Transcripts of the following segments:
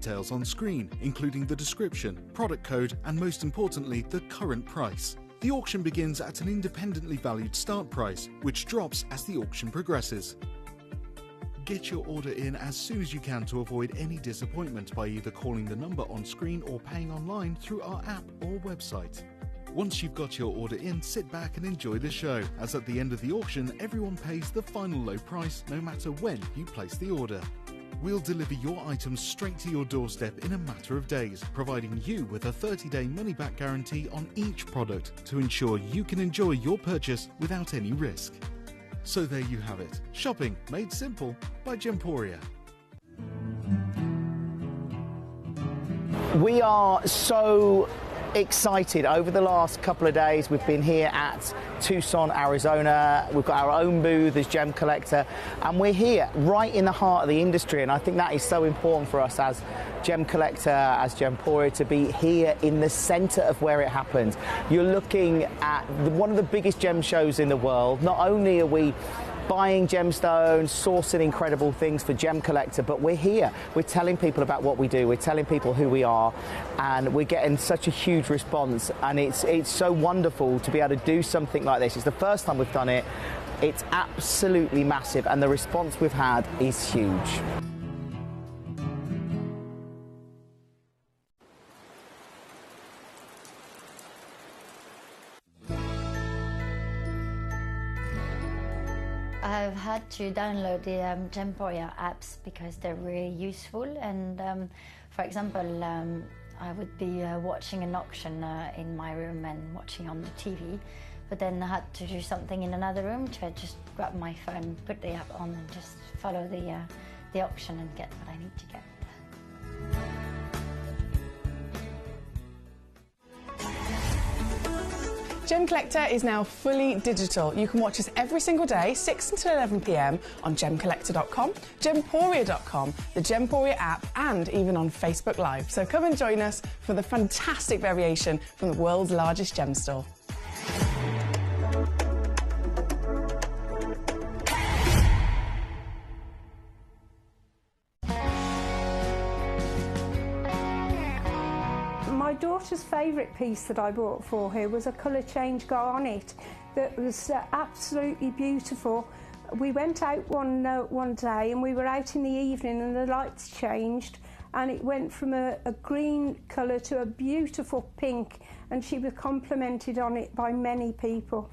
details on screen, including the description, product code, and most importantly, the current price. The auction begins at an independently valued start price, which drops as the auction progresses. Get your order in as soon as you can to avoid any disappointment by either calling the number on screen or paying online through our app or website. Once you've got your order in, sit back and enjoy the show, as at the end of the auction, everyone pays the final low price no matter when you place the order. We'll deliver your items straight to your doorstep in a matter of days, providing you with a 30-day money-back guarantee on each product to ensure you can enjoy your purchase without any risk. So there you have it. Shopping made simple by Gemporia. We are so excited. Over the last couple of days, we've been here at Tucson, Arizona. We've got our own booth as Gemcollector, and we're here right in the heart of the industry. And I think that is so important for us as Gemcollector, as Gemporia, to be here in the center of where it happens. You're looking at one of the biggest gem shows in the world. Not only are we buying gemstones, sourcing incredible things for Gemcollector, but we're here. We're telling people about what we do. We're telling people who we are, and we're getting such a huge response. And it's so wonderful to be able to do something like this. It's the first time we've done it. It's absolutely massive, and the response we've had is huge. I've had to download the Gemporia apps because they're really useful, and for example, I would be watching an auction in my room and watching on the TV, but then I had to do something in another room, so I just grab my phone, put the app on and just follow the auction and get what I need to get. Gemcollector is now fully digital. You can watch us every single day, 6 until 11 p.m. on gemcollector.com, gemporia.com, the Gemporia app, and even on Facebook Live. So come and join us for the fantastic variation from the world's largest gem store. My daughter's favourite piece that I bought for her was a colour change garnet that was absolutely beautiful. We went out one day and we were out in the evening and the lights changed and it went from a green colour to a beautiful pink, and she was complimented on it by many people.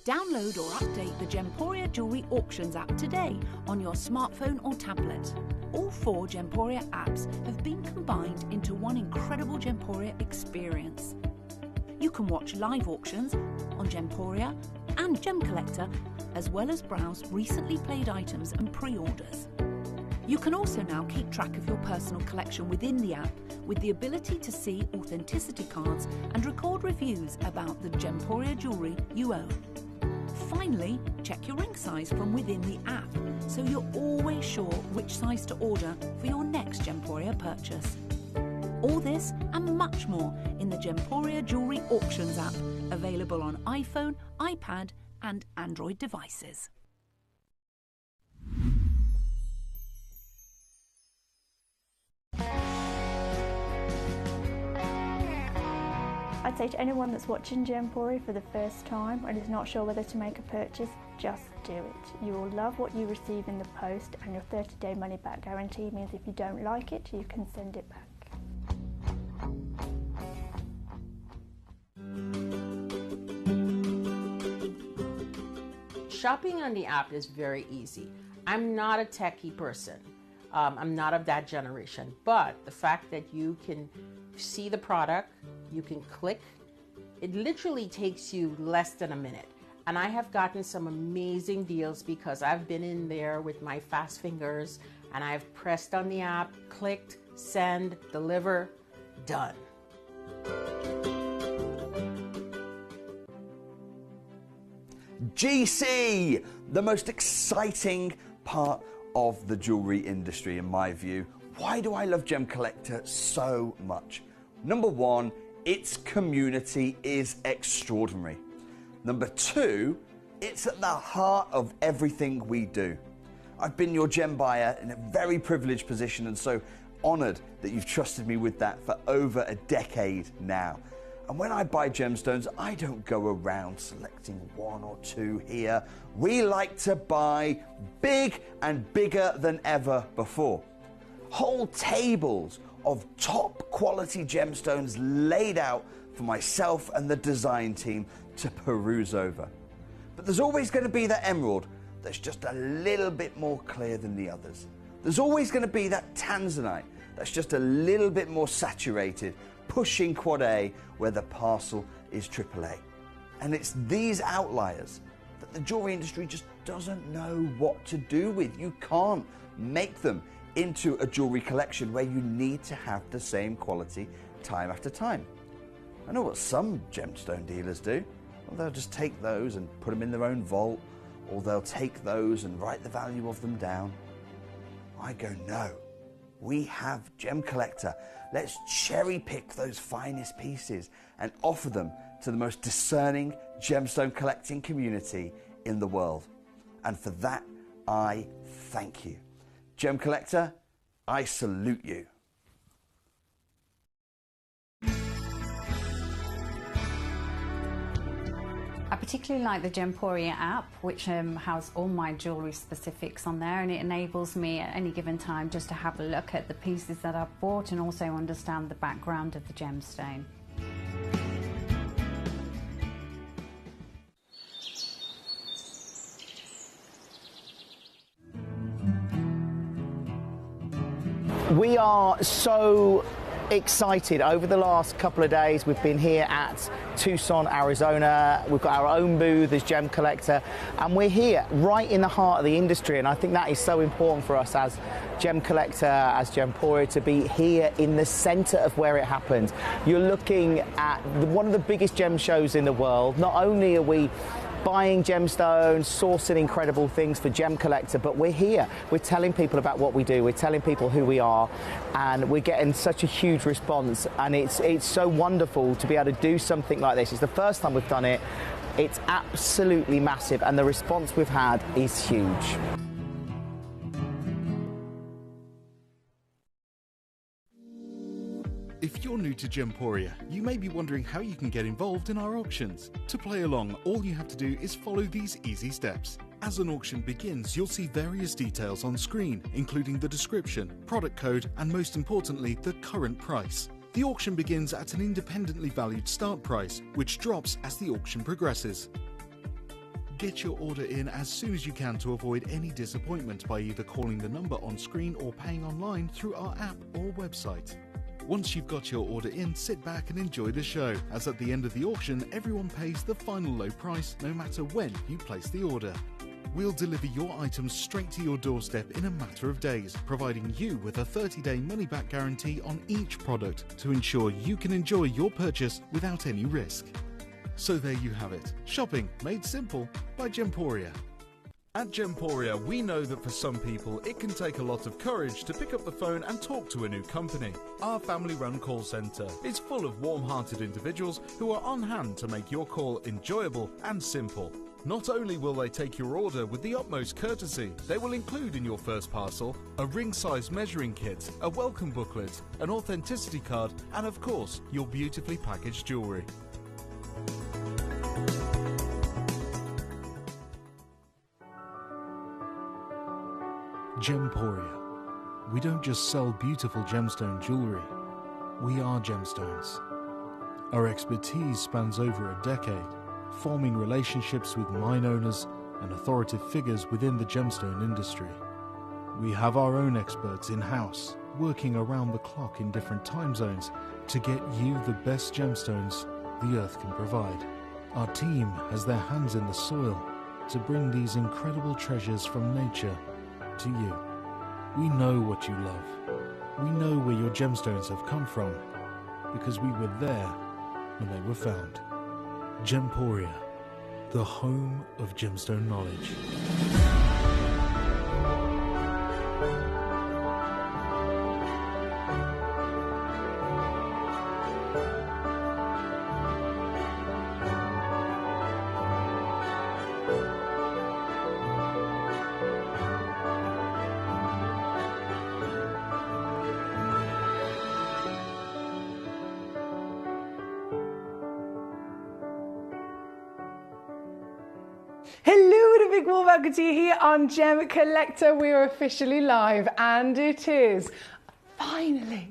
Download or update the Gemporia Jewellery Auctions app today on your smartphone or tablet. All 4 Gemporia apps have been combined into one incredible Gemporia experience. You can watch live auctions on Gemporia and Gemcollector, as well as browse recently played items and pre-orders. You can also now keep track of your personal collection within the app, with the ability to see authenticity cards and record reviews about the Gemporia jewellery you own. Finally, check your ring size from within the app, so you're always sure which size to order for your next Gemporia purchase. All this and much more in the Gemporia Jewellery Auctions app, available on iPhone, iPad and Android devices. I'd say to anyone that's watching Gemporia for the first time and is not sure whether to make a purchase, just do it. You will love what you receive in the post, and your 30-day money-back guarantee means if you don't like it, you can send it back. Shopping on the app is very easy. I'm not a techie person. I'm not of that generation, but the fact that you can see the product, you can click, it literally takes you less than a minute. And I have gotten some amazing deals because I've been in there with my fast fingers and I've pressed on the app, clicked, send, deliver, done. GC, the most exciting part of the jewelry industry in my view. Why do I love Gemcollector so much? Number one, its community is extraordinary. Number two, it's at the heart of everything we do. I've been your gem buyer in a very privileged position, and so honoured that you've trusted me with that for over a decade now. And when I buy gemstones, I don't go around selecting one or two here. We like to buy big and bigger than ever before. Whole tables of top quality gemstones laid out for myself and the design team to peruse over. But there's always going to be that emerald that's just a little bit more clear than the others. There's always going to be that tanzanite that's just a little bit more saturated, pushing quad A where the parcel is AAA. And it's these outliers that the jewelry industry just doesn't know what to do with. You can't make them into a jewelry collection where you need to have the same quality time after time. I know what some gemstone dealers do. Well, they'll just take those and put them in their own vault, or they'll take those and write the value of them down. I go, no, we have Gemcollector. Let's cherry pick those finest pieces and offer them to the most discerning gemstone collecting community in the world. And for that, I thank you. Gemcollector, I salute you. I particularly like the Gemporia app, which has all my jewellery specifics on there, and it enables me at any given time just to have a look at the pieces that I've bought and also understand the background of the gemstone. We are so excited. Over the last couple of days, we've been here at Tucson, Arizona. We've got our own booth as Gemcollector, and we're here right in the heart of the industry, and I think that is so important for us as Gemcollector, as Gemporia, to be here in the center of where it happens. You're looking at one of the biggest gem shows in the world. Not only are we buying gemstones, sourcing incredible things for Gemcollector, but we're here. We're telling people about what we do. We're telling people who we are, and we're getting such a huge response. And it's so wonderful to be able to do something like this. It's the first time we've done it. It's absolutely massive, and the response we've had is huge. If you're new to Gemporia, you may be wondering how you can get involved in our auctions. To play along, all you have to do is follow these easy steps. As an auction begins, you'll see various details on screen, including the description, product code, and most importantly, the current price. The auction begins at an independently valued start price, which drops as the auction progresses. Get your order in as soon as you can to avoid any disappointment by either calling the number on screen or paying online through our app or website. Once you've got your order in, sit back and enjoy the show, as at the end of the auction, everyone pays the final low price no matter when you place the order. We'll deliver your items straight to your doorstep in a matter of days, providing you with a 30-day money-back guarantee on each product to ensure you can enjoy your purchase without any risk. So there you have it, shopping made simple by Gemporia. At Gemporia, we know that for some people, it can take a lot of courage to pick up the phone and talk to a new company. Our family-run call centre is full of warm-hearted individuals who are on hand to make your call enjoyable and simple. Not only will they take your order with the utmost courtesy, they will include in your first parcel a ring-size measuring kit, a welcome booklet, an authenticity card, and of course, your beautifully packaged jewellery. Gemporia. We don't just sell beautiful gemstone jewellery, we are gemstones. Our expertise spans over a decade, forming relationships with mine owners and authoritative figures within the gemstone industry. We have our own experts in-house, working around the clock in different time zones to get you the best gemstones the earth can provide. Our team has their hands in the soil to bring these incredible treasures from nature to you. We know what you love. We know where your gemstones have come from, because we were there when they were found. Gemporia, the home of gemstone knowledge. big warm welcome to you here on Gem Collector. We are officially live, and it is finally,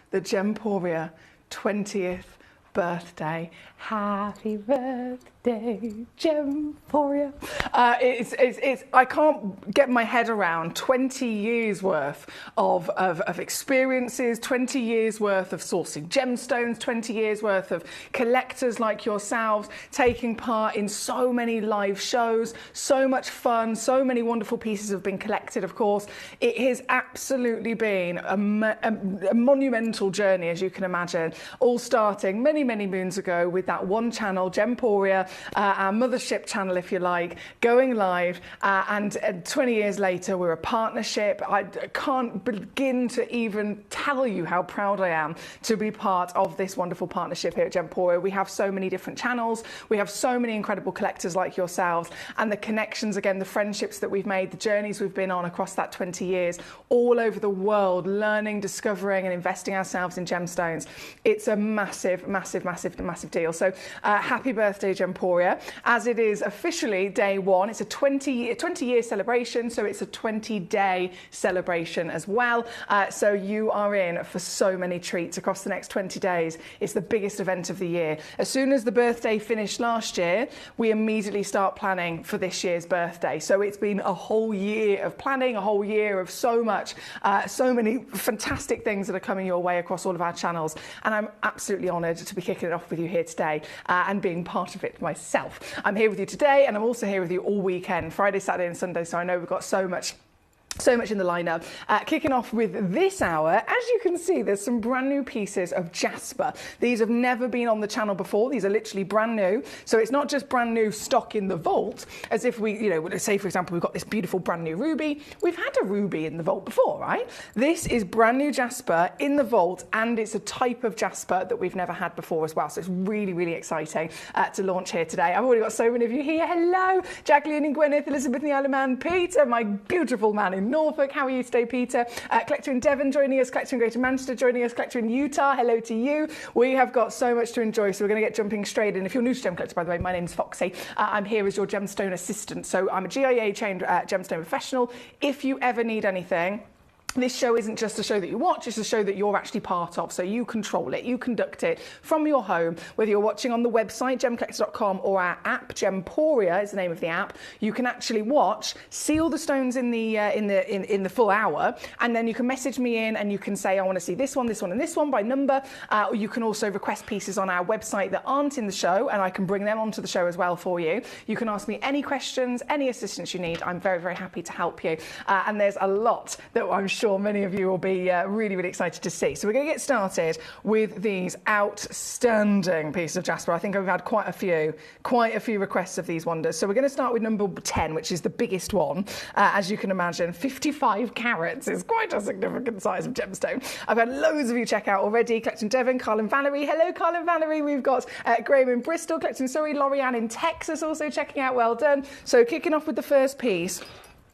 the Gemporia 20th birthday. Happy birthday, Gemporia. I can't get my head around 20 years worth of experiences, 20 years worth of sourcing gemstones, 20 years worth of collectors like yourselves taking part in so many live shows, so much fun, so many wonderful pieces have been collected, of course. It has absolutely been a monumental journey, as you can imagine, all starting many, many moons ago with that one channel, Gemporia, our mothership channel, if you like, going live, and 20 years later we're a partnership. I can't begin to even tell you how proud I am to be part of this wonderful partnership here at Gemporia. We have so many different channels, we have so many incredible collectors like yourselves, and the connections, again, the friendships that we've made, the journeys we've been on across that 20 years, all over the world, learning, discovering and investing ourselves in gemstones. It's a massive, massive, massive, massive deal. So happy birthday, Gemporia, as it is officially day one. It's a 20-year celebration, so it's a 20-day celebration as well. So you are in for so many treats across the next 20 days. It's the biggest event of the year. As soon as the birthday finished last year, we immediately start planning for this year's birthday. So it's been a whole year of planning, a whole year of so many fantastic things that are coming your way across all of our channels. And I'm absolutely honoured to be kicking it off with you here today. And being part of it myself. I'm here with you today, and I'm also here with you all weekend, Friday, Saturday and Sunday, so I know we've got so much in the lineup. Kicking off with this hour, as you can see, there's some brand new pieces of jasper. These have never been on the channel before. These are literally brand new. So it's not just brand new stock in the vault, as if we, say for example, we've got this beautiful brand new ruby. We've had a ruby in the vault before, right? This is brand new jasper in the vault, and it's a type of jasper that we've never had before as well. So it's really, really exciting to launch here today. I've already got so many of you here. Hello, Jacqueline and Gwyneth, Elizabeth and the Isle of Man, Peter, my beautiful man in Norfolk. How are you today, Peter? Collector in Devon joining us, Collector in Greater Manchester joining us, Collector in Utah, hello to you. We have got so much to enjoy, so we're going to get jumping straight in. If you're new to Gem Collector, by the way, my name's Foxy. I'm here as your gemstone assistant, so I'm a GIA trained gemstone professional. If you ever need anything, this show isn't just a show that you watch, it's a show that you're actually part of. So you control it, you conduct it from your home, whether you're watching on the website, gemcollector.com, or our app, Gemporia is the name of the app. You can actually watch, see all the stones in the full hour, and then you can message me in and you can say, I want to see this one, this one, and this one by number. Or you can also request pieces on our website that aren't in the show, and I can bring them onto the show as well for you. You can ask me any questions, any assistance you need. I'm very, very happy to help you. And there's a lot that I'm sure many of you will be really, really excited to see. So we're going to get started with these outstanding pieces of jasper. I think we've had quite a few requests of these wonders. So we're going to start with number 10, which is the biggest one. As you can imagine, 55 carats is quite a significant size of gemstone. I've had loads of you check out already. Collecting Devon, Carl and Valerie. Hello, Carl and Valerie. We've got Graham in Bristol, Collecting Surrey, Lorianne in Texas also checking out. Well done. So kicking off with the first piece.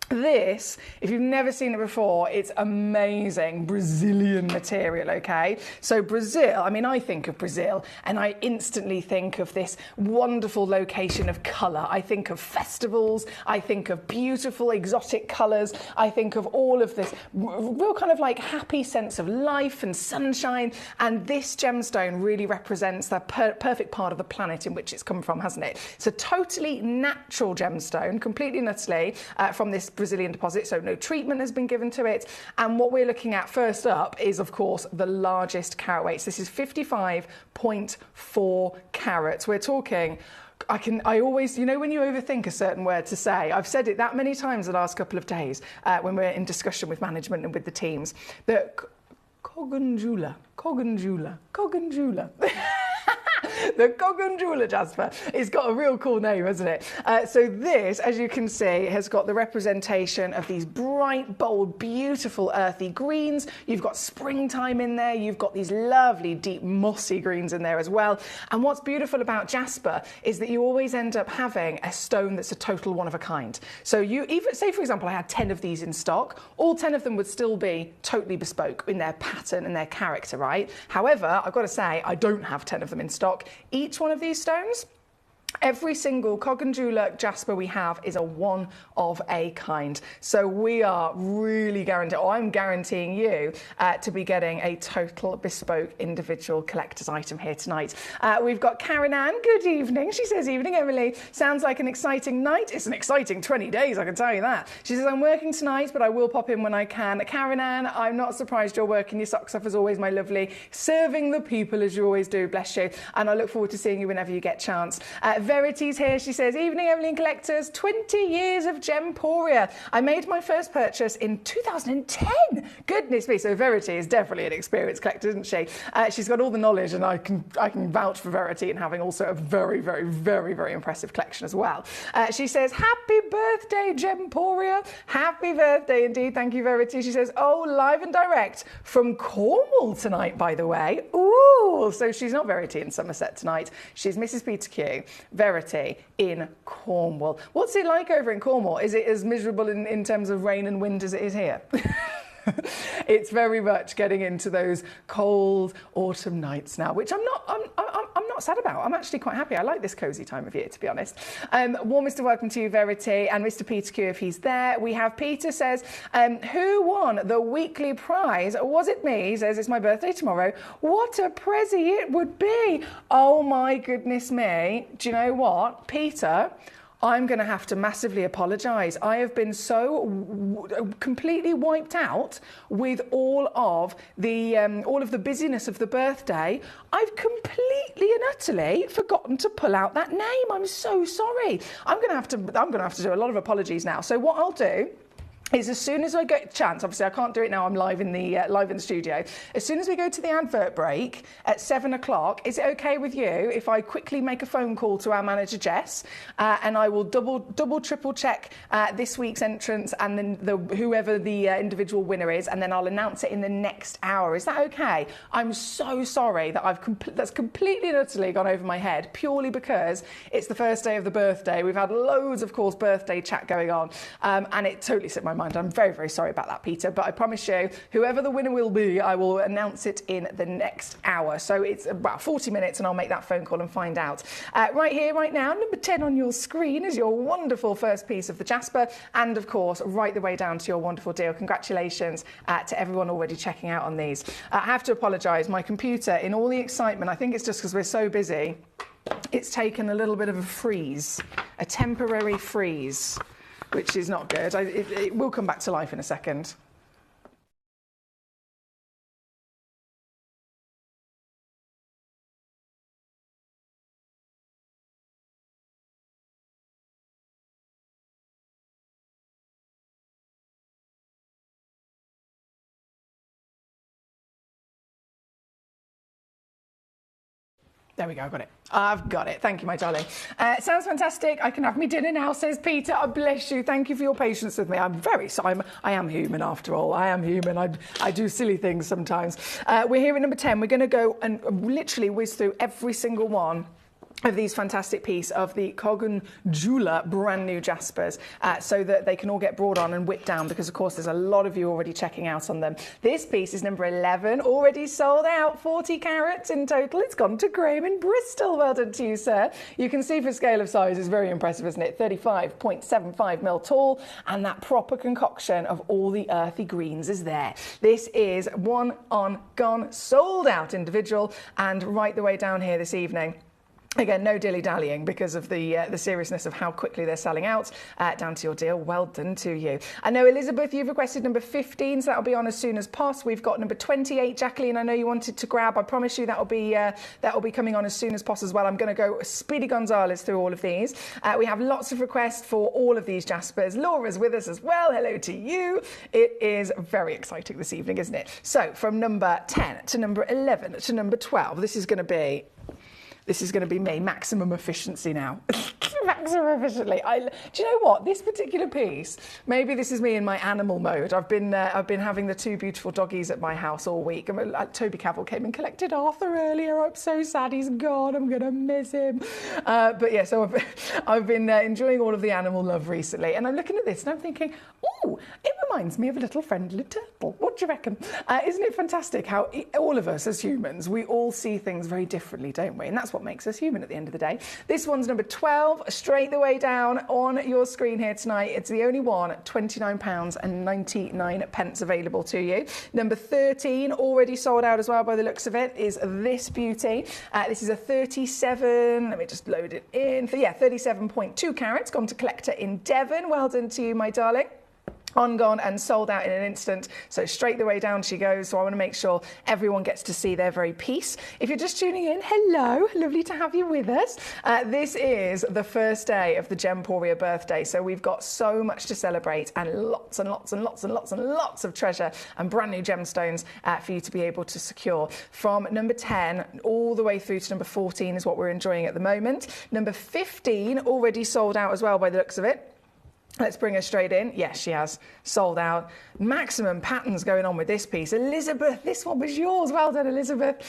This, if you've never seen it before, it's amazing Brazilian material, okay? So Brazil, I mean, I think of Brazil and I instantly think of this wonderful location of colour. I think of festivals, I think of beautiful exotic colours, I think of all of this real kind of like happy sense of life and sunshine, and this gemstone really represents the perfect part of the planet in which it's come from, hasn't it? It's a totally natural gemstone, completely and utterly from this Brazilian deposit, so no treatment has been given to it. And what we're looking at first up is, of course, the largest carat weights. This is 55.4 carats. We're talking, I always, when you overthink a certain word to say, I've said it that many times the last couple of days when we're in discussion with management and with the teams, that Cogonjula. The Cogonjula jasper. It's got a real cool name, hasn't it? So this, as you can see, has got the representation of these bright, bold, beautiful, earthy greens. You've got springtime in there. You've got these lovely, deep, mossy greens in there as well. And what's beautiful about jasper is that you always end up having a stone that's a total one of a kind. So you even, say for example, I had 10 of these in stock, all 10 of them would still be totally bespoke in their pattern and their character, right? However, I've got to say, I don't have 10 of them in stock. Each one of these stones Every single Cog and Jeweller Jasper we have is a one of a kind. So we are really guaranteed, or I'm guaranteeing you to be getting a total bespoke individual collector's item here tonight. We've got Karen Ann, good evening. She says, evening Emily, sounds like an exciting night. It's an exciting 20 days, I can tell you that. She says, I'm working tonight, but I will pop in when I can. Karen Ann, I'm not surprised you're working your socks off as always, my lovely. Serving the people as you always do, bless you. And I look forward to seeing you whenever you get a chance. Verity's here. She says, evening Emily and Collectors, 20 years of Gemporia. I made my first purchase in 2010. Goodness me. So Verity is definitely an experienced collector, isn't she? She's got all the knowledge, and I can vouch for Verity and having also a very, very, very, very impressive collection as well. She says, happy birthday, Gemporia. Happy birthday indeed. Thank you, Verity. She says, oh, live and direct from Cornwall tonight, by the way. Ooh, so she's not Verity in Somerset tonight. She's Mrs. Peter Q. Verity in Cornwall. What's it like over in Cornwall? Is it as miserable in terms of rain and wind as it is here? It's very much getting into those cold autumn nights now, which I'm not sad about. I'm actually quite happy. I like this cosy time of year, to be honest. Warmest of welcome to you, Verity, and Mr. Peter Q, if he's there. We have Peter says, who won the weekly prize? Was it me? He says, it's my birthday tomorrow. What a prezi it would be. Oh my goodness me. Do you know what, Peter? I'm going to have to massively apologise. I have been so completely wiped out with all of the busyness of the birthday. I've completely and utterly forgotten to pull out that name. I'm so sorry. I'm going to have to do a lot of apologies now. So what I'll do is, as soon as I get a chance, obviously I can't do it now, I'm live in the studio. As soon as we go to the advert break at 7 o'clock, is it okay with you if I quickly make a phone call to our manager Jess, and I will double triple check this week's entrance and then whoever the individual winner is, and then I'll announce it in the next hour. Is that okay? I'm so sorry that that's completely and utterly gone over my head, purely because it's the first day of the birthday. We've had loads, of course, birthday chat going on, and it totally slipped my mind. I'm very, very sorry about that, Peter, but I promise you, whoever the winner will be, I will announce it in the next hour. So it's about 40 minutes and I'll make that phone call and find out. Right here, right now, number 10 on your screen is your wonderful first piece of the Jasper, and of course, right the way down to your wonderful deal. Congratulations to everyone already checking out on these. I have to apologise, my computer, in all the excitement, I think it's just because we're so busy, it's taken a little bit of a freeze, a temporary freeze, which is not good. It will come back to life in a second. There we go, got it. I've got it. Thank you, my darling. Sounds fantastic. I can have me dinner now, says Peter. Oh, bless you. Thank you for your patience with me. I'm very sorry. I am human after all. I am human. I do silly things sometimes. We're here at number 10. We're going to go and literally whiz through every single one of these fantastic piece of the Cog and Jeweller brand new Jaspers, so that they can all get brought on and whipped down, because of course there's a lot of you already checking out on them. This piece is number 11, already sold out, 40 carats in total. It's gone to Graham in Bristol. Well done to you, sir. You can see for scale of size is very impressive, isn't it? 35.75 mil tall, and that proper concoction of all the earthy greens is there. This is one on, gone, sold out individual, and right the way down here this evening. Again, no dilly-dallying because of the seriousness of how quickly they're selling out. Down to your deal. Well done to you. I know, Elizabeth, you've requested number 15, so that'll be on as soon as possible. We've got number 28, Jacqueline. I know you wanted to grab. I promise you that'll be coming on as soon as possible as well. I'm going to go Speedy Gonzalez through all of these. We have lots of requests for all of these Jaspers. Laura's with us as well. Hello to you. It is very exciting this evening, isn't it? So from number 10 to number 11 to number 12, this is going to be me, maximum efficiency now. maximum efficiently. Do you know what? This particular piece, maybe this is me in my animal mode. I've been having the two beautiful doggies at my house all week. Toby Cavill came and collected Arthur earlier. I'm so sad he's gone. I'm going to miss him. But yeah, so I've been enjoying all of the animal love recently. And I'm looking at this and I'm thinking, oh, it reminds me of a little friendly turtle. What do you reckon? Isn't it fantastic how all of us as humans, we all see things very differently, don't we? And that's what makes us human at the end of the day. This one's number 12, straight the way down on your screen here tonight. It's the only one, £29.99 available to you. Number 13, already sold out as well by the looks of it, is this beauty. This is a 37, let me just load it in. 37.2 carats, gone to collector in Devon. Well done to you, my darling. On, gone and sold out in an instant. So straight the way down she goes. So I want to make sure everyone gets to see their very piece. If you're just tuning in, hello, lovely to have you with us. This is the first day of the Gemporia birthday. So we've got so much to celebrate and lots and lots and lots and lots and lots of treasure and brand new gemstones for you to be able to secure. From number 10 all the way through to number 14 is what we're enjoying at the moment. Number 15 already sold out as well by the looks of it. Let's bring her straight in. Yes, she has sold out. Maximum patterns going on with this piece. Elizabeth, this one was yours. Well done, Elizabeth.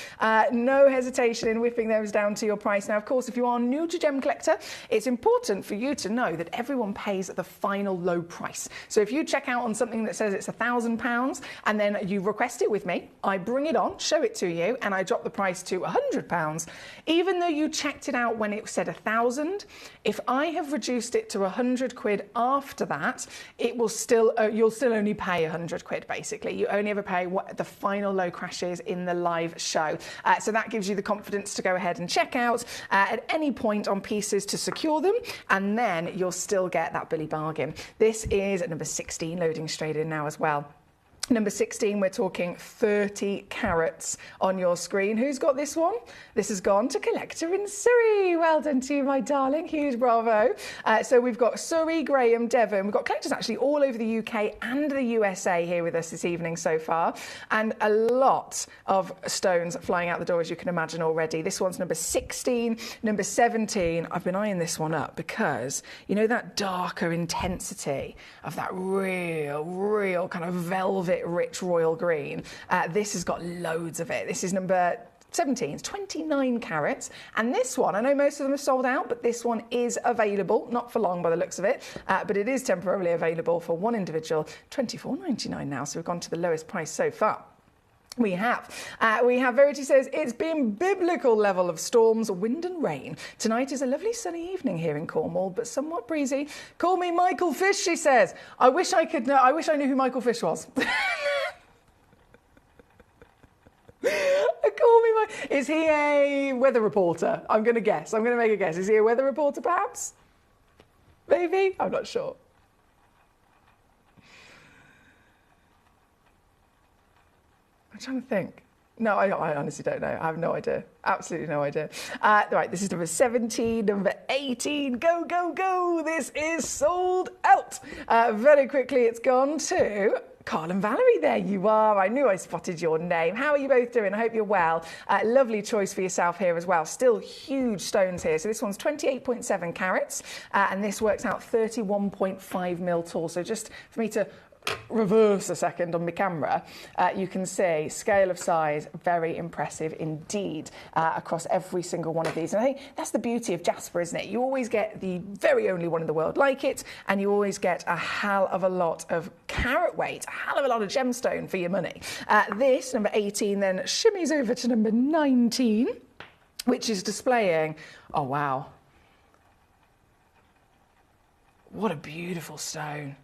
No hesitation in whipping those down to your price. Now, of course, if you are new to Gem Collector, it's important for you to know that everyone pays the final low price. So if you check out on something that says it's £1,000 and then you request it with me, I bring it on, show it to you, and I drop the price to £100. Even though you checked it out when it said 1,000, if I have reduced it to 100 quid after that, it will still you'll still only pay 100 quid basically. You only ever pay what the final low crash is in the live show. So that gives you the confidence to go ahead and check out at any point on pieces to secure them, and then you'll still get that Billy bargain. This is at number 16, loading straight in now as well. Number 16, we're talking 30 carats on your screen. Who's got this one? This has gone to collector in Surrey. Well done to you, my darling. Huge bravo. So we've got Surrey, Graham, Devon. We've got collectors actually all over the UK and the USA here with us this evening so far. And a lot of stones flying out the door, as you can imagine already. This one's number 16. Number 17, I've been eyeing this one up because, you know, that darker intensity of that real kind of velvet rich royal green. This has got loads of it. This is number 17, it's 29 carats. And this one, I know most of them are sold out, but this one is available, not for long by the looks of it, but it is temporarily available for one individual, £24.99 now. So we've gone to the lowest price so far. We have Verity says, it's been biblical level of storms, wind and rain. Tonight is a lovely sunny evening here in Cornwall, but somewhat breezy. Call me Michael Fish, she says. I wish I knew who Michael Fish was. Call me Is he a weather reporter? I'm going to guess. I'm going to make a guess. Is he a weather reporter, perhaps? Maybe? I'm not sure. I'm trying to think. No, I honestly don't know. I have no idea. Absolutely no idea. Right, this is number 17, number 18. Go, go, go. This is sold out. Very quickly, it's gone to Carl and Valerie. There you are. I knew I spotted your name. How are you both doing? I hope you're well. Lovely choice for yourself here as well. Still huge stones here. So this one's 28.7 carats, and this works out 31.5 mil tall. So just for me to reverse a second on my camera, you can see scale of size, very impressive indeed, across every single one of these. And I think that's the beauty of Jasper, isn't it? You always get the very only one in the world like it, and you always get a hell of a lot of carat weight, a hell of a lot of gemstone for your money. This, number 18, then shimmies over to number 19, which is displaying, oh wow, what a beautiful stone.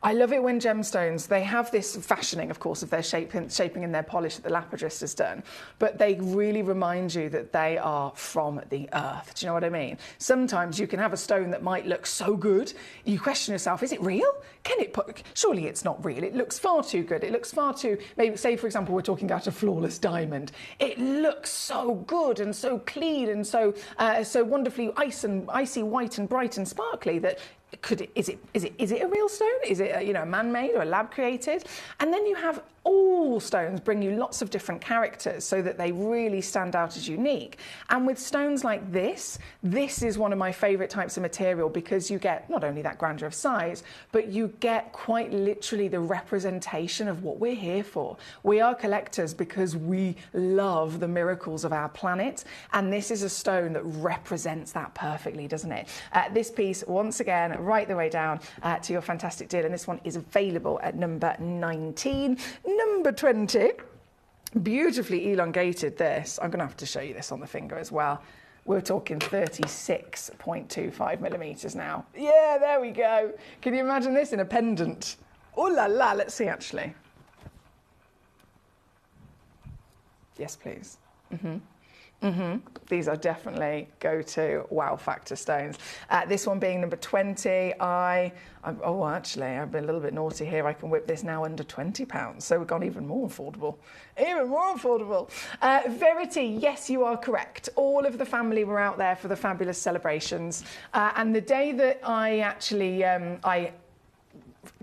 I love it when gemstones, they have this fashioning, of course, of their shaping and their polish that the lapidrist has done, but they really remind you that they are from the earth. Do you know what I mean? Sometimes you can have a stone that might look so good, you question yourself, is it real? Surely it's not real. It looks far too good. It looks far too, maybe say, for example, we're talking about a flawless diamond. It looks so good and so clean and so wonderfully icy white and bright and sparkly that is it a real stone? Is it a man-made or a lab created? And then you have all stones bring you lots of different characters so that they really stand out as unique. And with stones like this is one of my favorite types of material because you get not only that grandeur of size, but you get quite literally the representation of what we're here for. We are collectors because we love the miracles of our planet, and this is a stone that represents that perfectly, doesn't it? This piece, once again, right the way down to your fantastic deal, and this one is available at number 19. Number 20, beautifully elongated this. I'm going to have to show you this on the finger as well. We're talking 36.25 millimeters now. Yeah, there we go. Can you imagine this in a pendant? Oh la la, let's see actually. Yes, please. These are definitely go-to wow factor stones. This one being number 20. Actually, I've been a little bit naughty here. I can whip this now under £20, so we've gone even more affordable. Even more affordable. Verity, yes, you are correct. All of the family were out there for the fabulous celebrations, and the day that I actually I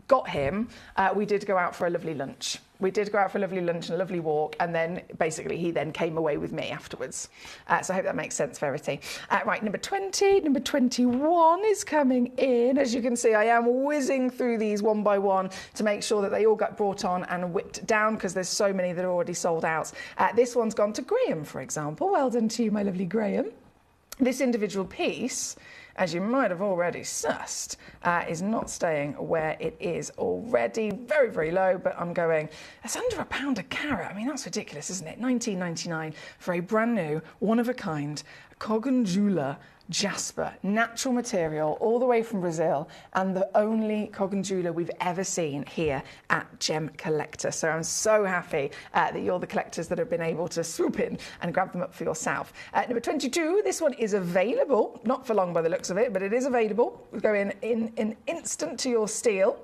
got him, we did go out for a lovely lunch. We did go out for a lovely lunch and a lovely walk, and then basically he then came away with me afterwards. So I hope that makes sense, Verity. Right, number 20, number 21 is coming in. As you can see, I am whizzing through these one by one to make sure that they all got brought on and whipped down because there's so many that are already sold out. This one's gone to Graham, for example. Well done to you, my lovely Graham. This individual piece, as you might have already sussed, is not staying where it is already. Very, very low, but I'm going, it's under £1 a carat. I mean, that's ridiculous, isn't it? $19.99 for a brand new, one-of-a-kind Cogganjula jasper, natural material, all the way from Brazil, and the only Cogganjula we've ever seen here at Gemcollector. So I'm so happy that you're the collectors that have been able to swoop in and grab them up for yourself. Number 22, this one is available, not for long by the looks of it, but it is available. We'll go in an instant to your steel.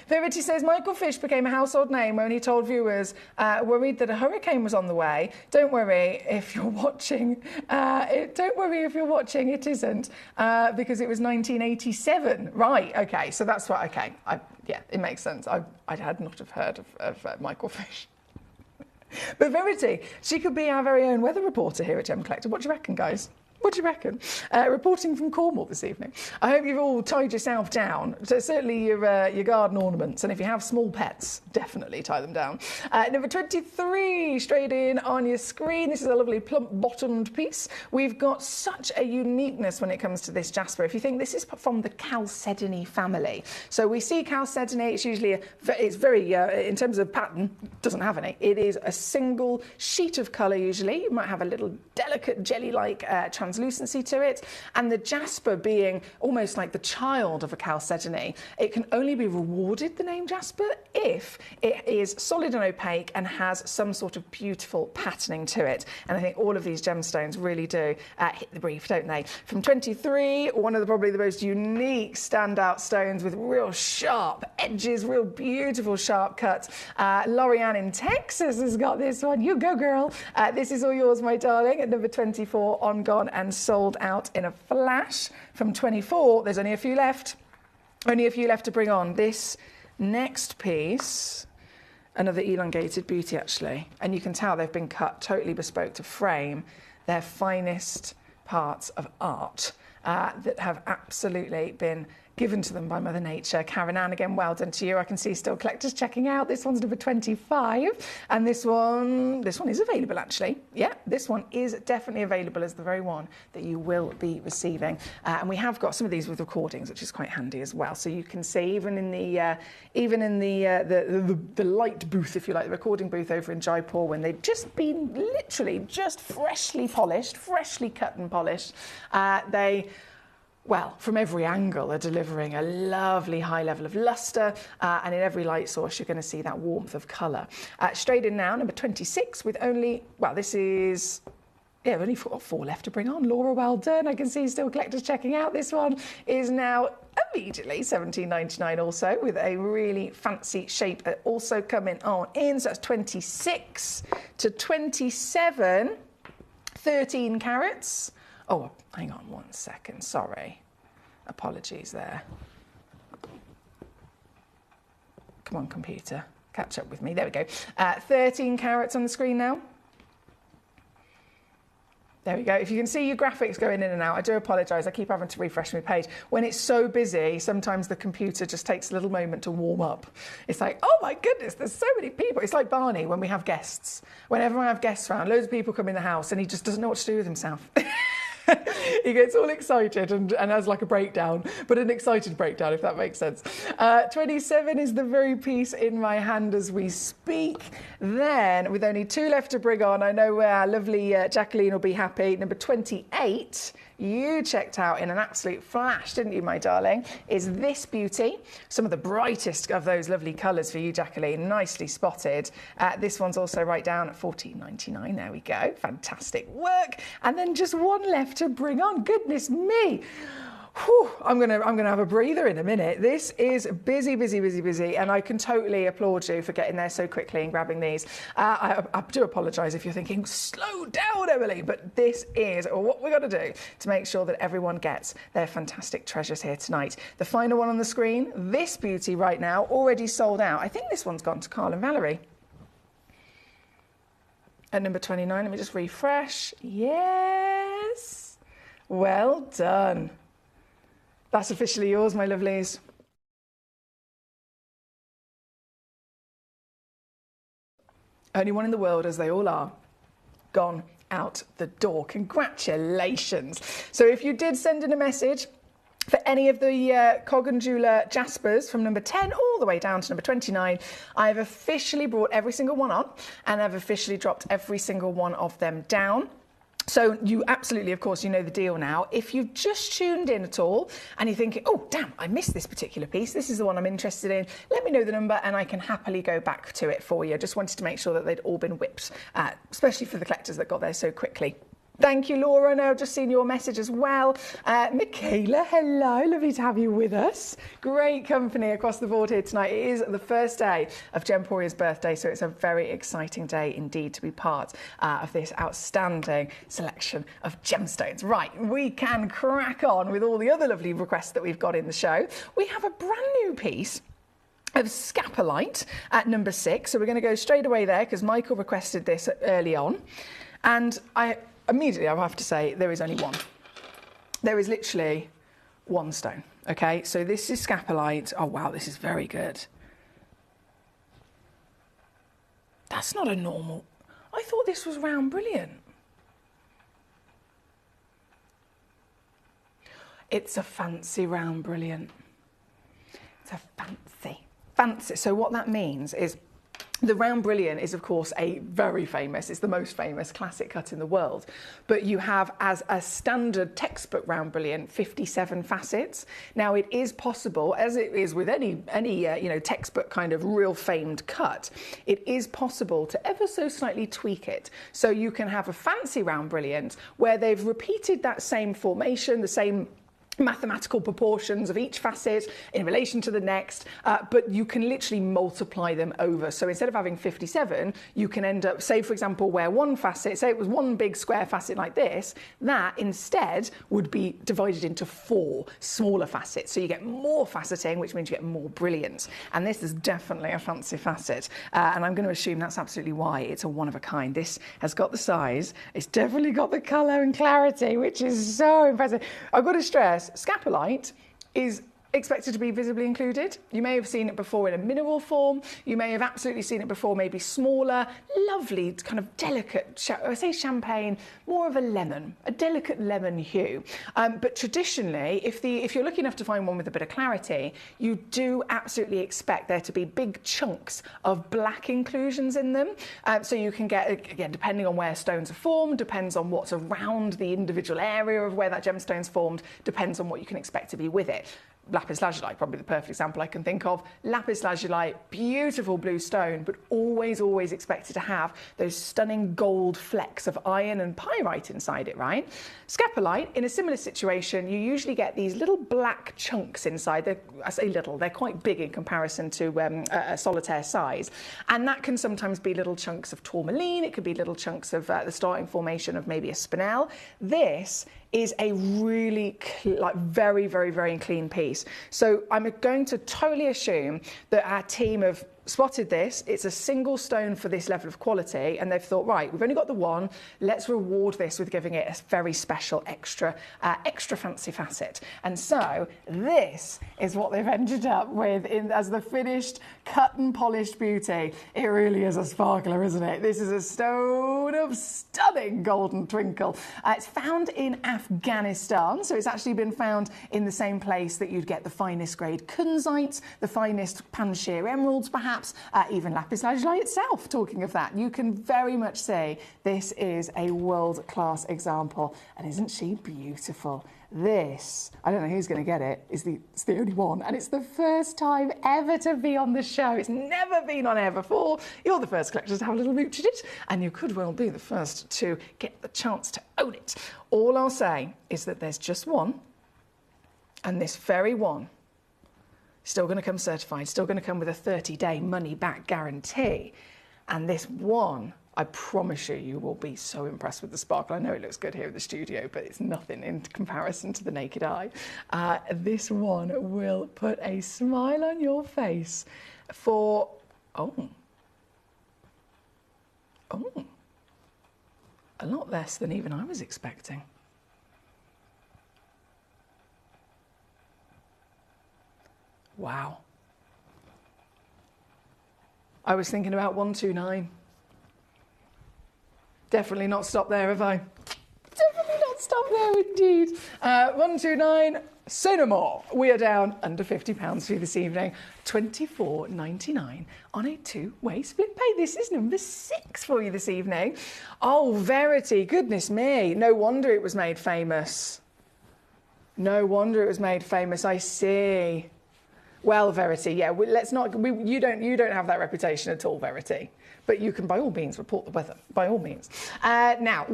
Verity says Michael Fish became a household name when he told viewers worried that a hurricane was on the way. Don't worry if you're watching. Don't worry if you're watching. It isn't because it was 1987. Right. Okay. So that's what. Okay. Yeah, it makes sense. I had not have heard of Michael Fish. But Verity, she could be our very own weather reporter here at Gemcollector. What do you reckon, guys? What do you reckon? Reporting from Cornwall this evening. I hope you've all tied yourself down. So certainly your garden ornaments, and if you have small pets, definitely tie them down. Number 23, straight in on your screen. This is a lovely plump-bottomed piece. We've got such a uniqueness when it comes to this jasper. If you think this is from the chalcedony family. So we see chalcedony, it's usually, it's very, in terms of pattern, doesn't have any. It is a single sheet of colour usually. You might have a little delicate jelly-like translucency to it, and the jasper being almost like the child of a chalcedony, it can only be rewarded the name jasper if it is solid and opaque and has some sort of beautiful patterning to it. And I think all of these gemstones really do hit the brief, don't they? From 23, one of the probably the most unique standout stones with real sharp edges, real beautiful sharp cuts. Lorianne in Texas has got this one. You go, girl. This is all yours, my darling, at number 24, on, gone and sold out in a flash. From 24, there's only a few left. Only a few left to bring on. This next piece, another elongated beauty actually, and you can tell they've been cut totally bespoke to frame their finest parts of art that have absolutely been given to them by Mother Nature. Karen Ann, again, well done to you. I can see still collectors checking out. This one's number 25, and this one is available actually. Yeah, this one is definitely available as the very one that you will be receiving. And we have got some of these with recordings, which is quite handy as well. So you can see even in the light booth, if you like, the recording booth over in Jaipur, when they've just been literally just freshly polished, freshly cut and polished, well, from every angle, are delivering a lovely high level of lustre, and in every light source, you're going to see that warmth of colour. Straight in now, number 26, with only, well, this is, yeah, we've only got 4 left to bring on. Laura, well done. I can see still collectors checking out. This one is now immediately $17.99 also, with a really fancy shape also coming on in. So that's 26 to 27, 13 carats. Oh, hang on 1 second, sorry. Apologies there. Come on, computer, catch up with me. There we go. 13 carats on the screen now. There we go. If you can see your graphics going in and out, I do apologise. I keep having to refresh my page. When it's so busy, sometimes the computer just takes a little moment to warm up. It's like, oh my goodness, there's so many people. It's like Barney when we have guests. Whenever I have guests around, loads of people come in the house and he just doesn't know what to do with himself. He gets all excited and has like a breakdown, but an excited breakdown, if that makes sense. 27 is the very piece in my hand as we speak. Then, with only 2 left to bring on, I know our lovely Jacqueline will be happy. Number 28, you checked out in an absolute flash, didn't you, my darling, is this beauty. Some of the brightest of those lovely colours for you, Jacqueline. Nicely spotted. This one's also right down at $14.99. There we go. Fantastic work. And then just one left to bring on. Goodness me. Whew, I'm gonna have a breather in a minute. This is busy, busy, busy, busy, and I can totally applaud you for getting there so quickly and grabbing these. I do apologise if you're thinking, slow down, Emily, but this is what we're going to do to make sure that everyone gets their fantastic treasures here tonight. The final one on the screen, this beauty right now, already sold out. I think this one's gone to Carl and Valerie. At number 29, let me just refresh. Yes. Well done. That's officially yours, my lovelies. Only one in the world, as they all are, gone out the door. Congratulations. So if you did send in a message for any of the Cog and Jeweller Jaspers from number 10 all the way down to number 29, I've officially brought every single one on, and I've officially dropped every single one of them down. So you absolutely, of course, you know the deal now. If you've just tuned in at all and you're thinking, oh, damn, I missed this particular piece, this is the one I'm interested in, let me know the number and I can happily go back to it for you. I just wanted to make sure that they'd all been whipped, especially for the collectors that got there so quickly. Thank you, Laura. No, I've just seen your message as well. Michaela, hello. Lovely to have you with us. Great company across the board here tonight. It is the first day of Gemporia's birthday, so it's a very exciting day indeed to be part of this outstanding selection of gemstones. Right, we can crack on with all the other lovely requests that we've got in the show. We have a brand new piece of scapolite at number 6, so we're going to go straight away there because Michael requested this early on, and immediately, I have to say, there is only one. There is literally one stone, okay? So this is scapolite. Oh, wow, this is very good. That's not a normal... I thought this was round brilliant. It's a fancy round brilliant. It's a fancy. So what that means is the round brilliant is, of course, it's the most famous classic cut in the world. But you have, as a standard textbook round brilliant, 57 facets. Now, it is possible, as it is with any textbook kind of real famed cut, it is possible to ever so slightly tweak it. So you can have a fancy round brilliant where they've repeated that same formation, the same mathematical proportions of each facet in relation to the next, but you can literally multiply them over. So instead of having 57, you can end up, say for example, where one facet, say it was one big square facet like this, that instead would be divided into 4 smaller facets. So you get more faceting, which means you get more brilliance. And this is definitely a fancy facet. And I'm going to assume that's absolutely why it's a one of a kind. This has got the size, it's definitely got the colour and clarity, which is so impressive. I've got to stress, scapolite is expected to be visibly included. You may have seen it before in a mineral form. You may have absolutely seen it before, maybe smaller, lovely, kind of delicate, I say champagne, more of a lemon, a delicate lemon hue. But traditionally, if you're lucky enough to find one with a bit of clarity, you do absolutely expect there to be big chunks of black inclusions in them. So you can get, again, depending on where stones are formed, depends on what's around the individual area of where that gemstone's formed, depends on what you can expect to be with it. Lapis lazuli, probably the perfect example I can think of. Lapis lazuli, beautiful blue stone, but always expected to have those stunning gold flecks of iron and pyrite inside it, right? Scapolite, in a similar situation, you usually get these little black chunks inside. I say little, they're quite big in comparison to a solitaire size. And that can sometimes be little chunks of tourmaline, it could be little chunks of the starting formation of maybe a spinel. This is a really very, very, very clean piece. So I'm going to totally assume that our team have spotted this. It's a single stone for this level of quality, and they've thought, right, we've only got the one, let's reward this with giving it a very special extra fancy facet. And so this is what they've ended up with as the finished cut and polished beauty. It really is a sparkler, isn't it? This is a stone of stunning golden twinkle. It's found in Afghanistan, so it's actually been found in the same place that you'd get the finest grade kunzite, the finest Panjshir emeralds, perhaps, even lapis lazuli itself. Talking of that, you can very much say this is a world-class example. And isn't she beautiful? This, I don't know who's going to get it, it's the only one, and it's the first time ever to be on the show. It's never been on air before. You're the first collector to have a little mooch at it, and you could well be the first to get the chance to own it. All I'll say is that there's just one, and this very one still going to come certified, still going to come with a 30-day money-back guarantee. And this one, I promise you, you will be so impressed with the sparkle. I know it looks good here in the studio, but it's nothing in comparison to the naked eye. This one will put a smile on your face for, a lot less than even I was expecting. Wow. I was thinking about 129. Definitely not stopped there, have I? Definitely not stopped there, indeed. 129, say no more. We are down under £50 for you this evening. $24.99 on a two-way split pay. This is number 6 for you this evening. Oh, Verity, goodness me. No wonder it was made famous. No wonder it was made famous, I see. Well, Verity, yeah, you don't have that reputation at all, Verity. But you can, by all means, report the weather, by all means. Now,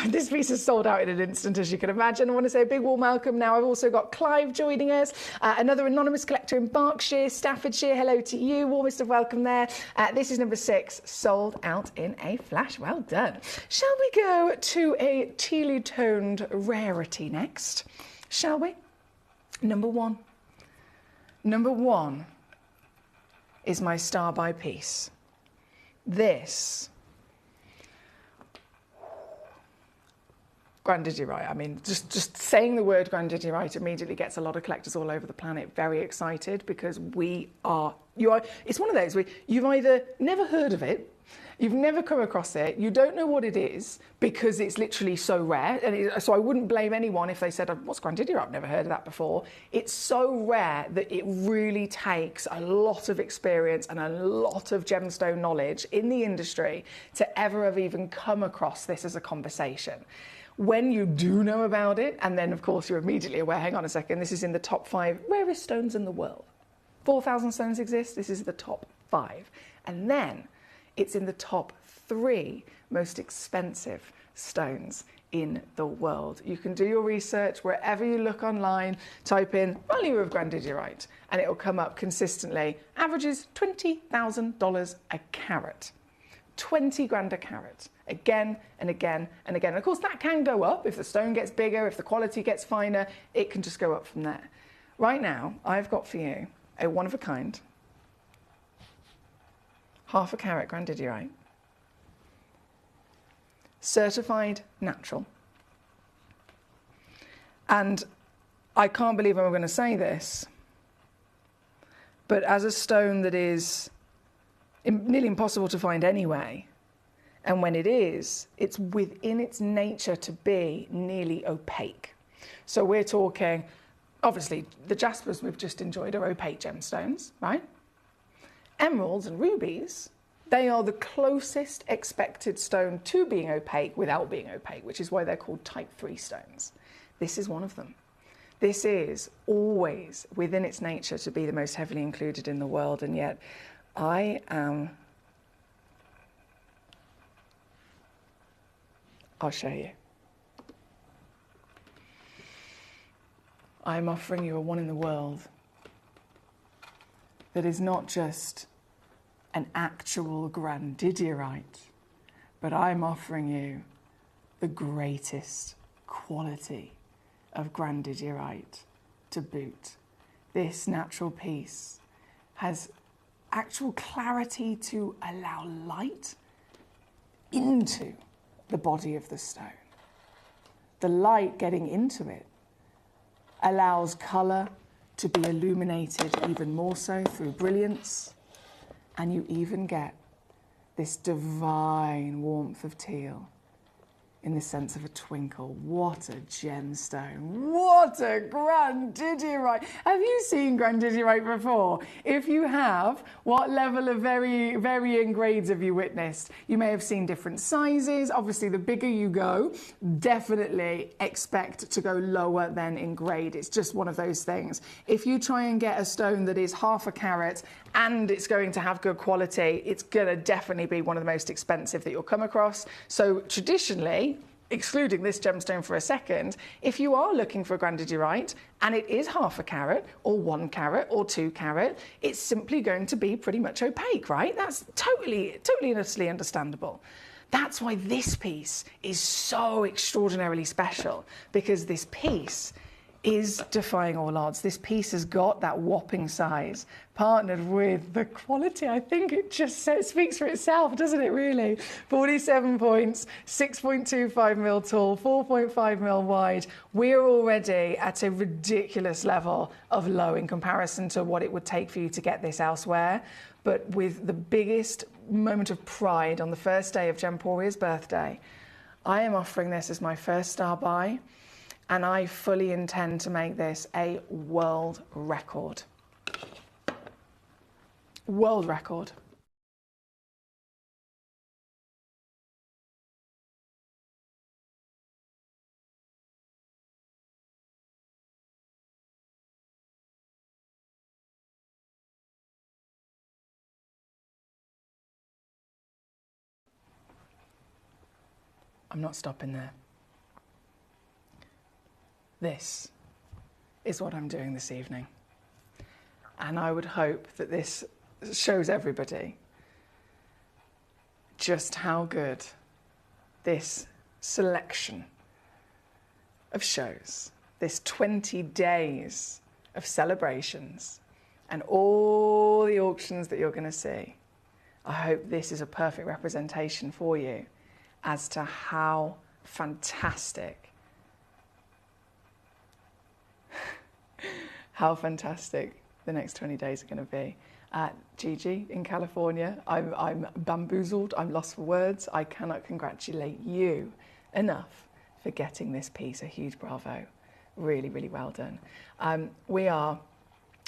this piece is sold out in an instant, as you can imagine. I want to say a big warm welcome now. I've also got Clive joining us, another anonymous collector in Berkshire, Staffordshire. Hello to you, warmest of welcome there. This is number 6, sold out in a flash. Well done. Shall we go to a tealy-toned rarity next? Shall we? Number 1. Number 1 is my star by piece. This, grandidierite. I mean, just saying the word grandidierite immediately gets a lot of collectors all over the planet very excited, because it's one of those where you've either never heard of it, you've never come across it, you don't know what it is because it's literally so rare. And so I wouldn't blame anyone if they said, what's grandidierite? I've never heard of that before. It's so rare that it really takes a lot of experience and a lot of gemstone knowledge in the industry to ever have even come across this as a conversation. When you do know about it, and then of course you're immediately aware, hang on a second, this is in the top 5 rarest stones in the world. 4,000 stones exist, this is the top 5. And then it's in the top 3 most expensive stones in the world. You can do your research wherever you look online, type in value of grandidierite, and it will come up consistently. Averages $20,000 a carat. 20 grand a carat. Again and again and again. And of course, that can go up if the stone gets bigger, if the quality gets finer, it can just go up from there. Right now, I've got for you a one-of-a-kind, half a carat grandidierite, certified natural. And I can't believe I'm going to say this, but as a stone that is nearly impossible to find anyway, and when it is, it's within its nature to be nearly opaque. So we're talking, obviously, the jaspers we've just enjoyed are opaque gemstones, right? Emeralds and rubies, they are the closest expected stone to being opaque without being opaque, which is why they're called type 3 stones. This is one of them. This is always within its nature to be the most heavily included in the world, and yet I'll show you. I'm offering you a one in the world that is not just an actual grandidierite, but I'm offering you the greatest quality of grandidierite to boot. This natural piece has actual clarity to allow light into the body of the stone. The light getting into it allows colour to be illuminated even more so through brilliance, and you even get this divine warmth of teal in the sense of a twinkle. What a gemstone. What a grandidierite. Have you seen grandidierite before? If you have, what level of varying grades have you witnessed? You may have seen different sizes. Obviously, the bigger you go, definitely expect to go lower than in grade. It's just one of those things. If you try and get a stone that is half a carat and it's going to have good quality, it's going to definitely be one of the most expensive that you'll come across. So traditionally, excluding this gemstone for a second, if you are looking for a grandidierite and it is half a carat or 1 carat or 2 carat, it's simply going to be pretty much opaque, right? That's totally and utterly understandable. That's why this piece is so extraordinarily special, because this piece is defying all odds. This piece has got that whopping size, partnered with the quality. I think it just speaks for itself, doesn't it, really? 47 points, 6.25 mil tall, 4.5 mil wide. We're already at a ridiculous level of low in comparison to what it would take for you to get this elsewhere. But with the biggest moment of pride on the first day of Gemporia's birthday, I am offering this as my first star buy. And I fully intend to make this a world record. World record. I'm not stopping there. This is what I'm doing this evening. And I would hope that this shows everybody just how good this selection of shows, this 20 days of celebrations and all the auctions that you're going to see, I hope this is a perfect representation for you as to how fantastic the next 20 days are going to be. Gigi in California, I'm bamboozled, I'm lost for words. I cannot congratulate you enough for getting this piece. A huge bravo. Really, really well done. We are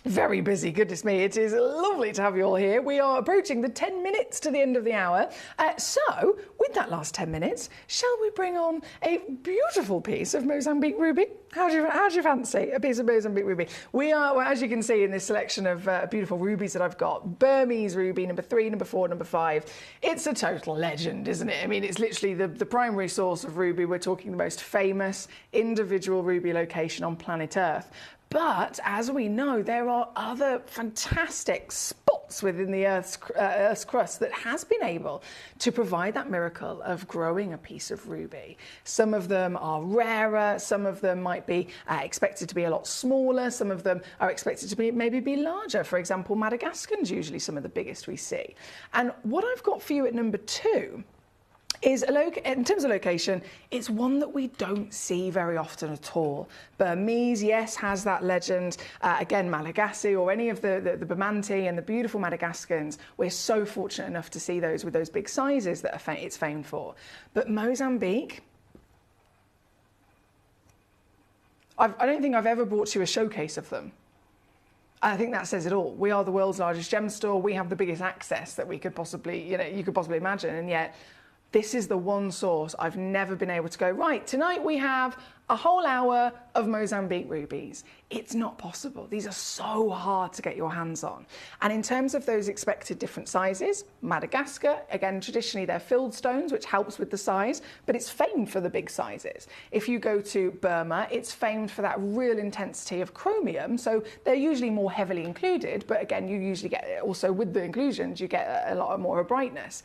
very busy, goodness me. It is lovely to have you all here. We are approaching the 10 minutes to the end of the hour. So, with that last 10 minutes, shall we bring on a beautiful piece of Mozambique ruby? How do you fancy a piece of Mozambique ruby? We are, well, as you can see in this selection of beautiful rubies that I've got, Burmese ruby, number 3, number 4, number 5. It's a total legend, isn't it? I mean, it's literally the primary source of ruby. We're talking the most famous individual ruby location on planet Earth. But as we know, there are other fantastic spots within the Earth's crust that has been able to provide that miracle of growing a piece of ruby. Some of them are rarer, some of them might be expected to be a lot smaller, some of them are expected to be maybe be larger. For example, Madagascan's usually some of the biggest we see. And what I've got for you at number 2 is, in terms of location, it's one that we don't see very often at all. Burmese, yes, has that legend. Again, Malagasy or any of the Bamante and the beautiful Madagascans, we're so fortunate enough to see those with those big sizes that it's famed for. But Mozambique, I don't think I've ever brought you a showcase of them. I think that says it all. We are the world's largest gem store. We have the biggest access that we could possibly, you could possibly imagine, and yet this is the one source I've never been able to go, right, tonight we have a whole hour of Mozambique rubies. It's not possible. These are so hard to get your hands on. And in terms of those expected different sizes, Madagascar, again, traditionally they're filled stones, which helps with the size, but it's famed for the big sizes. If you go to Burma, it's famed for that real intensity of chromium, so they're usually more heavily included, but again, you usually get, also with the inclusions, you get a lot more brightness.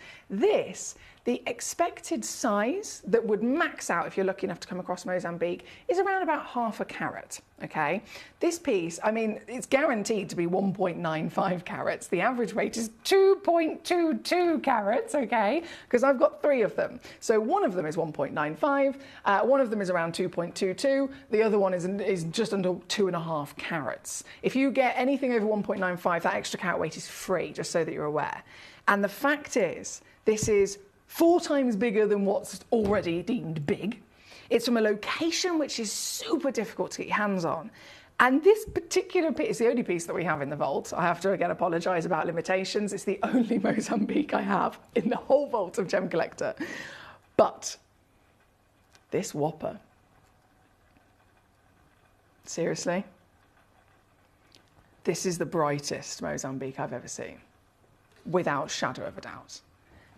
The expected size that would max out if you're lucky enough to come across Mozambique is around about half a carat, okay? This piece, I mean, it's guaranteed to be 1.95 carats. The average weight is 2.22 carats, okay? Because I've got 3 of them. So one of them is 1.95, one of them is around 2.22, the other one is just under 2.5 carats. If you get anything over 1.95, that extra carat weight is free, just so that you're aware. And the fact is, this is 4 times bigger than what's already deemed big. It's from a location which is super difficult to get your hands on. And this particular piece is the only piece that we have in the vault. I have to again apologise about limitations. It's the only Mozambique I have in the whole vault of Gemcollector. But this whopper, seriously, this is the brightest Mozambique I've ever seen, without shadow of a doubt.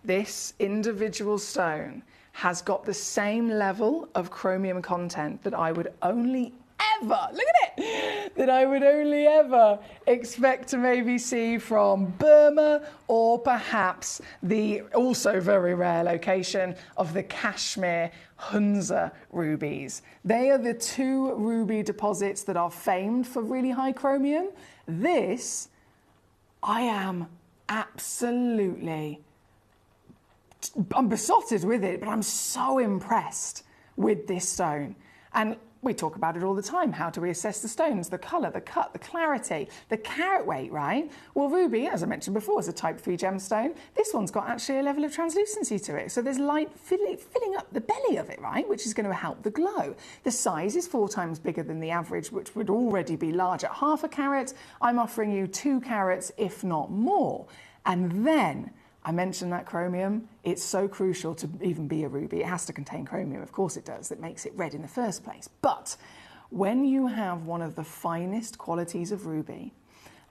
This individual stone has got the same level of chromium content that I would only ever, look at it, that I would only ever expect to maybe see from Burma, or perhaps the also very rare location of the Kashmir Hunza rubies. They are the 2 ruby deposits that are famed for really high chromium. This, I am absolutely, I'm besotted with it, but I'm so impressed with this stone. And we talk about it all the time. How do we assess the stones? The colour, the cut, the clarity, the carat weight, right? Well, ruby, as I mentioned before, is a type 3 gemstone. This one's got actually a level of translucency to it. So there's light filling up the belly of it, right? Which is going to help the glow. The size is 4 times bigger than the average, which would already be large at half a carat. I'm offering you 2 carats, if not more. And then I mentioned that chromium. It's so crucial to even be a ruby. It has to contain chromium, of course it does, that makes it red in the first place. But when you have one of the finest qualities of ruby,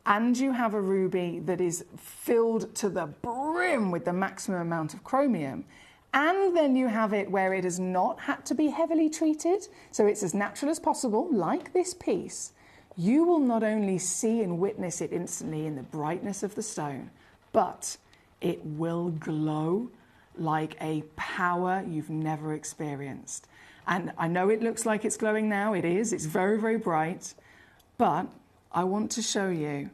and you have a ruby that is filled to the brim with the maximum amount of chromium, and then you have it where it has not had to be heavily treated, so it's as natural as possible, like this piece, you will not only see and witness it instantly in the brightness of the stone, but it will glow like a power you've never experienced. And I know it looks like it's glowing now. It is. It's very, very bright. But I want to show you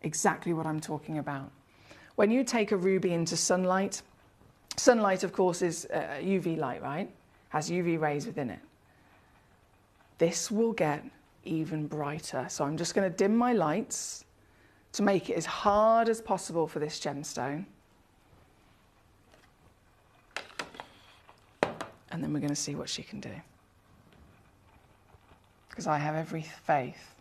exactly what I'm talking about. When you take a ruby into sunlight, sunlight, of course, is UV light, right? Has UV rays within it. This will get even brighter. So I'm just going to dim my lights to make it as hard as possible for this gemstone. And then we're going to see what she can do. Because I have every faith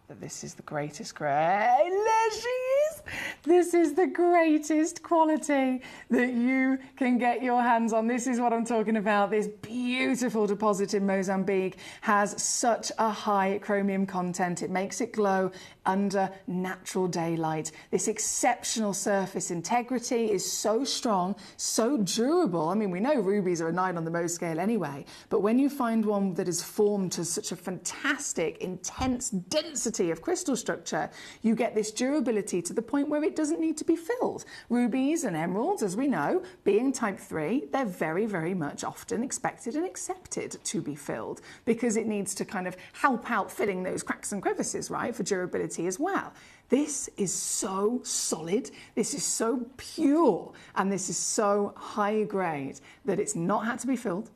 that this is the greatest, there she is! This is the greatest quality that you can get your hands on. This is what I'm talking about. This beautiful deposit in Mozambique has such a high chromium content. It makes it glow under natural daylight. This exceptional surface integrity is so strong, so durable. I mean, we know rubies are a 9 on the Mohs scale anyway, but when you find one that is formed to such a fantastic, intense density of crystal structure, you get this durability to the point where it doesn't need to be filled. Rubies and emeralds, as we know, being type 3, they're very, very much often expected and accepted to be filled because it needs to kind of help out filling those cracks and crevices, right, for durability as well. This is so solid, this is so pure, and this is so high grade that it's not had to be filled,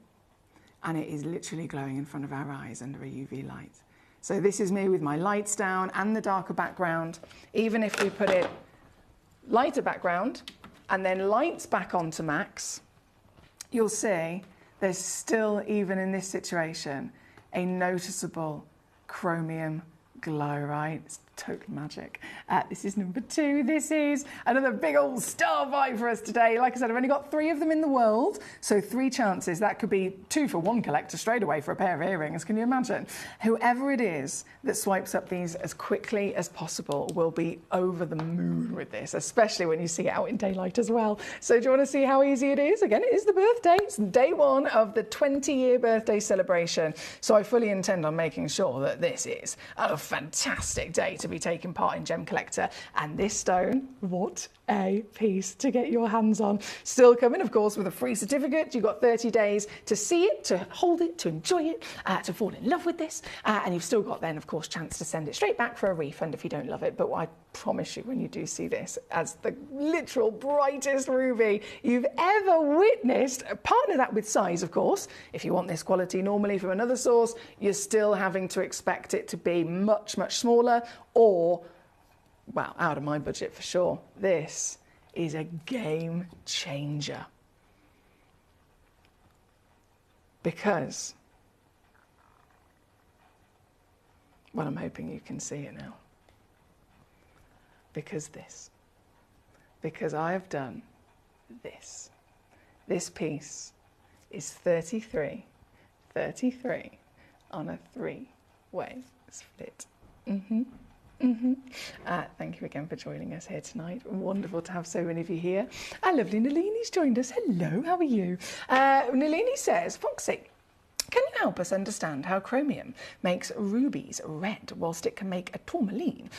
and it is literally glowing in front of our eyes under a UV light. So this is me with my lights down and the darker background. Even if we put it lighter background and then lights back onto max, you'll see there's still, even in this situation, a noticeable chromium glow, right? It's total magic. This is number 2. This is another big old star buy for us today. Like I said, I've only got 3 of them in the world, so 3 chances. That could be 2 for 1 collector straight away for a pair of earrings. Can you imagine? Whoever it is that swipes up these as quickly as possible will be over the moon with this, especially when you see it out in daylight as well. So do you want to see how easy it is? Again, it is the birthday. It's day 1 of the 20-year birthday celebration. So I fully intend on making sure that this is a fantastic day to to be taking part in Gemcollector. And this stone, what a piece to get your hands on. Still coming, of course, with a free certificate. You've got 30 days to see it, to hold it, to enjoy it, to fall in love with this. And you've still got then, of course, chance to send it straight back for a refund if you don't love it. But I promise you, when you do see this as the literal brightest ruby you've ever witnessed, partner that with size, of course. If you want this quality normally from another source, you're still having to expect it to be much, much smaller or, well, out of my budget for sure. This is a game changer. Because, well, I'm hoping you can see it now. Because I have done this. This piece is 33 on a 3-way split. Thank you again for joining us here tonight. Wonderful to have so many of you here. Our lovely Nalini's joined us. Hello, how are you? Nalini says, Foxy, can you help us understand how chromium makes rubies red whilst it can make a tourmaline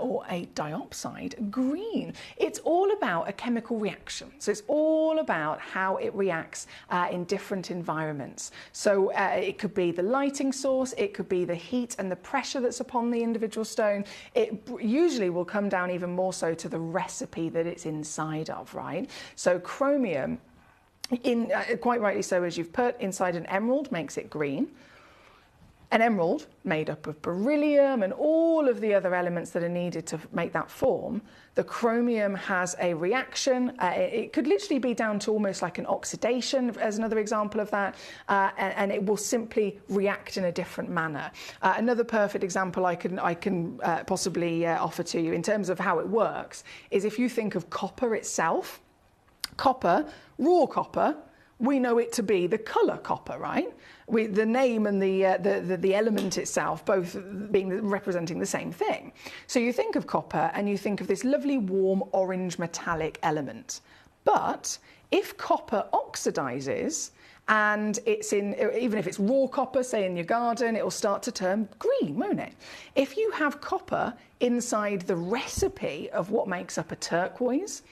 or a diopside green? It's all about a chemical reaction. So it's all about how it reacts in different environments. So it could be the lighting source, it could be the heat and the pressure that's upon the individual stone. It usually will come down even more so to the recipe that it's inside of, right? So chromium, quite rightly so, as you've put, inside an emerald makes it green. An emerald made up of beryllium and all of the other elements that are needed to make that form. The chromium has a reaction. It could literally be down to almost like an oxidation as another example of that, and it will simply react in a different manner. Another perfect example I can possibly offer to you in terms of how it works is if you think of copper itself. Copper, raw copper, we know it to be the colour copper, right? The name and the element itself both representing the same thing. So you think of copper and you think of this lovely warm orange metallic element. But if copper oxidizes, and it's even if it's raw copper, say in your garden, it will start to turn green, won't it? If you have copper inside the recipe of what makes up a turquoise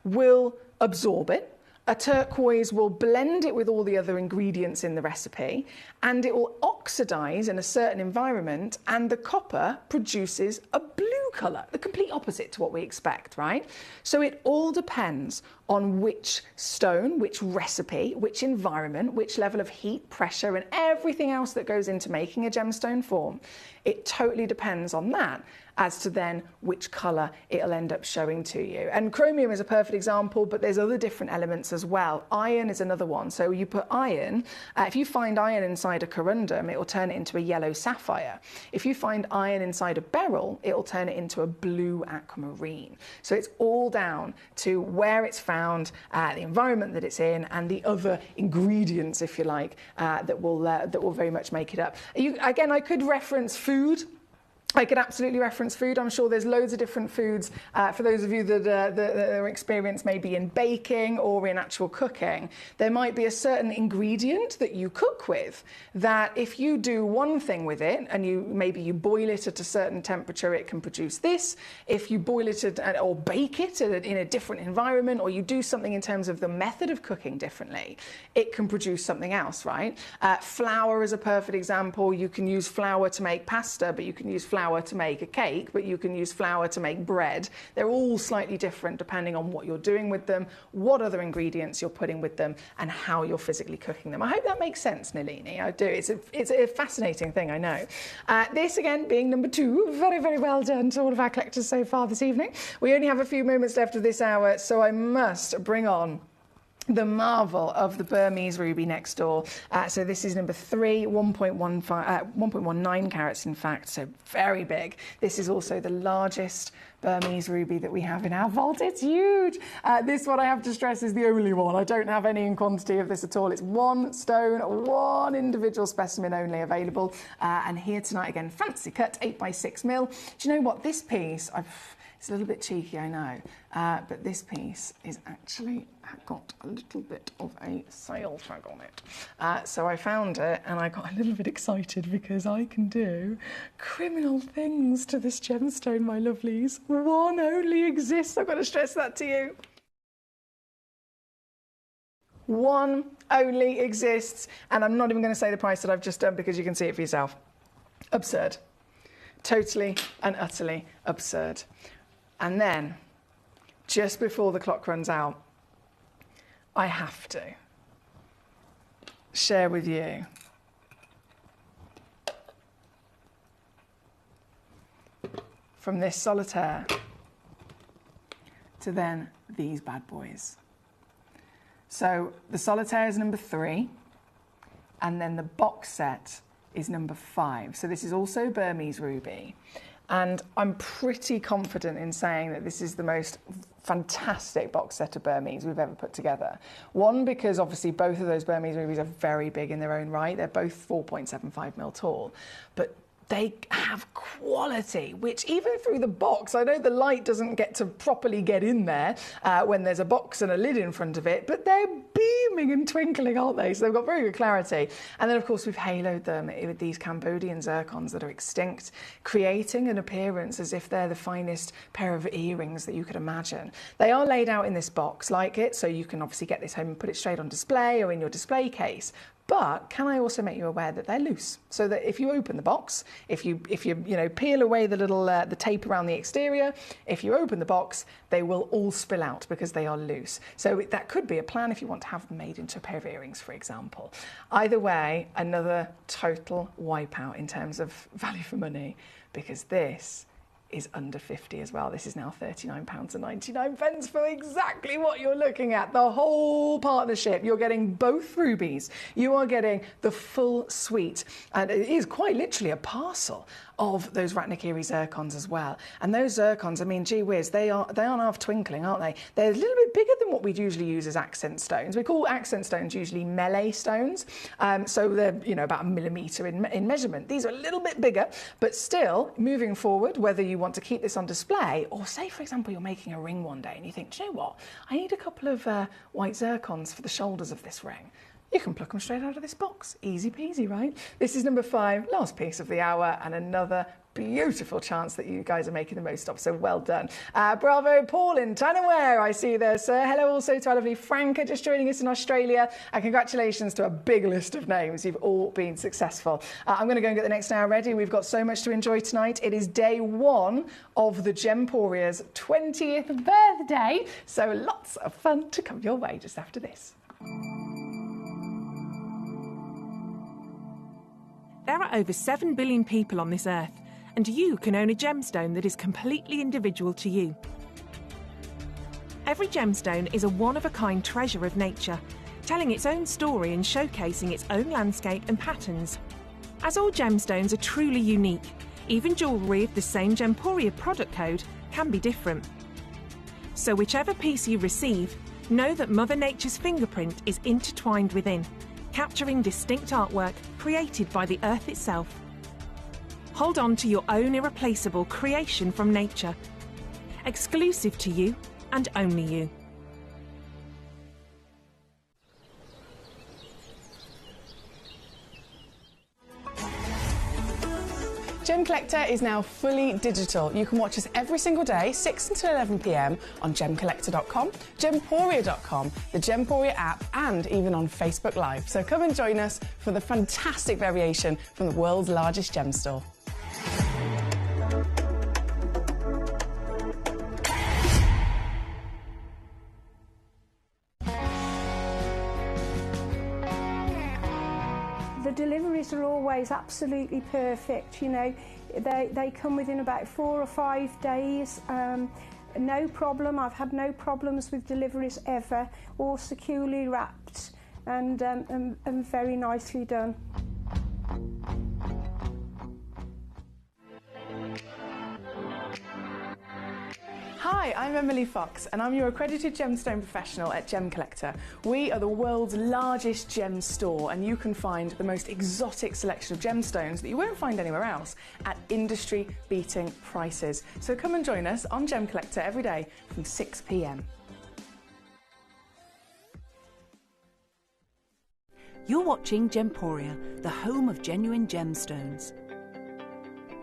will absorb it. A turquoise will blend it with all the other ingredients in the recipe, and it will oxidize in a certain environment, and the copper produces a blue colour, the complete opposite to what we expect, right? So it all depends on which stone, which recipe, which environment, which level of heat, pressure, and everything else that goes into making a gemstone form. It totally depends on that as to then which colour it'll end up showing to you. And chromium is a perfect example, but there's other different elements as well. Iron is another one. So you put iron, if you find iron inside a corundum, it will turn it into a yellow sapphire. If you find iron inside a beryl, it will turn it into a blue aquamarine. So it's all down to where it's found, the environment that it's in, and the other ingredients, if you like, that will very much make it up. Again, I could reference food. I could absolutely reference food. I'm sure there's loads of different foods for those of you that are experienced maybe in baking or in actual cooking. There might be a certain ingredient that you cook with that if you do one thing with it and maybe you boil it at a certain temperature, it can produce this. If you boil it or bake it in a different environment, or you do something in terms of the method of cooking differently, it can produce something else, right? Flour is a perfect example. You can use flour to make pasta, but you can use flour to make a cake, but you can use flour to make bread. They're all slightly different depending on what you're doing with them, what other ingredients you're putting with them, and how you're physically cooking them. I hope that makes sense, Nalini. I do. It's a fascinating thing, I know. This, again, being number 2. Very, very well done to all of our collectors so far this evening. We only have a few moments left of this hour, so I must bring on the marvel of the Burmese ruby next door. So this is number 3, 1.19 carats in fact, so very big. This is also the largest Burmese ruby that we have in our vault. It's huge. This one, I have to stress, is the only one. I don't have any in quantity of this at all. It's one stone, one individual specimen only available. And here tonight, again, fancy cut, 8 by 6 mil. Do you know what? This piece, It's a little bit cheeky, I know, but this piece is actually got a little bit of a sale tag on it. So I found it and I got a little bit excited because I can do criminal things to this gemstone, my lovelies. One only exists, I've got to stress that to you. One only exists, and I'm not even going to say the price that I've just done because you can see it for yourself. Absurd. Totally and utterly absurd. And then, just before the clock runs out, I have to share with you from this solitaire to then these bad boys. So the solitaire is number 3, and then the box set is number 5. So this is also Burmese ruby. And I'm pretty confident in saying that this is the most fantastic box set of Burmese we've ever put together. One, because obviously both of those Burmese rubies are very big in their own right. They're both 4.75mm tall. But they have quality, which even through the box, I know the light doesn't get to properly get in there when there's a box and a lid in front of it, but they're beaming and twinkling, aren't they? So they've got very good clarity. And then, of course, we've haloed them with these Cambodian zircons that are extinct, creating an appearance as if they're the finest pair of earrings that you could imagine. They are laid out in this box like it, so you can obviously get this home and put it straight on display or in your display case. But can I also make you aware that they're loose, so that if you open the box, if you peel away the little the tape around the exterior, if you open the box, they will all spill out because they are loose. So that could be a plan if you want to have them made into a pair of earrings, for example. Either way, another total wipeout in terms of value for money, because this is under 50 as well. This is now £39.99 for exactly what you're looking at. The whole partnership. You're getting both rubies. You are getting the full suite. And it is quite literally a parcel of those Ratnakiri zircons as well. And those zircons, I mean, gee whiz, they aren't half twinkling, aren't they? They're a little bit bigger than what we'd usually use as accent stones. We call accent stones usually melee stones. So they're, about 1 millimetre in measurement. These are a little bit bigger, but still, moving forward, whether you want to keep this on display, or say, for example, you're making a ring one day and you think, do you know what? I need a couple of white zircons for the shoulders of this ring. You can pluck them straight out of this box. Easy peasy, right? This is number 5, last piece of the hour, and another beautiful chance that you guys are making the most of, so well done. Bravo, Paul in Tanaware, I see you there, sir. Hello also to our lovely Franca, just joining us in Australia, and congratulations to a big list of names. You've all been successful. I'm going to go and get the next hour ready. We've got so much to enjoy tonight. It is day 1 of the Gemporia's 20th birthday, so lots of fun to come your way just after this. There are over 7 billion people on this earth, and you can own a gemstone that is completely individual to you. Every gemstone is a one-of-a-kind treasure of nature, telling its own story and showcasing its own landscape and patterns. As all gemstones are truly unique, even jewellery of the same Gemporia product code can be different. So whichever piece you receive, know that Mother Nature's fingerprint is intertwined within, capturing distinct artwork created by the earth itself. Hold on to your own irreplaceable creation from nature, exclusive to you and only you. Gemcollector is now fully digital. You can watch us every single day, 6 until 11 p.m. on Gemcollector.com, Gemporia.com, the Gemporia app, and even on Facebook Live. So come and join us for the fantastic variation from the world's largest gem store. The deliveries are always absolutely perfect, they come within about 4 or 5 days, no problem. I've had no problems with deliveries ever, all securely wrapped and very nicely done. Hi. Hi, I'm Emily Fox and I'm your accredited gemstone professional at Gemcollector. We are the world's largest gem store and you can find the most exotic selection of gemstones that you won't find anywhere else at industry-beating prices. So come and join us on Gemcollector every day from 6 p.m. You're watching Gemporia, the home of genuine gemstones.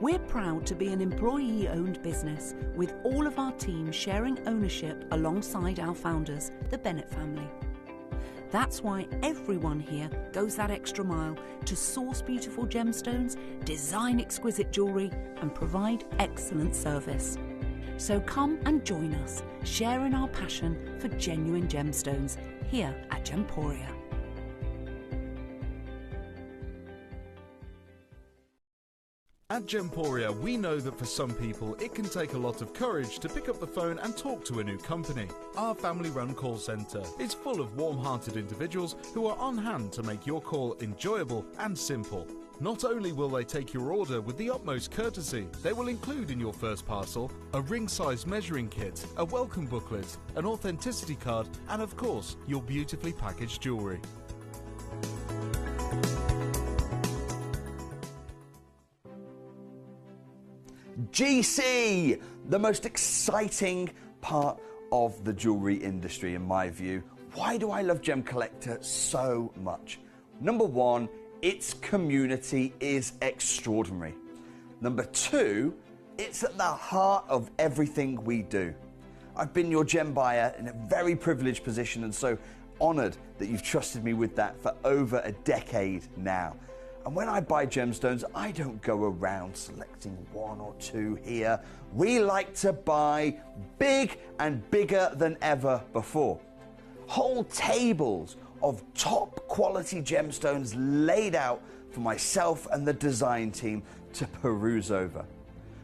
We're proud to be an employee-owned business with all of our team sharing ownership alongside our founders, the Bennett family. That's why everyone here goes that extra mile to source beautiful gemstones, design exquisite jewellery and provide excellent service. So come and join us, sharing our passion for genuine gemstones here at Gemporia. At Gemporia, we know that for some people it can take a lot of courage to pick up the phone and talk to a new company. Our family-run call centre is full of warm-hearted individuals who are on hand to make your call enjoyable and simple. Not only will they take your order with the utmost courtesy, they will include in your first parcel a ring-size measuring kit, a welcome booklet, an authenticity card and of course your beautifully packaged jewellery. GC, the most exciting part of the jewellery industry in my view. Why do I love Gemcollector so much? Number one, its community is extraordinary. Number two, it's at the heart of everything we do. I've been your gem buyer in a very privileged position and so honoured that you've trusted me with that for over a decade now. And when I buy gemstones, I don't go around selecting one or two here. We like to buy big and bigger than ever before. Whole tables of top quality gemstones laid out for myself and the design team to peruse over.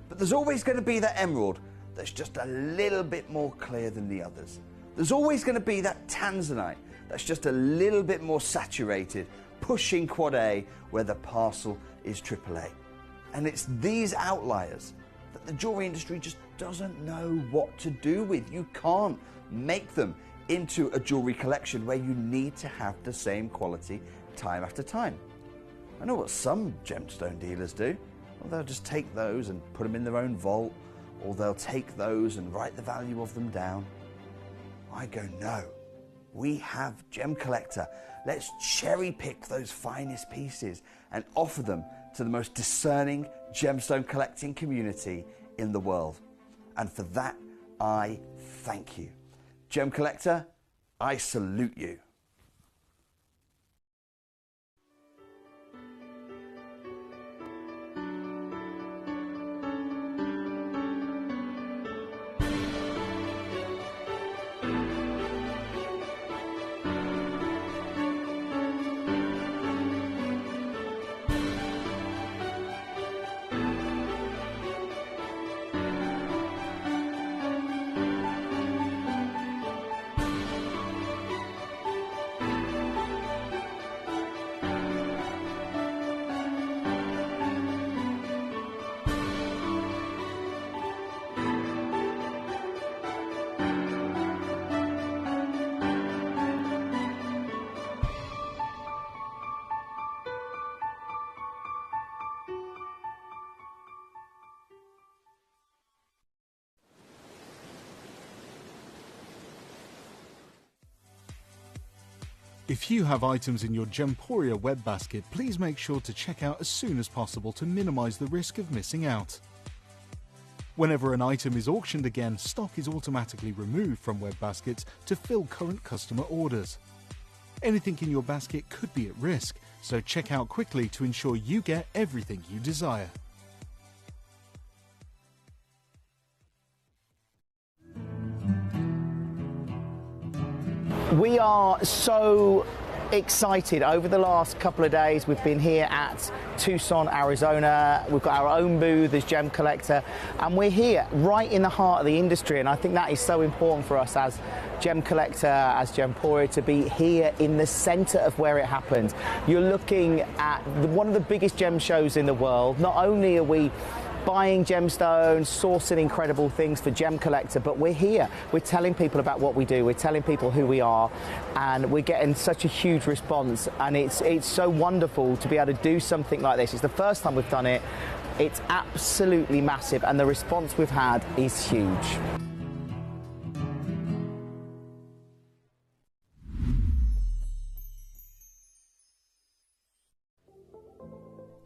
But there's always going to be that emerald that's just a little bit more clear than the others. There's always going to be that tanzanite that's just a little bit more saturated, pushing quad A where the parcel is AAA. And it's these outliers that the jewellery industry just doesn't know what to do with. You can't make them into a jewellery collection where you need to have the same quality time after time. I know what some gemstone dealers do. Well, they'll just take those and put them in their own vault, or they'll take those and write the value of them down. I go, no. We have Gemcollector. Let's cherry pick those finest pieces and offer them to the most discerning gemstone collecting community in the world. And for that, I thank you. Gemcollector, I salute you. If you have items in your Gemporia web basket, please make sure to check out as soon as possible to minimise the risk of missing out. Whenever an item is auctioned again, stock is automatically removed from web baskets to fill current customer orders. Anything in your basket could be at risk, so check out quickly to ensure you get everything you desire. We are so excited. Over the last couple of days we've been here at Tucson, Arizona. We've got our own booth as Gemcollector and we're here right in the heart of the industry, and I think that is so important for us as Gemcollector, as Gemporia, to be here in the centre of where it happens. You're looking at one of the biggest gem shows in the world. Not only are we buying gemstones, sourcing incredible things for Gemcollector, but we're here. We're telling people about what we do. We're telling people who we are, and we're getting such a huge response, and it's so wonderful to be able to do something like this. It's the first time we've done it. It's absolutely massive, and the response we've had is huge.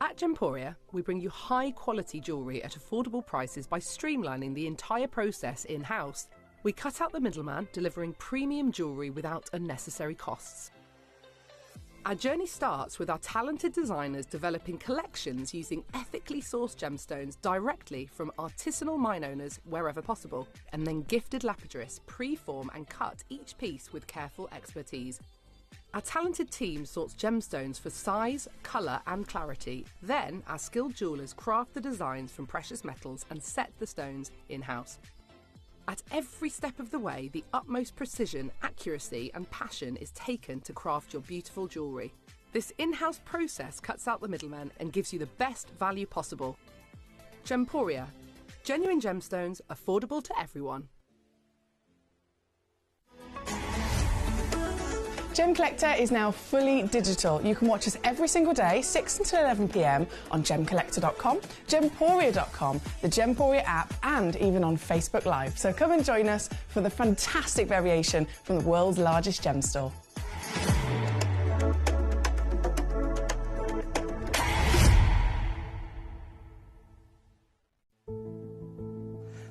At Gemporia, we bring you high-quality jewellery at affordable prices by streamlining the entire process in-house. We cut out the middleman, delivering premium jewellery without unnecessary costs. Our journey starts with our talented designers developing collections using ethically sourced gemstones directly from artisanal mine owners wherever possible, and then gifted lapidarists pre-form and cut each piece with careful expertise. Our talented team sorts gemstones for size, colour and clarity. Then our skilled jewellers craft the designs from precious metals and set the stones in-house. At every step of the way, the utmost precision, accuracy and passion is taken to craft your beautiful jewellery. This in-house process cuts out the middleman and gives you the best value possible. Gemporia. Genuine gemstones, affordable to everyone. Gemcollector is now fully digital. You can watch us every single day, 6 until 11 p.m. on Gemcollector.com, Gemporia.com, the Gemporia app, and even on Facebook Live. So come and join us for the fantastic variation from the world's largest gem store.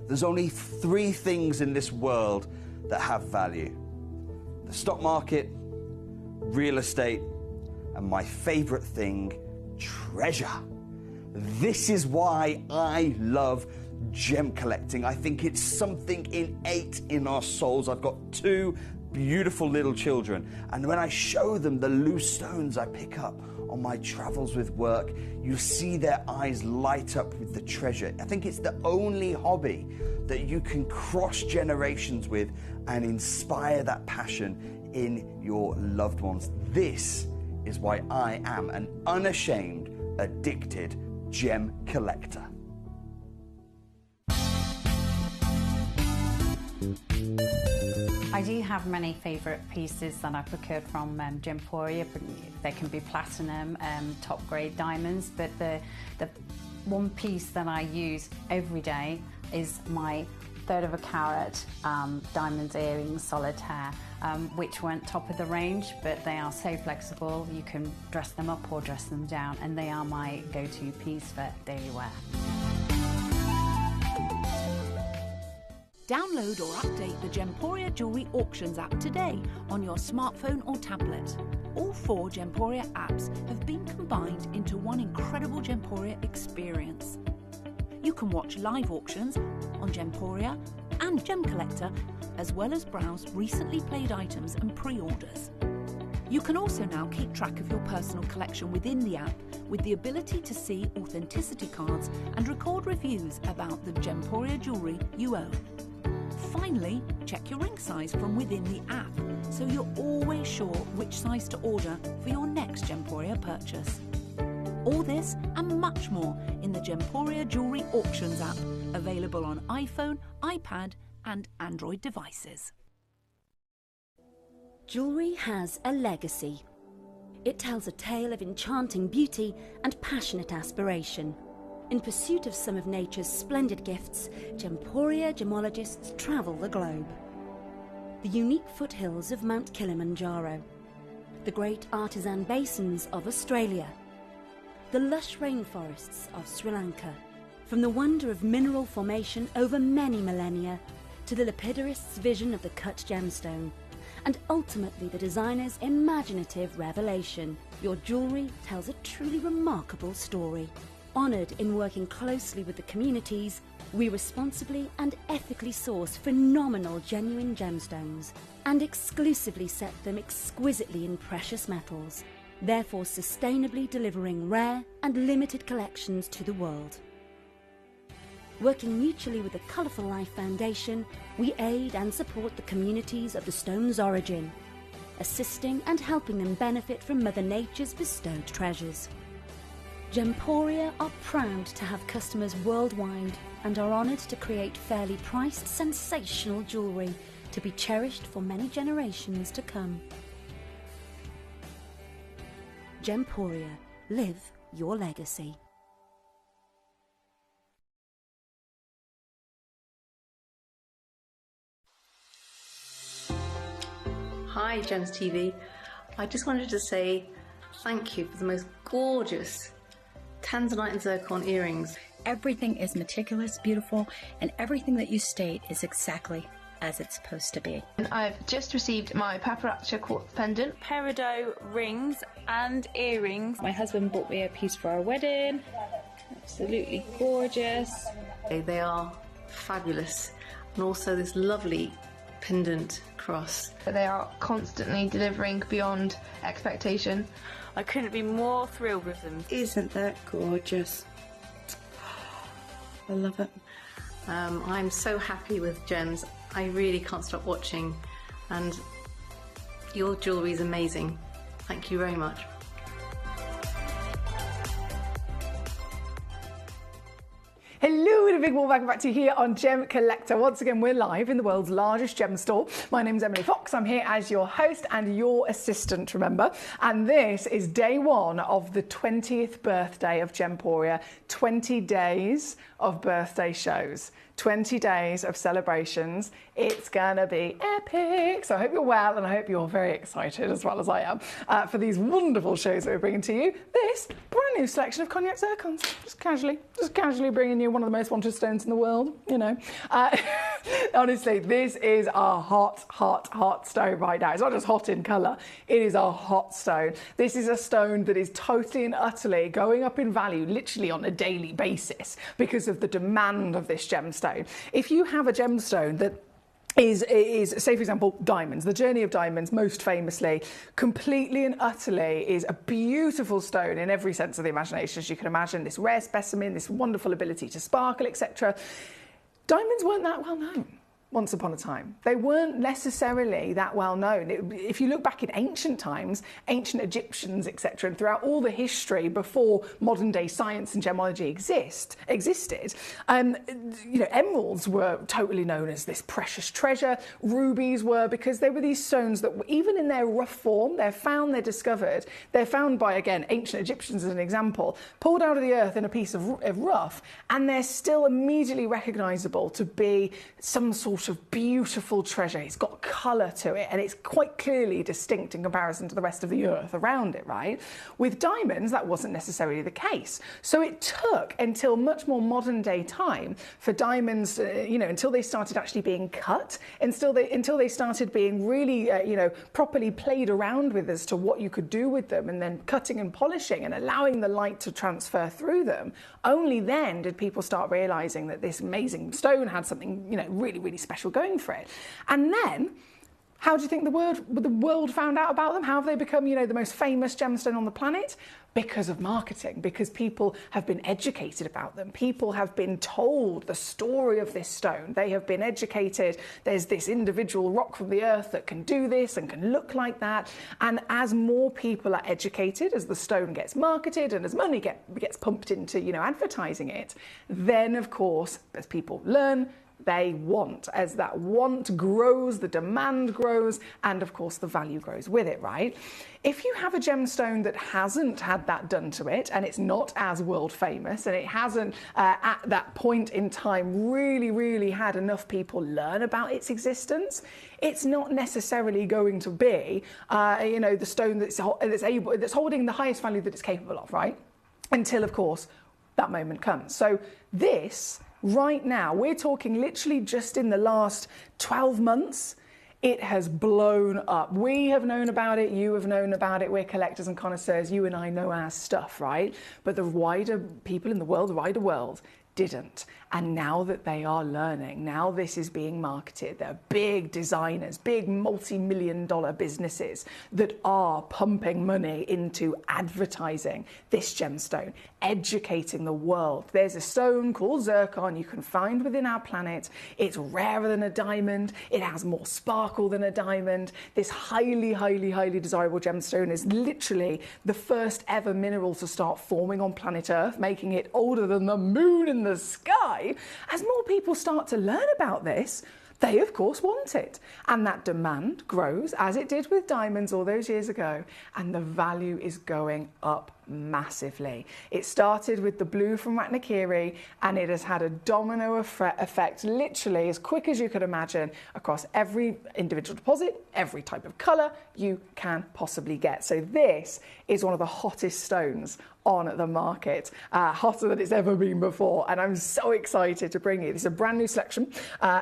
There's only 3 things in this world that have value: the stock market, real estate, and my favorite thing, treasure. This is why I love gem collecting. I think it's something innate in our souls. I've got 2 beautiful little children, and when I show them the loose stones I pick up on my travels with work, you see their eyes light up with the treasure. I think it's the only hobby that you can cross generations with and inspire that passion in your loved ones. This is why I am an unashamed, addicted gem collector. I do have many favourite pieces that I procured from Gemporia. They can be platinum, top grade diamonds, but the one piece that I use every day is my 1/3 of a carat diamond earrings solitaire, which weren't top of the range, but they are so flexible. You can dress them up or dress them down, and they are my go-to piece for daily wear. Download or update the Gemporia Jewellery Auctions app today on your smartphone or tablet. All 4 Gemporia apps have been combined into one incredible Gemporia experience. You can watch live auctions on Gemporia and Gemcollector, as well as browse recently played items and pre-orders. You can also now keep track of your personal collection within the app with the ability to see authenticity cards and record reviews about the Gemporia jewellery you own. Finally, check your ring size from within the app, so you're always sure which size to order for your next Gemporia purchase. All this and much more in the Gemporia Jewellery Auctions app, available on iPhone, iPad and Android devices. Jewellery has a legacy. It tells a tale of enchanting beauty and passionate aspiration. In pursuit of some of nature's splendid gifts, Gemporia gemologists travel the globe. The unique foothills of Mount Kilimanjaro, the great artisan basins of Australia, the lush rainforests of Sri Lanka. From the wonder of mineral formation over many millennia to the lapidarists' vision of the cut gemstone, and ultimately the designer's imaginative revelation, your jewellery tells a truly remarkable story. Honoured in working closely with the communities, we responsibly and ethically source phenomenal genuine gemstones and exclusively set them exquisitely in precious metals, therefore sustainably delivering rare and limited collections to the world. Working mutually with the Colourful Life Foundation, we aid and support the communities of the stone's origin, assisting and helping them benefit from Mother Nature's bestowed treasures. Gemporia are proud to have customers worldwide and are honoured to create fairly priced, sensational jewellery to be cherished for many generations to come. Gemporia, live your legacy. Hi Gems TV, I just wanted to say thank you for the most gorgeous tanzanite and zircon earrings. Everything is meticulous, beautiful, and everything that you state is exactly as it's supposed to be. And I've just received my paparazzi quartz pendant, peridot rings and earrings. My husband bought me a piece for our wedding. Absolutely gorgeous. They are fabulous. And also this lovely pendant cross. They are constantly delivering beyond expectation. I couldn't be more thrilled with them. Isn't that gorgeous? I love it. I'm so happy with Gems. I really can't stop watching, and your jewellery is amazing. Thank you very much. Hello and a big warm welcome back to you here on Gem Collector. Once again, we're live in the world's largest gem store. My name's Emily Fox. I'm here as your host and your assistant, remember. And this is day one of the 20th birthday of Gemporia. 20 days of birthday shows. 20 days of celebrations. It's gonna be epic. So I hope you're well and I hope you're very excited as well as I am for these wonderful shows that we're bringing to you. This brand new selection of cognac zircons. Just casually bringing you one of the most wanted stones in the world, you know. Honestly, this is a hot stone right now. It's not just hot in colour, it is a hot stone. This is a stone that is totally and utterly going up in value literally on a daily basis because of the demand of this gemstone. If you have a gemstone that is say for example diamonds, the journey of diamonds most famously, completely and utterly is a beautiful stone in every sense of the imagination, as you can imagine, this rare specimen, this wonderful ability to sparkle, etc. Diamonds weren't that well known once upon a time. They weren't necessarily that well known. If you look back in ancient times, ancient Egyptians, etc., and throughout all the history before modern day science and gemology existed, you know, emeralds were totally known as this precious treasure. Rubies were, because they were these stones that even in their rough form, they're discovered. They're found by, again, ancient Egyptians as an example, pulled out of the earth in a piece of rough, and they're still immediately recognizable to be some sort of beautiful treasure. It's got colour to it and it's quite clearly distinct in comparison to the rest of the earth around it, right? With diamonds, that wasn't necessarily the case. So it took until much more modern day time for diamonds, you know, until they started actually being cut, until they started being really, you know, properly played around with as to what you could do with them, and then cutting and polishing and allowing the light to transfer through them. Only then did people start realising that this amazing stone had something, you know, really, really special going for it. And then, how do you think the world found out about them? How have they become, you know, the most famous gemstone on the planet? Because of marketing, because people have been educated about them. People have been told the story of this stone. They have been educated. There's this individual rock from the earth that can do this and can look like that. And as more people are educated, as the stone gets marketed and as money gets pumped into, you know, advertising it, then of course, as people learn, they want. As that want grows, the demand grows, and of course the value grows with it, right? If you have a gemstone that hasn't had that done to it, and it's not as world famous, and it hasn't at that point in time really had enough people learn about its existence, it's not necessarily going to be, you know, the stone that's holding the highest value that it's capable of, right? Until of course that moment comes. So this, right now, we're talking literally just in the last 12 months, it has blown up. We have known about it, you have known about it, we're collectors and connoisseurs, you and I know our stuff, right? But the wider people in the world, the wider world, didn't. And now that they are learning, now this is being marketed, there are big designers, big multi-million-dollar businesses that are pumping money into advertising this gemstone, educating the world. There's a stone called zircon you can find within our planet. It's rarer than a diamond. It has more sparkle than a diamond. This highly, highly, highly desirable gemstone is literally the first ever mineral to start forming on planet Earth, making it older than the moon in the sky. As more people start to learn about this, they of course want it. And that demand grows, as it did with diamonds all those years ago, and the value is going up massively. It started with the blue from Ratnakiri, and it has had a domino effect literally as quick as you could imagine across every individual deposit, every type of colour you can possibly get. So this is one of the hottest stones on the market, hotter than it's ever been before, and I'm so excited to bring you. This is a brand new selection,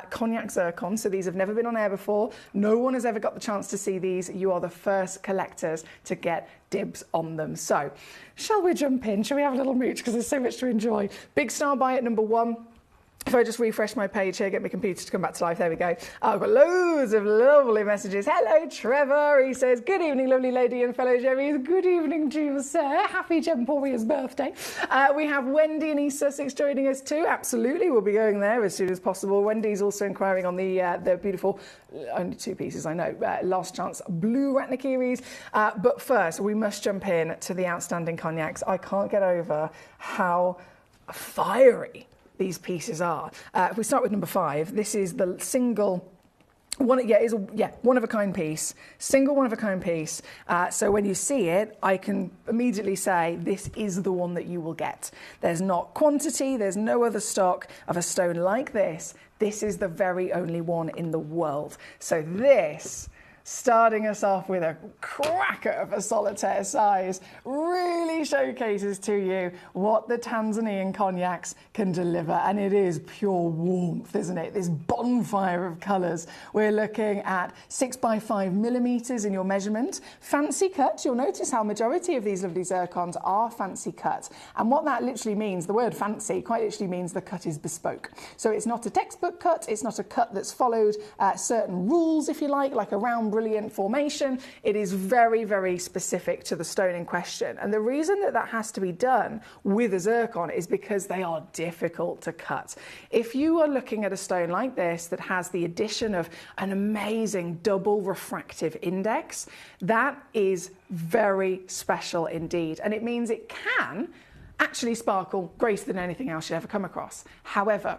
cognac zircon, so these have never been on air before. No one has ever got the chance to see these. You are the first collectors to get dibs on them. So, shall we jump in? Shall we have a little mooch? Because there's so much to enjoy. Big Star Buy at number 1. If I just refresh my page here, get my computer to come back to life, there we go. I've got loads of lovely messages. Hello, Trevor. He says, good evening, lovely lady and fellow Gemmies. Good evening to you, sir. Happy Gemporia's birthday. We have Wendy in East Sussex joining us too. Absolutely, we'll be going there as soon as possible. Wendy's also inquiring on the beautiful, only 2 pieces I know, Last Chance Blue Ratnakiris. But first, we must jump in to the outstanding cognacs. I can't get over how fiery these pieces are. If we start with number 5, this is the single one of a kind piece, single one of a kind piece. So when you see it, I can immediately say this is the one that you will get. There's not quantity, there's no other stock of a stone like this. This is the very only one in the world. So this, starting us off with a cracker of a solitaire size, really showcases to you what the Tanzanian cognacs can deliver. And it is pure warmth, isn't it? This bonfire of colours. We're looking at 6x5mm in your measurement. Fancy cut. You'll notice how majority of these lovely zircons are fancy cut. And what that literally means, the word fancy quite literally means the cut is bespoke. So it's not a textbook cut. It's not a cut that's followed certain rules, if you like a round brilliant formation. It is very, very specific to the stone in question. And the reason that that has to be done with a zircon is because they are difficult to cut. If you are looking at a stone like this that has the addition of an amazing double refractive index, that is very special indeed. And it means it can actually sparkle greater than anything else you'll ever come across. However,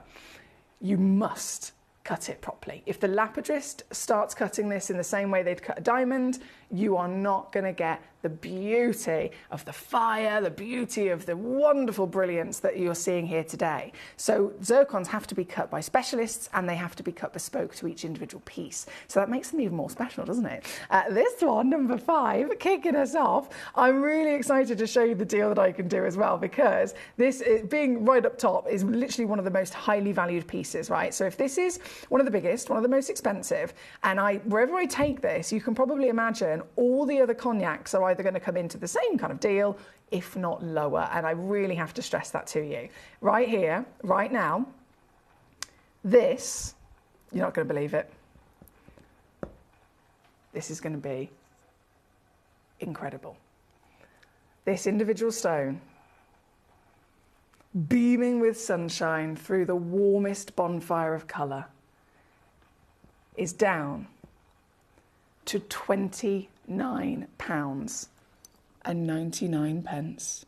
you must cut it properly. If the lapidrist starts cutting this in the same way they'd cut a diamond, you are not going to get the beauty of the fire, the beauty of the wonderful brilliance that you're seeing here today. So zircons have to be cut by specialists, and they have to be cut bespoke to each individual piece. So that makes them even more special, doesn't it? This one, number 5, kicking us off, I'm really excited to show you the deal that I can do as well, because this, being right up top, is literally one of the most highly valued pieces, right? So if this is one of the biggest, one of the most expensive, and wherever I take this, you can probably imagine all the other cognacs are either going to come into the same kind of deal, if not lower. And I really have to stress that to you. Right here, right now, this, you're not going to believe it. This is going to be incredible. This individual stone, beaming with sunshine through the warmest bonfire of colour, is down to £29.99.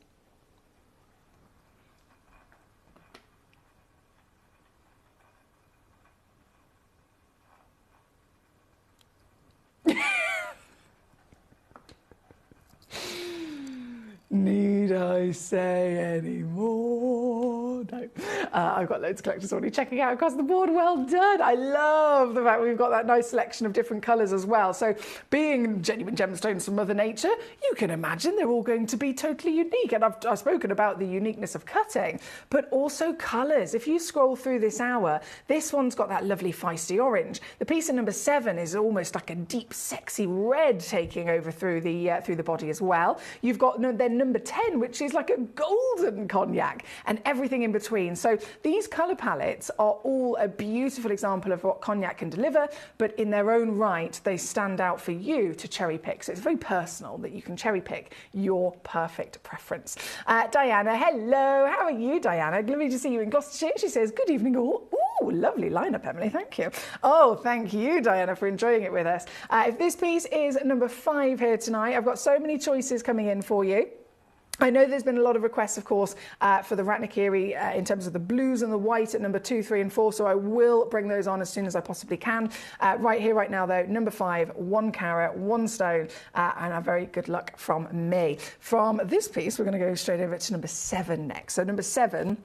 Need I say any more? No. I've got loads of collectors already checking out across the board. Well done. I love the fact we've got that nice selection of different colours as well. So being genuine gemstones from Mother Nature, you can imagine they're all going to be totally unique. And I've spoken about the uniqueness of cutting, but also colours. If you scroll through this hour, this one's got that lovely feisty orange. The piece in number 7 is almost like a deep, sexy red taking over through the body as well. You've got then number 10, which is like a golden cognac, and everything in between. So these colour palettes are all a beautiful example of what cognac can deliver, but in their own right, they stand out for you to cherry pick. So it's very personal that you can cherry pick your perfect preference. Diana, hello. How are you, Diana? Lovely to see you in Gloucestershire. She says, good evening all. Ooh, lovely lineup, Emily. Thank you. Oh, thank you, Diana, for enjoying it with us. If this piece is number 5 here tonight, I've got so many choices coming in for you. I know there's been a lot of requests, of course, for the Ratnakiri in terms of the blues and the white at number 2, 3 and 4, so I will bring those on as soon as I possibly can. Right here, right now, though, number 5, 1 carat, 1 stone, and a very good luck from me. From this piece, we're going to go straight over to number 7 next. So number 7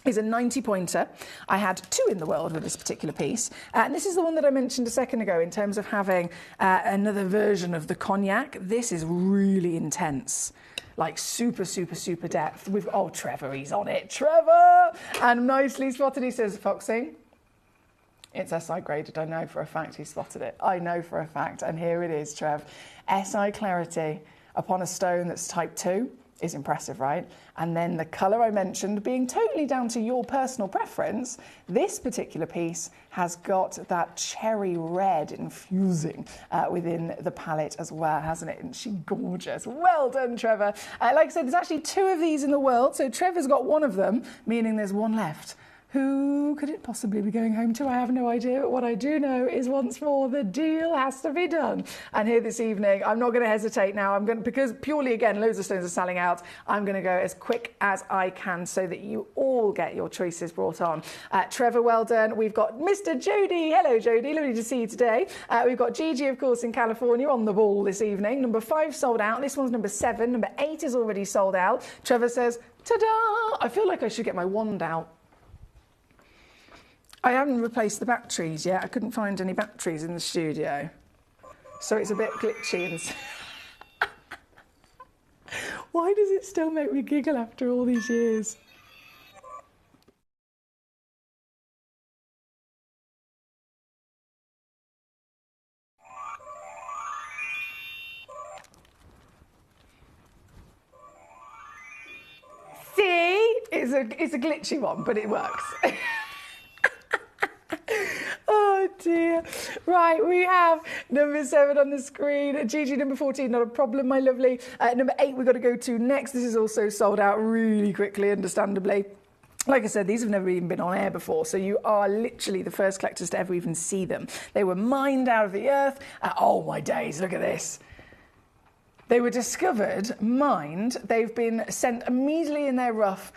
is a 90 pointer. I had 2 in the world with this particular piece. And this is the one that I mentioned a second ago in terms of having another version of the cognac. This is really intense. Like super, super, super depth. Oh, Trevor, he's on it. Trevor! And nicely spotted, he says, Foxy, it's SI graded. I know for a fact he spotted it. I know for a fact. And here it is, Trev. SI clarity upon a stone that's type 2 is impressive, right? And then the colour I mentioned being totally down to your personal preference, this particular piece has got that cherry red infusing within the palette as well, hasn't it? Isn't she gorgeous? Well done, Trevor. Like I said, there's actually 2 of these in the world, so Trevor's got 1 of them, meaning there's 1 left. Who could it possibly be going home to? I have no idea. But what I do know is once more the deal has to be done. And here this evening, I'm not going to hesitate now. I'm going to, because purely again, loads of stones are selling out. I'm going to go as quick as I can so that you all get your choices brought on. Trevor, well done. We've got Mr. Jody. Hello, Jody. Lovely to see you today. We've got Gigi, of course, in California on the ball this evening. Number 5 sold out. This one's number 7. Number 8 is already sold out. Trevor says, ta-da! I feel like I should get my wand out. I haven't replaced the batteries yet. I couldn't find any batteries in the studio. So it's a bit glitchy. And why does it still make me giggle after all these years? See? It's a glitchy one, but it works. Oh dear. Right, we have number 7 on the screen. Gigi, number 14, not a problem, my lovely. Number 8 we've got to go to next. This is also sold out really quickly, understandably. Like I said, these have never even been on air before, so you are literally the first collectors to ever even see them. They were mined out of the earth. Oh my days, look at this. They were discovered, mined, they've been sent immediately in their rough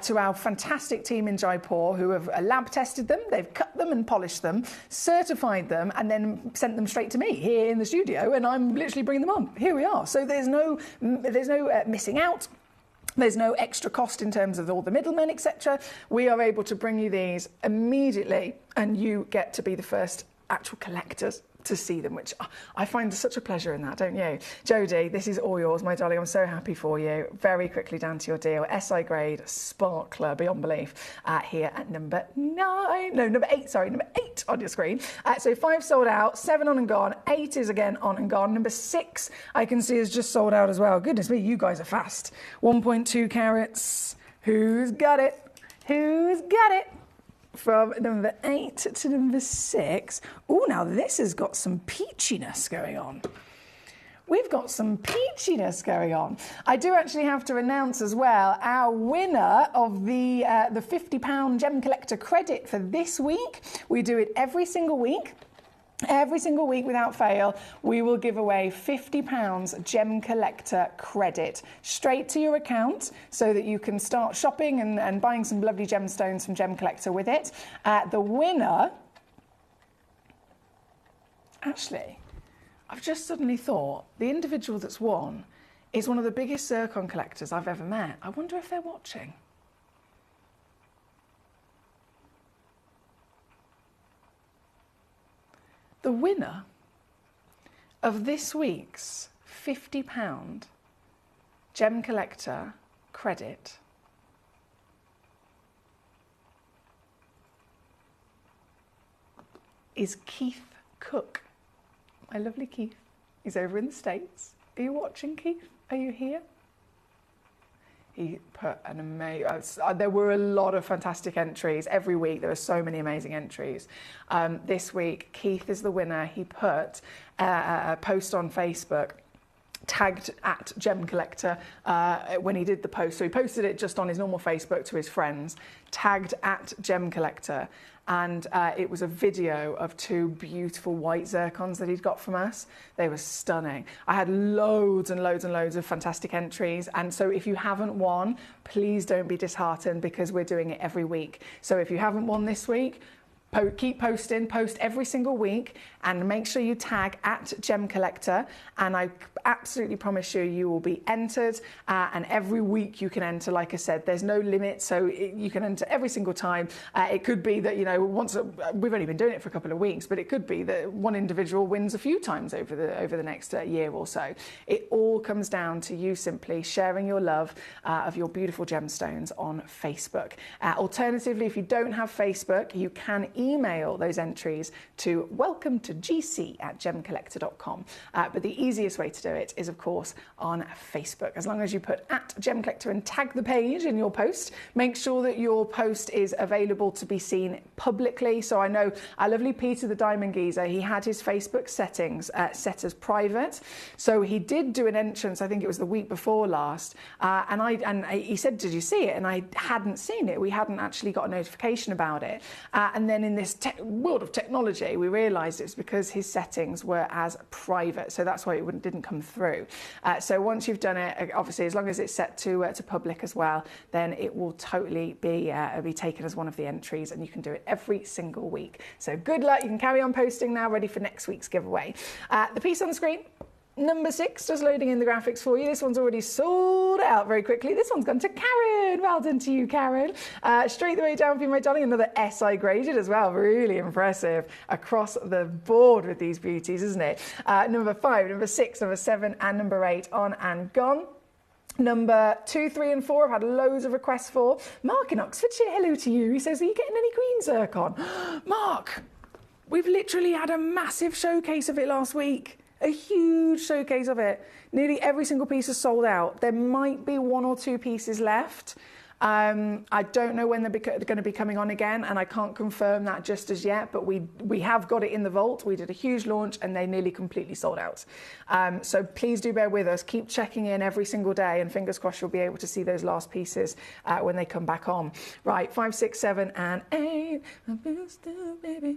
to our fantastic team in Jaipur who have lab tested them, they've cut them and polished them, certified them and then sent them straight to me here in the studio and I'm literally bringing them on. Here we are. So there's no missing out. There's no extra cost in terms of all the middlemen, etc. We are able to bring you these immediately and you get to be the first actual collectors to see them, which I find such a pleasure in that, don't you? Jodie, this is all yours, my darling. I'm so happy for you. Very quickly down to your deal. SI grade sparkler beyond belief here at number 8 on your screen. So 5 sold out, 7 on and gone, 8 is again on and gone. Number 6 I can see is just sold out as well. Goodness me, you guys are fast. 1.2 carats. Who's got it? Who's got it? From number 8 to number 6. Oh, now this has got some peachiness going on. We've got some peachiness going on. I do actually have to announce as well our winner of the £50 Gem Collector credit for this week. We do it every single week. Every single week without fail, we will give away £50 Gem Collector credit straight to your account so that you can start shopping and buying some lovely gemstones from Gem Collector with it. The winner, actually, I've just suddenly thought the individual that's won is one of the biggest zircon collectors I've ever met. I wonder if they're watching. The winner of this week's £50 Gem Collector credit is Keith Cook. My lovely Keith. He's over in the States. Are you watching, Keith? Are you here? He put an amazing... there were a lot of fantastic entries. Every week there were so many amazing entries. This week, Keith is the winner. He put a post on Facebook tagged at Gemcollector when he did the post. So he posted it just on his normal Facebook to his friends, tagged at Gemcollector. And it was a video of 2 beautiful white zircons that he'd got from us. They were stunning. I had loads and loads and loads of fantastic entries. And so if you haven't won, please don't be disheartened, because we're doing it every week. So if you haven't won this week, keep posting, post every single week, and make sure you tag at Gemcollector, and I absolutely promise you, you will be entered, and every week you can enter. Like I said, there's no limit, so you can enter every single time. It could be that, you know, we've only been doing it for a couple of weeks, but it could be that one individual wins a few times over the next year or so. It all comes down to you simply sharing your love of your beautiful gemstones on Facebook. Alternatively, if you don't have Facebook, you can email those entries to welcome-to-gc@gemcollector.com. But the easiest way to do it is, of course, on Facebook. As long as you put at Gemcollector and tag the page in your post, make sure that your post is available to be seen publicly. So I know our lovely Peter the Diamond Geezer, he had his Facebook settings set as private. So he did do an entrance, I think it was the week before last, and he said, did you see it? And I hadn't seen it. We hadn't actually got a notification about it. And then in this world of technology, we realised it's because his settings were as private, so that's why it didn't come through. So once you've done it, obviously, as long as it's set to public as well, then it will totally be taken as one of the entries, and you can do it every single week. So good luck. You can carry on posting now, ready for next week's giveaway. The piece on the screen, number 6, just loading in the graphics for you. This one's already sold out very quickly. This one's gone to Karen. Well done to you, Karen. Straight the way down for you, my darling. Another SI graded as well. Really impressive across the board with these beauties, isn't it? Number 5, number 6, number 7, and number 8 on and gone. Number 2, 3, and 4 I've had loads of requests for. Mark in Oxfordshire, hello to you. He says, are you getting any green zircon? Mark, we've literally had a massive showcase of it last week. A huge showcase of it. Nearly every single piece is sold out. There might be 1 or 2 pieces left. I don't know when they're going to be coming on again, and I can't confirm that just as yet, but we have got it in the vault. We did a huge launch and they nearly completely sold out. So please do bear with us. Keep checking in every single day, and fingers crossed you'll be able to see those last pieces when they come back on. Right, 5, 6, 7, and 8. Baby.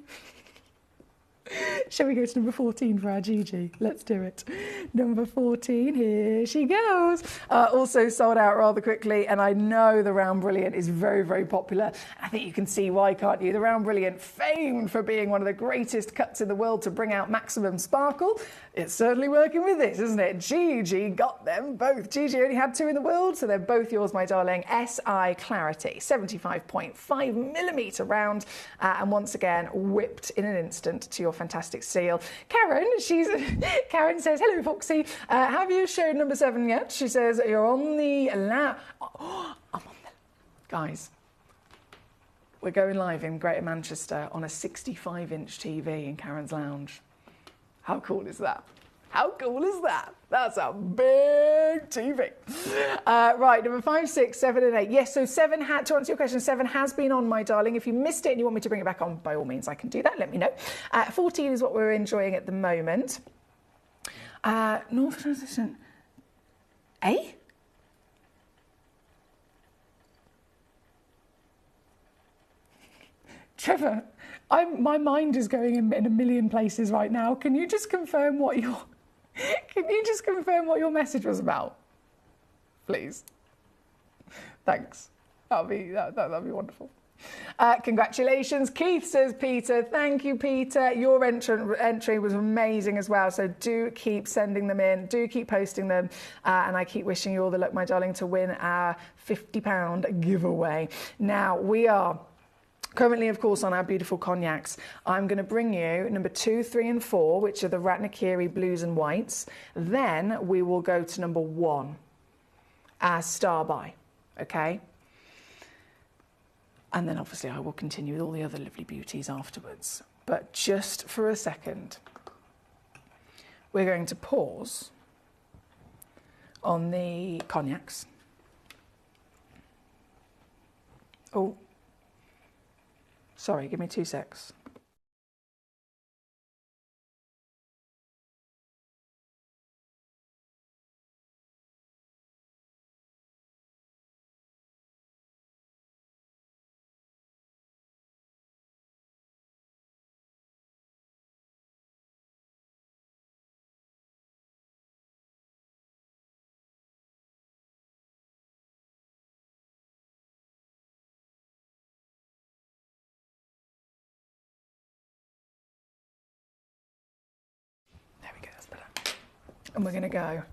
Shall we go to number 14 for our Gigi? Let's do it. Number 14, here she goes. Also sold out rather quickly, and I know the Round Brilliant is very, very popular. I think you can see why, can't you? The Round Brilliant, famed for being one of the greatest cuts in the world to bring out maximum sparkle. It's certainly working with this, isn't it? Gigi got them both. Gigi only had 2 in the world, so they're both yours, my darling. SI Clarity, 75.5mm round, and once again, whipped in an instant to your fantastic seal. Karen says, hello Foxy, have you shown number 7 yet? She says, you're on the I'm on the... Guys, we're going live in Greater Manchester on a 65-inch TV in Karen's Lounge. How cool is that? How cool is that? That's a big TV. Right, number 5, 6, 7, and 8. Yes, so 7 had, to answer your question, 7 has been on, my darling. If you missed it and you want me to bring it back on, by all means, I can do that. Let me know. 14 is what we're enjoying at the moment. North Transition. Eh? Trevor, my mind is going in a million places right now. Can you just confirm what your message was about, please? Thanks. That'll be wonderful. Congratulations, Keith, says Peter. Thank you, Peter. Your entry was amazing as well. So do keep sending them in. Do keep posting them. And I keep wishing you all the luck, my darling, to win our £50 giveaway. Now, we are currently, of course, on our beautiful cognacs. I'm going to bring you number 2, 3, and 4, which are the Ratnakiri blues and whites. Then we will go to number 1, our star buy. Okay? And then obviously I will continue with all the other lovely beauties afterwards. But just for a second, we're going to pause on the cognacs. Oh, sorry, give me 2 secs. And we're going to go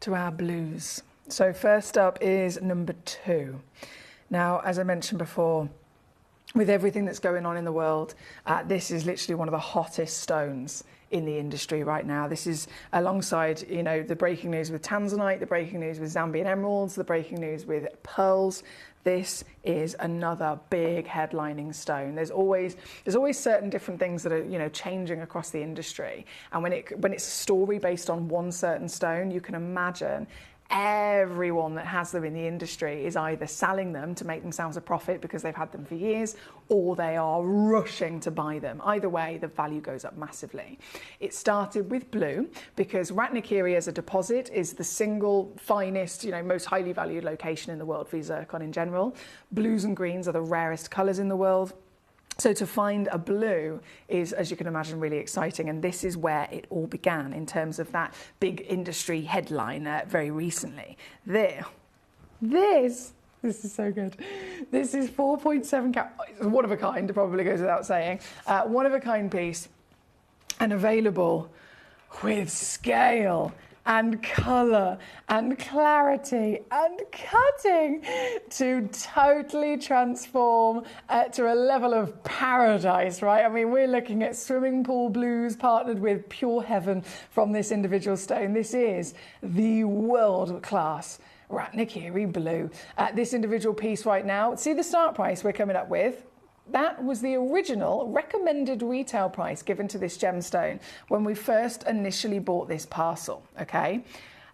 to our blues. So first up is number 2. Now, as I mentioned before, with everything that's going on in the world, this is literally one of the hottest stones in the industry right now. This is alongside, you know, the breaking news with tanzanite, the breaking news with Zambian emeralds, the breaking news with pearls. This is another big headlining stone. There's always certain different things that are, you know, changing across the industry. And when it's a story based on one certain stone, you can imagine everyone that has them in the industry is either selling them to make themselves a profit because they've had them for years, or they are rushing to buy them. Either way, the value goes up massively. It started with blue because Ratnakiri as a deposit is the single finest, you know, most highly valued location in the world for zircon in general. Blues and greens are the rarest colours in the world. So to find a blue is, as you can imagine, really exciting. And this is where it all began in terms of that big industry headline very recently. This is so good. This is 4.7 carat, one of a kind, it probably goes without saying. One of a kind piece and available with scale and colour and clarity and cutting to totally transform to a level of paradise, right? I mean, we're looking at swimming pool blues partnered with pure heaven from this individual stone. This is the world-class Ratnakiri blue. This individual piece right now, see the start price we're coming up with? That was the original recommended retail price given to this gemstone when we first initially bought this parcel, okay?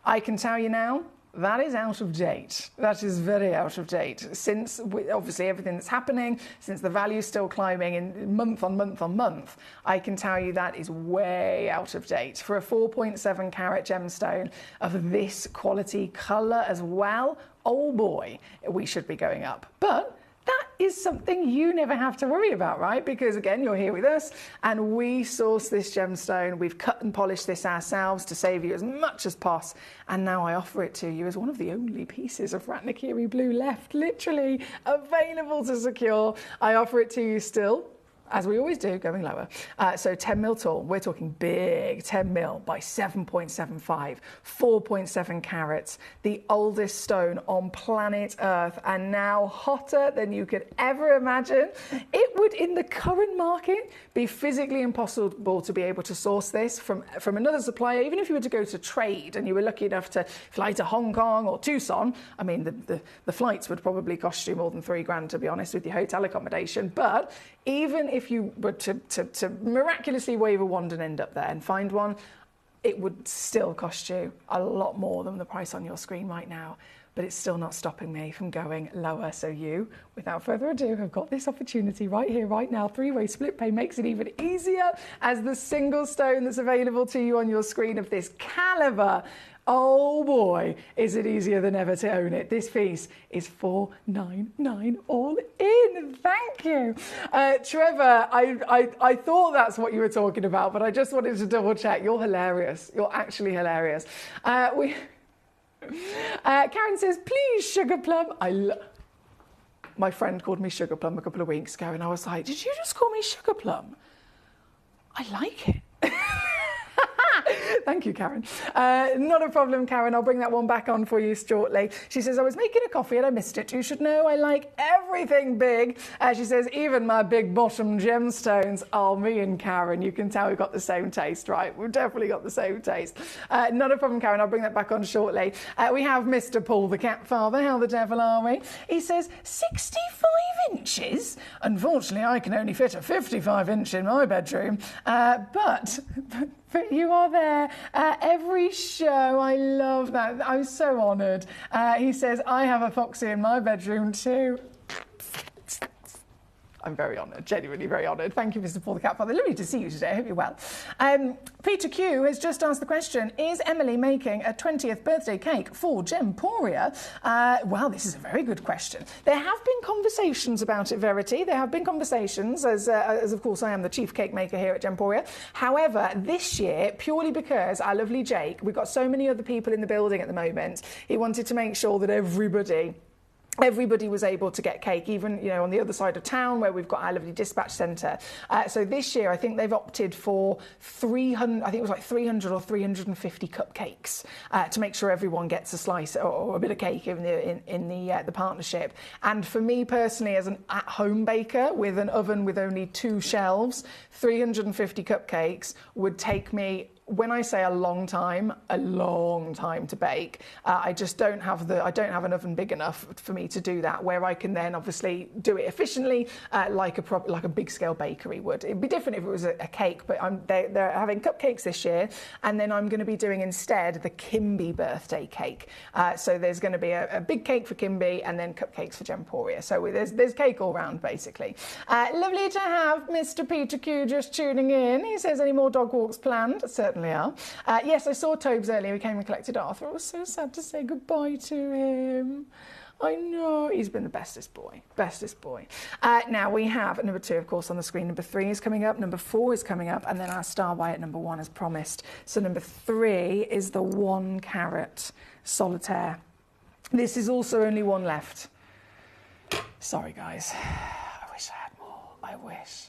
I can tell you now, that is out of date. That is very out of date. Since, obviously, everything that's happening, since the value is still climbing in month on month on month, I can tell you that is way out of date. For a 4.7 carat gemstone of this quality colour as well, oh boy, we should be going up. But that is something you never have to worry about, right? Because again, you're here with us and we source this gemstone. We've cut and polished this ourselves to save you as much as possible. And now I offer it to you as one of the only pieces of Ratnakiri blue left, literally available to secure. I offer it to you still, as we always do, going lower. So 10 mil tall, we're talking big, 10 mil by 7.75, 4.7 carats, the oldest stone on planet Earth, and now hotter than you could ever imagine. It would, in the current market, be physically impossible to be able to source this from another supplier. Even if you were to go to trade and you were lucky enough to fly to Hong Kong or Tucson, I mean, the flights would probably cost you more than $3,000, to be honest, with your hotel accommodation. But even if you were to miraculously wave a wand and end up there and find one, it would still cost you a lot more than the price on your screen right now. But it's still not stopping me from going lower. So you, without further ado, have got this opportunity right here, right now. 3-way split pay makes it even easier as the single stone that's available to you on your screen of this caliber. Oh boy, is it easier than ever to own it. This piece is $499 all in. Thank you. Trevor, I thought that's what you were talking about, but I just wanted to double check. You're hilarious. You're actually hilarious. Karen says, please, Sugar Plum. My friend called me Sugar Plum a couple of weeks ago and I was like, did you just call me Sugar Plum? I like it. Thank you, Karen. Not a problem, Karen. I'll bring that one back on for you shortly. She says, I was making a coffee and I missed it. You should know I like everything big. She says, even my big bottom gemstones. Oh, me and Karen, you can tell we've got the same taste, right? We've definitely got the same taste. Not a problem, Karen. I'll bring that back on shortly. We have Mr. Paul, the cat father. How the devil are we? He says, 65 inches? Unfortunately, I can only fit a 55-inch in my bedroom. But you are there every show. I love that. I'm so honoured. He says, I have a foxy in my bedroom too. I'm very honoured, genuinely very honoured. Thank you, Mr. Paul the Cat Father. Lovely to see you today. I hope you're well. Peter Q has just asked the question, is Emily making a 20th birthday cake for Gemporia? Well, this is a very good question. There have been conversations about it, Verity. There have been conversations, as of course I am the chief cake maker here at Gemporia. However, this year, purely because our lovely Jake, we've got so many other people in the building at the moment, he wanted to make sure that everybody was able to get cake, even, you know, on the other side of town where we've got our lovely dispatch centre. So this year, I think they've opted for 300, I think it was like 300 or 350 cupcakes to make sure everyone gets a slice or a bit of cake in the partnership. And for me personally, as an at-home baker with an oven with only 2 shelves, 350 cupcakes would take me, when I say a long time to bake. I just don't have an oven big enough for me to do that, where I can then obviously do it efficiently, like a big scale bakery would. It'd be different if it was a cake, but they're having cupcakes this year, and then I'm going to be doing instead the Kimby birthday cake. So there's going to be a big cake for Kimby and then cupcakes for Gemporia. So there's cake all round basically. Lovely to have Mr. Peter Q just tuning in. He says, any more dog walks planned? Certainly are. Yes, I saw Tobes earlier. We came and collected Arthur. I was so sad to say goodbye to him. I know. He's been the bestest boy. Now we have number 2, of course, on the screen. Number 3 is coming up. Number 4 is coming up. And then our star by at number 1 as promised. So number 3 is the 1 carat solitaire. This is also only 1 left. Sorry, guys. I wish I had more. I wish.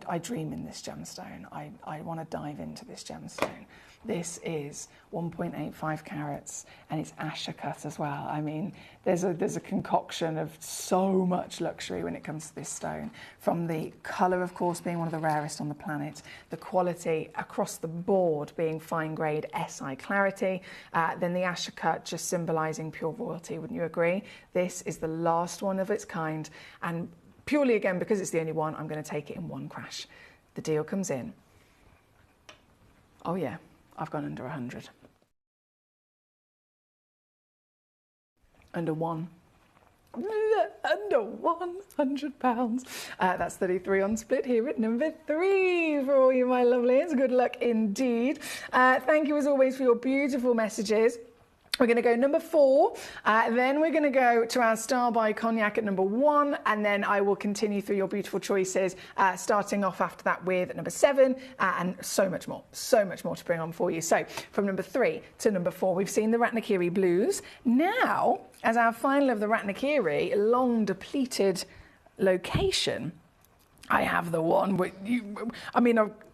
I dream in this gemstone. I want to dive into this gemstone. This is 1.85 carats and it's Asher cut as well. I mean, there's a concoction of so much luxury when it comes to this stone. From the colour, of course, being one of the rarest on the planet, the quality across the board being fine grade SI clarity, then the Asher cut just symbolising pure royalty, wouldn't you agree? This is the last one of its kind, and purely, again, because it's the only one, I'm going to take it in 1 crash. The deal comes in. Oh, yeah, I've gone under 100. Under 1. Under £100. That's 33 on split here at number 3 for all you, my lovelies. Good luck indeed. Thank you, as always, for your beautiful messages. We're going to go number 4, then we're going to go to our Star by Cognac at number 1, and then I will continue through your beautiful choices, starting off after that with number 7, and so much more to bring on for you. So from number 3 to number 4, we've seen the Ratnakiri Blues. Now, as our final of the Ratnakiri long depleted location, I have the one,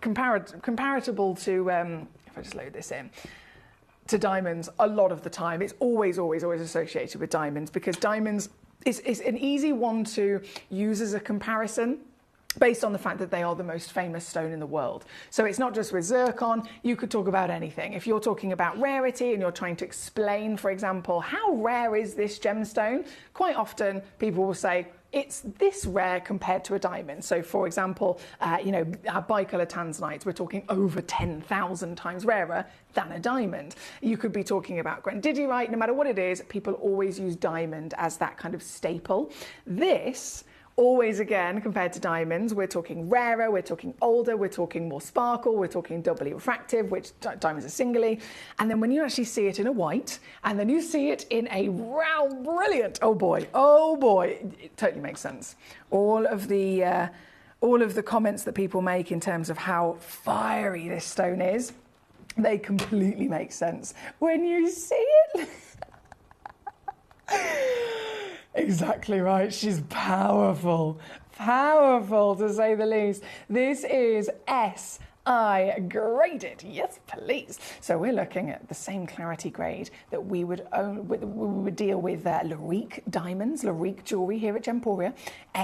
comparable to, if I just load this in, to diamonds a lot of the time. It's always associated with diamonds, because diamonds is an easy one to use as a comparison based on the fact that they are the most famous stone in the world. So it's not just with zircon, you could talk about anything. If you're talking about rarity and you're trying to explain, for example, how rare is this gemstone, quite often people will say, it's this rare compared to a diamond. So, for example, our bicolor tanzanite, we're talking over 10,000 times rarer than a diamond. You could be talking about grandidierite. No matter what it is, people always use diamond as that kind of staple. This, always, again, compared to diamonds, we're talking rarer, we're talking older, we're talking more sparkle, we're talking doubly refractive, which diamonds are singly. And then when you actually see it in a white, and then you see it in a round, brilliant, oh boy, it totally makes sense. All of the comments that people make in terms of how fiery this stone is, they completely make sense when you see it. Exactly right. She's powerful to say the least. This is SI graded. Yes, please. So we're looking at the same clarity grade that we would deal with Larique diamonds, Larique jewellery here at Gemporia.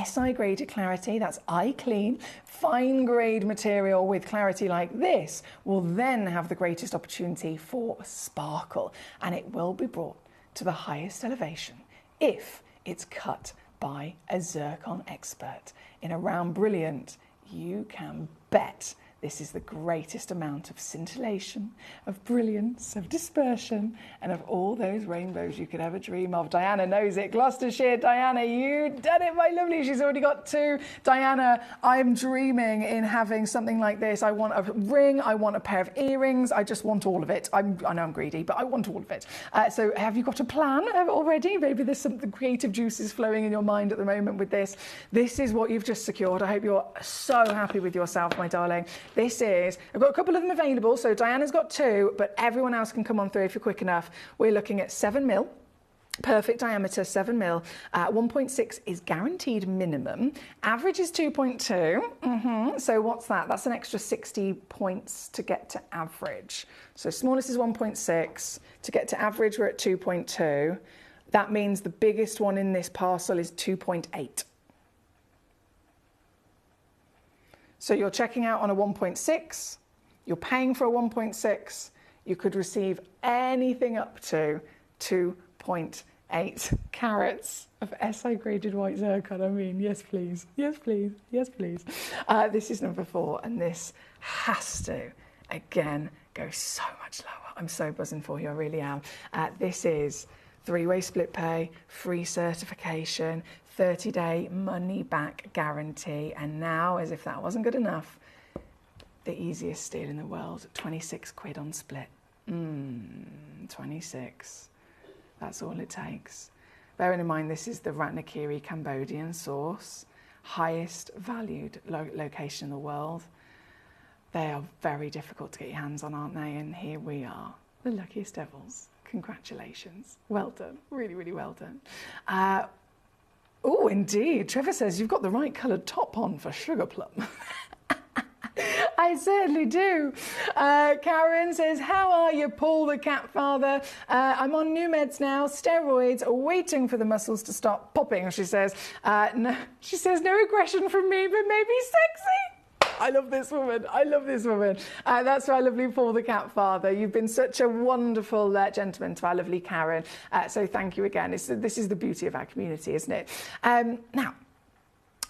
SI graded clarity, that's eye clean. Fine grade material with clarity like this will then have the greatest opportunity for sparkle, and it will be brought to the highest elevation if it's cut by a zircon expert. In a round brilliant, you can bet This is the greatest amount of scintillation, of brilliance, of dispersion, and of all those rainbows you could ever dream of. Diana knows it. Gloucestershire, Diana, you done it, my lovely. She's already got 2. Diana, I'm dreaming in having something like this. I want a ring, I want a pair of earrings, I just want all of it. I know I'm greedy, but I want all of it. So have you got a plan already? Maybe there's some creative juices flowing in your mind at the moment with this. This is what you've just secured. I hope you're so happy with yourself, my darling. This is, I've got a couple of them available, so Diana's got 2, but everyone else can come on through if you're quick enough. We're looking at 7mm. Perfect diameter, 7mm. 1.6 is guaranteed minimum. Average is 2.2. So what's that? That's an extra 60 points to get to average. So smallest is 1.6. To get to average, we're at 2.2. That means the biggest one in this parcel is 2.8. So you're checking out on a 1.6, you're paying for a 1.6, you could receive anything up to 2.8 carats of SI graded white zircon. I mean, yes please, yes please, yes please. This is number 4, and this has to, again, go so much lower. I'm so buzzing for you, I really am. This is 3-way split pay, free certification, 30-day money-back guarantee, and now, as if that wasn't good enough, the easiest steal in the world, 26 quid on split. 26. That's all it takes. Bearing in mind, this is the Ratnakiri Cambodian source, highest valued location in the world. They are very difficult to get your hands on, aren't they? And here we are, the luckiest devils. Congratulations. Well done. Really, really well done. Oh, indeed. Trevor says you've got the right coloured top on for Sugar Plum. I certainly do. Karen says, how are you, Paul the cat father? I'm on new meds now, steroids, waiting for the muscles to stop popping, she says. No aggression from me, but maybe sexy. I love this woman. I love this woman. That's our lovely Paul the cat father. You've been such a wonderful gentleman to our lovely Karen. So thank you again. This is the beauty of our community, isn't it? Now,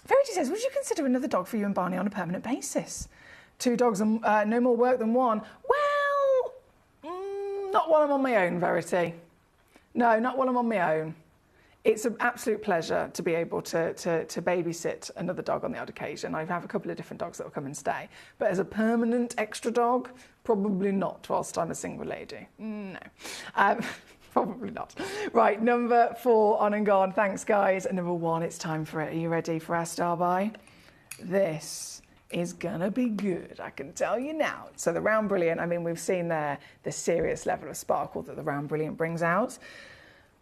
Verity says, would you consider another dog for you and Barney on a permanent basis? 2 dogs and no more work than 1. Well, not while I'm on my own, Verity. No, not while I'm on my own. It's an absolute pleasure to be able to babysit another dog on the odd occasion. I have a couple of different dogs that will come and stay. But as a permanent extra dog, probably not whilst I'm a single lady. No. Probably not. Right, number 4 on and gone. Thanks, guys. And number 1, it's time for it. Are you ready for our star buy? This is gonna be good, I can tell you now. So the Round Brilliant, I mean, we've seen there the serious level of sparkle that the Round Brilliant brings out.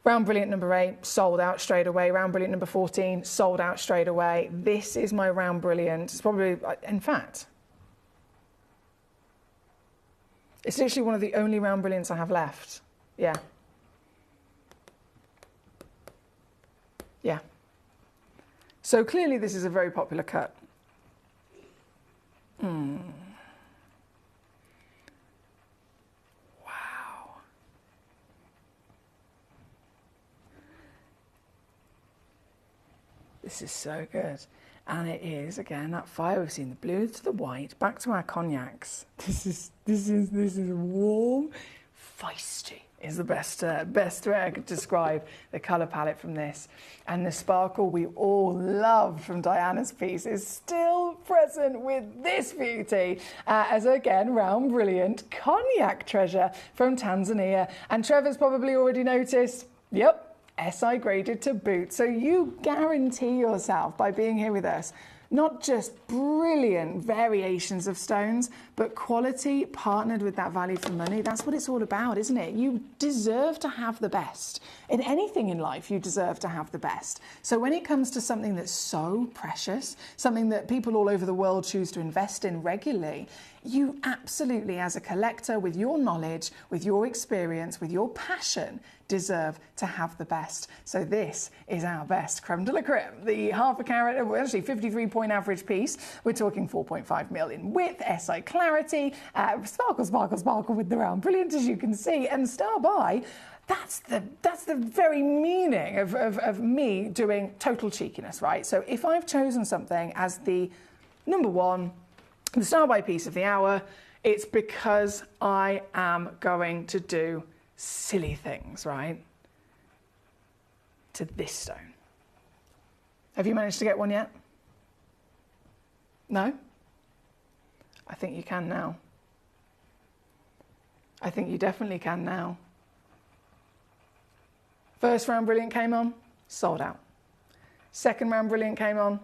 Round Brilliant number 8, sold out straight away. Round Brilliant number 14, sold out straight away. This is my Round Brilliant. It's probably, in fact, it's literally one of the only Round Brilliants I have left. Yeah. Yeah. So clearly this is a very popular cut. This is so good. And it is, again, that fire. We've seen the blue to the white, back to our cognacs. This is warm, feisty is the best way I could describe the colour palette from this. And the sparkle we all loved from Diana's piece is still present with this beauty as, again, Round Brilliant Cognac Treasure from Tanzania. And Trevor's probably already noticed, yep, SI graded to boot. So you guarantee yourself by being here with us, not just brilliant variations of stones, but quality partnered with that value for money. That's what it's all about, isn't it? You deserve to have the best. In anything in life, you deserve to have the best. So when it comes to something that's so precious, something that people all over the world choose to invest in regularly, you absolutely, as a collector, with your knowledge, with your experience, with your passion, deserve to have the best. So this is our best creme de la creme. The half a carat, well, actually 53-point average piece. We're talking 4.5 mil in width, SI clarity, sparkle, sparkle, sparkle with the Round Brilliant, as you can see, and star by. That's the very meaning of me doing total cheekiness, right? So if I've chosen something as the number 1, The star by piece of the hour, it's because I am going to do silly things, right? To this stone. Have you managed to get one yet? No? I think you can now. I think you definitely can now. First round brilliant came on, sold out. Second round brilliant came on,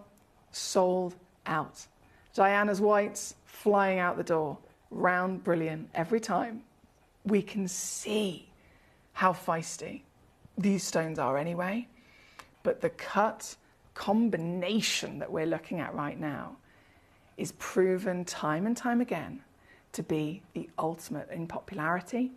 sold out. Diana's whites flying out the door. Round brilliant every time. We can see how feisty these stones are anyway, but the cut combination that we're looking at right now is proven time and time again to be the ultimate in popularity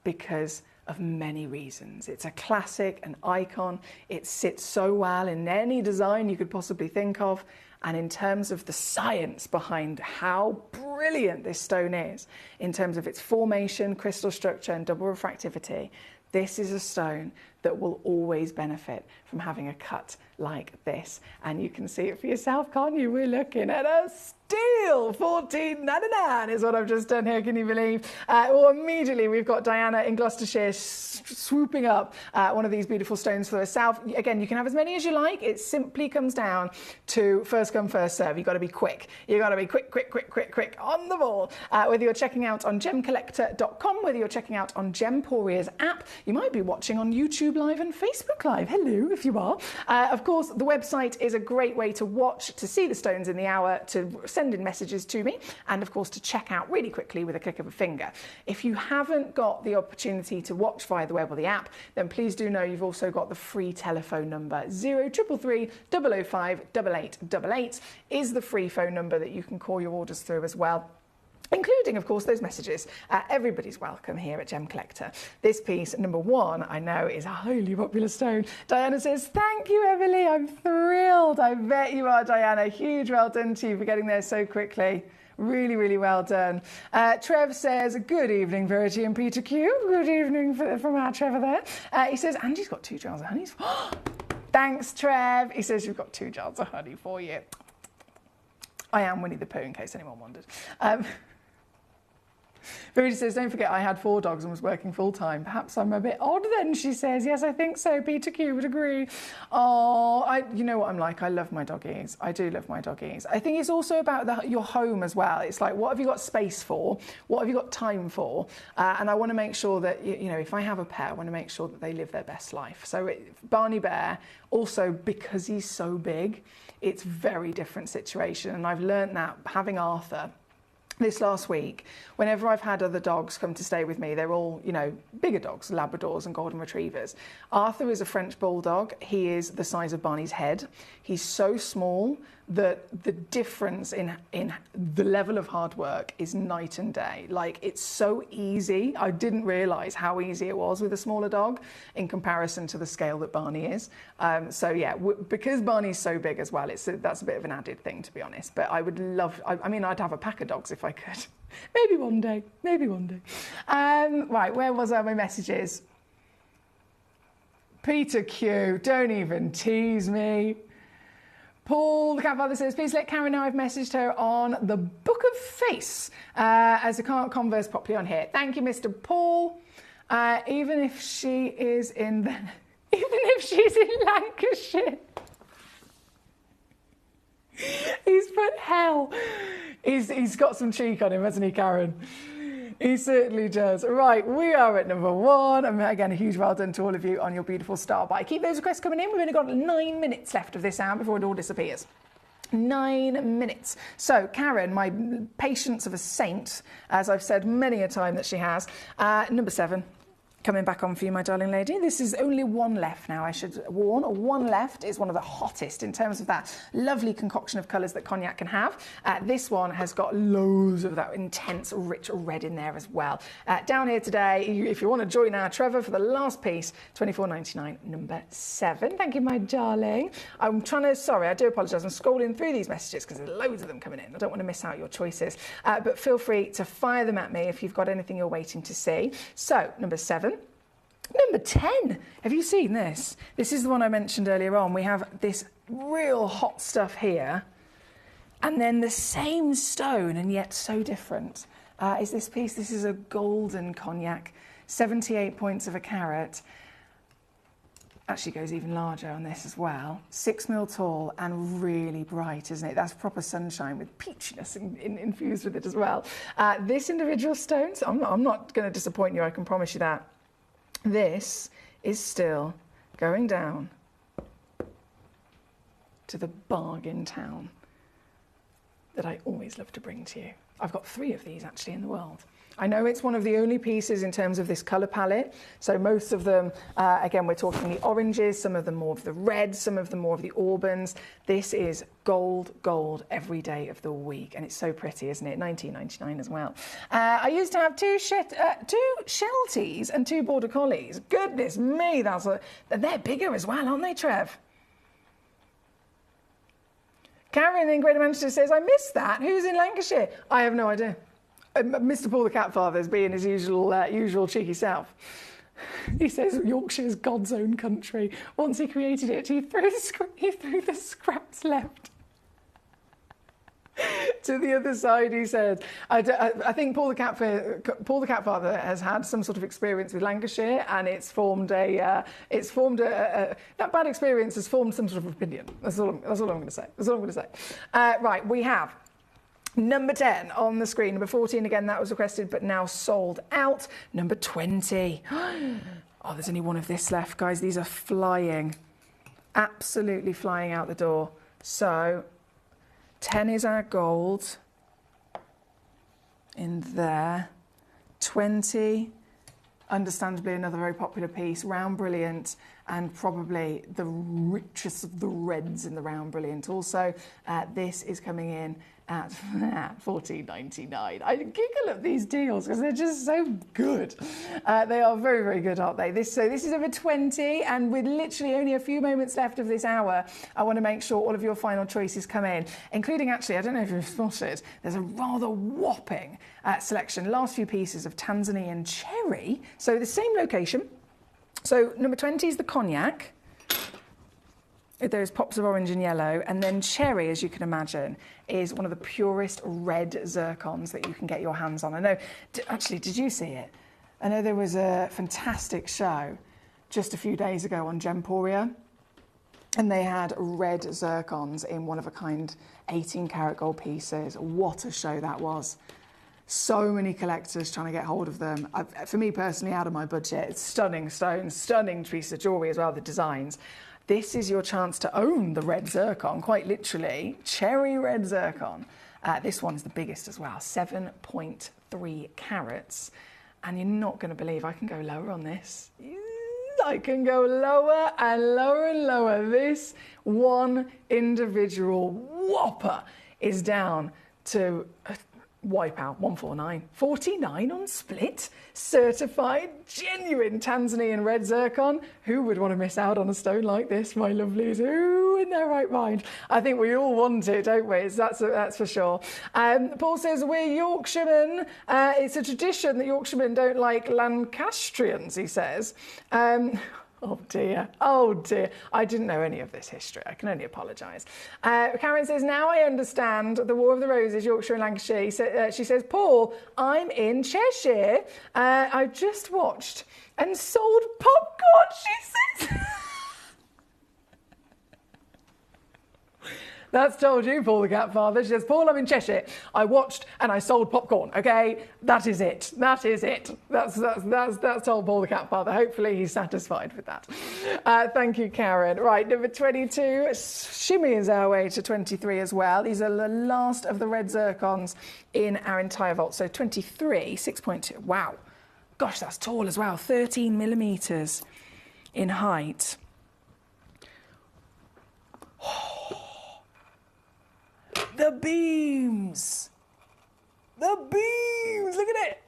because of many reasons. It's a classic, an icon. It sits so well in any design you could possibly think of. And in terms of the science behind how brilliant this stone is, in terms of its formation, crystal structure, and double refractivity, this is a stone that will always benefit from having a cut like this. And you can see it for yourself, can't you? We're looking at a steal. $14.99 is what I've just done here. Can you believe? Well, immediately we've got Diana in Gloucestershire swooping up one of these beautiful stones for herself. Again, you can have as many as you like. It simply comes down to first come, first serve. You've got to be quick. You've got to be quick on the ball. Whether you're checking out on gemcollector.com, whether you're checking out on Gemporia's app, you might be watching on YouTube Live and Facebook Live. Hello, if you are. Of course, the website is a great way to watch, to see the stones in the hour, to send in messages to me, and of course to check out really quickly with a click of a finger. If you haven't got the opportunity to watch via the web or the app, then please do know you've also got the free telephone number. 0333 005 8888 is the free phone number that you can call your orders through as well, including, of course, those messages. Everybody's welcome here at Gem Collector. This piece, number one, I know is a highly popular stone. Diana says, thank you, Emily. I'm thrilled. I bet you are, Diana. Huge well done to you for getting there so quickly. Really, really well done. Trev says, good evening, Verity and Peter Q. Good evening from our Trevor there. He says, Andy's got 2 jars of honey. Thanks, Trev. He says, you've got 2 jars of honey for you. I am Winnie the Pooh, in case anyone wondered. Verity says, don't forget I had 4 dogs and was working full-time. Perhaps I'm a bit odd then, she says. Yes, I think so. Peter Q would agree. Oh, you know what I'm like. I love my doggies. I do love my doggies. I think it's also about your home as well. It's like, what have you got space for? What have you got time for? And I want to make sure that, you know, if I have a pet, I want to make sure that they live their best life. So Barney Bear, also because he's so big, it's a very different situation. And I've learned that having Arthur this last week, whenever I've had other dogs come to stay with me, they're all, you know, bigger dogs, Labradors and Golden Retrievers. Arthur is a French Bulldog. He is the size of Barney's head. He's so small that the difference in the level of hard work is night and day. Like, it's so easy. I didn't realise how easy it was with a smaller dog in comparison to the scale that Barney is. So yeah, because Barney's so big as well, that's a bit of an added thing, to be honest. But I would love, I mean, I'd have a pack of dogs if I could. Maybe one day, maybe one day. Right, where was my messages? Peter Q, don't even tease me. Paul, the cat father, says, please let Karen know I've messaged her on the Book of Face, as I can't converse properly on here. Thank you, Mr. Paul. Even if she is in Lancashire. He's put hell. He's got some cheek on him, hasn't he, Karen? He certainly does. Right, we are at number 1. And again, a huge well done to all of you on your beautiful star buy. Keep those requests coming in. We've only got 9 minutes left of this hour before it all disappears. 9 minutes. So, Karen, my patience of a saint, as I've said many a time that she has, number 7. Coming back on for you, my darling lady. This is only 1 left now, I should warn. 1 left is one of the hottest in terms of that lovely concoction of colours that cognac can have. This one has got loads of that intense, rich red in there as well. Down here today, if you want to join our Trevor for the last piece, $24.99, number 7. Thank you, my darling. I'm trying to, sorry, I do apologise. I'm scrolling through these messages because there's loads of them coming in. I don't want to miss out your choices. But feel free to fire them at me if you've got anything you're waiting to see. So, number 7. Number 10. Have you seen this? This is the one I mentioned earlier on. We have this real hot stuff here And then the same stone and yet so different is this piece. This is a golden cognac, 78 points of a carat. Actually goes even larger on this as well. 6 mil tall and really bright, isn't it? That's proper sunshine with peachiness infused with it as well. This individual stone, so I'm not going to disappoint you, I can promise you that. This is still going down to the bargain town that I always love to bring to you. I've got 3 of these actually in the world. I know it's one of the only pieces in terms of this colour palette. So most of them, again, we're talking the oranges, some of them more of the reds, some of them more of the auburns. This is gold, gold every day of the week. And it's so pretty, isn't it? $19.99 as well. I used to have 2 Shelties and 2 Border Collies. Goodness me, they're bigger as well, aren't they, Trev? Karen in Greater Manchester says, I missed that. Who's in Lancashire? I have no idea. Mr. Paul the Cat Father is being his usual cheeky self. He says Yorkshire's God's own country. Once he created it, he threw the scraps left to the other side, he said. I think Paul the Cat Father has had some sort of experience with Lancashire, and that bad experience has formed some sort of opinion. That's all I'm going to say. Right, we have number 10 on the screen. Number 14, again, that was requested, but now sold out. Number 20. Oh, there's only one of this left, guys. These are flying. Absolutely flying out the door. So 10 is our gold in there. 20, understandably another very popular piece. Round Brilliant, and probably the richest of the reds in the Round Brilliant. Also, this is coming in at $14.99. I giggle at these deals because they're just so good. They are very, very good, aren't they? This is number 20, and with literally only a few moments left of this hour, I want to make sure all of your final choices come in, including, actually, I don't know if you've spotted, there's a rather whopping selection. Last few pieces of Tanzanian cherry. So the same location. So number 20 is the cognac. Those pops of orange and yellow, and then cherry, as you can imagine, is one of the purest red zircons that you can get your hands on. I know, actually, did you see it? I know there was a fantastic show just a few days ago on Gemporia, and they had red zircons in one-of-a-kind 18-karat gold pieces. What a show that was. So many collectors trying to get hold of them. For me personally, out of my budget, it's stunning stones, stunning piece of jewellery as well, the designs. This is your chance to own the red zircon, quite literally, cherry red zircon. This one's the biggest as well, 7.3 carats. And you're not going to believe I can go lower on this. I can go lower and lower and lower. This one individual whopper is down to Wipeout 149. 49 on split. Certified, genuine Tanzanian red zircon. Who would want to miss out on a stone like this, my lovelies? Who in their right mind? I think we all want it, don't we? That's for sure. Paul says, we're Yorkshiremen. It's a tradition that Yorkshiremen don't like Lancastrians, he says. Oh dear, oh dear. I didn't know any of this history. I can only apologise. Karen says, now I understand the War of the Roses, Yorkshire and Lancashire. She says, Paul, I'm in Cheshire. I just watched and sold popcorn, she says. That's told you, Paul the Cat Father. She says, Paul, I'm in Cheshire. I watched and I sold popcorn. Okay, that is it. That is it. That's told Paul the Cat Father. Hopefully he's satisfied with that. Thank you, Karen. Right, number 22 shimmies our way to 23 as well. These are the last of the red zircons in our entire vault. So 23, 6.2. Wow. Gosh, that's tall as well. 13 millimetres in height. The beams! The beams! Look at it!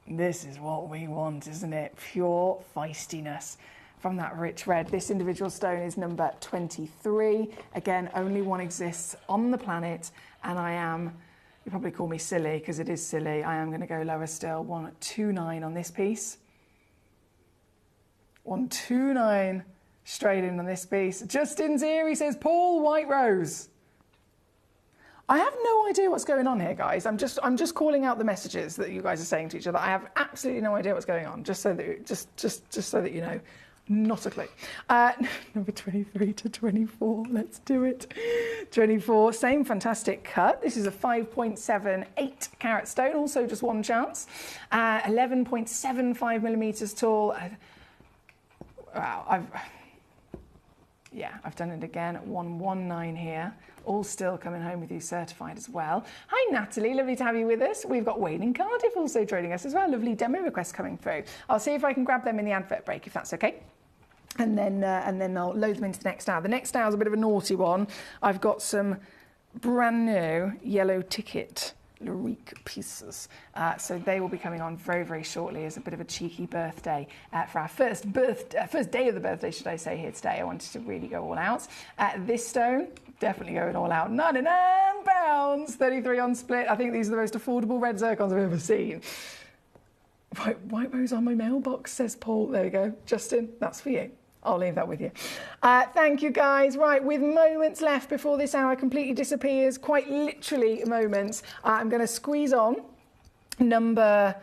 This is what we want, isn't it? Pure feistiness from that rich red. This individual stone is number 23. Again, only one exists on the planet, and you probably call me silly because it is silly. I am going to go lower still. 129 on this piece. 129 straight in on this piece. Justin's here. He says, Paul, White Rose. I have no idea what's going on here, guys. I'm just calling out the messages that you guys are saying to each other. I have absolutely no idea what's going on. Just so that you know, not a clue. Number 23 to 24. Let's do it. 24. Same fantastic cut. This is a 5.78 carat stone. Also just one chance. 11.75 millimeters tall. Wow. I've done it again. 119 here. All still coming home with you certified as well. Hi Natalie, lovely to have you with us. We've got Wayne in Cardiff also joining us as well. Lovely demo requests coming through. I'll see if I can grab them in the advert break, if that's okay. And then I'll load them into the next hour. The next hour is a bit of a naughty one. I've got some brand new yellow ticket Larique pieces. So they will be coming on very, very shortly as a bit of a cheeky birthday for our first day of the birthday, should I say, here today. I wanted to really go all out. This stone, definitely going all out. £99, 33 on split. I think these are the most affordable red zircons I've ever seen. White rose on my mailbox, says Paul. There we go. Justin, that's for you. I'll leave that with you. Thank you, guys. Right, with moments left before this hour completely disappears, quite literally moments, I'm going to squeeze on number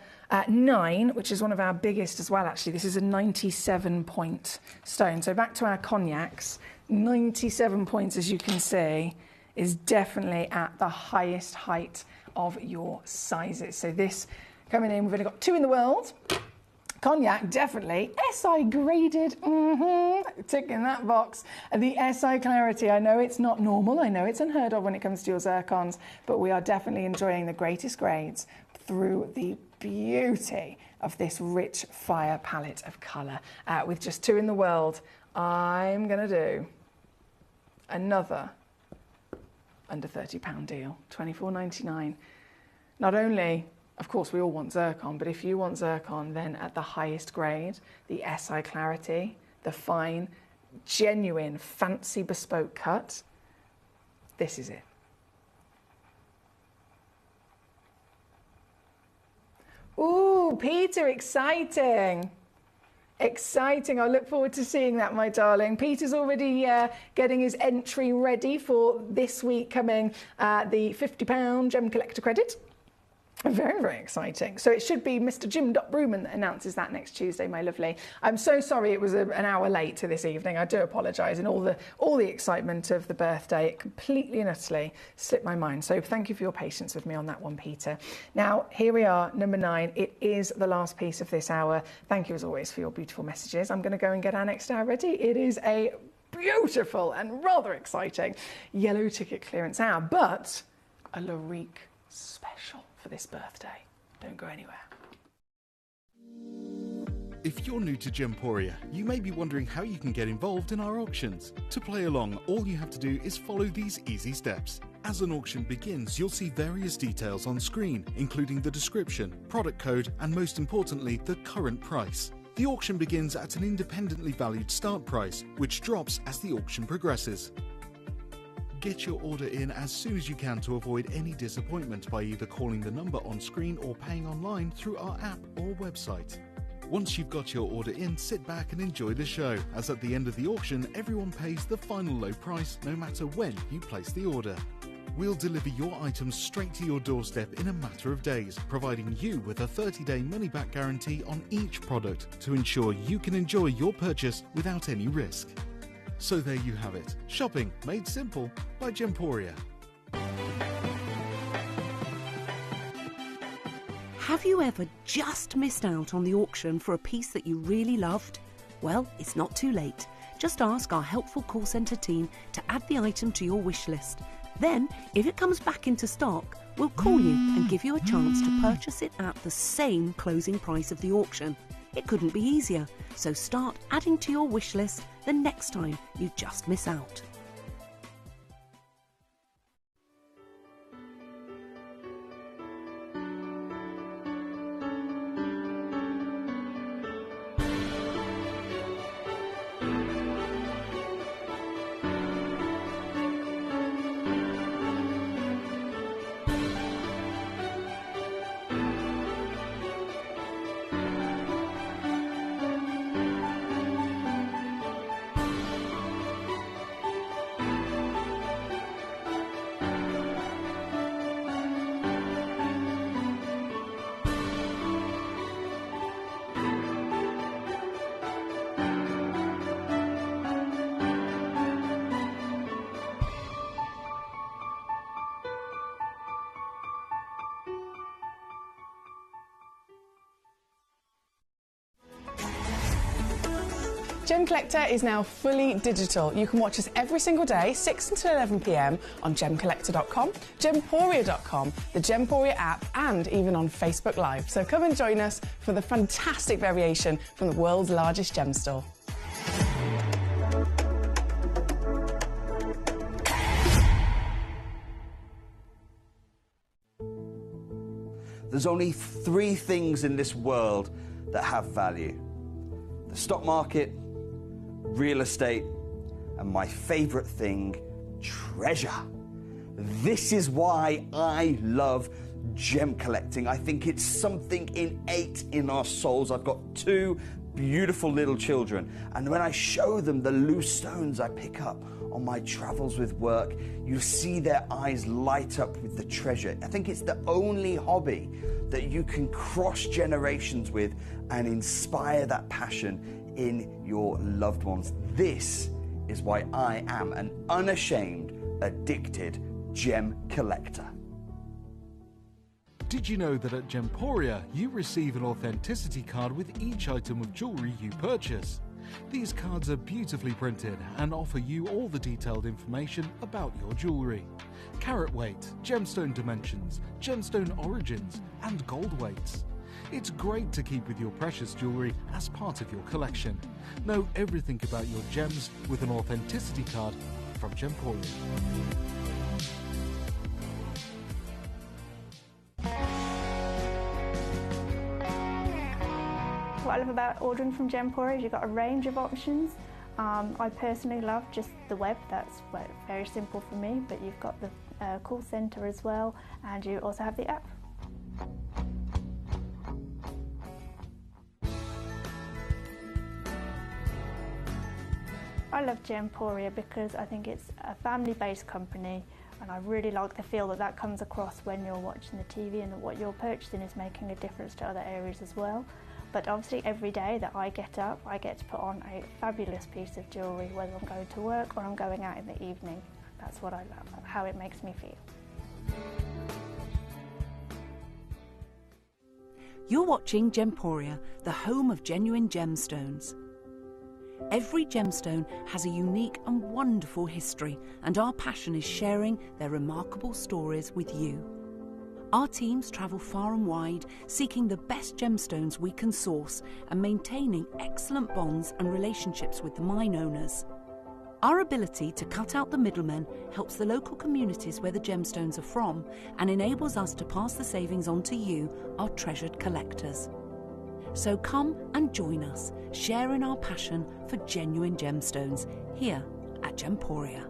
9, which is one of our biggest as well, actually. This is a 97-point stone. So back to our cognacs. 97 points, as you can see, is definitely at the highest height of your sizes. So this coming in, we've only got 2 in the world. Cognac, definitely. SI graded, ticking that box. And the SI clarity, I know it's not normal, I know it's unheard of when it comes to your zircons, but we are definitely enjoying the greatest grades through the beauty of this rich fire palette of colour. With just 2 in the world, I'm going to do another under £30 deal, $24.99. Not only, of course, we all want zircon, but if you want zircon, then at the highest grade, the SI clarity, the fine, genuine, fancy bespoke cut, this is it. Ooh, Peter, exciting. Exciting. I look forward to seeing that, my darling. Peter's already getting his entry ready for this week coming, the £50 Gemcollector credit. Very, very exciting. So it should be Mr. Jim Bruman that announces that next Tuesday, my lovely. I'm so sorry it was an hour late to this evening. I do apologise. In all the excitement of the birthday, it completely and utterly slipped my mind. So thank you for your patience with me on that one, Peter. Now, here we are, number 9. It is the last piece of this hour. Thank you, as always, for your beautiful messages. I'm going to go and get our next hour ready. It is a beautiful and rather exciting yellow ticket clearance hour, but a Larique special for this birthday. Don't go anywhere. If you're new to Gemporia, you may be wondering how you can get involved in our auctions. To play along, all you have to do is follow these easy steps. As an auction begins, you'll see various details on screen, including the description, product code, and most importantly, the current price. The auction begins at an independently valued start price, which drops as the auction progresses. Get your order in as soon as you can to avoid any disappointment by either calling the number on screen or paying online through our app or website. Once you've got your order in, sit back and enjoy the show, as at the end of the auction, everyone pays the final low price no matter when you place the order. We'll deliver your items straight to your doorstep in a matter of days, providing you with a 30-day money-back guarantee on each product to ensure you can enjoy your purchase without any risk. So there you have it. Shopping made simple by Gemporia. Have you ever just missed out on the auction for a piece that you really loved? Well, it's not too late. Just ask our helpful call centre team to add the item to your wish list. Then, if it comes back into stock, we'll call you and give you a chance to purchase it at the same closing price of the auction. It couldn't be easier, so start adding to your wish list the next time you just miss out. Gem Collector is now fully digital. You can watch us every single day, 6 until 11 p.m. on Gemcollector.com, Gemporia.com, the Gemporia app, and even on Facebook Live. So come and join us for the fantastic variation from the world's largest gem store. There's only 3 things in this world that have value: the stock market, real estate, and my favorite thing, treasure. This is why I love gem collecting. I think it's something innate in our souls. I've got 2 beautiful little children, and when I show them the loose stones I pick up on my travels with work, you see their eyes light up with the treasure. I think it's the only hobby that you can cross generations with and inspire that passion in your loved ones. This is why I am an unashamed, addicted gem collector. Did you know that at Gemporia you receive an authenticity card with each item of jewellery you purchase? These cards are beautifully printed and offer you all the detailed information about your jewellery. Carat weight, gemstone dimensions, gemstone origins, and gold weights. It's great to keep with your precious jewellery as part of your collection. Know everything about your gems with an authenticity card from Gemporia. What I love about ordering from Gemporia is you've got a range of options. I personally love just the web, that's very simple for me, but you've got the call centre as well, and you also have the app. I love Gemporia because I think it's a family-based company, and I really like the feel that comes across when you're watching the TV, and that what you're purchasing is making a difference to other areas as well. But obviously every day that I get up, I get to put on a fabulous piece of jewellery, whether I'm going to work or I'm going out in the evening. That's what I love, how it makes me feel. You're watching Gemporia, the home of genuine gemstones. Every gemstone has a unique and wonderful history, and our passion is sharing their remarkable stories with you. Our teams travel far and wide, seeking the best gemstones we can source and maintaining excellent bonds and relationships with the mine owners. Our ability to cut out the middlemen helps the local communities where the gemstones are from and enables us to pass the savings on to you, our treasured collectors. So come and join us, sharing our passion for genuine gemstones here at Gemporia.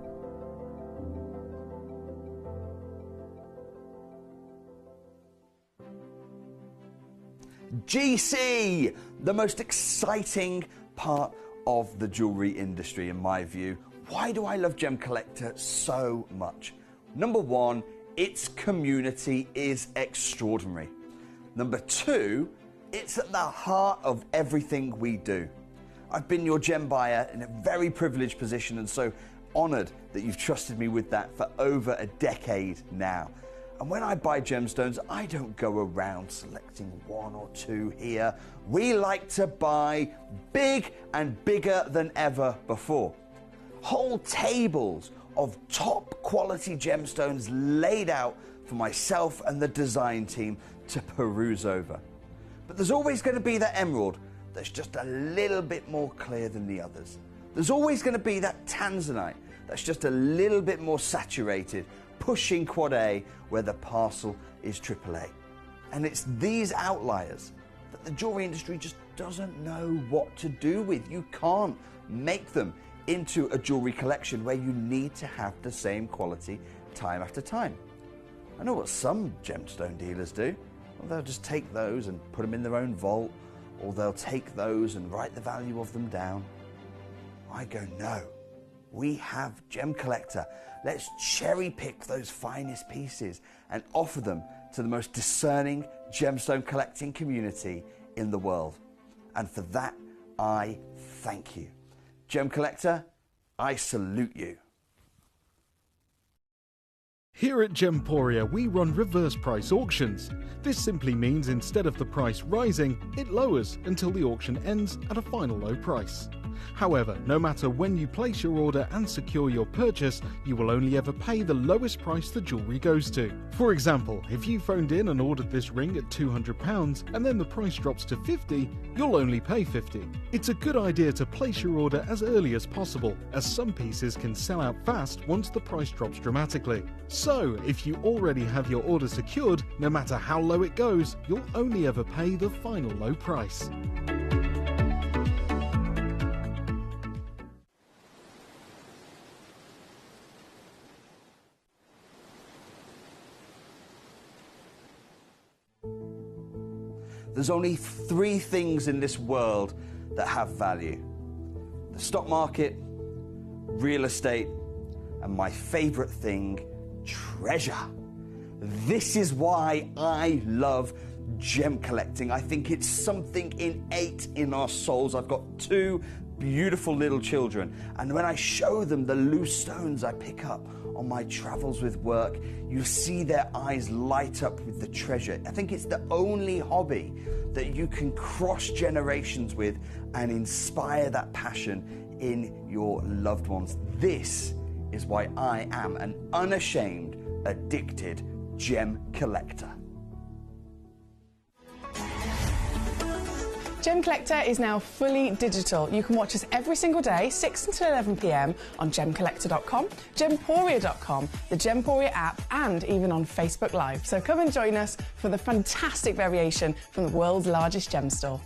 GC, the most exciting part of the jewellery industry in my view. Why do I love Gem Collector so much? Number 1, its community is extraordinary. Number 2, it's at the heart of everything we do. I've been your gem buyer in a very privileged position, and so honoured that you've trusted me with that for over a decade now. And when I buy gemstones, I don't go around selecting 1 or 2 here. We like to buy big and bigger than ever before. Whole tables of top quality gemstones laid out for myself and the design team to peruse over. But there's always going to be that emerald that's just a little bit more clear than the others. There's always going to be that tanzanite that's just a little bit more saturated, pushing quad A where the parcel is AAA. And it's these outliers that the jewellery industry just doesn't know what to do with. You can't make them into a jewellery collection where you need to have the same quality time after time. I know what some gemstone dealers do. Well, they'll just take those and put them in their own vault, or they'll take those and write the value of them down. I go, no. We have Gem Collector. Let's cherry pick those finest pieces and offer them to the most discerning gemstone collecting community in the world. And for that, I thank you. Gem Collector, I salute you. Here at Gemporia, we run reverse price auctions. This simply means instead of the price rising, it lowers until the auction ends at a final low price. However, no matter when you place your order and secure your purchase, you will only ever pay the lowest price the jewellery goes to. For example, if you phoned in and ordered this ring at £200 and then the price drops to £50, you'll only pay £50. It's a good idea to place your order as early as possible, as some pieces can sell out fast once the price drops dramatically. So, if you already have your order secured, no matter how low it goes, you'll only ever pay the final low price. There's only 3 things in this world that have value: the stock market, real estate, and my favorite thing, treasure. This is why I love gem collecting. I think it's something innate in our souls. I've got 2 beautiful little children, and when I show them the loose stones I pick up on my travels with work, you see their eyes light up with the treasure. I think it's the only hobby that you can cross generations with and inspire that passion in your loved ones. This is why I am an unashamed, addicted gem collector. Gemcollector is now fully digital. You can watch us every single day, 6 until 11 p.m. on Gemcollector.com, Gemporia.com, the Gemporia app, and even on Facebook Live. So come and join us for the fantastic variation from the world's largest gem store.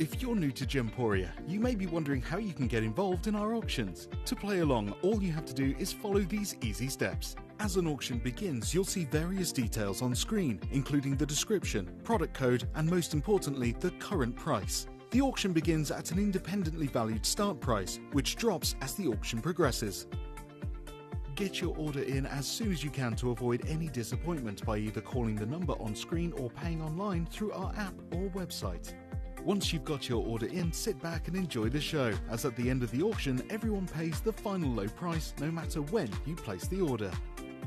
If you're new to Gemporia, you may be wondering how you can get involved in our auctions. To play along, all you have to do is follow these easy steps. As an auction begins, you'll see various details on screen, including the description, product code, and most importantly, the current price. The auction begins at an independently valued start price, which drops as the auction progresses. Get your order in as soon as you can to avoid any disappointment by either calling the number on screen or paying online through our app or website. Once you've got your order in, sit back and enjoy the show, as at the end of the auction, everyone pays the final low price no matter when you place the order.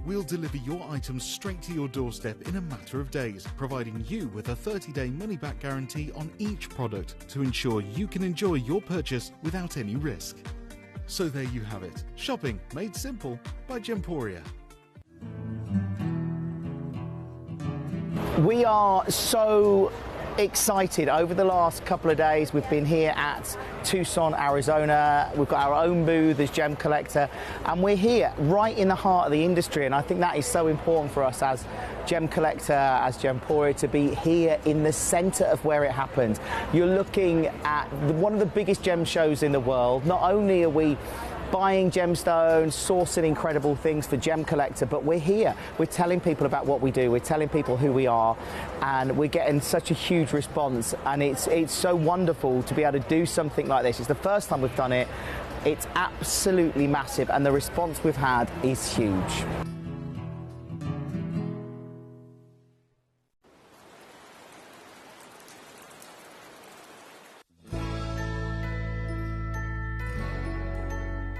We'll deliver your items straight to your doorstep in a matter of days, providing you with a 30-day money-back guarantee on each product to ensure you can enjoy your purchase without any risk. So there you have it. Shopping made simple by Gemporia. We are so excited. Over the last couple of days, we've been here at Tucson, Arizona. We've got our own booth as Gemcollector, and we're here right in the heart of the industry, and I think that is so important for us as Gemcollector, as Gemporia, to be here in the center of where it happens. You're looking at one of the biggest gem shows in the world. Not only are we buying gemstones, sourcing incredible things for Gemcollector, but we're here. We're telling people about what we do. We're telling people who we are, and we're getting such a huge response, and it's so wonderful to be able to do something like this. It's the first time we've done it. It's absolutely massive, and the response we've had is huge.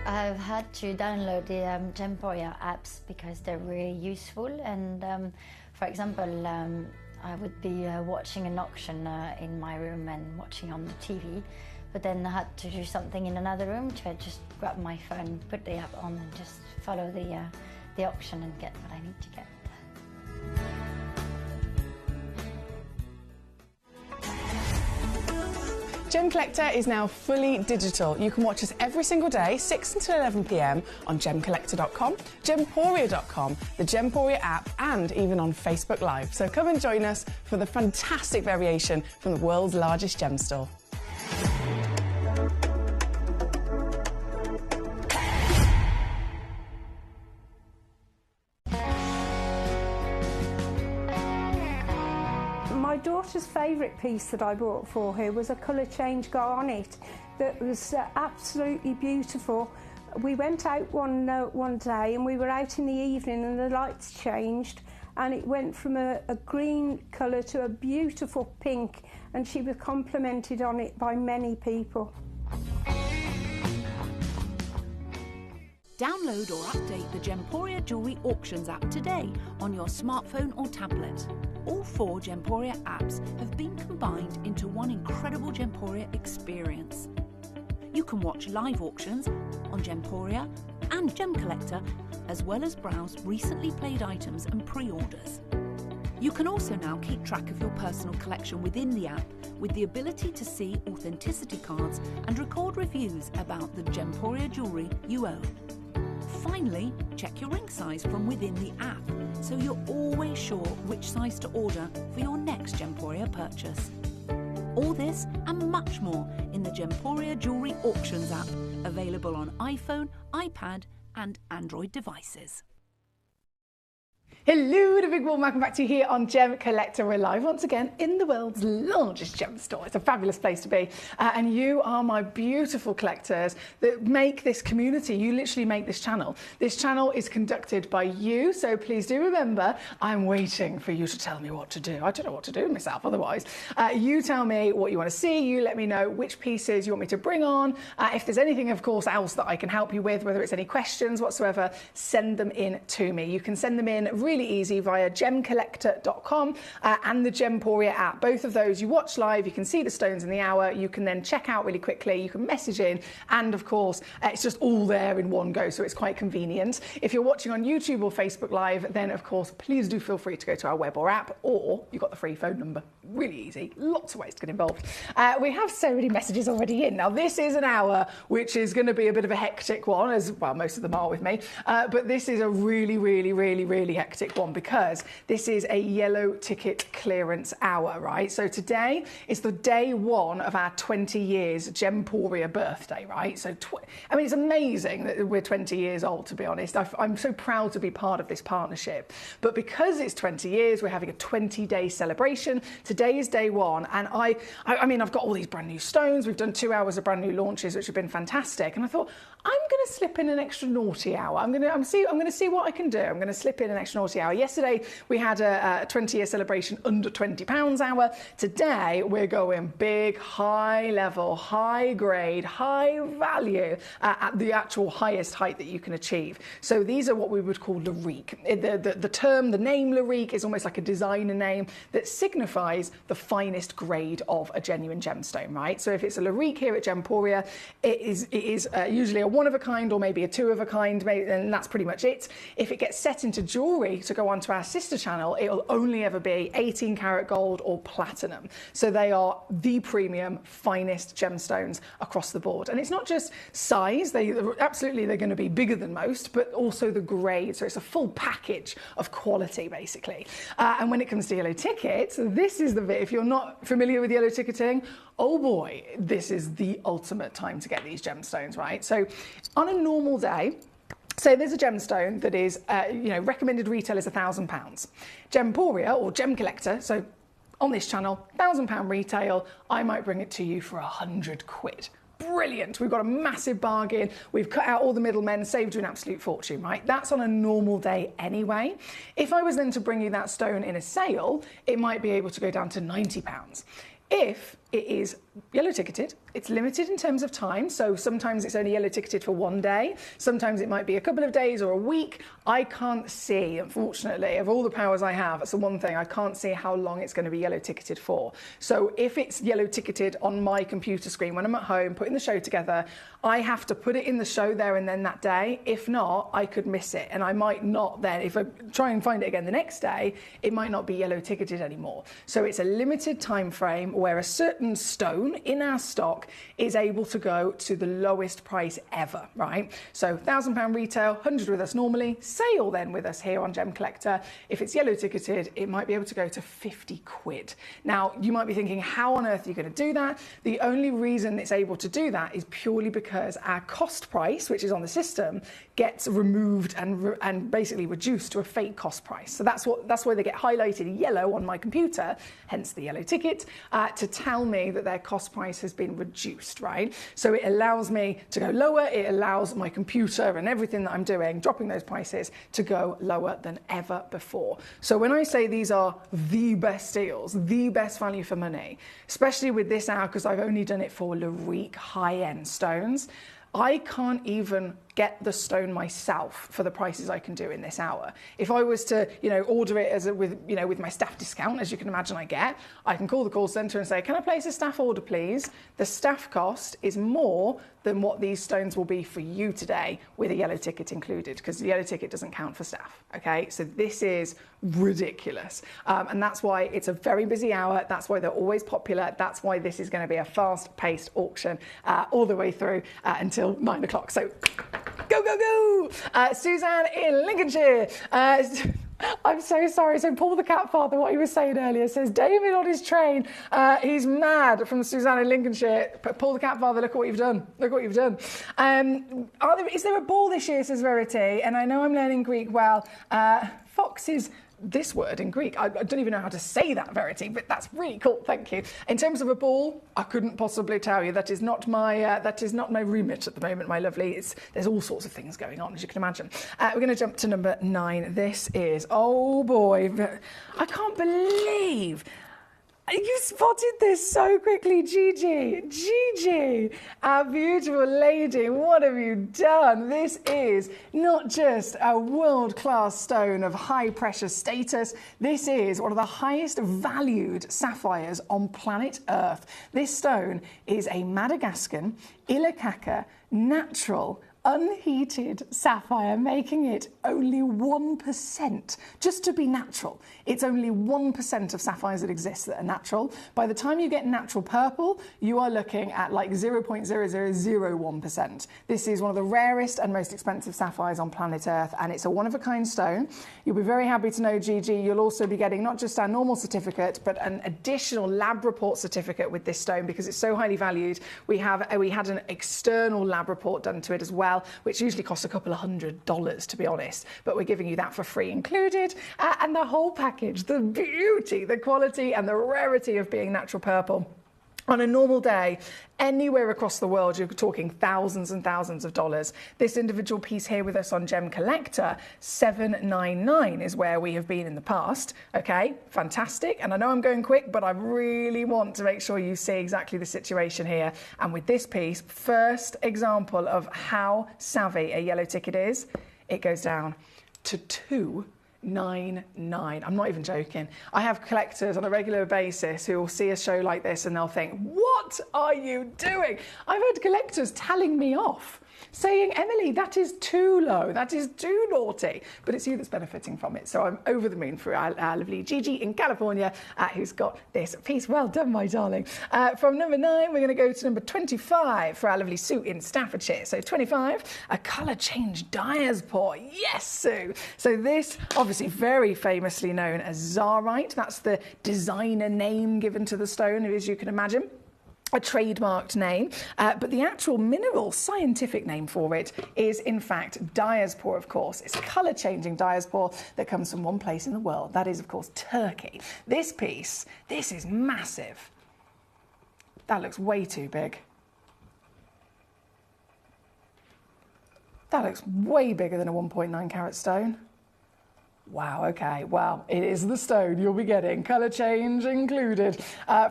I've had to download the Gemporia apps because they're really useful, and for example, I would be watching an auction in my room and watching on the TV, but then I had to do something in another room, so I just grab my phone, put the app on, and just follow the auction and get what I need to get. Gemcollector is now fully digital. You can watch us every single day, 6 until 11 p.m. on Gemcollector.com, Gemporia.com, the Gemporia app, and even on Facebook Live. So come and join us for the fantastic variation from the world's largest gem store. My daughter's favourite piece that I bought for her was a colour change garnet that was absolutely beautiful. We went out one day, and we were out in the evening, and the lights changed, and it went from a green colour to a beautiful pink, and she was complimented on it by many people. Download or update the Gemporia Jewellery Auctions app today on your smartphone or tablet. All 4 Gemporia apps have been combined into one incredible Gemporia experience. You can watch live auctions on Gemporia and Gemcollector, as well as browse recently played items and pre-orders. You can also now keep track of your personal collection within the app with the ability to see authenticity cards and record reviews about the Gemporia jewellery you own. Finally, check your ring size from within the app so you're always sure which size to order for your next Gemporia purchase. All this and much more in the Gemporia Jewellery Auctions app, available on iPhone, iPad and Android devices. Hello and a big warm welcome back to you here on Gemcollector. We're live once again in the world's largest gem store. It's a fabulous place to be. And you are my beautiful collectors that make this community. You literally make this channel. This channel is conducted by you. So please do remember, I'm waiting for you to tell me what to do. I don't know what to do myself otherwise. You tell me what you want to see. You let me know which pieces you want me to bring on. If there's anything, of course, else that I can help you with, whether it's any questions whatsoever, send them in to me. You can send them in really easy via gemcollector.com and the Gemporia app. Both of those you watch live, you can see the stones in the hour, you can then check out really quickly, you can message in, and of course it's just all there in one go, so it's quite convenient. If you're watching on YouTube or Facebook Live, then of course please do feel free to go to our web or app, or you've got the free phone number. Really easy, lots of ways to get involved. We have so many messages already in. Now this is an hour which is going to be a bit of a hectic one, as well most of them are with me, but this is a really hectic one because this is a yellow ticket clearance hour, right? So today is the day one of our 20 years Gemporia birthday, right? So, I mean, it's amazing that we're 20 years old, to be honest. I'm so proud to be part of this partnership. But because it's 20 years, we're having a 20-day celebration. Today is day one, and I mean, I've got all these brand new stones. We've done 2 hours of brand new launches, which have been fantastic. And I thought, I'm going to slip in an extra naughty hour. I'm going to see what I can do. I'm going to slip in an extra naughty hour. Yesterday we had a 20-year celebration under £20 hour. Today we're going big, high level, high grade, high value at the actual highest height that you can achieve. So these are what we would call Larique. The name Larique is almost like a designer name that signifies the finest grade of a genuine gemstone, right? So if it's a Larique here at Gemporia, it is usually a one of a kind or maybe a 2 of a kind, and that's pretty much it. If it gets set into jewellery to go onto our sister channel, it'll only ever be 18 karat gold or platinum. So they are the premium, finest gemstones across the board. And it's not just size, they're going to be bigger than most, but also the grade. So it's a full package of quality, basically. And when it comes to yellow tickets, this is the bit, if you're not familiar with yellow ticketing, oh boy, this is the ultimate time to get these gemstones, right? So on a normal day, say there's a gemstone that is, recommended retail is £1,000. Gemporia or Gemcollector, so on this channel, £1,000 retail, I might bring it to you for £100. Brilliant. We've got a massive bargain. We've cut out all the middlemen, saved you an absolute fortune, right? That's on a normal day anyway. If I was then to bring you that stone in a sale, it might be able to go down to £90. If it is yellow ticketed, it's limited in terms of time, so sometimes it's only yellow ticketed for 1 day, sometimes it might be a couple of days or a week. I can't see, unfortunately, of all the powers I have, that's the one thing, I can't see how long it's going to be yellow ticketed for. So if it's yellow ticketed on my computer screen when I'm at home putting the show together, I have to put it in the show there and then that day. If not, I could miss it, and I might not then, if I try and find it again the next day, it might not be yellow ticketed anymore. So it's a limited time frame where a certain stone in our stock is able to go to the lowest price ever, right? So £1,000 retail, 100 with us normally, sale then with us here on Gemcollector. If it's yellow ticketed, it might be able to go to £50. Now, you might be thinking, how on earth are you going to do that? The only reason it's able to do that is purely because our cost price, which is on the system, gets removed and basically reduced to a fake cost price. So that's why they get highlighted yellow on my computer, hence the yellow ticket, to tell me that their cost price has been reduced, right? So it allows me to go lower, it allows my computer and everything that I'm doing, dropping those prices, to go lower than ever before. So when I say these are the best deals, the best value for money, especially with this hour, because I've only done it for Larique high-end stones, I can't even get the stone myself for the prices I can do in this hour. If I was to, order it with my staff discount, as you can imagine I get, I can call the call centre and say, can I place a staff order, please? The staff cost is more than what these stones will be for you today with a yellow ticket included, because the yellow ticket doesn't count for staff, okay? So this is ridiculous. And that's why it's a very busy hour. That's why they're always popular. That's why this is going to be a fast-paced auction all the way through until 9 o'clock. So go, go, go! Suzanne in Lincolnshire. I'm so sorry. So Paul the Cat Father, what he was saying earlier, says David on his train. He's mad from Suzanne in Lincolnshire. Paul the Cat Father, look at what you've done. Look what you've done. Is there a ball this year, says Verity? And I know I'm learning Greek well. Fox is this word in Greek. I don't even know how to say that, Verity, but that's really cool. Thank you. In terms of a ball, I couldn't possibly tell you. That is not my remit at the moment, my lovely. There's all sorts of things going on, as you can imagine. We're going to jump to number 9. This is, oh boy, I can't believe you spotted this so quickly, Gigi. Gigi, our beautiful lady, what have you done? This is not just a world-class stone of high-pressure status. This is one of the highest valued sapphires on planet Earth. This stone is a Madagascan, Ilakaka, natural, unheated sapphire, making it only 1%. Just to be natural, it's only 1% of sapphires that exist that are natural. By the time you get natural purple, you are looking at like 0.0001%. This is one of the rarest and most expensive sapphires on planet Earth, and it's a one-of-a-kind stone. You'll be very happy to know, Gigi, you'll also be getting not just our normal certificate, but an additional lab report certificate with this stone because it's so highly valued. We had an external lab report done to it as well, which usually costs a couple of $100, to be honest, but we're giving you that for free included, and the whole package, the beauty, the quality and the rarity of being natural purple. On a normal day, anywhere across the world, you're talking thousands and thousands of dollars. This individual piece here with us on Gemcollector, $799 is where we have been in the past. Okay, fantastic. And I know I'm going quick, but I really want to make sure you see exactly the situation here. And with this piece, first example of how savvy a yellow ticket is, it goes down to $299. I'm not even joking. I have collectors on a regular basis who will see a show like this and they'll think, what are you doing? I've had collectors telling me off, saying, Emily, that is too low, that is too naughty, but it's you that's benefiting from it. So I'm over the moon for our lovely Gigi in California who's got this piece. Well done, my darling. From number 9, we're going to go to number 25 for our lovely Sue in Staffordshire. So 25, a colour change dyer's pour. Yes, Sue. So this, obviously very famously known as Zarite. That's the designer name given to the stone, as you can imagine. A trademarked name, but the actual mineral scientific name for it is in fact dyer's pour, of course. It's colour changing dyer's pour that comes from one place in the world, that is of course Turkey. This piece, this is massive. That looks way too big. That looks way bigger than a 1.9 carat stone. Wow, okay, well, it is the stone you'll be getting, colour change included,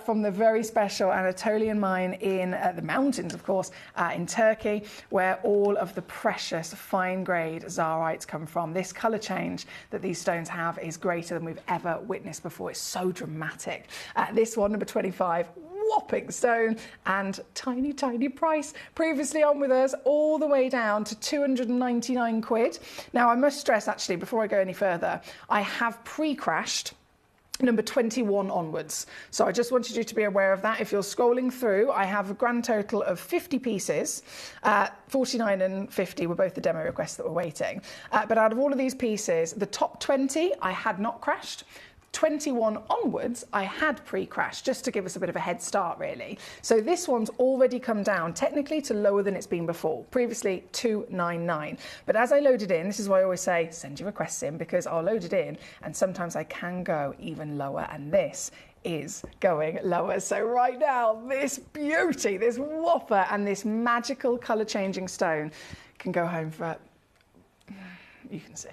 from the very special Anatolian mine in the mountains, of course, in Turkey, where all of the precious fine-grade Zarites come from. This colour change that these stones have is greater than we've ever witnessed before. It's so dramatic. This one, number 25, whopping stone and tiny, tiny price. Previously on with us, all the way down to 299 quid. Now, I must stress, actually, before I go any further, I have pre-crashed number 21 onwards. So I just wanted you to be aware of that. If you're scrolling through, I have a grand total of 50 pieces. 49 and 50 were both the demo requests that were waiting. But out of all of these pieces, the top 20 I had not crashed. 21 onwards, I had pre-crash, just to give us a bit of a head start, really. So this one's already come down, technically, to lower than it's been before. Previously, 299. But as I load it in, this is why I always say, send your requests in, because I'll load it in, and sometimes I can go even lower, and this is going lower. So right now, this beauty, this whopper, and this magical colour-changing stone can go home for, you can see,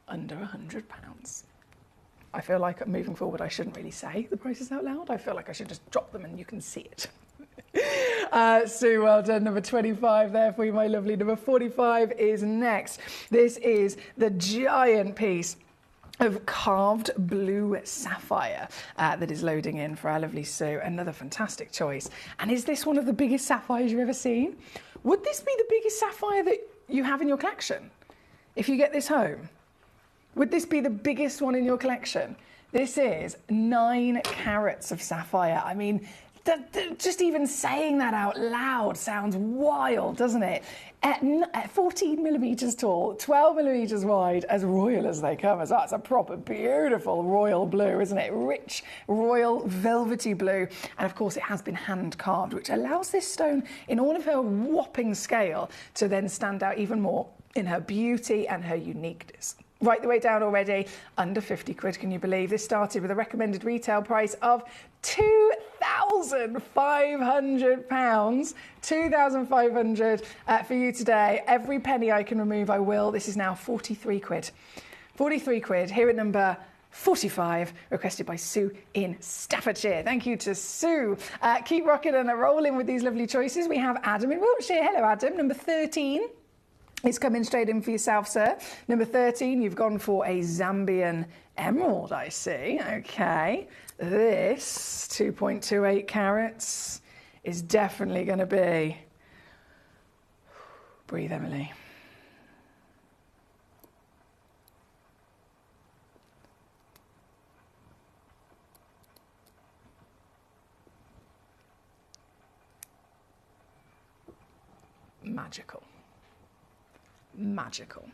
under £100. I feel like moving forward I shouldn't really say the prices out loud. I feel like I should just drop them and you can see it. Sue, well done. Number 25 there for you, my lovely. Number 45 is next. This is the giant piece of carved blue sapphire that is loading in for our lovely Sue. Another fantastic choice. And is this one of the biggest sapphires you've ever seen? Would this be the biggest sapphire that you have in your collection? If you get this home, would this be the biggest one in your collection? This is 9 carats of sapphire. I mean, just even saying that out loud sounds wild, doesn't it? At 14 millimetres tall, 12 millimetres wide, as royal as they come as well. It's a proper beautiful royal blue, isn't it? Rich, royal, velvety blue. And of course, it has been hand carved, which allows this stone, in all of her whopping scale, to then stand out even more in her beauty and her uniqueness. Right the way down already, under 50 quid, can you believe? This started with a recommended retail price of £2,500. £2,500 for you today. Every penny I can remove, I will. This is now 43 quid. 43 quid, here at number 45, requested by Sue in Staffordshire. Thank you to Sue. Keep rocking and rolling with these lovely choices. We have Adam in Wiltshire. Hello, Adam. Number 13. It's coming straight in for yourself, sir. Number 13, you've gone for a Zambian emerald, I see. Okay. This 2.28 carats is definitely going to be... Breathe, Emily. Magical. Magical.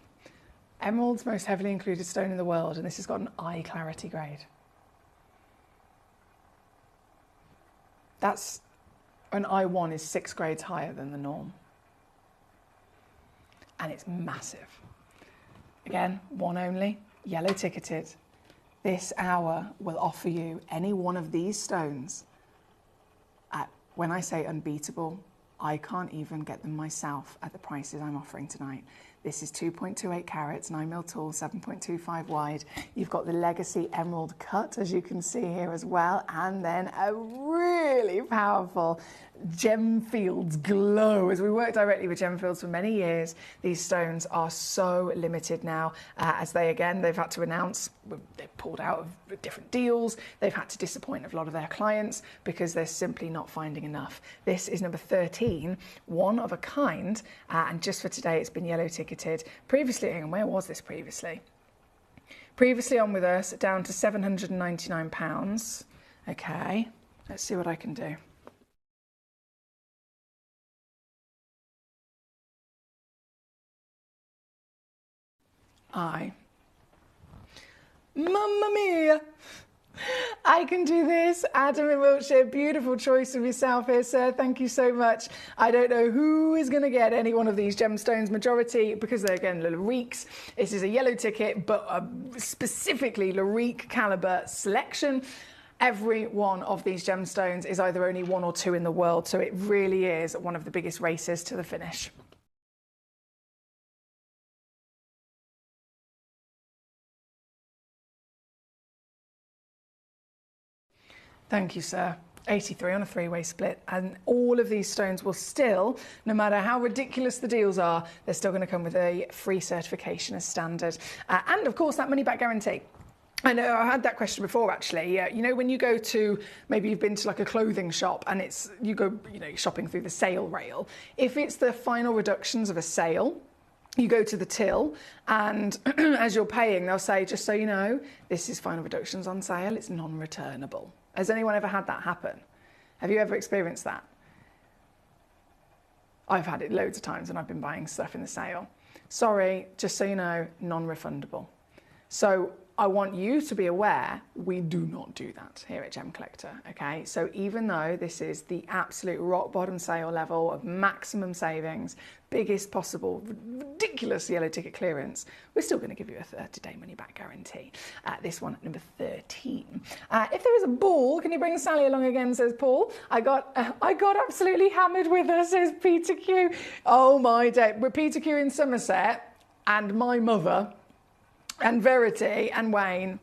Emerald's most heavily included stone in the world, and this has got an eye clarity grade. That's an I1 is 6 grades higher than the norm. And it's massive. Again, one only, yellow ticketed. This hour will offer you any one of these stones at, when I say unbeatable, I can't even get them myself at the prices I'm offering tonight. This is 2.28 carats, 9 mil tall, 7.25 wide. You've got the legacy emerald cut, as you can see here as well, and then a really powerful Gemfields glow. As we work directly with Gemfields for many years, these stones are so limited now, as they've had to announce they've pulled out of different deals. They've had to disappoint a lot of their clients because they're simply not finding enough. This is number 13, one of a kind, and just for today it's been yellow ticketed. Previously, and where was this previously? Previously on with us, down to £799. Okay, let's see what I can do. Mamma mia! I can do this. Adam in Wiltshire, beautiful choice of yourself here, sir. Thank you so much. I don't know who is going to get any one of these gemstones. Majority, because they're, again, Lariques. This is a yellow ticket, but specifically Larique caliber selection. Every one of these gemstones is either only 1 or 2 in the world, so it really is one of the biggest races to the finish. Thank you, sir. 83 on a 3-way split, and all of these stones will still, no matter how ridiculous the deals are, they're still going to come with a free certification as standard. And of course, that money back guarantee. I know I had that question before, actually. You know, when you go to, maybe you've been to like a clothing shop and you go, shopping through the sale rail. If it's the final reductions of a sale, you go to the till, and as you're paying, they'll say, just so you know, this is final reductions on sale, it's non-returnable. Has anyone ever had that happen? Have you ever experienced that? I've had it loads of times when I've been buying stuff in the sale. Sorry, just so you know, non-refundable. So I want you to be aware, we do not do that here at Gemcollector, okay? So even though this is the absolute rock bottom sale level of maximum savings, biggest possible ridiculous yellow ticket clearance, we're still going to give you a 30-day money back guarantee. This one, number 13. If there is a ball, can you bring Sally along again, says Paul. I got absolutely hammered with her, says Peter Q. Oh my day. We're Peter Q in Somerset, and my mother, and Verity and Wayne,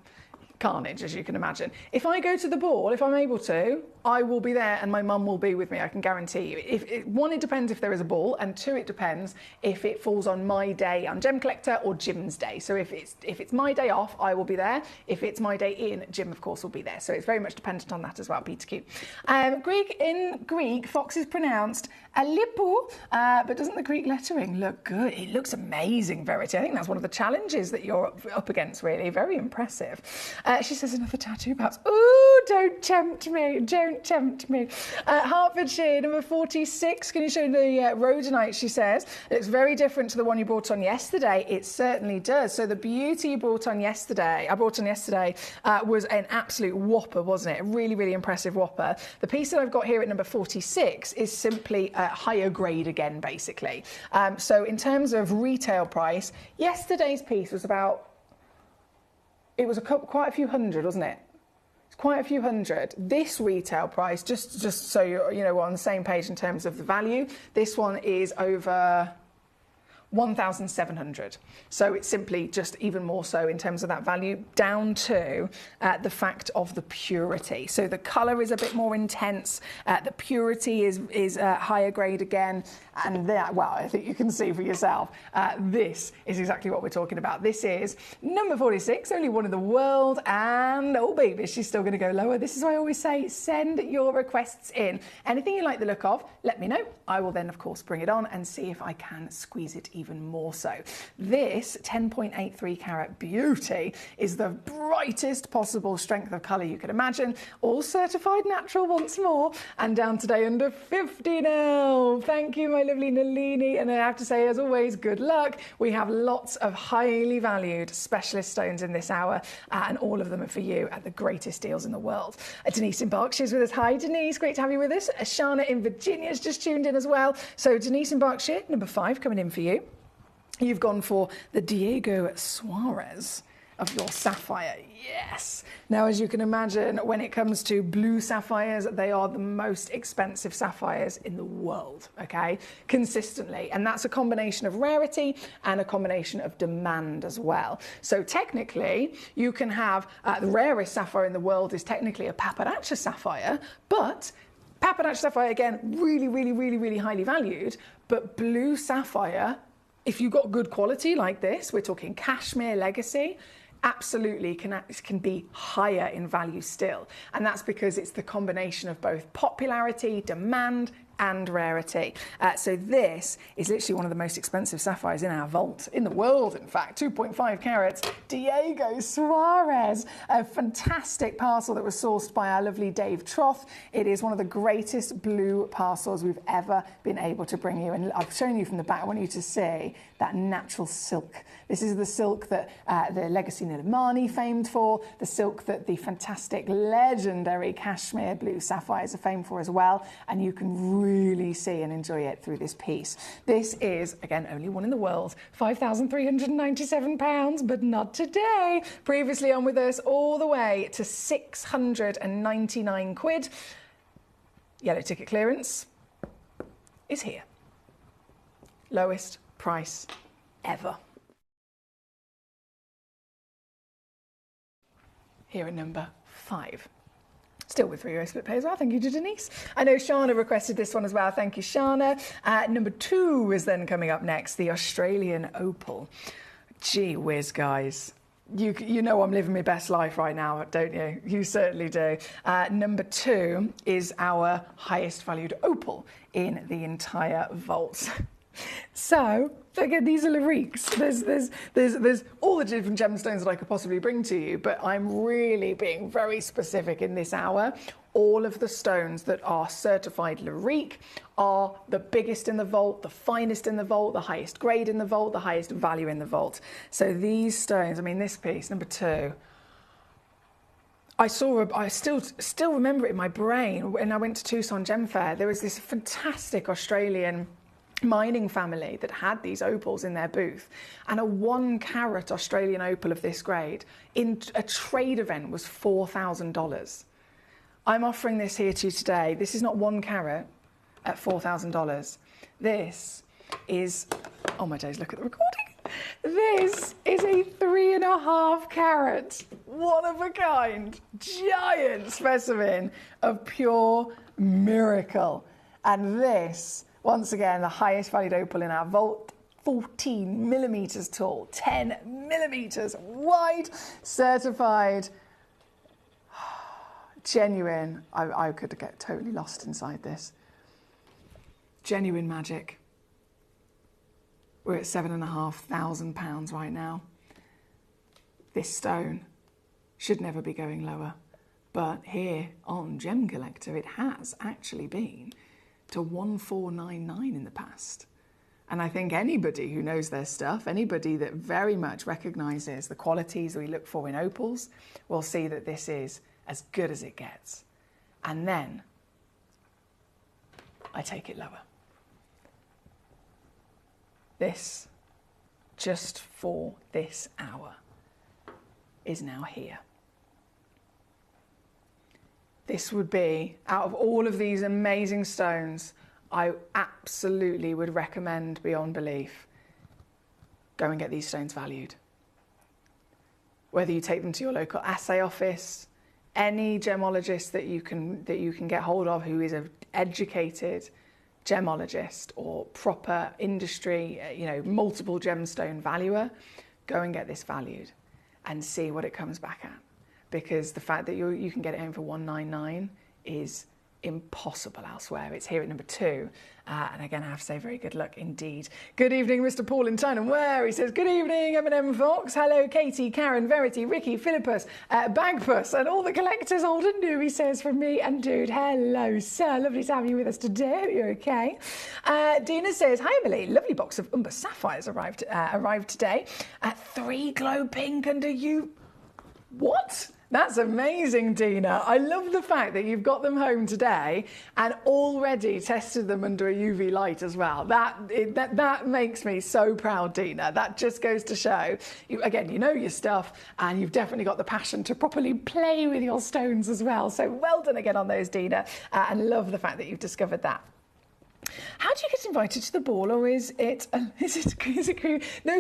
carnage, as you can imagine. If I go to the ball, if I'm able to, I will be there and my mum will be with me, I can guarantee you. One, it depends if there is a ball, and two, it depends if it falls on my day on Gem Collector or Jim's day. So if it's my day off, I will be there. If it's my day in, Jim, of course, will be there. So it's very much dependent on that as well, Peter Q. In Greek, fox is pronounced alipo, but doesn't the Greek lettering look good? It looks amazing, Verity. I think that's one of the challenges that you're up against, really. Very impressive. She says another tattoo, perhaps. Ooh, don't tempt me. Don't tempt me. Hertfordshire, number 46. Can you show the rhodonite, she says? It looks very different to the one you brought on yesterday. It certainly does. So the beauty you brought on yesterday, was an absolute whopper, wasn't it? A really, really impressive whopper. The piece that I've got here at number 46 is simply a higher grade again, basically. So in terms of retail price, yesterday's piece was quite a few hundred, wasn't it? It's quite a few hundred. This retail price, just so we're on the same page in terms of the value, this one is over 1,700. So it's simply just even more so in terms of that value, down to the fact of the purity. So the colour is a bit more intense. The purity is higher grade again. And that, well, I think you can see for yourself. This is exactly what we're talking about. This is number 46, only one in the world. And, oh baby, she's still going to go lower. This is why I always say, send your requests in. Anything you like the look of, let me know. I will then, of course, bring it on and see if I can squeeze it even more so. This 10.83 carat beauty is the brightest possible strength of colour you could imagine. All certified natural once more, and down today under 50 now. Thank you, my lovely Nalini, and I have to say, as always, good luck. We have lots of highly valued specialist stones in this hour, and all of them are for you at the greatest deals in the world. Denise in Berkshire's with us. Hi, Denise. Great to have you with us. Shana in Virginia's just tuned in as well. So Denise in Berkshire, number 5 coming in for you. You've gone for the Diego Suarez of your sapphire. Yes. Now, as you can imagine, when it comes to blue sapphires, they are the most expensive sapphires in the world, okay? Consistently. And that's a combination of rarity and a combination of demand as well. So technically, you can have the rarest sapphire in the world is technically a Paparacha sapphire, but Paparacha sapphire, again, really, really, really, really highly valued, but blue sapphire, if you've got good quality like this, we're talking cashmere legacy, absolutely can be higher in value still. And that's because it's the combination of both popularity, demand, and rarity. So this is literally one of the most expensive sapphires in our vault, in the world, in fact. 2.5 carats, Diego Suarez, a fantastic parcel that was sourced by our lovely Dave Troth. It is one of the greatest blue parcels we've ever been able to bring you. And I've shown you from the back, I want you to see that natural silk. This is the silk that the Legacy Nilamani famed for, the silk that the fantastic, legendary cashmere blue sapphires are famed for as well. And you can really see and enjoy it through this piece. This is, again, only one in the world, £5,397, but not today. Previously on with us all the way to 699 quid. Yellow ticket clearance is here. Lowest price ever. Here at number 5. Still with 3 split pay as well. Thank you to Denise. I know Shana requested this one as well. Thank you, Shana. Number 2 is then coming up next, the Australian Opal. Gee whiz, guys. You know I'm living my best life right now, don't you? You certainly do. Number 2 is our highest valued opal in the entire vault. So, again, these are lyriques. There's all the different gemstones that I could possibly bring to you, but I'm really being very specific in this hour. All of the stones that are certified lyrique are the biggest in the vault, the finest in the vault, the highest grade in the vault, the highest value in the vault. So these stones, I mean, this piece, number 2, I still remember it in my brain when I went to Tucson Gem Fair. There was this fantastic Australian mining family that had these opals in their booth, and a 1 carat Australian opal of this grade in a trade event was $4,000. I'm offering this here to you today. This is not 1 carat at $4,000. This is, oh my days, look at the recording. This is a 3.5 carat, one of a kind, giant specimen of pure miracle. And this, once again, the highest valued opal in our vault, 14 millimeters tall, 10 millimeters wide, certified, genuine. I could get totally lost inside this. Genuine magic. We're at £7,500 right now. This stone should never be going lower. But here on Gemcollector, it has actually been to 1499 in the past. And I think anybody who knows their stuff, anybody that very much recognises the qualities we look for in opals, will see that this is as good as it gets. And then I take it lower. This, just for this hour, is now here. This would be, out of all of these amazing stones, I absolutely would recommend beyond belief, go and get these stones valued. Whether you take them to your local assay office, any gemologist that you can get hold of who is an educated gemologist or proper industry, multiple gemstone valuer, go and get this valued and see what it comes back at. Because the fact that you can get it home for 199 is impossible elsewhere. It's here at number 2. And again, I have to say, very good luck indeed. Good evening, Mr. Paul in Tyne and Ware. He says, good evening, M&M Fox. Hello, Katie, Karen, Verity, Ricky, Philippus, Bagpuss, and all the collectors, old and new, he says, from me and Dude. Hello, sir. Lovely to have you with us today. Hope you're okay. Dina says, hi, Emily. Lovely box of Umber Sapphires arrived today. 3 glow pink under you. What? That's amazing, Dina. I love the fact that you've got them home today and already tested them under a UV light as well. That makes me so proud, Dina. That just goes to show, you know your stuff, and you've definitely got the passion to properly play with your stones as well. So well done again on those, Dina, and love the fact that you've discovered that. How do you get invited to the ball, or is it no?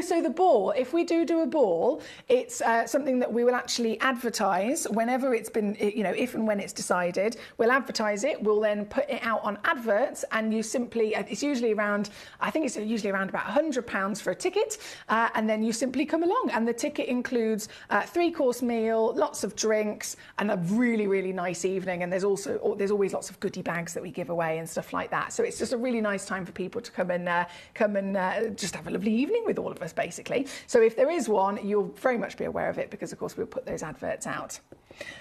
So the ball, if we do a ball, it's something that we will actually advertise whenever it's been, if and when it's decided. We'll advertise it. We'll then put it out on adverts, and you simply, it's usually around, I think it's usually around about £100 for a ticket, and then you simply come along, and the ticket includes 3-course meal, lots of drinks, and a really, really nice evening. And there's always lots of goodie bags that we give away and stuff like that. So it's just a really nice time for people to come and just have a lovely evening with all of us, basically. So if there is one, you'll very much be aware of it, because of course we'll put those adverts out.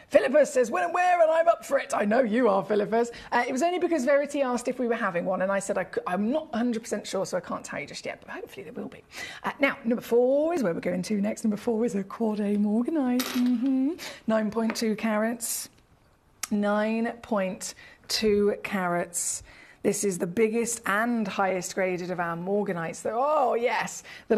Philippus says, when and where, and I'm up for it. I know you are, Philippus. It was only because Verity asked if we were having one, and I said I'm not 100% sure, so I can't tell you just yet, but hopefully there will be. Now, number 4 is where we're going to next. Number 4 is a quad A morganite. 9.2 carats. 9.2 carats. This is the biggest and highest graded of our morganites that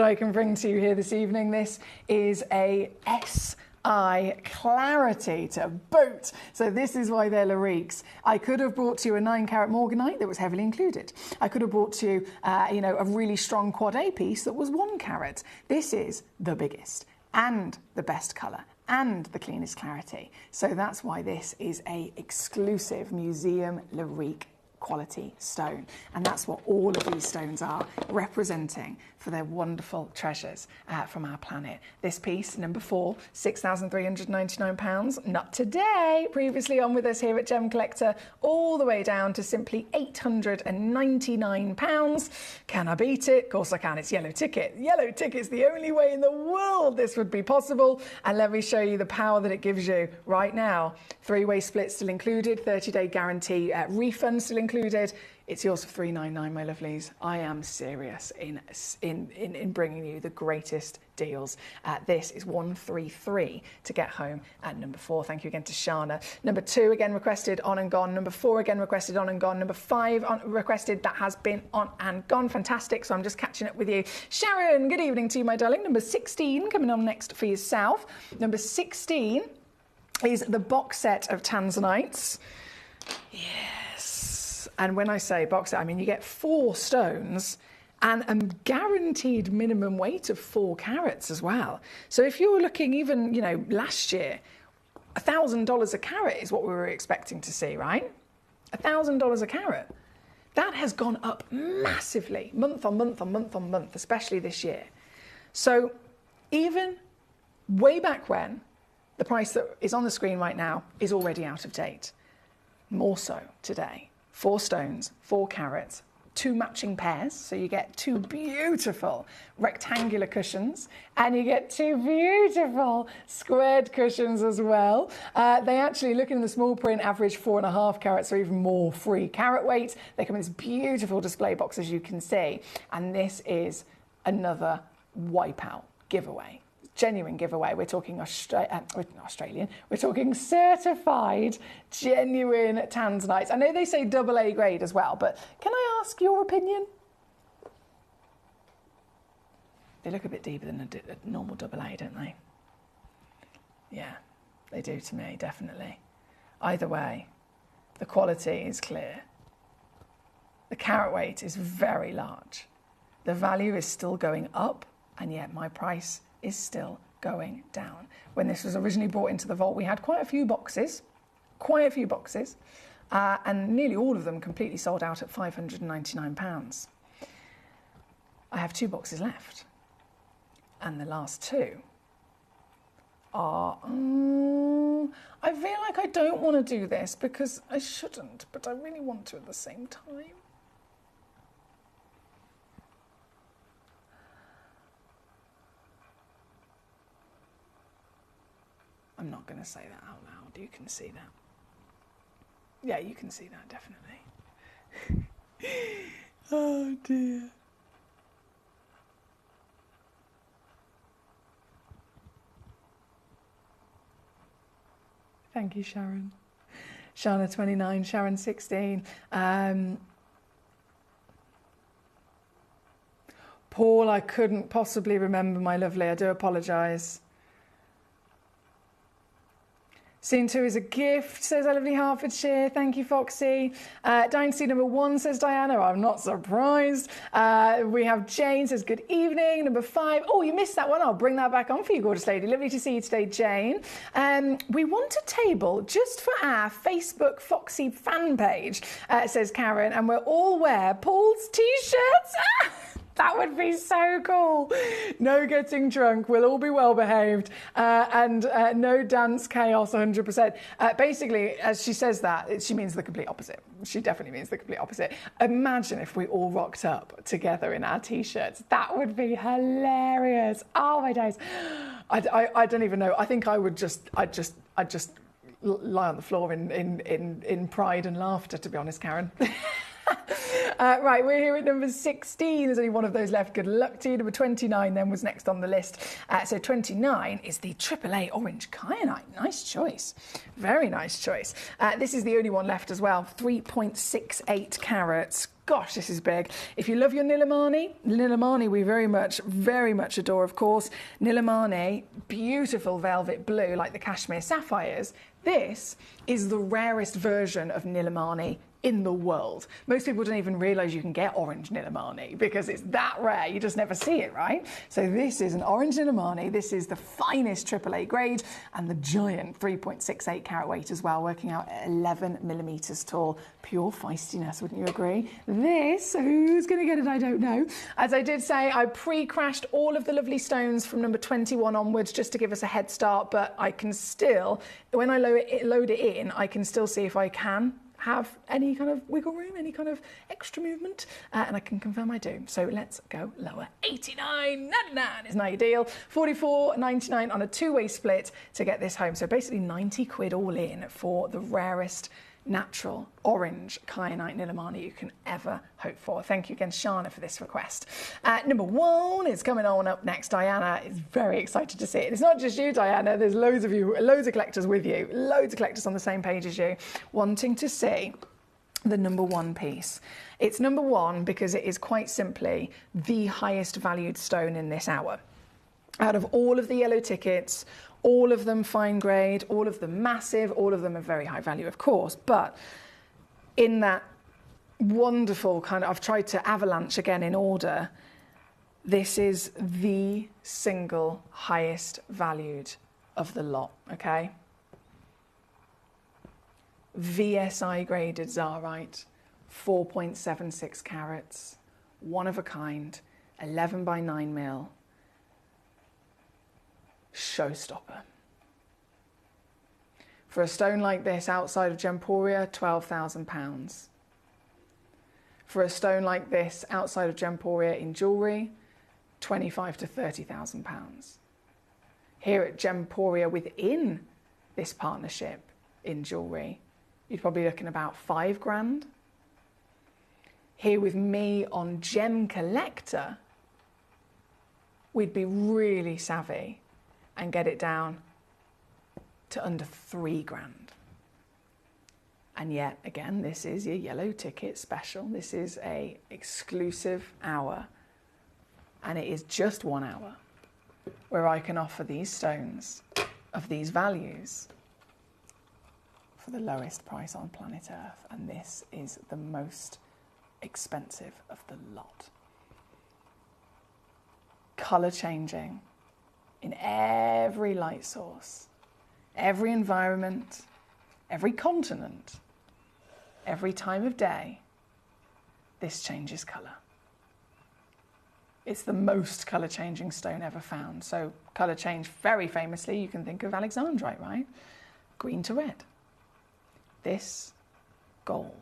I can bring to you here this evening. This is a SI Clarity to boot. So this is why they're Lariques. I could have brought to you a 9-carat morganite that was heavily included. I could have brought to you, a really strong quad A piece that was 1 carat. This is the biggest and the best colour and the cleanest clarity. So that's why this is a exclusive Museum Larique quality stone, and that's what all of these stones are representing for their wonderful treasures from our planet. This piece, number 4, £6,399, not today, previously on with us here at Gemcollector, all the way down to simply £899. Can I beat it? Of course I can. It's Yellow Ticket. Yellow Ticket's the only way in the world this would be possible, and let me show you the power that it gives you right now. 3-way split still included, 30-day guarantee refund still included. It's yours for $399, my lovelies. I am serious in bringing you the greatest deals. This is 133 to get home at number 4. Thank you again to Shana. Number 2 again requested, on and gone. Number 4 again requested, on and gone. Number 5 requested, that has been on and gone. Fantastic. So I'm just catching up with you. Sharon, good evening to you, my darling. Number 16 coming on next for yourself. Number 16 is the box set of tanzanites. Yes. And when I say box set, I mean you get 4 stones and a guaranteed minimum weight of 4 carats as well. So if you're looking even, you know, last year, $1,000 a carat is what we were expecting to see, right? $1,000 a carat. That has gone up massively, month on month on month on month, especially this year. So even way back when, the price that is on the screen right now is already out of date. More so today. 4 stones, 4 carats, 2 matching pairs, so you get 2 beautiful rectangular cushions, and you get 2 beautiful squared cushions as well. They actually, looking in the small print, average 4.5 carats, or even more free carat weight. They come in this beautiful display box, as you can see, and this is another wipeout giveaway. Genuine giveaway. We're talking Australian. We're talking certified, genuine tanzanites. I know they say AA grade as well, but can I ask your opinion? They look a bit deeper than a normal AA, don't they? Yeah, they do to me, definitely. Either way, the quality is clear. The carat weight is very large. The value is still going up, and yet my price is still going down. When this was originally brought into the vault, we had quite a few boxes, and nearly all of them completely sold out at £599. I have 2 boxes left, and the last 2 are... I feel like I don't want to do this because I shouldn't, but I really want to at the same time. I'm not going to say that out loud. You can see that. Yeah, you can see that, definitely. Oh, dear. Thank you, Sharon. Shana, 29, Sharon, 16. Paul, I couldn't possibly remember, my lovely. I do apologise. Scene 2 is a gift, says our lovely Hertfordshire. Thank you, Foxy. Dynasty number 1, says Diana. I'm not surprised. We have Jane, says good evening. Number 5. Oh, you missed that one. I'll bring that back on for you, gorgeous lady. Lovely to see you today, Jane. We want a table just for our Facebook Foxy fan page, says Karen, and we'll all wear Paul's T-shirts. That would be so cool. No getting drunk. We'll all be well behaved. And no dance chaos 100%. Basically, as she says that, she means the complete opposite. She definitely means the complete opposite. Imagine if we all rocked up together in our T-shirts. That would be hilarious. Oh, my days. I don't even know. I think I'd just lie on the floor in pride and laughter, to be honest, Karen. Right, we're here at number 16. There's only one of those left. Good luck to you. Number 29 then was next on the list. So 29 is the AAA Orange Kyanite. Nice choice. Very nice choice. This is the only one left as well. 3.68 carats. Gosh, this is big. If you love your Nilamani we very much adore, of course. Nilamani, beautiful velvet blue like the cashmere sapphires. This is the rarest version of Nilamani in the world. Most people don't even realise you can get orange Nilamani because it's that rare. You just never see it, right? So this is an orange Nilamani. This is the finest AAA grade and the giant 3.68 carat weight as well, working out at 11 millimetres tall. Pure feistiness, wouldn't you agree? This, who's going to get it? I don't know. As I did say, I pre-crashed all of the lovely stones from number 21 onwards just to give us a head start, but I can still, when I load it in, I can still see if I can have any kind of wiggle room, any kind of extra movement, and I can confirm I do. So let's go lower. 89.99 is an ideal. 44.99 on a 2-way split to get this home. So basically 90 quid all in for the rarest natural orange kyanite Nilamani you can ever hope for. Thank you again, Shana, for this request. Number 1 is coming on up next. Diana is very excited to see it. It's not just you, Diana. There's loads of you, loads of collectors with you, loads of collectors on the same page as you, wanting to see the number 1 piece. It's number 1 because it is quite simply the highest valued stone in this hour. Out of all of the yellow tickets, all of them fine grade, all of them massive, all of them are very high value, of course, but in that wonderful kind of, I've tried to avalanche again in order. This is the single highest valued of the lot, okay? VSI graded Zarite, 4.76 carats, one of a kind, 11 by 9 mil, showstopper. For a stone like this outside of Gemporia, £12,000. For a stone like this outside of Gemporia in jewellery, £25,000 to £30,000. Here at Gemporia within this partnership in jewellery, you're probably looking about £5,000. Here with me on Gemcollector, we'd be really savvy and get it down to under £3,000. And yet, again, this is your yellow ticket special. This is a exclusive hour, and it is just 1 hour where I can offer these stones of these values for the lowest price on planet Earth. And this is the most expensive of the lot. Colour changing in every light source, every environment, every continent, every time of day. This changes colour. It's the most colour changing stone ever found. So colour change, very famously, you can think of Alexandrite, right? Green to red. This, gold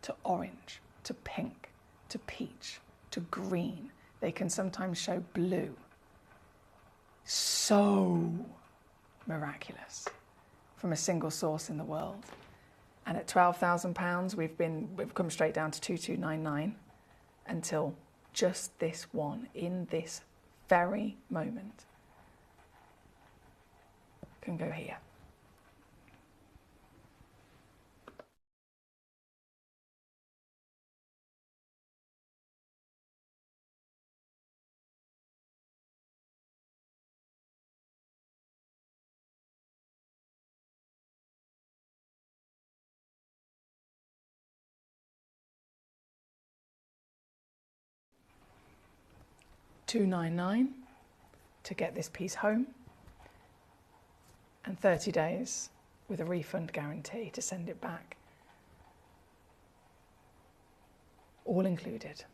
to orange to pink to peach to green. They can sometimes show blue. So miraculous from a single source in the world. And at £12,000, we've come straight down to 2299 until just this one in this very moment can go here. £299 to get this piece home, and 30 days with a refund guarantee to send it back. All included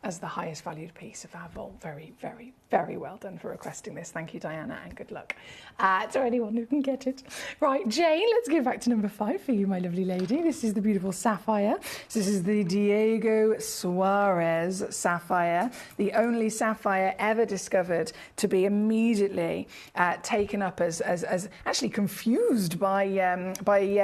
as the highest valued piece of our vault. Very, very, very well done for requesting this. Thank you, Diana, and good luck to anyone who can get it. Right, Jane, let's go back to number 5 for you, my lovely lady. This is the beautiful sapphire. So this is the Diego Suarez sapphire, the only sapphire ever discovered to be immediately taken up as actually confused by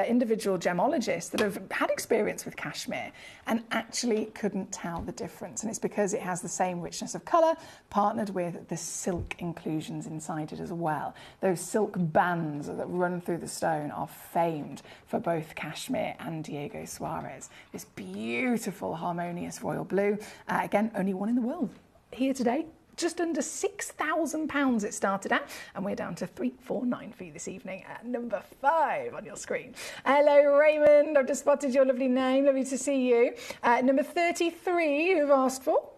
individual gemologists that have had experience with cashmere and actually couldn't tell the difference. And it's because it has the same richness of colour, partnered with the silk inclusions inside it as well. Those silk bands that run through the stone are famed for both cashmere and Diego Suarez. This beautiful, harmonious royal blue. Again, only one in the world here today. Just under £6,000 it started at, and we're down to 349 for you this evening at number 5 on your screen. Hello, Raymond. I've just spotted your lovely name. Lovely to see you. Number 33 who've asked for.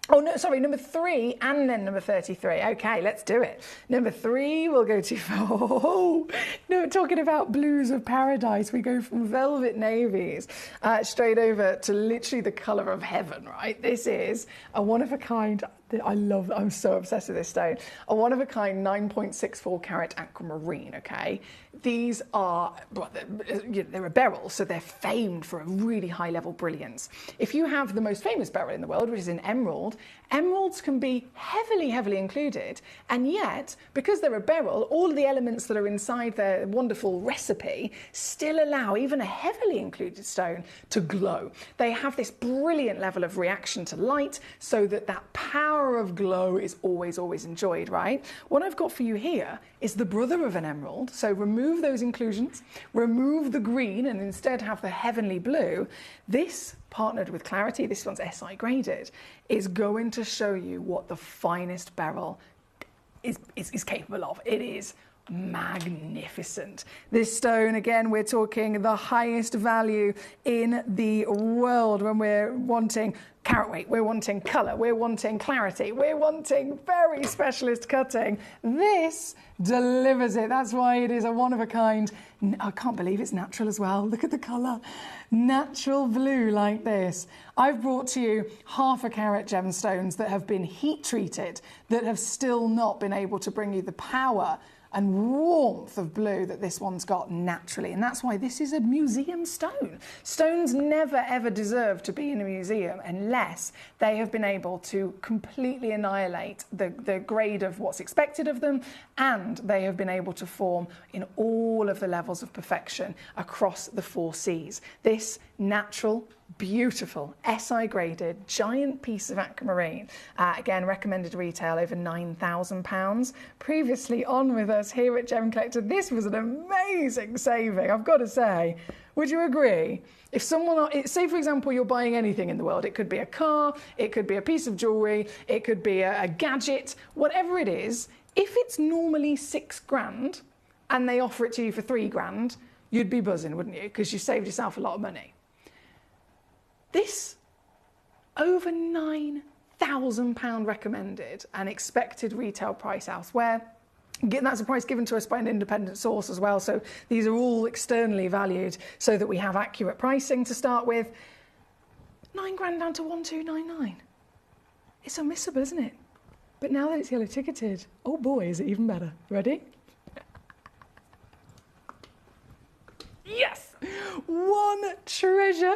Oh, no, sorry, number 3 and then number 33. Okay, let's do it. Number 3, we'll go to, no, talking about blues of paradise, we go from velvet navies straight over to literally the colour of heaven, right? This is a one-of-a-kind, I love, I'm so obsessed with this stone, a one-of-a-kind 9.64 carat aquamarine, okay? These are, well, they're a beryl, so they're famed for a really high level brilliance. If you have the most famous beryl in the world, which is an emerald, emeralds can be heavily, heavily included. And yet, because they're a beryl, all of the elements that are inside their wonderful recipe still allow even a heavily included stone to glow. They have this brilliant level of reaction to light so that that power of glow is always, always enjoyed, right? What I've got for you here is the brother of an emerald. So remove those inclusions, remove the green, and instead have the heavenly blue. This, partnered with clarity, this one's SI graded, is going to show you what the finest beryl is capable of. It is magnificent. This stone, again, we're talking the highest value in the world when we're wanting carat weight, we're wanting colour, we're wanting clarity, we're wanting very specialist cutting. This delivers it. That's why it is a one of a kind. I can't believe it's natural as well. Look at the colour. Natural blue like this. I've brought to you 1/2 carat gemstones that have been heat treated, that have still not been able to bring you the power and warmth of blue that this one's got naturally. And that's why this is a museum stone. Stones never ever deserve to be in a museum unless they have been able to completely annihilate the grade of what's expected of them, and they have been able to form in all of the levels of perfection across the 4 Cs. This natural, beautiful, SI graded, giant piece of aquamarine. Again, recommended retail over £9,000. Previously on with us here at Gemcollector, this was an amazing saving, I've got to say. Would you agree? If someone, say for example, you're buying anything in the world, it could be a car, it could be a piece of jewellery, it could be a gadget, whatever it is, if it's normally £6,000 and they offer it to you for £3,000, you'd be buzzing, wouldn't you? Because you saved yourself a lot of money. This, over £9,000 recommended and expected retail price elsewhere. That's a price given to us by an independent source as well, so these are all externally valued so that we have accurate pricing to start with. £9,000 down to 1,299. It's unmissable, isn't it? But now that it's yellow ticketed, oh boy, is it even better. Ready? Yes! One treasure.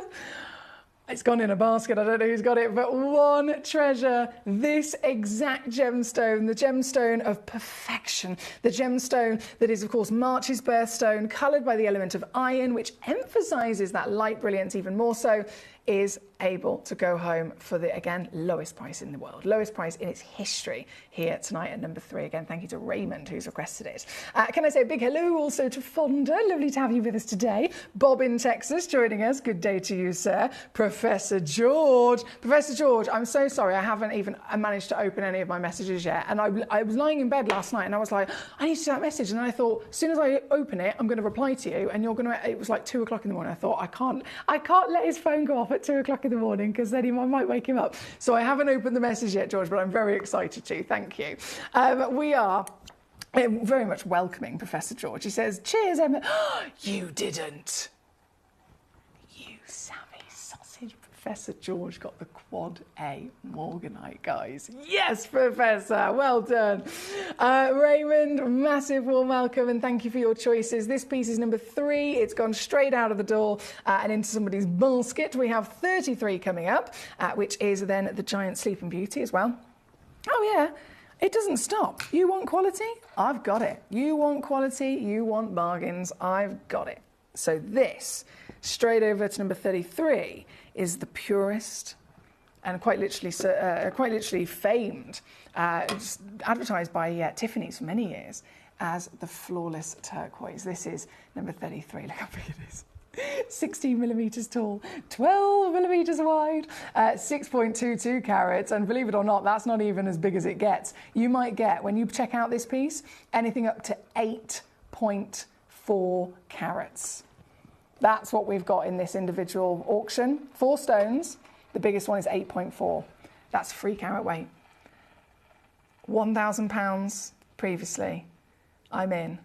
It's gone in a basket, I don't know who's got it, but one treasure, this exact gemstone, the gemstone of perfection, the gemstone that is, of course, March's birthstone, coloured by the element of iron, which emphasises that light brilliance even more so, is able to go home for the, again, lowest price in the world, lowest price in its history here tonight at number 3. Again, thank you to Raymond, who's requested it. Can I say a big hello also to Fonda? Lovely to have you with us today. Bob in Texas joining us. Good day to you, sir. Professor George. Professor George, I'm so sorry. I haven't even managed to open any of my messages yet. And I was lying in bed last night and I was like, I need to do that message. And then I thought, as soon as I open it, I'm going to reply to you. And you're going to, it was like 2 o'clock in the morning. I thought, I can't let his phone go off at 2 o'clock in the morning because then I might wake him up. So I haven't opened the message yet, George, but I'm very excited to. Thank you. We are very much welcoming Professor George. He says, cheers, Emma. You didn't. You savvy sausage. Professor George got the quad A Morganite, guys. Yes, Professor. Well done. Raymond, massive warm welcome and thank you for your choices. This piece is number 3. It's gone straight out of the door and into somebody's basket. We have 33 coming up, which is then the Giant Sleeping Beauty as well. Oh, yeah. It doesn't stop. You want quality? I've got it. You want quality? You want bargains? I've got it. So this, straight over to number 33, is the purest and quite literally famed, advertised by Tiffany's for many years as the flawless turquoise. This is number 33. Look how big it is. 16 millimetres tall, 12 millimetres wide, 6.22 carats, and believe it or not, that's not even as big as it gets. You might get, when you check out this piece, anything up to 8.4 carats. That's what we've got in this individual auction. 4 stones, the biggest one is 8.4. That's 3 carat weight. £1,000 previously. I'm in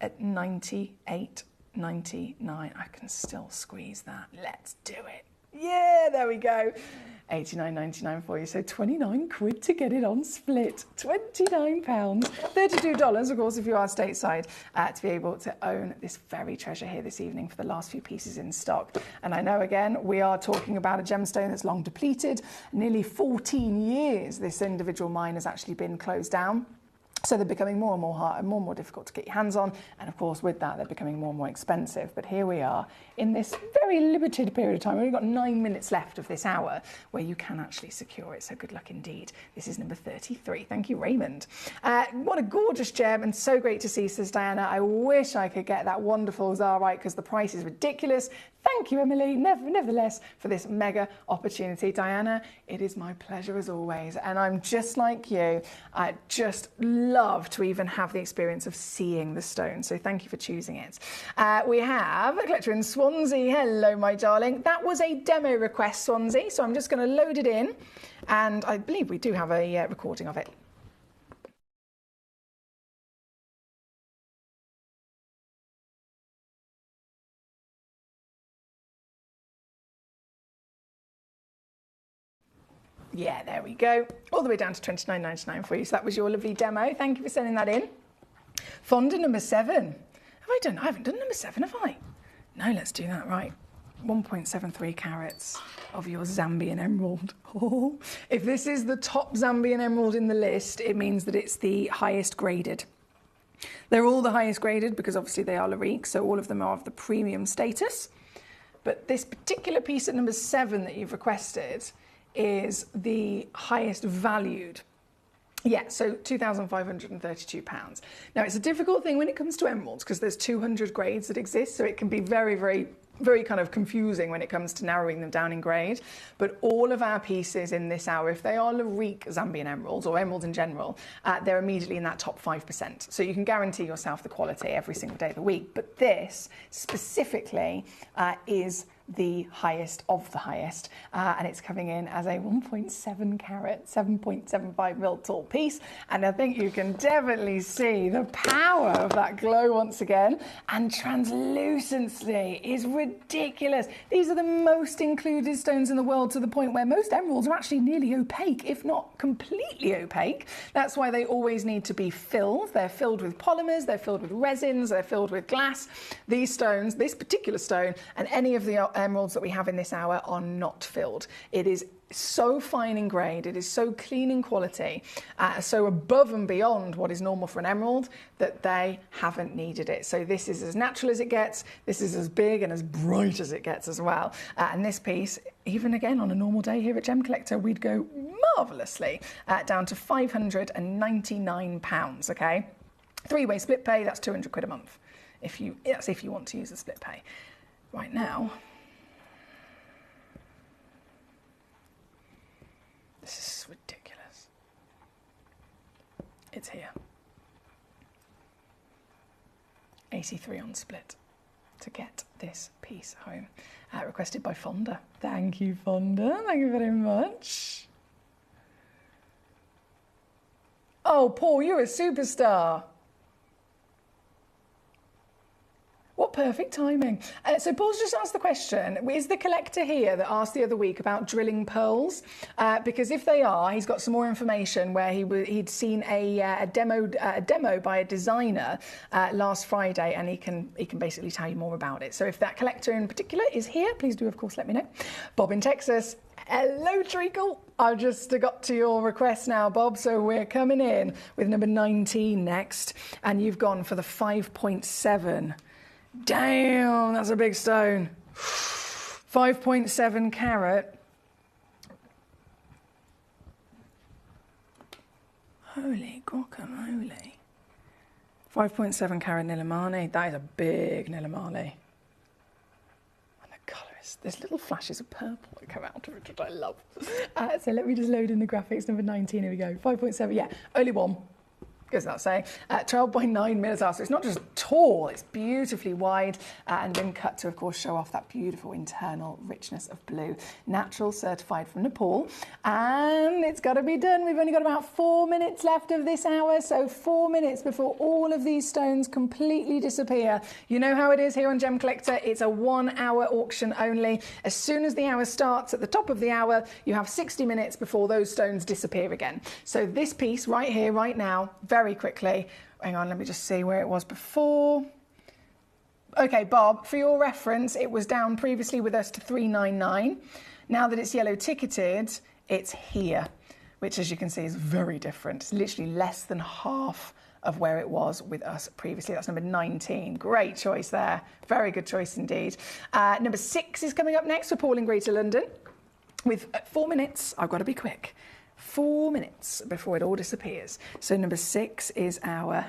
at 98.99. I can still squeeze that. Let's do it. Yeah, there we go. 89.99 for you. So 29 quid to get it on split. £29. $32, of course, if you are stateside, to be able to own this very treasure here this evening for the last few pieces in stock. And I know, again, we are talking about a gemstone that's long depleted. Nearly 14 years this individual mine has actually been closed down. So they're becoming more and more hard and more difficult to get your hands on. And of course, with that, they're becoming more and more expensive. But here we are in this very limited period of time. We've only got 9 minutes left of this hour where you can actually secure it. So good luck indeed. This is number 33. Thank you, Raymond. What a gorgeous gem and so great to see, says Diana. I wish I could get that wonderful Zarite because the price is ridiculous. Thank you, Emily, nevertheless, for this mega opportunity. Diana, it is my pleasure as always. And I'm just like you. I just love love to even have the experience of seeing the stone. So thank you for choosing it. We have a collector in Swansea. Hello, my darling. That was a demo request, Swansea. So I'm just going to load it in. And I believe we do have a recording of it. Yeah, there we go. All the way down to $29.99 for you. So that was your lovely demo. Thank you for sending that in. Fonda number 7. Have I done? I haven't done number 7, have I? No, let's do that. Right. 1.73 carats of your Zambian emerald. Oh, if this is the top Zambian emerald in the list, it means that it's the highest graded. They're all the highest graded because obviously they are Larique, so all of them are of the premium status. But this particular piece at number 7 that you've requested is the highest valued. Yeah, so £2,532. Now, it's a difficult thing when it comes to emeralds because there's 200 grades that exist, so it can be very, very, very kind of confusing when it comes to narrowing them down in grade. But all of our pieces in this hour, if they are Larique Zambian emeralds or emeralds in general, they're immediately in that top 5%. So you can guarantee yourself the quality every single day of the week. But this specifically is the highest of the highest, and it's coming in as a 1.7 carat, 7.75 mil tall piece, and I think you can definitely see the power of that glow once again, and translucency is ridiculous. These are the most included stones in the world, to the point where most emeralds are actually nearly opaque, if not completely opaque. That's why they always need to be filled. They're filled with polymers, they're filled with resins, they're filled with glass. These stones, this particular stone, and any of the emeralds that we have in this hour are not filled. It is so fine in grade, it is so clean in quality, so above and beyond what is normal for an emerald, that they haven't needed it. So this is as natural as it gets, this is as big and as bright as it gets as well. And this piece, even again on a normal day here at Gemcollector, we'd go marvellously down to £599, okay? 3-way split pay, that's 200 quid a month. That's if you want to use the split pay. Right now, this is ridiculous. It's here. 83 on split to get this piece home. Requested by Fonda. Thank you, Fonda. Thank you very much. Oh, Paul, you're a superstar. What perfect timing. So Paul's just asked the question, is the collector here that asked the other week about drilling pearls? Because if they are, he's got some more information where he'd seen a demo by a designer last Friday, and he can basically tell you more about it. So if that collector in particular is here, please do, of course, let me know. Bob in Texas. Hello, Treacle. I've just got to your request now, Bob. So we're coming in with number 19 next, and you've gone for the 5.7. Damn, that's a big stone. 5.7 carat. Holy guacamole. 5.7 carat Nilamani. That is a big Nilamani. And the colours, there's little flashes of purple that come out of it, which I love. So let me just load in the graphics. Number 19, here we go. 5.7, yeah, only one. Goes without saying. 12.9 millimeters, so it's not just tall, it's beautifully wide and been cut to, of course, show off that beautiful internal richness of blue. Natural, certified from Nepal, and it's got to be done. We've only got about 4 minutes left of this hour, so 4 minutes before all of these stones completely disappear. You know how it is here on Gemcollector. It's a 1 hour auction only. As soon as the hour starts, at the top of the hour, you have 60 minutes before those stones disappear again. So this piece right here, right now, very quickly. Hang on, let me just see where it was before. Okay, Bob, for your reference, it was down previously with us to $399. Now that it's yellow ticketed, it's here, which, as you can see, is very different. It's literally less than half of where it was with us previously. That's number 19. Great choice there. Very good choice indeed. Number 6 is coming up next for Paul in Greater London. With 4 minutes, I've got to be quick. 4 minutes before it all disappears. So number 6 is our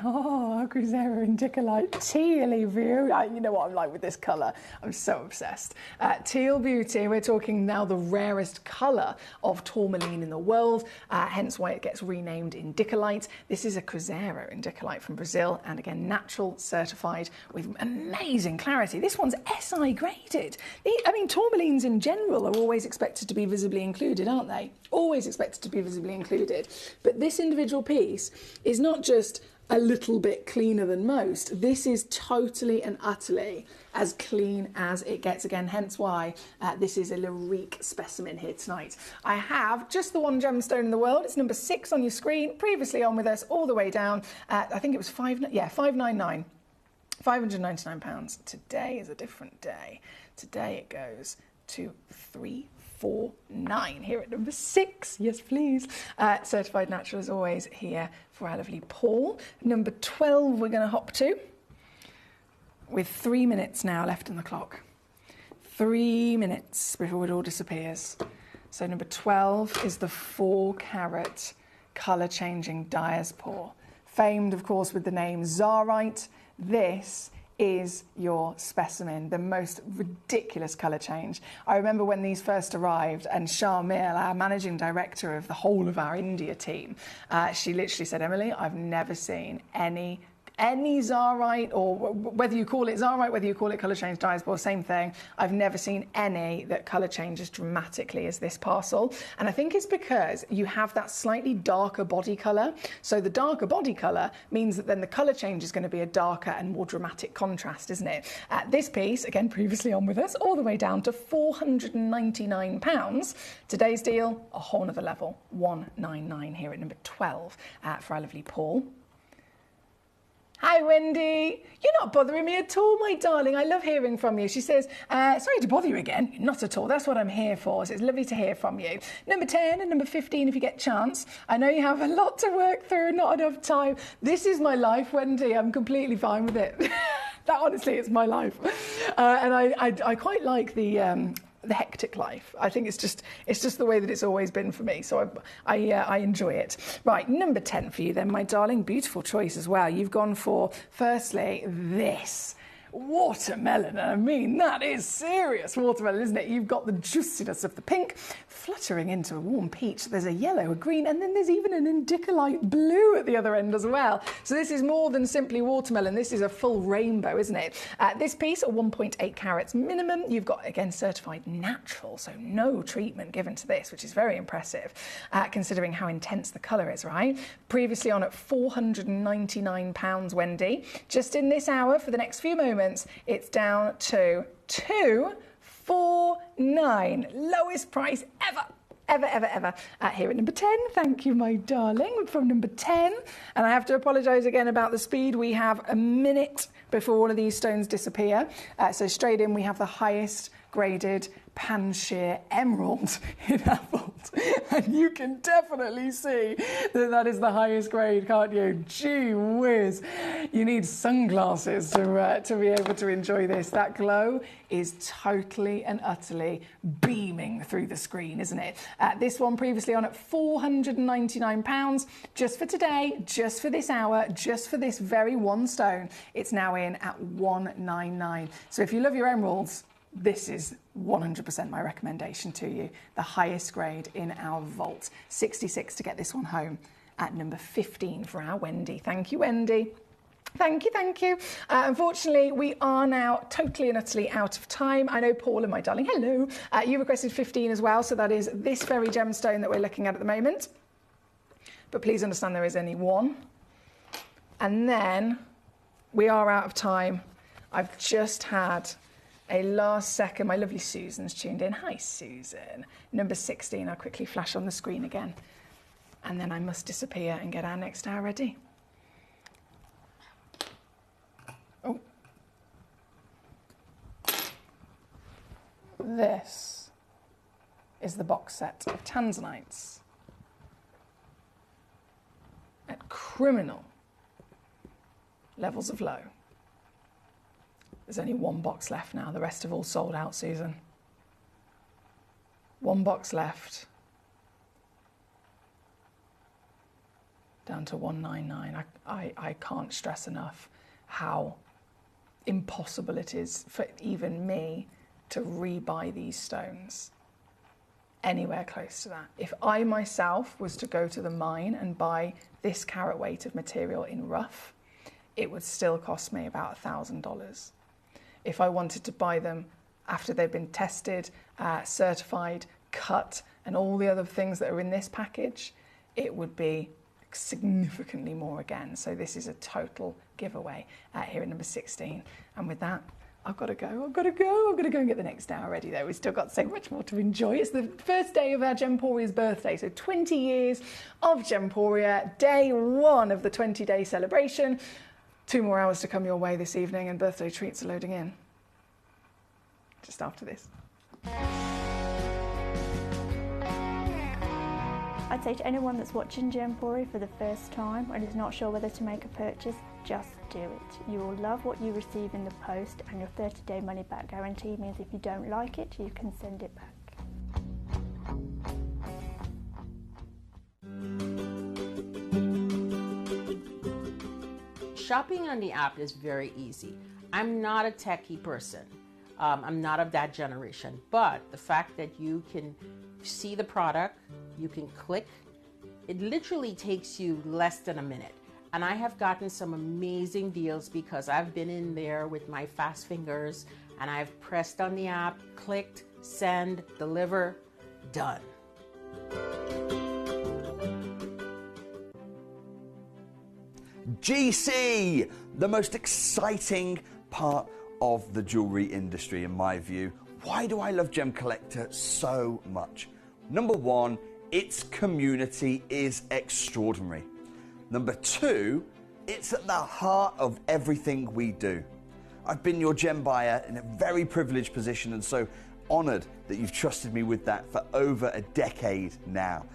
Cruzeiro Indicolite Tealy View. You know what I'm like with this colour. I'm so obsessed. Teal Beauty, we're talking now the rarest colour of tourmaline in the world, hence why it gets renamed Indicolite. This is a Cruzeiro Indicolite from Brazil, and again, natural, certified, with amazing clarity. This one's SI graded. I mean, tourmalines in general are always expected to be visibly included, aren't they? Always expected to be visibly included. But this individual piece is not just a little bit cleaner than most. This is totally and utterly as clean as it gets. Again, hence why this is a Lyrique specimen here tonight. I have just the one gemstone in the world. It's number 6 on your screen. Previously on with us all the way down. I think it was £599. £599. Today is a different day. Today it goes to £349 here at number 6. Yes, please. Certified natural as always here for our lovely Paul. Number 12 we're going to hop to, with 3 minutes now left on the clock. 3 minutes before it all disappears. So number 12 is the 4-carat colour-changing diaspore. Famed, of course, with the name Zarite. This is your specimen, the most ridiculous colour change. I remember when these first arrived, and Sharmil, our managing director of the whole of our India team, she literally said, Emily, I've never seen any Zarite, or whether you call it Zarite, whether you call it colour change diaspore, same thing. I've never seen any that colour changes dramatically as this parcel. And I think it's because you have that slightly darker body colour. So the darker body colour means that then the colour change is going to be a darker and more dramatic contrast, isn't it? This piece, again, previously on with us, all the way down to £499. Today's deal, a whole nother level, £199 here at number 12 for our lovely Paul. Hi, Wendy. You're not bothering me at all, my darling. I love hearing from you. She says, sorry to bother you again. Not at all. That's what I'm here for. So it's lovely to hear from you. Number 10 and number 15, if you get a chance. I know you have a lot to work through, not enough time. This is my life, Wendy. I'm completely fine with it. That, honestly, is my life. And I quite like the hectic life. I think it's just the way that it's always been for me. So I enjoy it. Right, number 10 for you then, my darling. Beautiful choice as well. You've gone for, firstly, this watermelon. I mean, that is serious watermelon, isn't it? You've got the juiciness of the pink fluttering into a warm peach. There's a yellow, a green, and then there's even an indicolite blue at the other end as well. So this is more than simply watermelon. This is a full rainbow, isn't it? This piece, at 1.8 carats minimum. You've got, again, certified natural, so no treatment given to this, which is very impressive, considering how intense the colour is, right? Previously on at £499, Wendy. Just in this hour, for the next few moments, it's down to £249. Lowest price ever here at number 10. Thank you, my darling, from number 10. And I have to apologise again about the speed. We have a minute before all of these stones disappear. So straight in, we have the highest graded Panshir emerald in our vault. And you can definitely see that that is the highest grade, can't you? Gee whiz. You need sunglasses to be able to enjoy this. That glow is totally and utterly beaming through the screen, isn't it? This one previously on at £499. Just for today, just for this hour, just for this very one stone, it's now in at £199. So if you love your emeralds, this is 100% my recommendation to you. The highest grade in our vault. 66 to get this one home at number 15 for our Wendy. Thank you, Wendy. Thank you, thank you. Unfortunately, we are now totally and utterly out of time. I know Paul and my darling, hello. You requested 15 as well, so that is this very gemstone that we're looking at the moment. But please understand there is only one. And then we are out of time. I've just had a last second. My lovely Susan's tuned in. Hi, Susan. Number 16. I'll quickly flash on the screen again. And then I must disappear and get our next hour ready. Oh. This is the box set of tanzanites at criminal levels of low. There's only one box left now. The rest have all sold out, Susan. One box left. down to $199. I can't stress enough how impossible it is for even me to rebuy these stones anywhere close to that. If I myself was to go to the mine and buy this carat weight of material in rough, it would still cost me about $1,000. If I wanted to buy them after they've been tested, certified, cut, and all the other things that are in this package, it would be significantly more again. So this is a total giveaway here at number 16. And with that, I've got to go. I'm going to go and get the next hour ready though. We've still got so much more to enjoy. It's the first day of our Gemporia's birthday. So 20 years of Gemporia, day one of the 20-day celebration. 2 more hours to come your way this evening and birthday treats are loading in. Just after this. I'd say to anyone that's watching Gemporia for the first time and is not sure whether to make a purchase, just do it. You will love what you receive in the post, and your 30-day money-back guarantee means if you don't like it, you can send it back. Shopping on the app is very easy. I'm not a techie person. I'm not of that generation, but the fact that you can see the product, you can click, it literally takes you less than a minute. And I have gotten some amazing deals because I've been in there with my fast fingers and I've pressed on the app, clicked, send, deliver, done. GC, the most exciting part of the jewelry industry in my view. Why do I love Gemcollector so much? Number one, its community is extraordinary. Number two, it's at the heart of everything we do. I've been your gem buyer in a very privileged position and so honored that you've trusted me with that for over a decade now.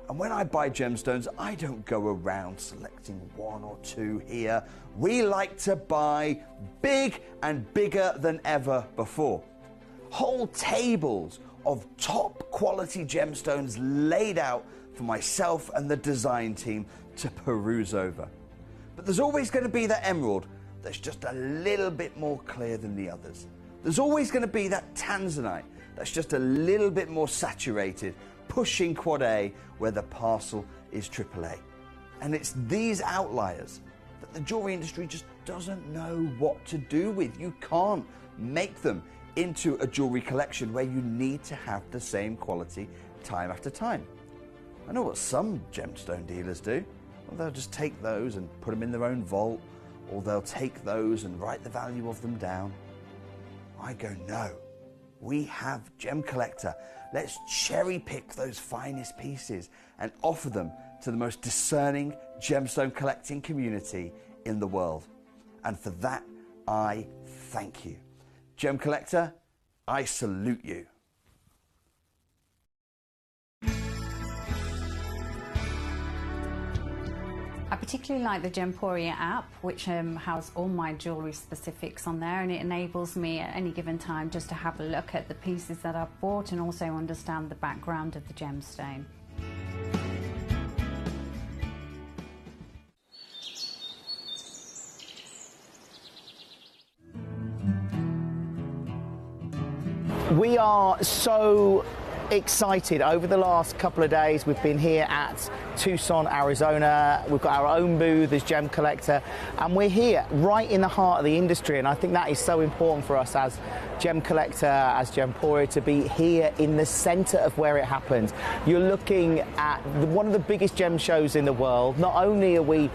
And when I buy gemstones, I don't go around selecting one or two here. We like to buy big and bigger than ever before. Whole tables of top quality gemstones laid out for myself and the design team to peruse over. But there's always going to be that emerald that's just a little bit more clear than the others. There's always going to be that tanzanite that's just a little bit more saturated, pushing quad A where the parcel is AAA. And it's these outliers that the jewelry industry just doesn't know what to do with. You can't make them into a jewelry collection where you need to have the same quality time after time. I know what some gemstone dealers do. Well, they'll just take those and put them in their own vault, or they'll take those and write the value of them down. I go, no, we have Gemcollector. Let's cherry pick those finest pieces and offer them to the most discerning gemstone collecting community in the world. And for that, I thank you. Gemcollector, I salute you. I particularly like the Gemporia app, which has all my jewellery specifics on there, and it enables me at any given time just to have a look at the pieces that I've bought and also understand the background of the gemstone. We are so excited. Over the last couple of days we've been here at Tucson, Arizona. We've got our own booth as Gemcollector, and we're here right in the heart of the industry, and I think that is so important for us as Gemcollector, as Gemporia, to be here in the center of where it happens. You're looking at one of the biggest gem shows in the world. Not only are we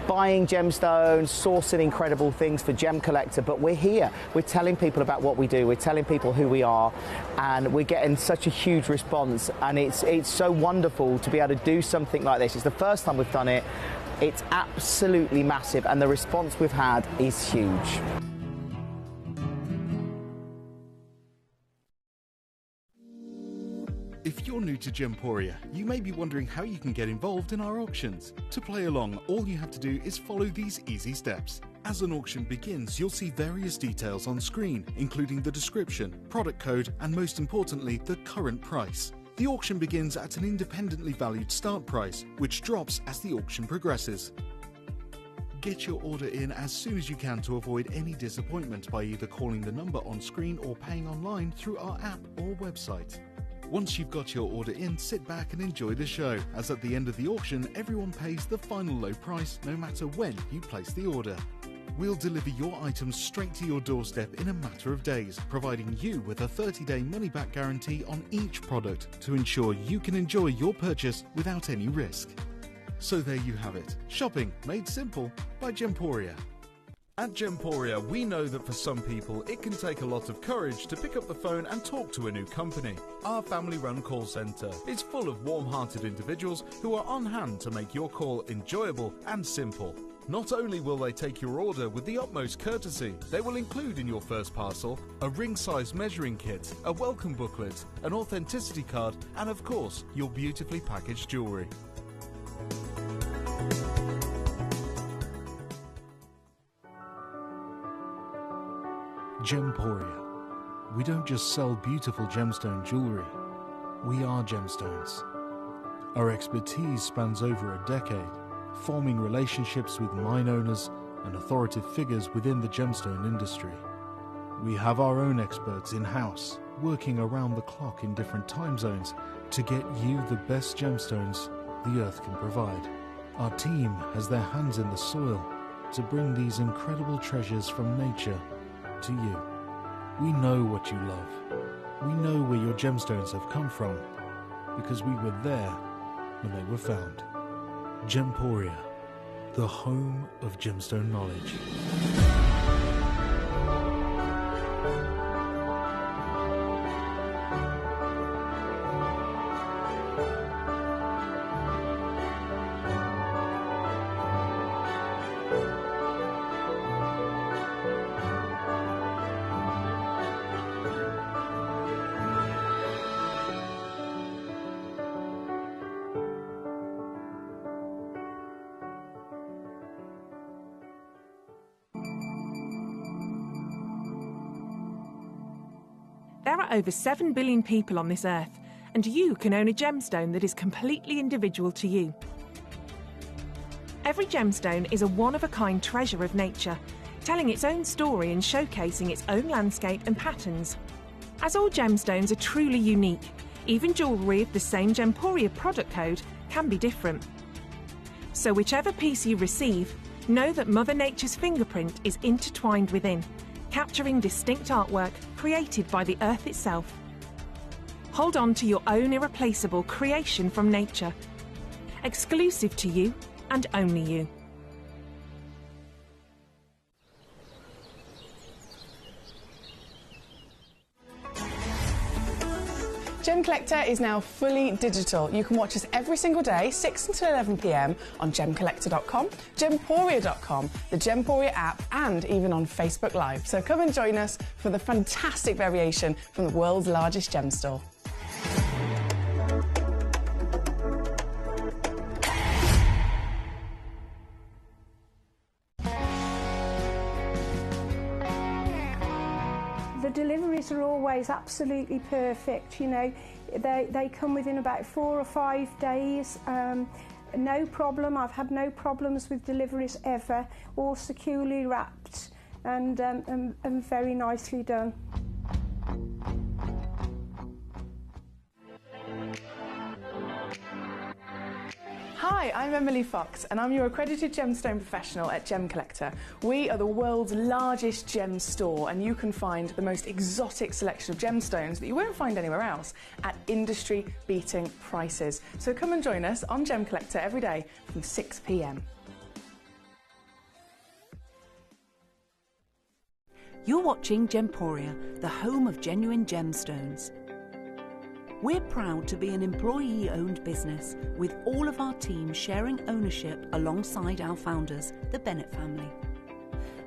buying gemstones, sourcing incredible things for Gemcollector, but we're here. We're telling people about what we do. We're telling people who we are, and we're getting such a huge response, and it's so wonderful to be able to do something like this. It's the first time we've done it. It's absolutely massive, and the response we've had is huge. If you're new to Gemporia, you may be wondering how you can get involved in our auctions. To play along, all you have to do is follow these easy steps. As an auction begins, you'll see various details on screen, including the description, product code, and most importantly, the current price. The The auction begins at an independently valued start price, which drops as the auction progresses. Get your order in as soon as you can to avoid any disappointment by either calling the number on screen or paying online through our app or website. Once you've got your order in, sit back and enjoy the show, as at the end of the auction, everyone pays the final low price no matter when you place the order. We'll deliver your items straight to your doorstep in a matter of days, providing you with a 30-day money-back guarantee on each product to ensure you can enjoy your purchase without any risk. So there you have it, shopping made simple by Gemporia. At Gemporia, we know that for some people it can take a lot of courage to pick up the phone and talk to a new company. Our family-run call centre is full of warm-hearted individuals who are on hand to make your call enjoyable and simple. Not only will they take your order with the utmost courtesy, they will include in your first parcel a ring-size measuring kit, a welcome booklet, an authenticity card, and of course, your beautifully packaged jewellery. Gemporia. We don't just sell beautiful gemstone jewellery, we are gemstones. Our expertise spans over a decade, forming relationships with mine owners and authoritative figures within the gemstone industry. We have our own experts in-house, working around the clock in different time zones to get you the best gemstones the earth can provide. Our team has their hands in the soil to bring these incredible treasures from nature to you. We know what you love. We know where your gemstones have come from because we were there when they were found. Gemporia, the home of gemstone knowledge. There are over 7 billion people on this earth, and you can own a gemstone that is completely individual to you. Every gemstone is a one-of-a-kind treasure of nature, telling its own story and showcasing its own landscape and patterns. As all gemstones are truly unique, even jewellery of the same Gemporia product code can be different. So whichever piece you receive, know that Mother Nature's fingerprint is intertwined within, capturing distinct artwork created by the earth itself. Hold on to your own irreplaceable creation from nature, exclusive to you and only you. Gemcollector is now fully digital. You can watch us every single day, 6 until 11 p.m. on Gemcollector.com, Gemporia.com, the Gemporia app, and even on Facebook Live. So come and join us for the fantastic variation from the world's largest gem store. The deliveries are always absolutely perfect, you know. They come within about 4 or 5 days. No problem. I've had no problems with deliveries ever. All securely wrapped and very nicely done. Hi, I'm Emily Fox and I'm your accredited gemstone professional at Gemcollector. We are the world's largest gem store and you can find the most exotic selection of gemstones that you won't find anywhere else at industry-beating prices. So come and join us on Gemcollector every day from 6 p.m. You're watching Gemporia, the home of genuine gemstones. We're proud to be an employee-owned business with all of our team sharing ownership alongside our founders, the Bennett family.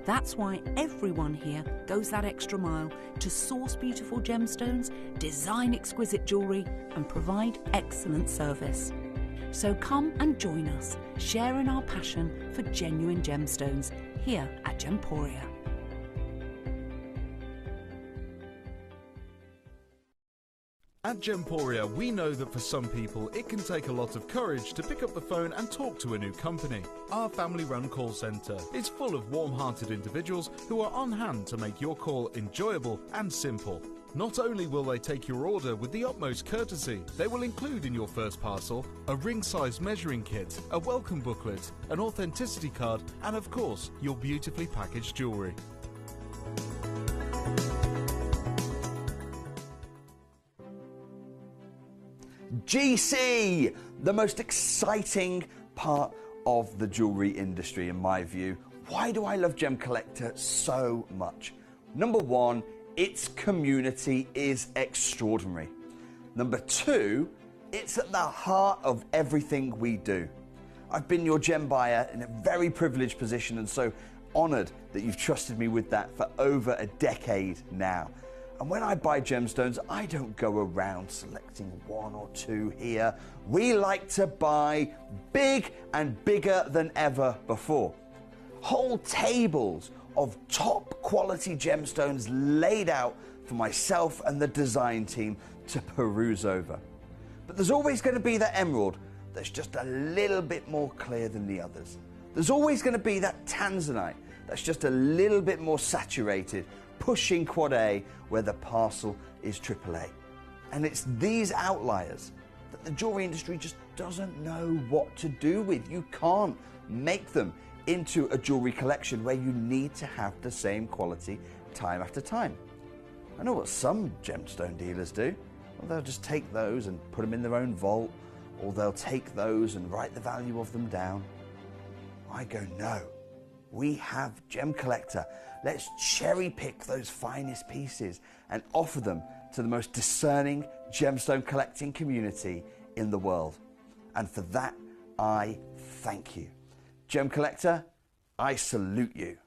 That's why everyone here goes that extra mile to source beautiful gemstones, design exquisite jewellery and provide excellent service. So come and join us, sharing our passion for genuine gemstones here at Gemporia. At Gemporia, we know that for some people it can take a lot of courage to pick up the phone and talk to a new company. Our family-run call centre is full of warm-hearted individuals who are on hand to make your call enjoyable and simple. Not only will they take your order with the utmost courtesy, they will include in your first parcel a ring-size measuring kit, a welcome booklet, an authenticity card, and of course, your beautifully packaged jewellery. GC, the most exciting part of the jewellery industry in my view. Why do I love Gemcollector so much? Number one, its community is extraordinary. Number two, it's at the heart of everything we do. I've been your gem buyer in a very privileged position and so honoured that you've trusted me with that for over a decade now. And when I buy gemstones, I don't go around selecting one or two here. We like to buy big and bigger than ever before. Whole tables of top quality gemstones laid out for myself and the design team to peruse over. But there's always going to be that emerald that's just a little bit more clear than the others. There's always going to be that tanzanite that's just a little bit more saturated, pushing quad A where the parcel is AAA. And it's these outliers that the jewelry industry just doesn't know what to do with. You can't make them into a jewelry collection where you need to have the same quality time after time. I know what some gemstone dealers do. Well, they'll just take those and put them in their own vault, or they'll take those and write the value of them down. I go, no, we have Gemcollector. Let's cherry pick those finest pieces and offer them to the most discerning gemstone collecting community in the world. And for that, I thank you. Gemcollector, I salute you.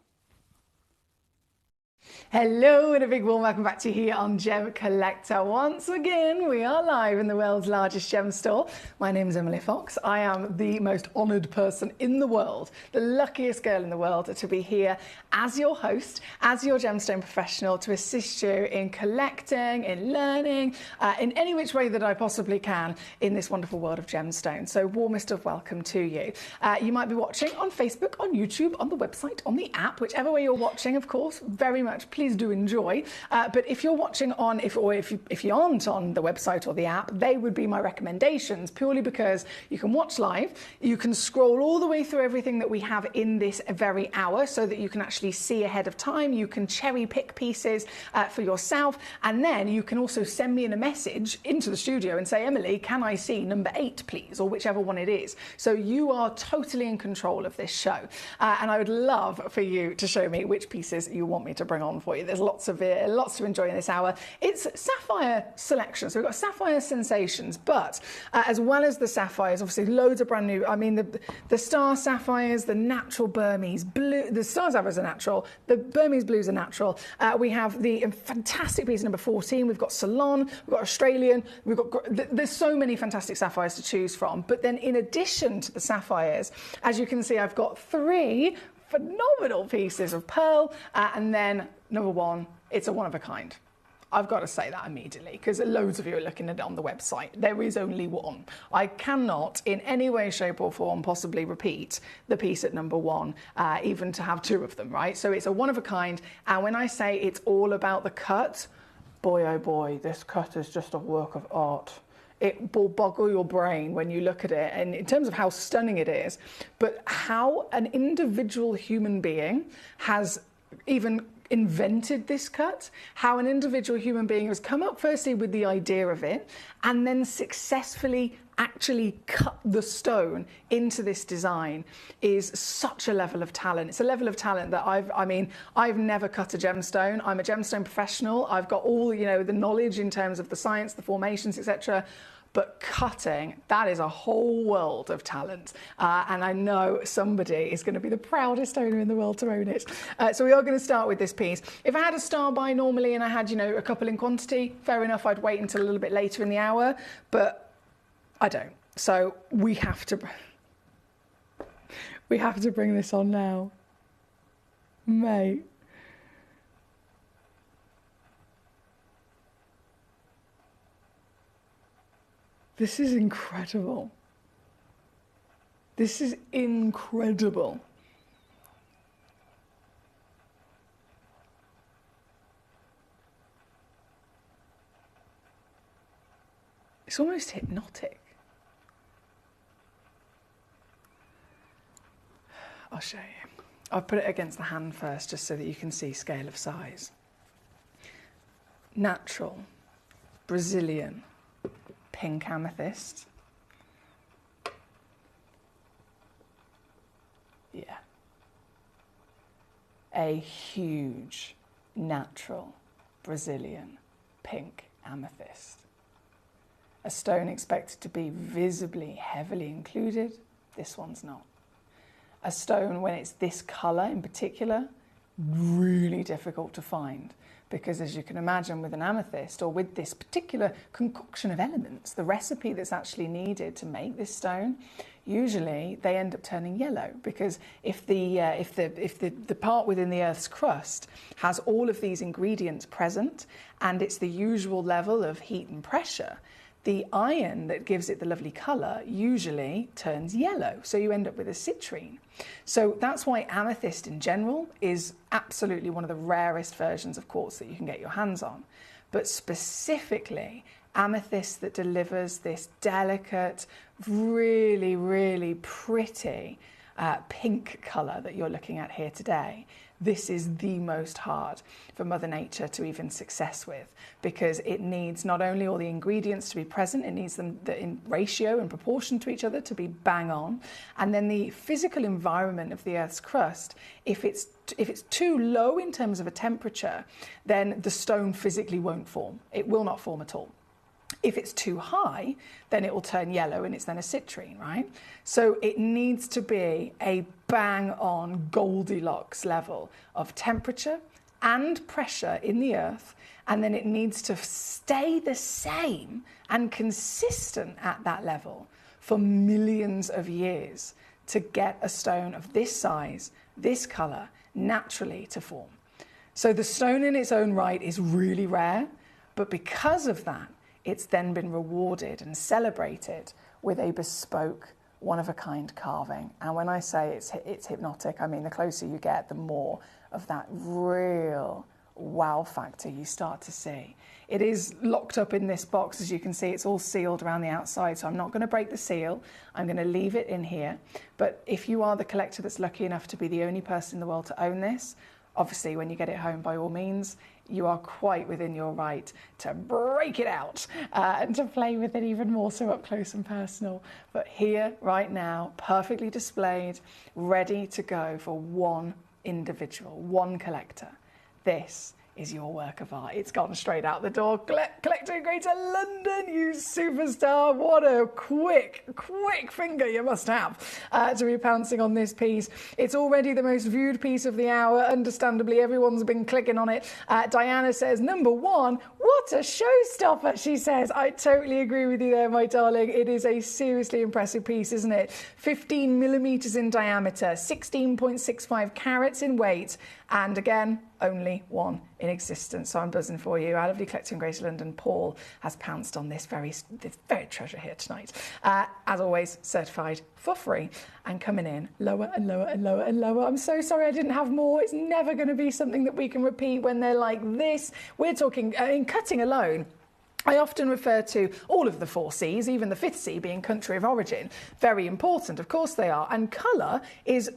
Hello and a big warm welcome back to you here on Gemcollector. Once again, we are live in the world's largest gem store. My name is Emily Fox. I am the most honoured person in the world, the luckiest girl in the world to be here as your host, as your gemstone professional, to assist you in collecting, in learning, in any which way that I possibly can in this wonderful world of gemstones. So warmest of welcome to you. You might be watching on Facebook, on YouTube, on the website, on the app, whichever way you're watching, of course, very much please do enjoy. But if you're watching on, if you aren't on the website or the app, they would be my recommendations, purely because you can watch live, you can scroll all the way through everything that we have in this very hour so that you can actually see ahead of time, you can cherry pick pieces for yourself, and then you can also send me in a message into the studio and say, Emily, can I see number 8 please, or whichever one it is. So you are totally in control of this show, and I would love for you to show me which pieces you want me to bring on for you. There's lots to enjoy in this hour. It's sapphire selection, so we've got sapphire sensations, but as well as the sapphires, obviously loads of brand new. I mean, the star sapphires, the natural Burmese blue, the star sapphires are natural, the Burmese blues are natural. We have the fantastic piece number 14. We've got Ceylon, we've got Australian, there's so many fantastic sapphires to choose from. But then in addition to the sapphires, as you can see, I've got 3 phenomenal pieces of pearl, and then number 1, it's a one of a kind. I've got to say that immediately because loads of you are looking at it on the website. There is only one. I cannot in any way, shape or form possibly repeat the piece at number 1, even to have 2 of them, right? So it's a one of a kind, and when I say it's all about the cut, boy oh boy, this cut is just a work of art. It will boggle your brain when you look at it, and in terms of how stunning it is, but how an individual human being has even invented this cut, how an individual human being has come up firstly with the idea of it and then successfully actually cut the stone into this design is such a level of talent. It's a level of talent that I've never cut a gemstone. I'm a gemstone professional. I've got all, the knowledge in terms of the science, the formations, etc. But cutting, that is a whole world of talent. And I know somebody is going to be the proudest owner in the world to own it. So we are going to start with this piece. If I had a star buy normally and I had, a couple in quantity, fair enough, I'd wait until a little bit later in the hour, but I don't. So we have to bring this on now. Mate. This is incredible. This is incredible. It's almost hypnotic. I'll show you. I'll put it against the hand first just so that you can see scale of size. Natural, Brazilian, pink amethyst. Yeah. A huge, natural, Brazilian, pink amethyst. A stone expected to be visibly heavily included. This one's not. A stone, when it's this colour in particular, really difficult to find, because as you can imagine with an amethyst, or with this particular concoction of elements, the recipe that's actually needed to make this stone, usually they end up turning yellow, because if the part within the Earth's crust has all of these ingredients present and it's the usual level of heat and pressure, the iron that gives it the lovely colour usually turns yellow, so you end up with a citrine. So that's why amethyst in general is absolutely one of the rarest versions of quartz that you can get your hands on. But specifically, amethyst that delivers this delicate, really, really pretty pink colour that you're looking at here today. This is the most hard for Mother Nature to even success with, because it needs not only all the ingredients to be present, it needs them in ratio and proportion to each other to be bang on, and then the physical environment of the Earth's crust, if it's too low in terms of a temperature, then the stone physically won't form. It will not form at all. If it's too high, then it will turn yellow and it's then a citrine, right? So it needs to be a bang-on Goldilocks level of temperature and pressure in the earth, and then it needs to stay the same and consistent at that level for millions of years to get a stone of this size, this colour, naturally to form. So the stone in its own right is really rare, but because of that, it's then been rewarded and celebrated with a bespoke, one-of-a-kind carving. And when I say it's hypnotic, I mean the closer you get, the more of that real wow factor you start to see. It is locked up in this box, as you can see. It's all sealed around the outside, so I'm not going to break the seal. I'm going to leave it in here. But if you are the collector that's lucky enough to be the only person in the world to own this, obviously when you get it home, by all means, you are quite within your right to break it out and to play with it even more so up close and personal. But here, right now, perfectly displayed, ready to go for one individual, one collector. This is your work of art. It's gone straight out the door. Collector in Greater London, you superstar. What a quick finger you must have to be pouncing on this piece. It's already the most viewed piece of the hour. Understandably, everyone's been clicking on it. Diana says, number one, what a showstopper, she says. I totally agree with you there, my darling. It is a seriously impressive piece, isn't it? 15 millimetres in diameter, 16.65 carats in weight, and again, only one in existence. So I'm buzzing for you. Our lovely collector in Greater London, Paul, has pounced on this very treasure here tonight. As always, certified for free and coming in lower and lower and lower and lower. I'm so sorry I didn't have more. It's never going to be something that we can repeat when they're like this. We're talking, in cutting alone, I often refer to all of the 4 Cs, even the 5th C being country of origin. Very important, of course they are. And colour is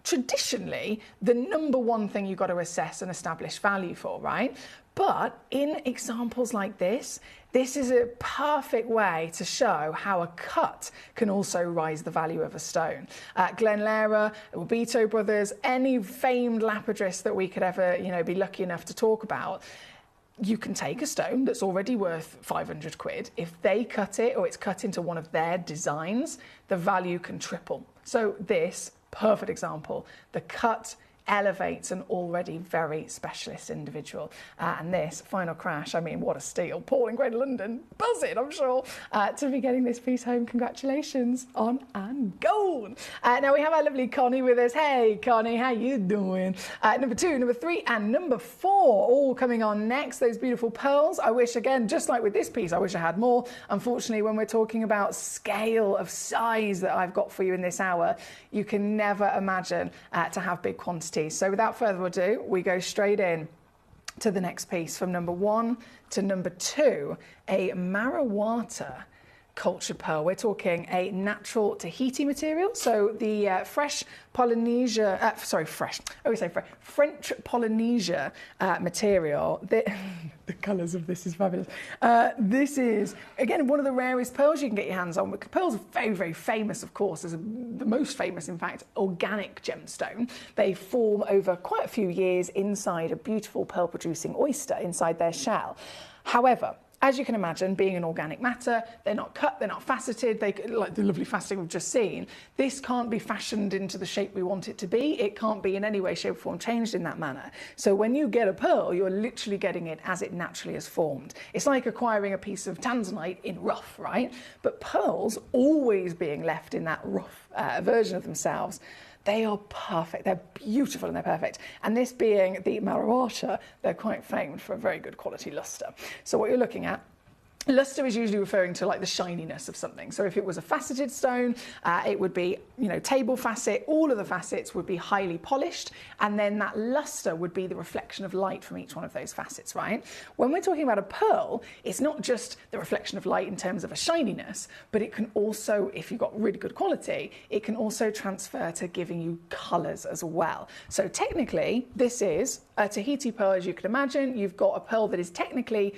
traditionally the number one thing you've got to assess and establish value for, right? But in examples like this is a perfect way to show how a cut can also rise the value of a stone. Glen Lehrer, Beto Brothers, any famed lapidarists that we could ever, be lucky enough to talk about, you can take a stone that's already worth 500 quid. If they cut it or it's cut into one of their designs, the value can triple. So this, perfect example. The cut elevates an already very specialist individual. And this final crash, I mean, what a steal. Paul in Greater London, buzzing, I'm sure, to be getting this piece home. Congratulations on and gone. Now we have our lovely Connie with us. Hey, Connie, how you doing? Number 2, number 3, and number 4, all coming on next. Those beautiful pearls. I wish, again, just like with this piece, I wish I had more. Unfortunately, when we're talking about scale of size that I've got for you in this hour, you can never imagine to have big quantities. So without further ado, we go straight in to the next piece from number 1 to number 2, a Marawata cultured pearl. We're talking a natural Tahiti material, so the French Polynesia material. The colours of this is fabulous. This is, again, one of the rarest pearls you can get your hands on. Pearls are very, very famous, of course, as the most famous, in fact, organic gemstone. They form over quite a few years inside a beautiful pearl-producing oyster inside their shell. However, as you can imagine, being an organic matter, they're not cut, they're not faceted, like the lovely faceting we've just seen. This can't be fashioned into the shape we want it to be. It can't be in any way, shape, or form changed in that manner. So when you get a pearl, you're literally getting it as it naturally is formed. It's like acquiring a piece of tanzanite in rough, right? But pearls always being left in that rough version of themselves. They are perfect. They're beautiful and they're perfect. And this being the Marawata, they're quite famed for a very good quality luster. So what you're looking at, luster is usually referring to like the shininess of something. So if it was a faceted stone, it would be, table facet. All of the facets would be highly polished, and then that luster would be the reflection of light from each one of those facets, right? When we're talking about a pearl, it's not just the reflection of light in terms of a shininess, but it can also, if you've got really good quality, it can also transfer to giving you colours as well. So technically, this is a Tahiti pearl, as you can imagine. You've got a pearl that is technically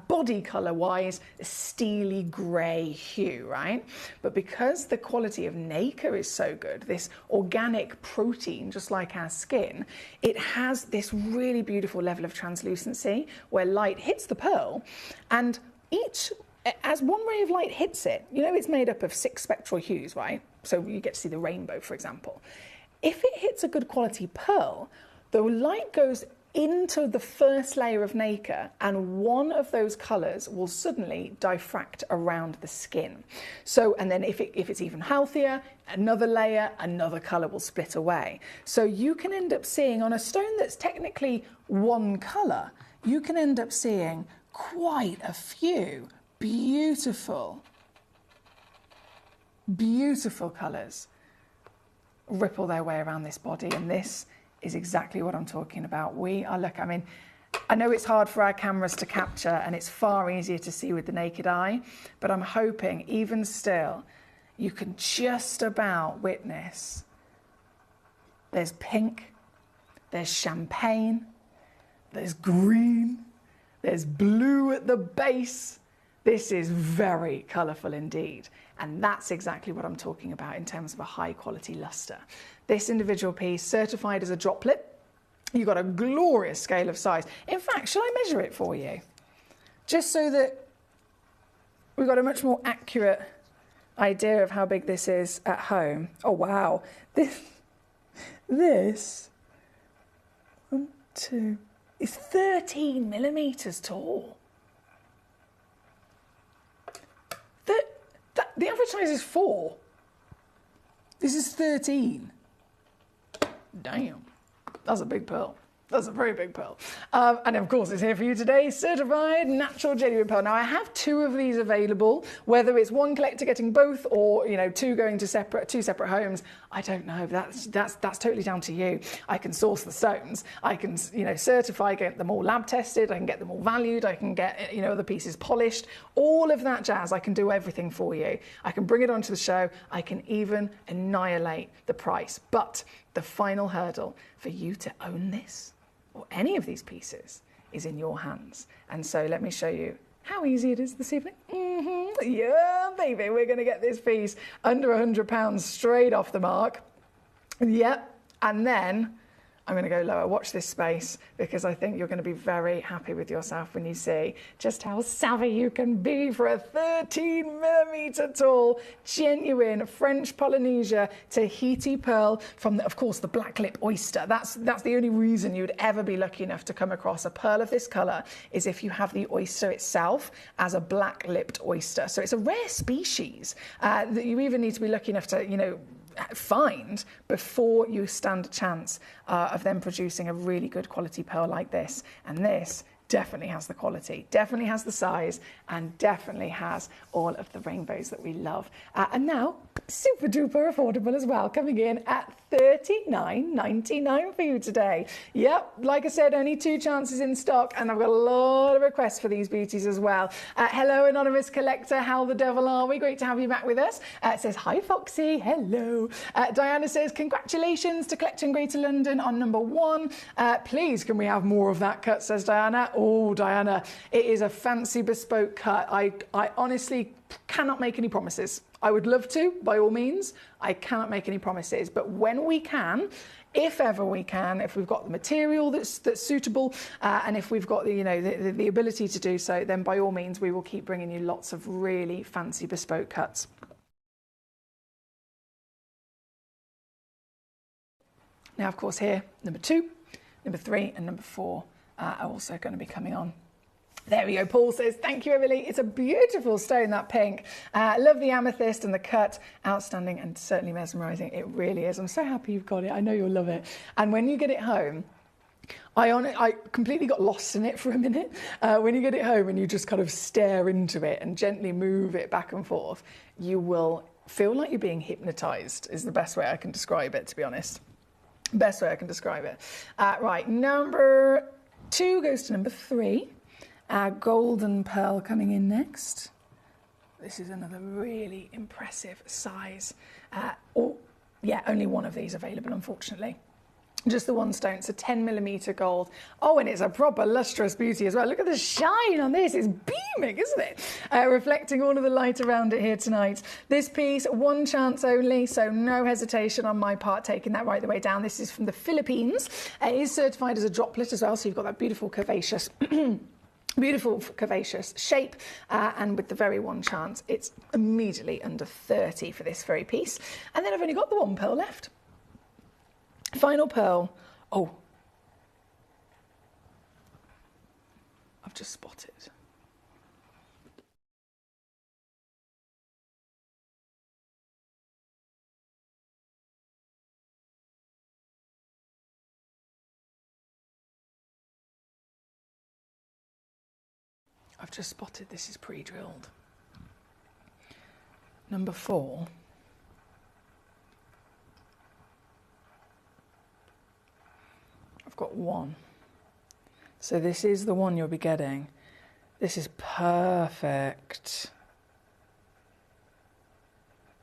body colour-wise a steely grey hue, right? But because the quality of nacre is so good, this organic protein, just like our skin, it has this really beautiful level of translucency where light hits the pearl, and as one ray of light hits it, it's made up of 6 spectral hues, right? So you get to see the rainbow, for example. If it hits a good quality pearl, the light goes into the first layer of nacre, and one of those colours will suddenly diffract around the skin. So, and then if it's even healthier, another layer, another colour will split away. So you can end up seeing, on a stone that's technically one colour, you can end up seeing quite a few beautiful colours ripple their way around this body, and this is exactly what I'm talking about. I know it's hard for our cameras to capture and it's far easier to see with the naked eye, but I'm hoping even still you can just about witness. There's pink, there's champagne, there's green, there's blue at the base. This is very colourful indeed. And that's exactly what I'm talking about in terms of a high quality luster. This individual piece, certified as a droplet, you've got a glorious scale of size. In fact, shall I measure it for you? Just so that we've got a much more accurate idea of how big this is at home. Oh, wow. This 1, 2, is 13 millimetres tall. The average size is 4. This is 13. Damn, that's a big pearl. That's a very big pearl. And of course, it's here for you today, certified natural genuine pearl. Now, I have 2 of these available, whether it's one collector getting both or, 2 going to 2 separate homes. I don't know. That's totally down to you. I can source the stones. I can, certify, get them all lab tested. I can get them all valued. I can get, the pieces polished. All of that jazz. I can do everything for you. I can bring it onto the show. I can even annihilate the price. But the final hurdle for you to own this, or any of these pieces, is in your hands. And so let me show you how easy it is this evening. Yeah, baby, we're going to get this piece under £100 straight off the mark. Yep, and then I'm going to go lower. Watch this space, because I think you're going to be very happy with yourself when you see just how savvy you can be for a 13mm tall, genuine French Polynesia Tahiti pearl from, of course, the black lip oyster. That's the only reason you'd ever be lucky enough to come across a pearl of this colour, is if you have the oyster itself as a black-lipped oyster. So it's a rare species that you even need to be lucky enough to, you know, find before you stand a chance of them producing a really good quality pearl like this. And this definitely has the quality, definitely has the size, and definitely has all of the rainbows that we love. And now, super duper affordable as well, coming in at $39.99 for you today. Yep, like I said, only 2 chances in stock, and I've got a lot of requests for these beauties as well. Hello, anonymous collector, how the devil are we? Great to have you back with us. It says, hi Foxy, hello. Diana says, congratulations to Collecting Greater London on number 1. Please, can we have more of that cut, says Diana. Oh, Diana, it is a fancy bespoke cut. I honestly cannot make any promises. I would love to, by all means. I cannot make any promises, but when we can, if ever we can, if we've got the material that's suitable, and if we've got the ability to do so, then by all means we will keep bringing you lots of really fancy bespoke cuts. Now, of course, here number 2, number 3, and number 4 are also going to be coming on. There we go. Paul says, thank you, Emily. It's a beautiful stone, that pink. Love the amethyst and the cut. Outstanding and certainly mesmerising. It really is. I'm so happy you've got it. I know you'll love it. And when you get it home, I completely got lost in it for a minute. When you get it home and you just kind of stare into it and gently move it back and forth, you will feel like you're being hypnotised, is the best way I can describe it, to be honest. Best way I can describe it. Right, number 2 goes to number 3. Golden pearl coming in next. This is another really impressive size. Only one of these available, unfortunately. Just the one stone. It's a 10mm gold. Oh, and it's a proper lustrous beauty as well. Look at the shine on this. It's beaming, isn't it? Reflecting all of the light around it here tonight. This piece, 1 chance only, so no hesitation on my part taking that right the way down. This is from the Philippines. It is certified as a droplet as well, so you've got that beautiful curvaceous beautiful curvaceous shape, and with the very 1 chance, it's immediately under 30 for this very piece. And then I've only got the 1 pearl left. Final pearl. Oh, I've just spotted. I've just spotted this is pre-drilled. Number 4. I've got 1. So this is the one you'll be getting. This is perfect.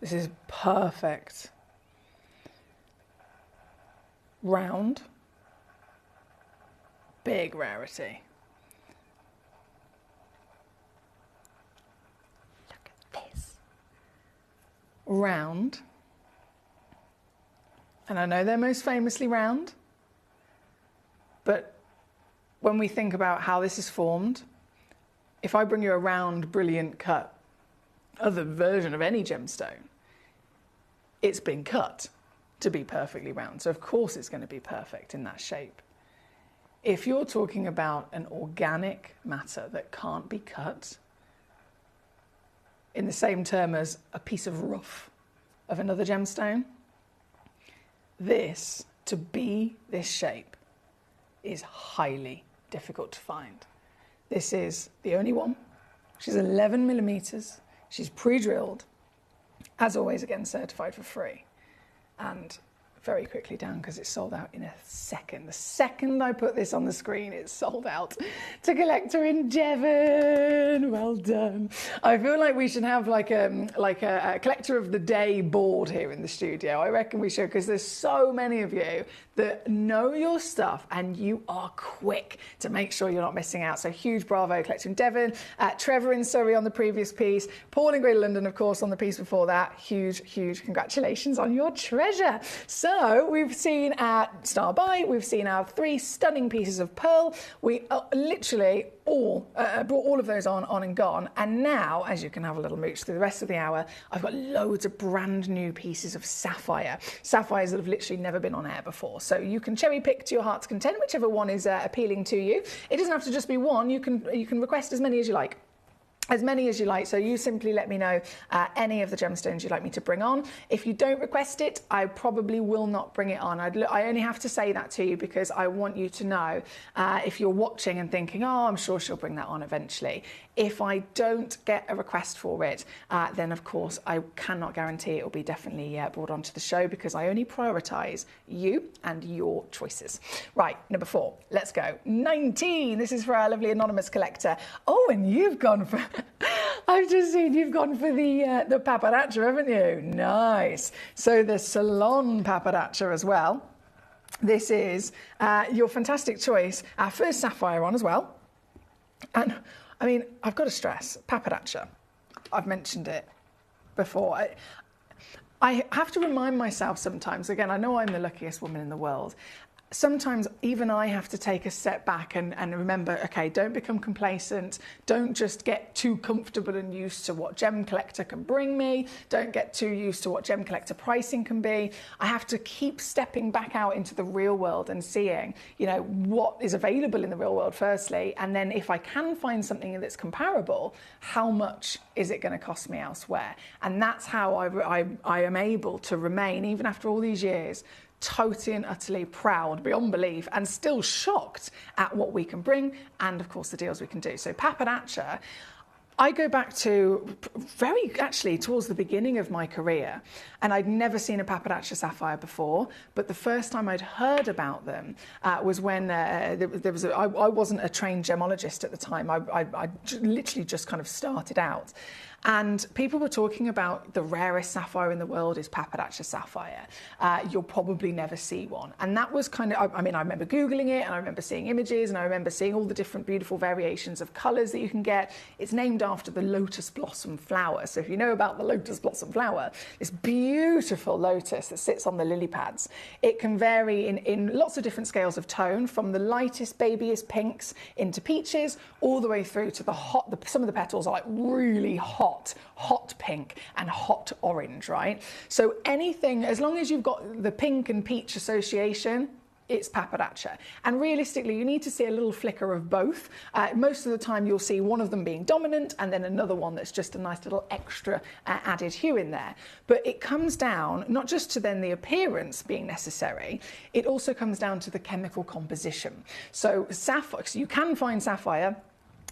This is perfect. Round. Big rarity. Round, and I know they're most famously round, but when we think about how this is formed, if I bring you a round, brilliant cut, other version of any gemstone, it's been cut to be perfectly round, so of course it's going to be perfect in that shape. If you're talking about an organic matter that can't be cut, in the same term as a piece of rough of another gemstone, this, to be this shape, is highly difficult to find. This is the only one. She's 11mm. She's pre-drilled. As always, again, certified for free. And very quickly down because it's sold out in a second. The second I put this on the screen, it's sold out. To Collector in Devon. Well done. I feel like we should have like a Collector of the Day board here in the studio. I reckon we should, because there's so many of you that know your stuff and you are quick to make sure you're not missing out. So huge bravo, Collector in Devon. Trevor in Surrey on the previous piece. Paul in Greater London, of course, on the piece before that. Huge, huge congratulations on your treasure. So So we've seen our star buy, we've seen our 3 stunning pieces of pearl. We literally brought all of those on and gone. And now, as you can have a little mooch through the rest of the hour, I've got loads of brand new pieces of sapphire. Sapphires that have literally never been on air before. So you can cherry pick to your heart's content, whichever one is appealing to you. It doesn't have to just be one. You can request as many as you like. As many as you like, so you simply let me know any of the gemstones you'd like me to bring on. If you don't request it, I probably will not bring it on. I only have to say that to you because I want you to know if you're watching and thinking, oh, I'm sure she'll bring that on eventually. If I don't get a request for it, then of course I cannot guarantee it will be definitely brought onto the show because I only prioritise you and your choices. Right, number 4, let's go. 19, this is for our lovely anonymous collector. Oh, and you've gone for, I've just seen you've gone for the paparazza, haven't you? Nice. So the salon paparazza as well. This is your fantastic choice. Our first sapphire on as well. And I mean, I've got to stress, paparazza. I've mentioned it before. I have to remind myself sometimes, again, I know I'm the luckiest woman in the world. Sometimes even I have to take a step back and remember, okay, don't become complacent. Don't just get too comfortable and used to what Gemcollector can bring me. Don't get too used to what Gemcollector pricing can be. I have to keep stepping back out into the real world and seeing, you know, what is available in the real world firstly. And then if I can find something that's comparable, how much is it going to cost me elsewhere? And that's how I am able to remain, even after all these years, totally and utterly proud beyond belief and still shocked at what we can bring and of course the deals we can do. So paparazza, I go back to very actually towards the beginning of my career, and I'd never seen a paparazza sapphire before, but the first time I'd heard about them was when I wasn't a trained gemologist at the time. I literally just kind of started out. And people were talking about the rarest sapphire in the world is paparazza sapphire. You'll probably never see one. And that was kind of, I mean, I remember Googling it and I remember seeing images and I remember seeing all the different beautiful variations of colours that you can get. It's named after the lotus blossom flower. So if you know about the lotus blossom flower, this beautiful lotus that sits on the lily pads, it can vary in lots of different scales of tone, from the lightest, babyest pinks into peaches, all the way through to some of the petals are like really hot pink and hot orange, right? So anything, as long as you've got the pink and peach association, it's paparazza. And realistically, you need to see a little flicker of both. Most of the time you'll see one of them being dominant and then another one that's just a nice little extra added hue in there. But it comes down not just to then the appearance being necessary, it also comes down to the chemical composition. So you can find sapphire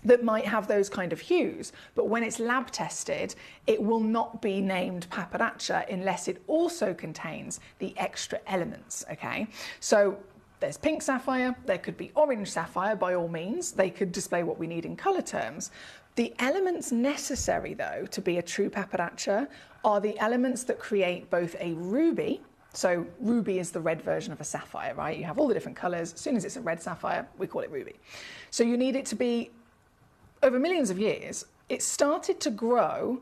that might have those kind of hues, but when it's lab tested, it will not be named paparazza unless it also contains the extra elements, okay? So there's pink sapphire, there could be orange sapphire by all means, they could display what we need in colour terms. The elements necessary though to be a true paparazza are the elements that create both a ruby. So ruby is the red version of a sapphire, right? You have all the different colours. As soon as it's a red sapphire, we call it ruby. So you need it to be, over millions of years, it started to grow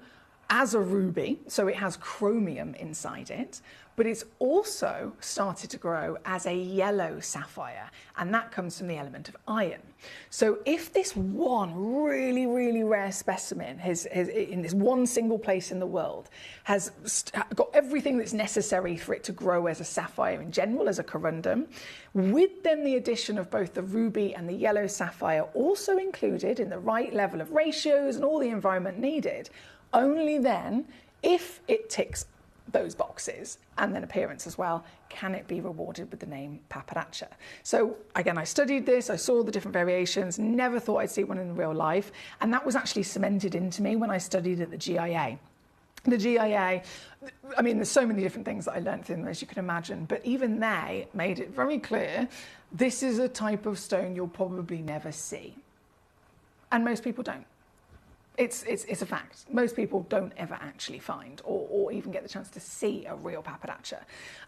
as a ruby, so it has chromium inside it, but it's also started to grow as a yellow sapphire, and that comes from the element of iron. So if this one really, really rare specimen has in this one single place in the world has got everything that's necessary for it to grow as a sapphire in general, as a corundum, with then the addition of both the ruby and the yellow sapphire also included in the right level of ratios and all the environment needed, only then, if it ticks those boxes and then appearance as well, can it be rewarded with the name paparazza. So again, I studied this, I saw the different variations, never thought I'd see one in real life, and that was actually cemented into me when I studied at the GIA. The GIA, I mean, there's so many different things that I learned from them, as you can imagine, but even they made it very clear, this is a type of stone you'll probably never see. And most people don't. It's a fact. Most people don't ever actually find or even get the chance to see a real paparazza.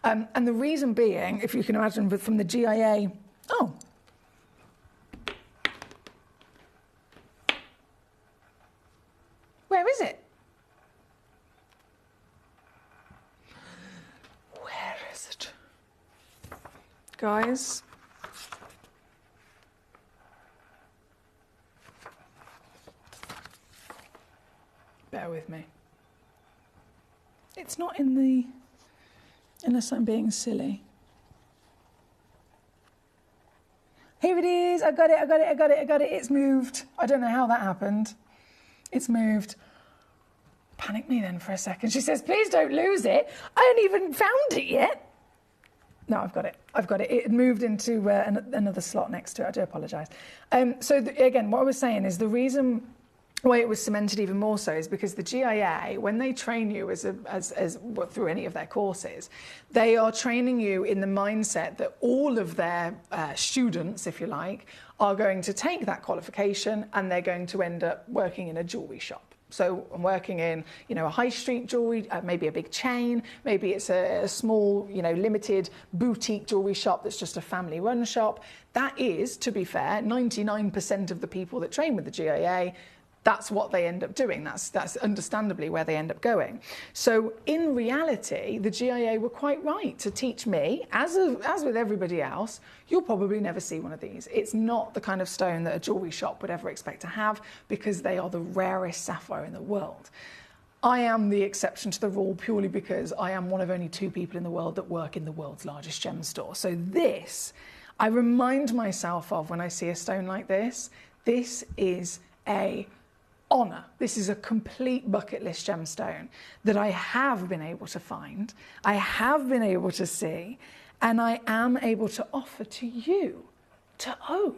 And the reason being, if you can imagine, from the GIA, oh. Where is it? Where is it? guys. Bear with me. It's not in the... Unless I'm being silly. Here it is. I got it. It's moved. I don't know how that happened. It's moved. Panic me then for a second. She says, please don't lose it. I haven't even found it yet. No, I've got it. It moved into another slot next to it. I do apologise. Again, what I was saying is the reason why it was cemented even more so is because the GIA, when they train you through any of their courses, they are training you in the mindset that all of their students, if you like, are going to take that qualification and they're going to end up working in a jewellery shop. So I'm working in, a high street jewellery, maybe a big chain, maybe it's a small, limited boutique jewellery shop that's just a family-run shop. That is, to be fair, 99% of the people that train with the GIA. That's what they end up doing. That's understandably where they end up going. So in reality, the GIA were quite right to teach me, as with everybody else, you'll probably never see one of these. It's not the kind of stone that a jewellery shop would ever expect to have because they are the rarest sapphire in the world. I am the exception to the rule purely because I am one of only 2 people in the world that work in the world's largest gem store. So this, I remind myself of when I see a stone like this. This is a honour. This is a complete bucket list gemstone that I have been able to find, I have been able to see, and I am able to offer to you to own,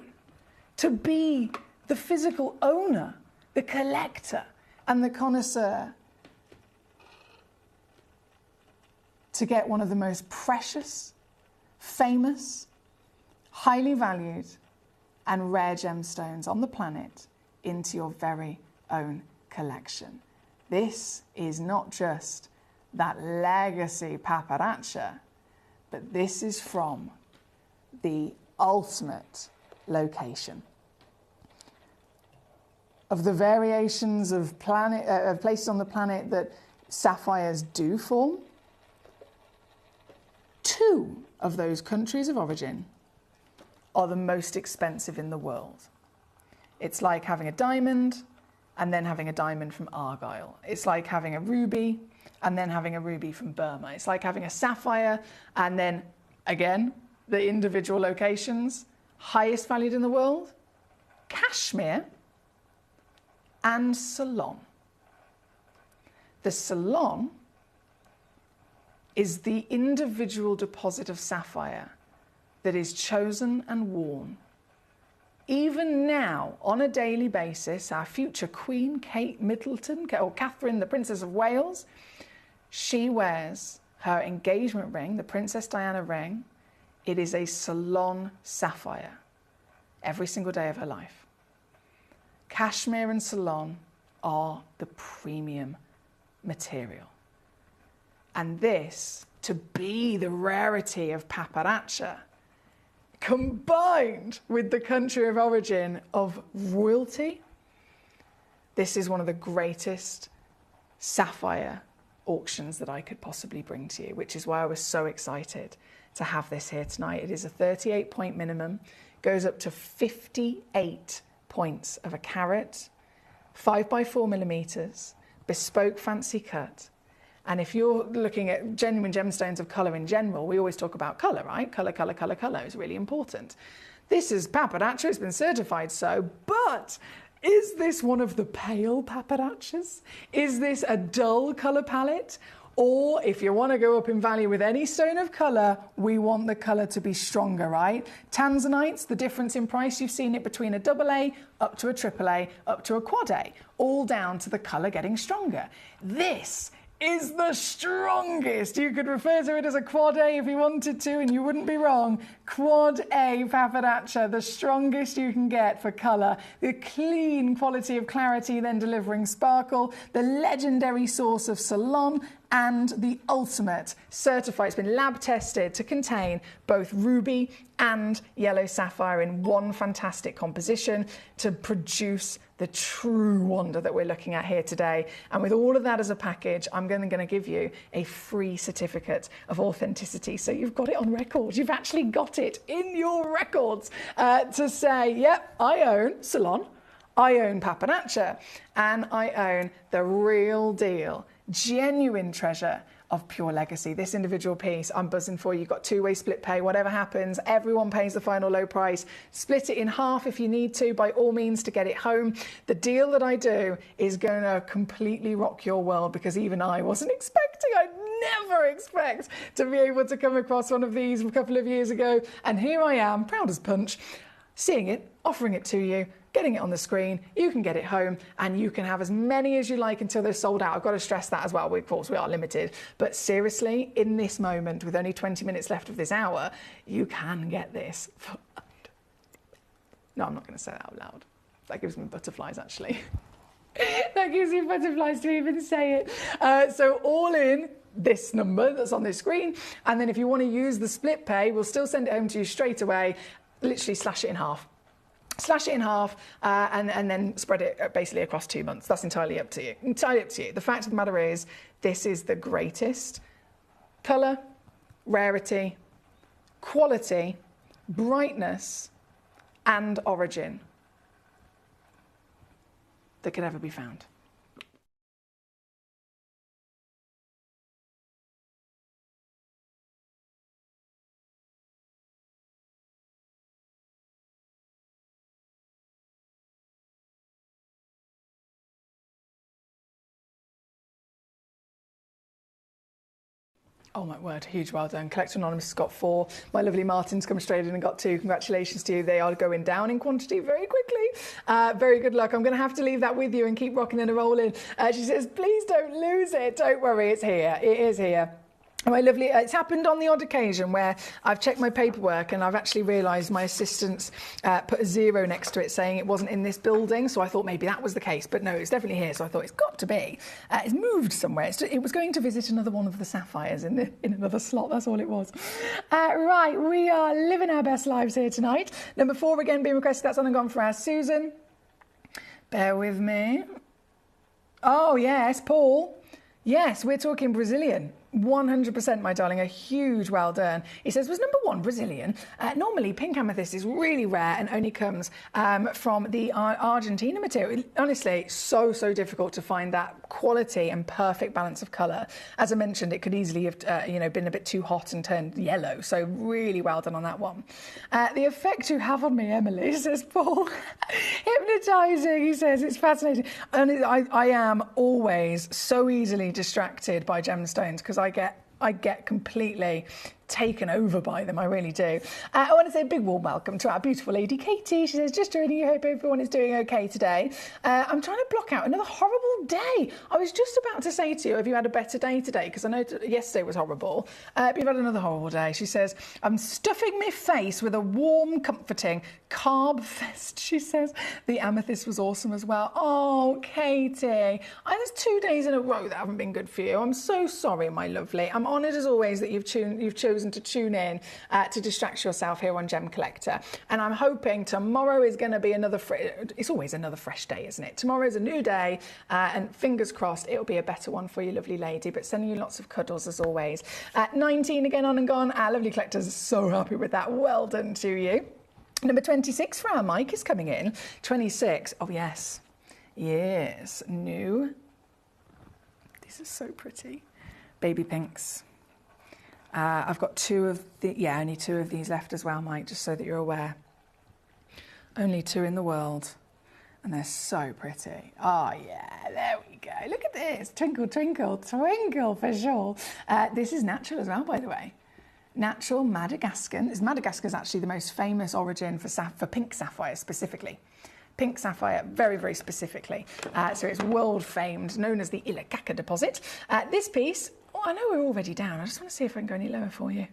to be the physical owner, the collector, and the connoisseur, to get one of the most precious, famous, highly valued, and rare gemstones on the planet into your very own collection. This is not just that legacy paparazza, but this is from the ultimate location. Of the variations of places on the planet that sapphires do form, 2 of those countries of origin are the most expensive in the world. It's like having a diamond and then having a diamond from Argyle. It's like having a ruby and then having a ruby from Burma. It's like having a sapphire and then, again, the individual locations, highest valued in the world, Kashmir and Ceylon. The Ceylon is the individual deposit of sapphire that is chosen and worn. Even now, on a daily basis, our future Queen, Kate Middleton, or Catherine, the Princess of Wales, she wears her engagement ring, the Princess Diana ring. It is a Ceylon sapphire every single day of her life. Kashmir and Ceylon are the premium material. And this, to be the rarity of paparazza, combined with the country of origin of royalty, this is one of the greatest sapphire auctions that I could possibly bring to you, which is why I was so excited to have this here tonight. It is a 38-point minimum, goes up to 58 points of a carat, 5x4 millimeters, bespoke fancy cut. And if you're looking at genuine gemstones of colour in general, we always talk about colour, right? Colour is really important. This is paparazza, it's been certified so, but is this one of the pale paparazzas? Is this a dull colour palette? Or if you want to go up in value with any stone of colour, we want the colour to be stronger, right? Tanzanites, the difference in price, you've seen it between a AA up to a AAA, up to a quad A, all down to the colour getting stronger. This is the strongest. You could refer to it as a quad A if you wanted to, and you wouldn't be wrong. Quad A paparazza, the strongest you can get for colour. The clean quality of clarity, then delivering sparkle. The legendary source of Ceylon, and the ultimate certified. It's been lab tested to contain both ruby and yellow sapphire in one fantastic composition to produce the true wonder that we're looking at here today. And with all of that as a package, I'm going to give you a free certificate of authenticity. So you've got it on record. You've actually got it in your records to say, yep, I own Salon, I own Papanacha, and I own the real deal, genuine treasure of Pure Legacy. This individual piece, I'm buzzing for. You've got two-way split pay. Whatever happens, everyone pays the final low price. Split it in half if you need to, by all means, to get it home. The deal that I do is going to completely rock your world, because even I wasn't expecting, I'd never expect to be able to come across one of these a couple of years ago. And here I am, proud as punch, seeing it, offering it to you, getting it on the screen. You can get it home and you can have as many as you like until they're sold out. I've got to stress that as well. Of course, we are limited. But seriously, in this moment, with only 20 minutes left of this hour, you can get this for... No, I'm not going to say that out loud. That gives me butterflies, actually. That gives me butterflies to even say it. So all in, this number that's on this screen. And then if you want to use the split pay, we'll still send it home to you straight away. Literally slash it in half. Slash it in half and then spread it basically across 2 months. That's entirely up to you. Entirely up to you. The fact of the matter is, this is the greatest colour, rarity, quality, brightness, and origin that could ever be found. Oh my word, huge well done. Collector Anonymous has got 4. My lovely Martin's come straight in and got 2. Congratulations to you. They are going down in quantity very quickly. Very good luck. I'm going to have to leave that with you and keep rocking and rolling. She says, please don't lose it. Don't worry, it's here. It is here. My lovely, it's happened on the odd occasion where I've checked my paperwork and I've actually realised my assistants put a 0 next to it saying it wasn't in this building, so I thought maybe that was the case, but no, it's definitely here, so I thought it's got to be. It's moved somewhere. It was going to visit another one of the sapphires in another slot, that's all it was. Right, we are living our best lives here tonight. Number 4 again being requested, that's on and gone for our Susan. Bear with me. Oh yes, Paul. Yes, we're talking Brazilian. 100%, my darling, a huge well done. He says, was number 1 Brazilian? Normally, pink amethyst is really rare and only comes from the Argentina material. Honestly, so difficult to find that quality and perfect balance of colour. As I mentioned, it could easily have been a bit too hot and turned yellow, so really well done on that one. The effect you have on me, Emily, says Paul. Hypnotising, he says, it's fascinating. And I am always so easily distracted by gemstones because I get completely taken over by them, I really do. I want to say a big warm welcome to our beautiful lady Katie. She says, just joining you, hope everyone is doing okay today. I'm trying to block out another horrible day. I was just about to say to you, have you had a better day today? Because I know yesterday was horrible, but you've had another horrible day. She says, I'm stuffing my face with a warm, comforting carb fest, she says. The amethyst was awesome as well. Oh, Katie, there's 2 days in a row that haven't been good for you. I'm so sorry, my lovely. I'm honoured as always that you've chosen to tune in to distract yourself here on Gem Collector. And I'm hoping tomorrow is going to be it's always another fresh day, isn't it? Tomorrow is a new day, and fingers crossed it'll be a better one for you, lovely lady. But sending you lots of cuddles as always. 19 again on and gone. Our lovely collector's so happy with that. Well done to you. Number 26 for our Mike is coming in. 26. Oh, yes. Yes. New. These are so pretty. Baby pinks. I've got only 2 of these left as well, Mike, just so that you're aware. Only 2 in the world. And they're so pretty. Oh, yeah, there we go. Look at this. Twinkle, twinkle, twinkle for sure. This is natural as well, by the way. Natural Madagascan. Madagascar is actually the most famous origin for pink sapphire specifically. Pink sapphire, very, very specifically. So it's world famed, known as the Ilagaka deposit. This piece, I know we're already down. I just want to see if I can go any lower for you.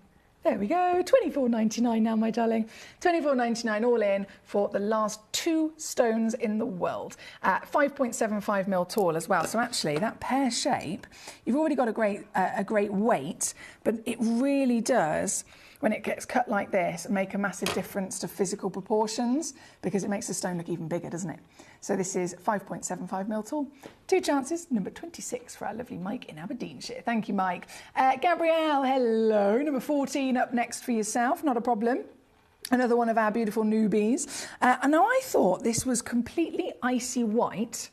There we go, $24.99 now, my darling. $24.99 all in for the last 2 stones in the world. 5.75 mil tall as well. So actually, that pear shape, you've already got a great weight, but it really does, when it gets cut like this, make a massive difference to physical proportions, because it makes the stone look even bigger, doesn't it? So this is 5.75 mil tall. 2 chances, number 26 for our lovely Mike in Aberdeenshire. Thank you, Mike. Gabrielle, hello. Number 14 up next for yourself, not a problem. Another one of our beautiful newbies. And now I thought this was completely icy white,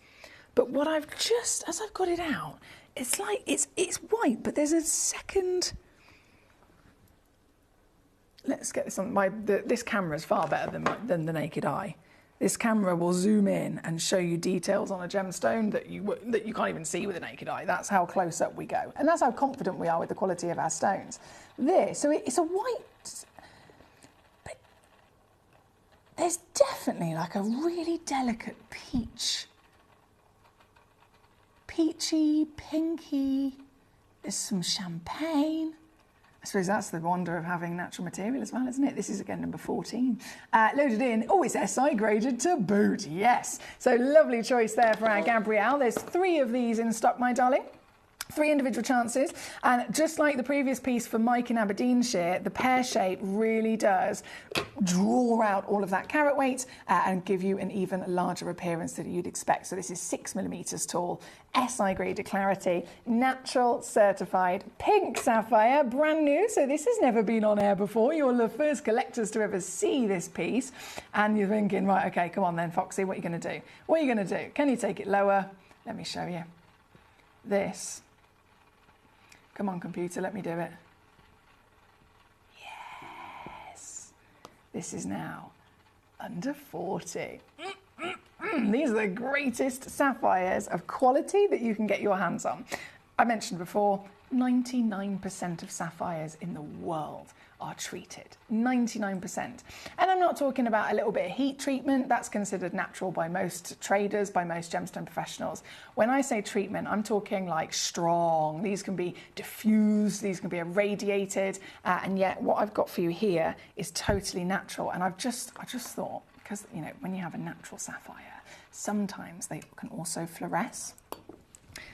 but what I've just, as I've got it out, it's like, it's white, but there's a second... Let's get this on. This camera is far better than the naked eye. This camera will zoom in and show you details on a gemstone that you can't even see with the naked eye. That's how close up we go. And that's how confident we are with the quality of our stones. So it's a white, but there's definitely like a really delicate peachy, pinky, there's some champagne. I suppose that's the wonder of having natural material as well, isn't it? This is again number 14. Loaded in. Oh, it's SI graded to boot. Yes. So lovely choice there for our Gabrielle. There's 3 of these in stock, my darling. 3 individual chances, and just like the previous piece for Mike in Aberdeenshire, the pear shape really does draw out all of that carat weight and give you an even larger appearance than you'd expect. So this is 6 millimeters tall, SI graded clarity, natural certified pink sapphire, brand new. So this has never been on air before. You're the first collectors to ever see this piece, and you're thinking, right, okay, come on then, Foxy, what are you going to do? What are you going to do? Can you take it lower? Let me show you. This. Come on, computer, let me do it. Yes. This is now under 40. These are the greatest sapphires of quality that you can get your hands on. I mentioned before, 99% of sapphires in the world are treated. 99%. And I'm not talking about a little bit of heat treatment. That's considered natural by most traders, by most gemstone professionals. When I say treatment, I'm talking like strong. These can be diffused, these can be irradiated, and yet what I've got for you here is totally natural. And I just thought, because you know, when you have a natural sapphire, sometimes they can also fluoresce.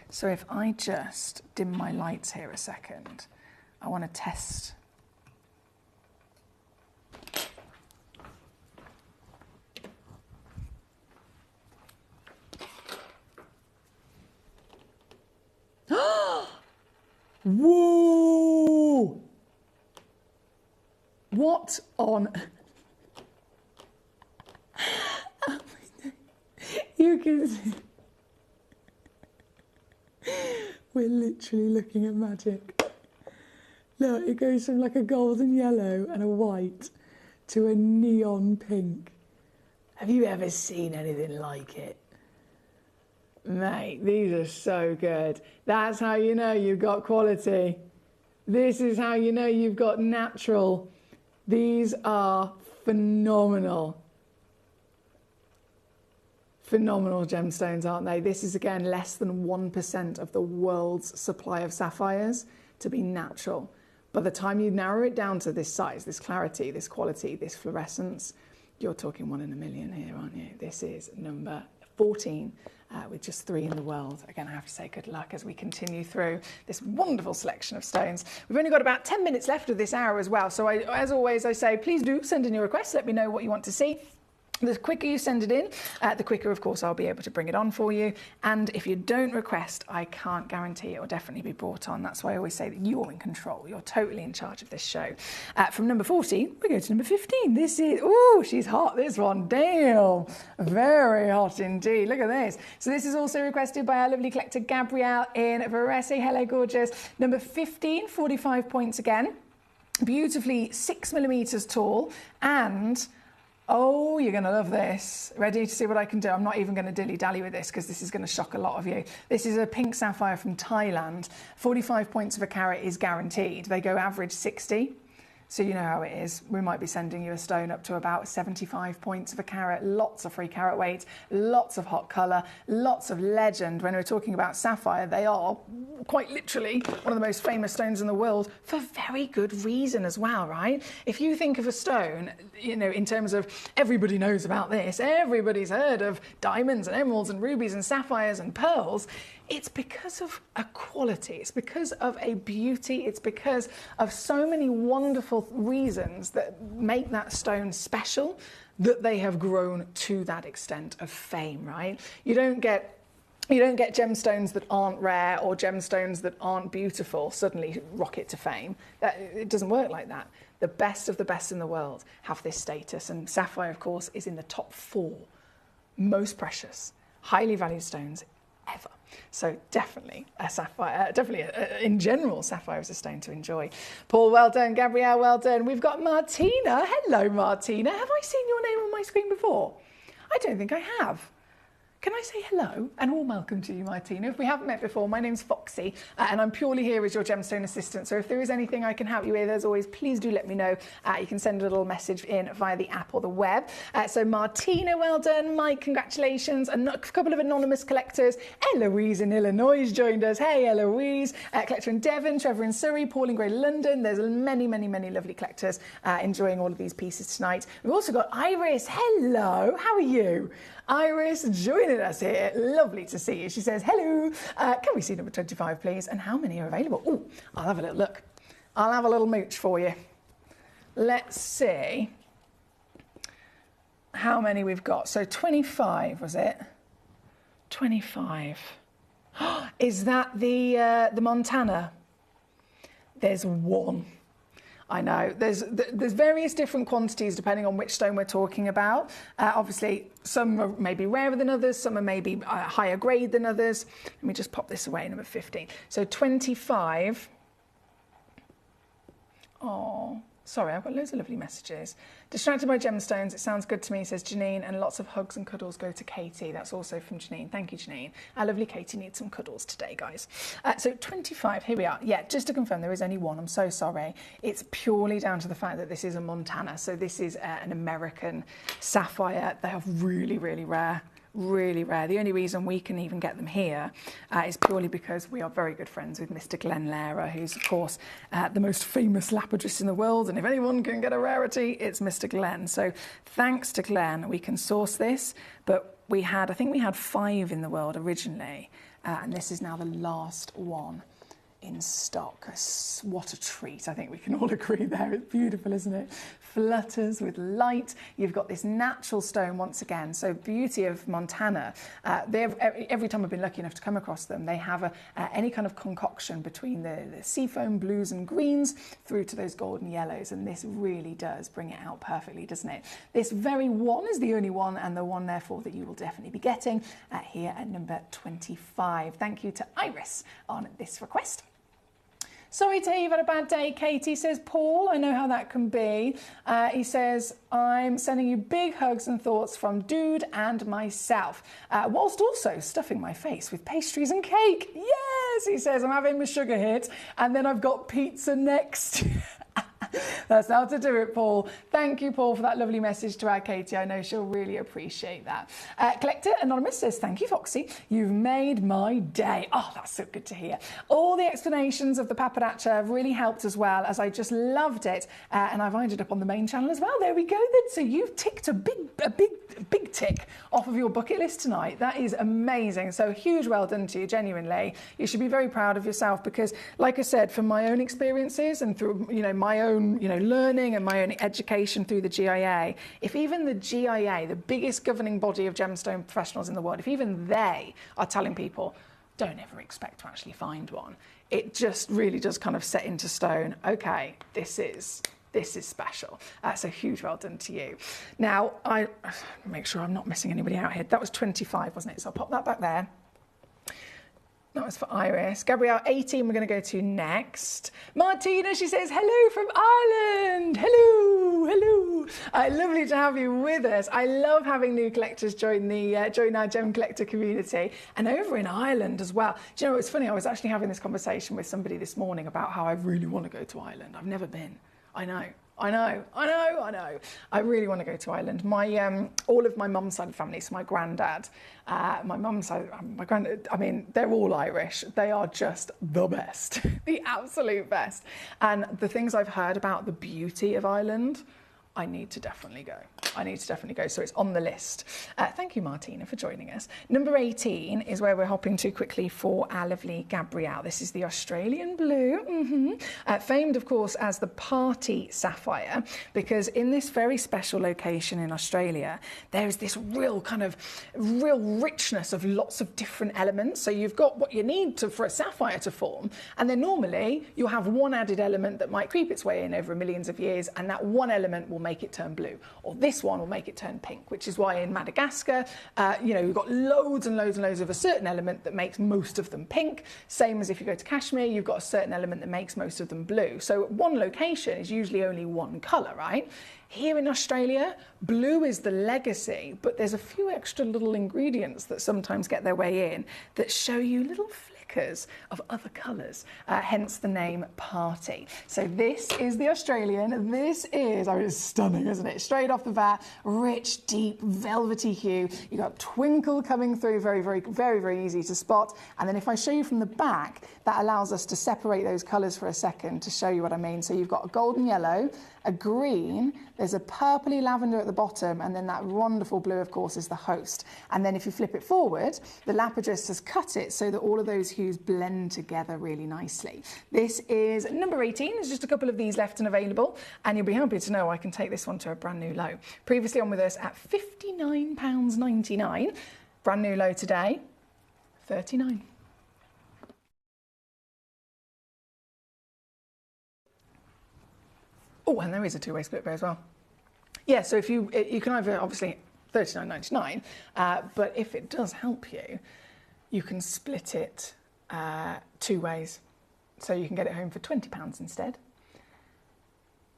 So if I just dim my lights here a second, I want to test. Whoa! What on... You can see... We're literally looking at magic. Look, it goes from like a golden yellow and a white to a neon pink. Have you ever seen anything like it? Mate, these are so good. That's how you know you've got quality. This is how you know you've got natural. These are phenomenal. Phenomenal gemstones, aren't they? This is, again, less than 1% of the world's supply of sapphires to be natural. By the time you narrow it down to this size, this clarity, this quality, this fluorescence, you're talking 1 in a million here, aren't you? This is number 14 with just 3 in the world. Again, I have to say good luck as we continue through this wonderful selection of stones. We've only got about 10 minutes left of this hour as well. So as always, I say, please do send in your requests. Let me know what you want to see. The quicker you send it in, the quicker, of course, I'll be able to bring it on for you. And if you don't request, I can't guarantee it will definitely be brought on. That's why I always say that you're in control. You're totally in charge of this show. From number 14, we go to number 15. This is, ooh, she's hot, this one. Damn, very hot indeed. Look at this. So this is also requested by our lovely collector, Gabrielle in Varese. Hello, gorgeous. Number 15, 45 points again. Beautifully 6 millimeters tall and... oh, you're going to love this. Ready to see what I can do? I'm not even going to dilly-dally with this because this is going to shock a lot of you. This is a pink sapphire from Thailand. 45 points of a carat is guaranteed. They go average 60. So you know how it is. We might be sending you a stone up to about 75 points of a carat, lots of free carat weight, lots of hot colour, lots of legend. When we're talking about sapphire, they are quite literally one of the most famous stones in the world for very good reason as well, right? If you think of a stone, you know, in terms of everybody knows about this, everybody's heard of diamonds and emeralds and rubies and sapphires and pearls, it's because of a quality, it's because of a beauty, it's because of so many wonderful reasons that make that stone special that they have grown to that extent of fame, right? You don't get gemstones that aren't rare or gemstones that aren't beautiful suddenly rocket to fame. It doesn't work like that. The best of the best in the world have this status, and sapphire, of course, is in the top 4 most precious, highly valued stones ever. So definitely a sapphire, in general, sapphire is a stone to enjoy. Paul, well done. Gabrielle, well done. We've got Martina. Hello, Martina. Have I seen your name on my screen before? I don't think I have. Can I say hello and warm welcome to you, Martina? If we haven't met before, my name's Foxy and I'm purely here as your gemstone assistant. So if there is anything I can help you with, as always, please do let me know. You can send a little message in via the app or the web. So Martina, well done. Mike, congratulations. A couple of anonymous collectors. Eloise in Illinois has joined us. Hey, Eloise. Collector in Devon, Trevor in Surrey, Paul in Grey London. There's many, many, many lovely collectors enjoying all of these pieces tonight. We've also got Iris. Hello, how are you? Iris joining us here. Lovely to see you. She says, hello, can we see number 25, please? And how many are available? Oh, I'll have a little look. I'll have a little mooch for you. Let's see how many we've got. So 25, was it? 25. Is that the Montana? There's one. I know. There's various different quantities depending on which stone we're talking about. Obviously, some are maybe rarer than others, some are maybe higher grade than others. Let me just pop this away, number 15. So 25. Oh, sorry, I've got loads of lovely messages. Distracted by gemstones, it sounds good to me, says Janine, and lots of hugs and cuddles go to Katie. That's also from Janine. Thank you, Janine. Our lovely Katie needs some cuddles today, guys. So 25, here we are. Yeah, just to confirm, there is only one. I'm so sorry. It's purely down to the fact that this is a Montana. So this is an American sapphire. They are really, really rare. Really rare. The only reason we can even get them here is purely because we are very good friends with Mr. Glenn Lehrer, who's, of course, the most famous lapidrist in the world. And if anyone can get a rarity, it's Mr. Glenn. So thanks to Glenn, we can source this. But I think we had 5 in the world originally. And this is now the last one in stock. What a treat. I think we can all agree there. It's beautiful, isn't it? Flutters with light. You've got this natural stone once again. So beauty of Montana. Every time I've been lucky enough to come across them, they have any kind of concoction between the seafoam blues and greens through to those golden yellows. And this really does bring it out perfectly, doesn't it? This very one is the only one, and the one, therefore, that you will definitely be getting here at number 25. Thank you to Iris on this request. Sorry to hear you've had a bad day, Katie, says Paul. I know how that can be. He says, I'm sending you big hugs and thoughts from Dude and myself, whilst also stuffing my face with pastries and cake. Yes, he says, I'm having my sugar hit, and then I've got pizza next. That's how to do it, Paul. Thank you, Paul, for that lovely message to our Katie. I know she'll really appreciate that. Collector Anonymous says, thank you, Foxy. You've made my day. Oh, that's so good to hear. All the explanations of the papadacha have really helped as well, as I just loved it. And I've ended up on the main channel as well. There we go then. So you've ticked a big tick off of your bucket list tonight. That is amazing. So huge well done to you, genuinely. You should be very proud of yourself because, like I said, from my own experiences and through, my own, learning and my own education through the GIA, if even the GIA, the biggest governing body of gemstone professionals in the world, if even they are telling people, don't ever expect to actually find one, it just really does kind of set into stone, okay, this is special. So huge well done to you. Now, I make sure I'm not missing anybody out here. That was 25, wasn't it? So I'll pop that back there. That was for Iris. Gabrielle, 18, we're going to go to next. Martina, she says, hello from Ireland. Hello. Lovely to have you with us. I love having new collectors join our Gem Collector community, and over in Ireland as well. Do you know, it's funny, I was actually having this conversation with somebody this morning about how I really want to go to Ireland. I've never been. I know. I really want to go to Ireland. My all of my mum's side of the family, so my granddad, my mum's side, my granddad, I mean, they're all Irish. They are just the best, the absolute best. And the things I've heard about the beauty of Ireland, I need to definitely go. So it's on the list. Thank you, Martina, for joining us. Number 18 is where we're hopping to quickly for our lovely Gabrielle. This is the Australian blue, famed, of course, as the party sapphire, because in this very special location in Australia, there is this real richness of lots of different elements. So you've got what you need for a sapphire to form, and then normally you'll have one added element that might creep its way in over millions of years, and that one element will make it turn blue, or this one will make it turn pink, which is why in Madagascar, you've got loads and loads and loads of a certain element that makes most of them pink. Same as if you go to Kashmir, you've got a certain element that makes most of them blue. So one location is usually only one colour, right? Here in Australia, blue is the legacy, but there's a few extra little ingredients that sometimes get their way in that show you little flickers of other colours, hence the name Party. So this is the Australian. This is, it's stunning, isn't it? Straight off the bat, rich, deep, velvety hue. You've got twinkle coming through, very, very, very, very easy to spot. And then if I show you from the back, that allows us to separate those colours for a second to show you what I mean. So you've got a golden yellow, a green, there's a purpley lavender at the bottom, and then that wonderful blue, of course, is the host. And then if you flip it forward, the lapidus has cut it so that all of those hues blend together really nicely. This is number 18. There's just a couple of these left and available, and you'll be happy to know I can take this one to a brand new low. Previously on with us at £59.99. Brand new low today, £39. Oh, and there is a two-way split there as well. Yeah, so if you can either, obviously, $39.99, but if it does help you, you can split it two ways. So you can get it home for £20 instead.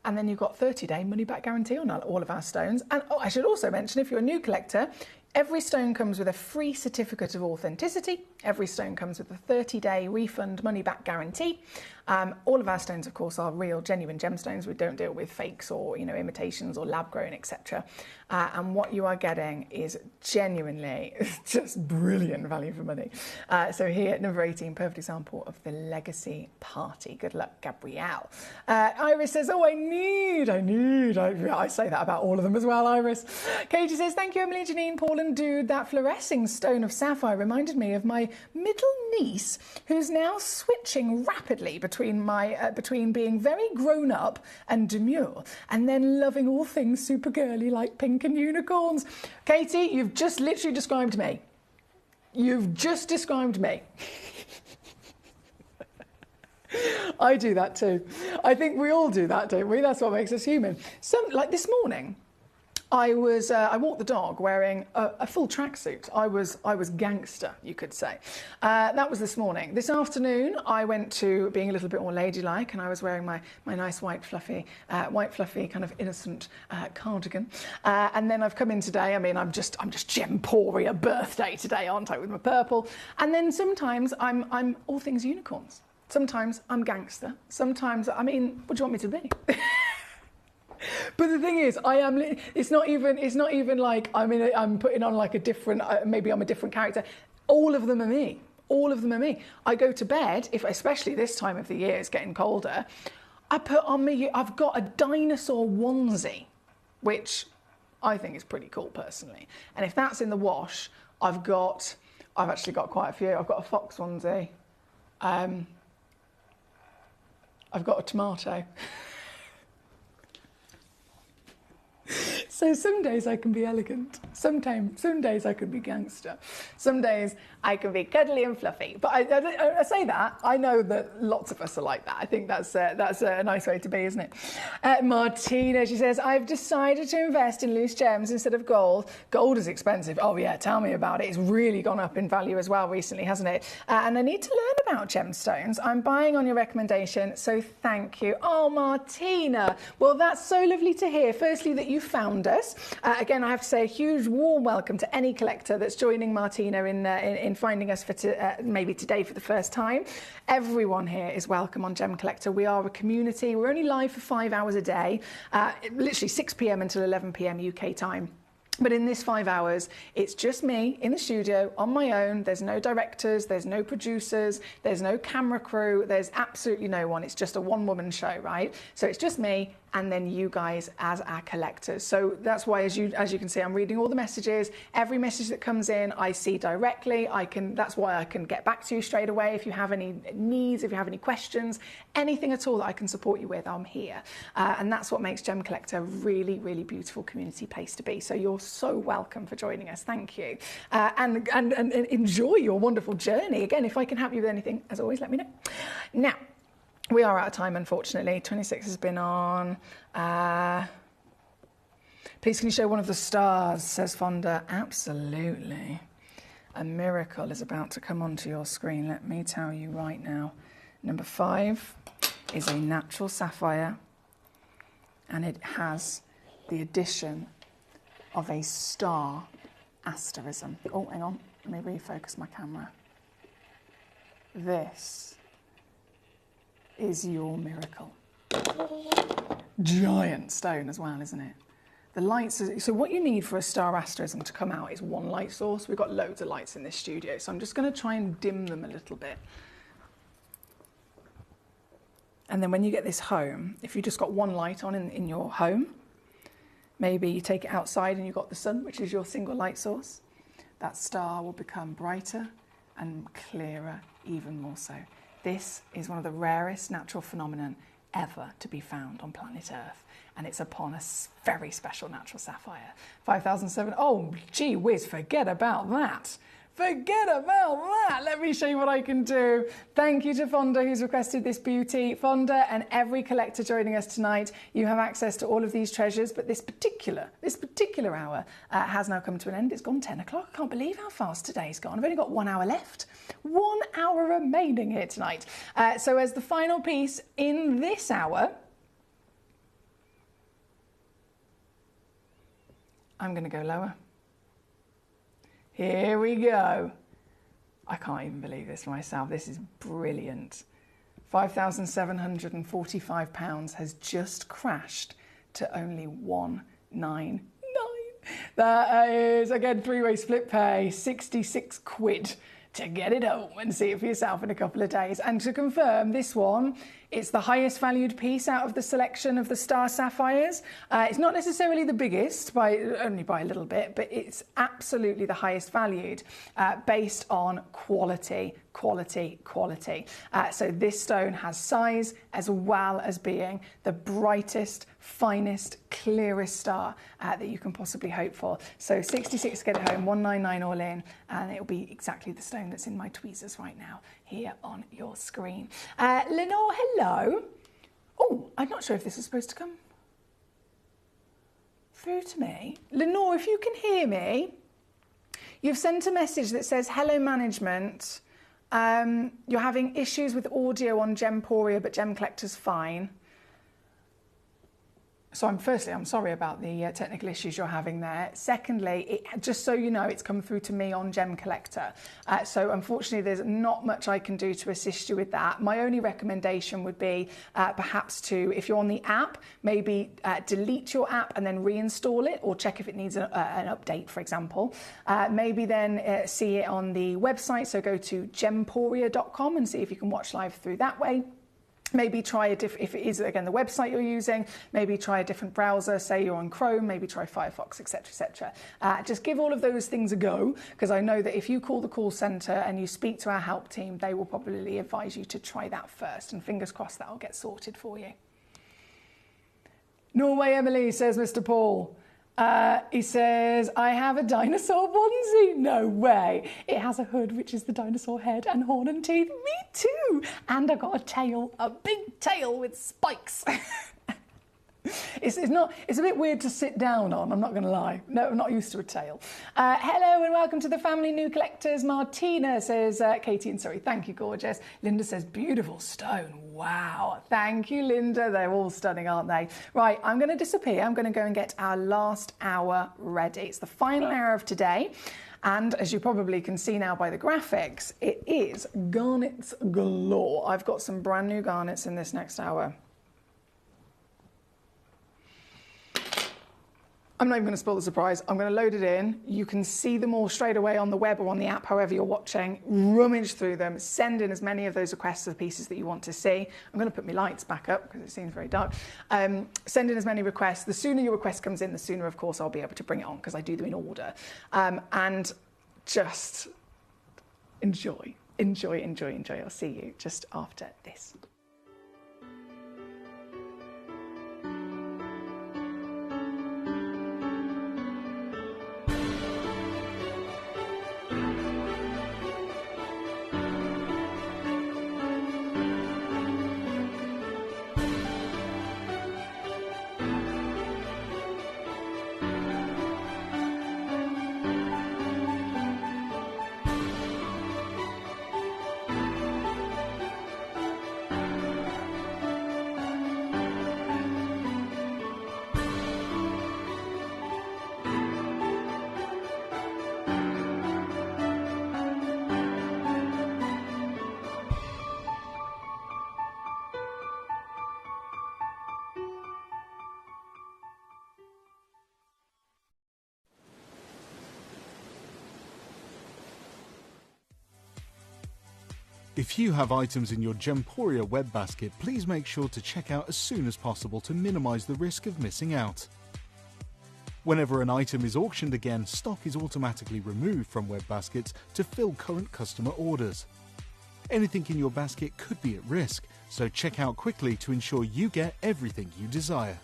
And then you've got 30-day money-back guarantee on all of our stones. And I should also mention, if you're a new collector, every stone comes with a free certificate of authenticity. Every stone comes with a 30-day refund money-back guarantee. All of our stones, of course, are real, genuine gemstones. We don't deal with fakes or imitations or lab-grown, etc. And what you are getting is genuinely just brilliant value for money. So here at number 18, perfect example of the Legacy Party. Good luck, Gabrielle. Iris says, oh, I say that about all of them as well, Iris. Katie says, thank you, Emily, Janine, Paul and Dude. That fluorescing stone of sapphire reminded me of my middle niece, who's now switching rapidly between being very grown up and demure and then loving all things super girly like pink and unicorns. Katie, you've just literally described me. You've just described me. I do that too. I think we all do that, don't we? That's what makes us human. Like this morning, I walked the dog wearing a full tracksuit. I was gangster, you could say. That was this morning. This afternoon, I went to being a little bit more ladylike, and I was wearing my nice white fluffy kind of innocent cardigan. And then I've come in today. I mean, I'm just Gemporia birthday today, aren't I, with my purple? And then sometimes I'm all things unicorns. Sometimes I'm gangster. Sometimes, I mean, what do you want me to be? But the thing is, it's not even like I'm putting on like a different, maybe I'm a different character. All of them are me. All of them are me. I go to bed, especially this time of the year, it's getting colder, I put on me, I've got a dinosaur onesie, which I think is pretty cool personally. And if that's in the wash, I've actually got quite a few. I've got a fox onesie. I've got a tomato. So some days I can be elegant. Some days I can be gangster. Some days I can be cuddly and fluffy. But I say that, I know that lots of us are like that. I think that's a nice way to be, isn't it? Martina, she says, I've decided to invest in loose gems instead of gold. Gold is expensive. Oh yeah, tell me about it. It's really gone up in value as well recently, hasn't it? And I need to learn about gemstones. I'm buying on your recommendation, so thank you. Oh, Martina. Well, that's so lovely to hear. Firstly, that you found joined us. Again, I have to say a huge warm welcome to any collector that's joining Martina in finding us for maybe today for the first time. Everyone here is welcome on Gemcollector. We are a community. We're only live for 5 hours a day, literally 6 p.m. until 11 p.m. UK time. But in this 5 hours, it's just me in the studio on my own. There's no directors, there's no producers, there's no camera crew, there's absolutely no one. It's just a one-woman show, right? So it's just me and then you guys as our collectors. So that's why, as you can see, I'm reading all the messages. Every message that comes in, I see directly. That's why I can get back to you straight away. If you have any needs, if you have any questions, anything at all that I can support you with, I'm here. And that's what makes Gemcollector a really, really beautiful community place to be. So you're so welcome for joining us. Thank you. And enjoy your wonderful journey. Again, if I can help you with anything, as always, let me know. Now, we are out of time, unfortunately. 26 has been on. Please, can you show one of the stars, says Fonda. Absolutely. A miracle is about to come onto your screen. Let me tell you right now. Number 5 is a natural sapphire, and it has the addition of a star asterism. Oh, hang on. Let me refocus my camera. This is your miracle. Giant stone as well, isn't it? The lights, so what you need for a star asterism to come out is one light source. We've got loads of lights in this studio, so I'm just going to try and dim them a little bit. And then when you get this home, if you just got one light on in your home, maybe you take it outside and you've got the sun, which is your single light source, that star will become brighter and clearer, even more so. This is one of the rarest natural phenomenon ever to be found on planet Earth, and it's upon a very special natural sapphire. 5,007. Oh, gee whiz, forget about that. Forget about that. Let me show you what I can do. Thank you to Fonda, who's requested this beauty. Fonda and every collector joining us tonight, you have access to all of these treasures, but this particular hour has now come to an end. It's gone 10 o'clock. I can't believe how fast today's gone. I've only got 1 hour left. 1 hour remaining here tonight. So as the final piece in this hour, I'm going to go lower. Here we go. I can't even believe this myself. This is brilliant. £5,745 has just crashed to only 199. That is, again, three-way split pay, 66 quid to get it home and see it for yourself in a couple of days. And to confirm, this one, it's the highest valued piece out of the selection of the star sapphires. It's not necessarily the biggest, only by a little bit, but it's absolutely the highest valued based on quality. So this stone has size as well as being the brightest, finest, clearest star that you can possibly hope for. So 66 to get it home, 199 all in, and it'll be exactly the stone that's in my tweezers right now here on your screen. Lenore, hello. Oh, I'm not sure if this is supposed to come through to me. Lenore, if you can hear me, you've sent a message that says, hello management. You're having issues with audio on Gemporia, but Gemcollector's fine. So firstly, I'm sorry about the technical issues you're having there. Secondly, just so you know, it's come through to me on Gemcollector. So unfortunately, there's not much I can do to assist you with that. My only recommendation would be perhaps to, if you're on the app, maybe delete your app and then reinstall it, or check if it needs an update, for example. Maybe then see it on the website. So go to gemporia.com and see if you can watch live through that way. Maybe try if it is, again, the website you're using, maybe try a different browser, say you're on Chrome, maybe try Firefox, etc., etc. Just give all of those things a go, because I know that if you call the call centre and you speak to our help team, they will probably advise you to try that first, and fingers crossed that will get sorted for you. Norway Emily, says Mr. Paul. He says, I have a dinosaur onesie. No way. It has a hood, which is the dinosaur head and horn and teeth. Me too. And I got a tail, a big tail with spikes. It's a bit weird to sit down on, I'm not going to lie. No, I'm not used to a tail. Hello and welcome to the family, new collectors. Martina says, Katie and Surrey, thank you, gorgeous. Linda says, beautiful stone. Wow. Thank you, Linda. They're all stunning, aren't they? Right, I'm going to disappear. I'm going to go and get our last hour ready. It's the final hour of today. And as you probably can see now by the graphics, it is garnets galore. I've got some brand new garnets in this next hour. I'm not even going to spoil the surprise. I'm going to load it in. You can see them all straight away on the web or on the app, however you're watching. Rummage through them. Send in as many of those requests of the pieces that you want to see. I'm going to put my lights back up because it seems very dark. Send in as many requests. The sooner your request comes in, the sooner, of course, I'll be able to bring it on because I do them in order. And just enjoy. Enjoy, enjoy, enjoy. I'll see you just after this. If you have items in your Gemporia web basket, please make sure to check out as soon as possible to minimise the risk of missing out. Whenever an item is auctioned again, stock is automatically removed from web baskets to fill current customer orders. Anything in your basket could be at risk, so check out quickly to ensure you get everything you desire.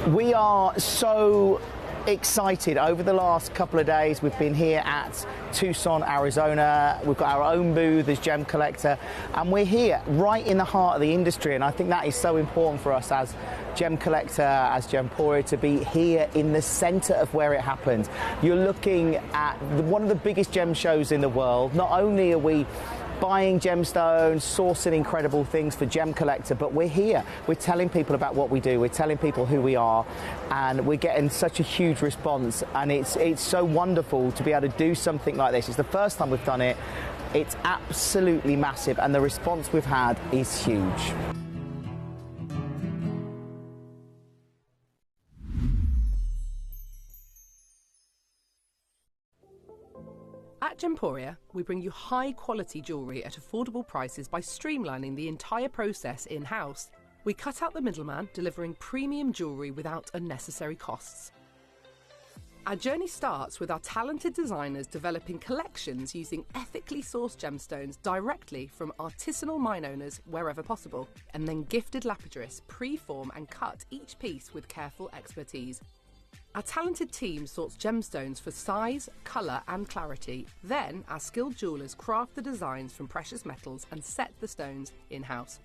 We are so excited. Over the last couple of days, we've been here at Tucson, Arizona. We've got our own booth as Gemcollector, and we're here right in the heart of the industry. And I think that is so important for us as Gemcollector, as Gemporia, to be here in the centre of where it happens. You're looking at one of the biggest gem shows in the world. Not only are we buying gemstones, sourcing incredible things for Gemcollector, but we're here. We're telling people about what we do. We're telling people who we are, and we're getting such a huge response. And it's so wonderful to be able to do something like this. It's the first time we've done it. It's absolutely massive, and the response we've had is huge. At Gemporia, we bring you high-quality jewellery at affordable prices by streamlining the entire process in-house. We cut out the middleman, delivering premium jewellery without unnecessary costs. Our journey starts with our talented designers developing collections using ethically sourced gemstones directly from artisanal mine owners wherever possible, and then gifted lapidarists pre-form and cut each piece with careful expertise. Our talented team sorts gemstones for size, colour and clarity. Then our skilled jewellers craft the designs from precious metals and set the stones in-house.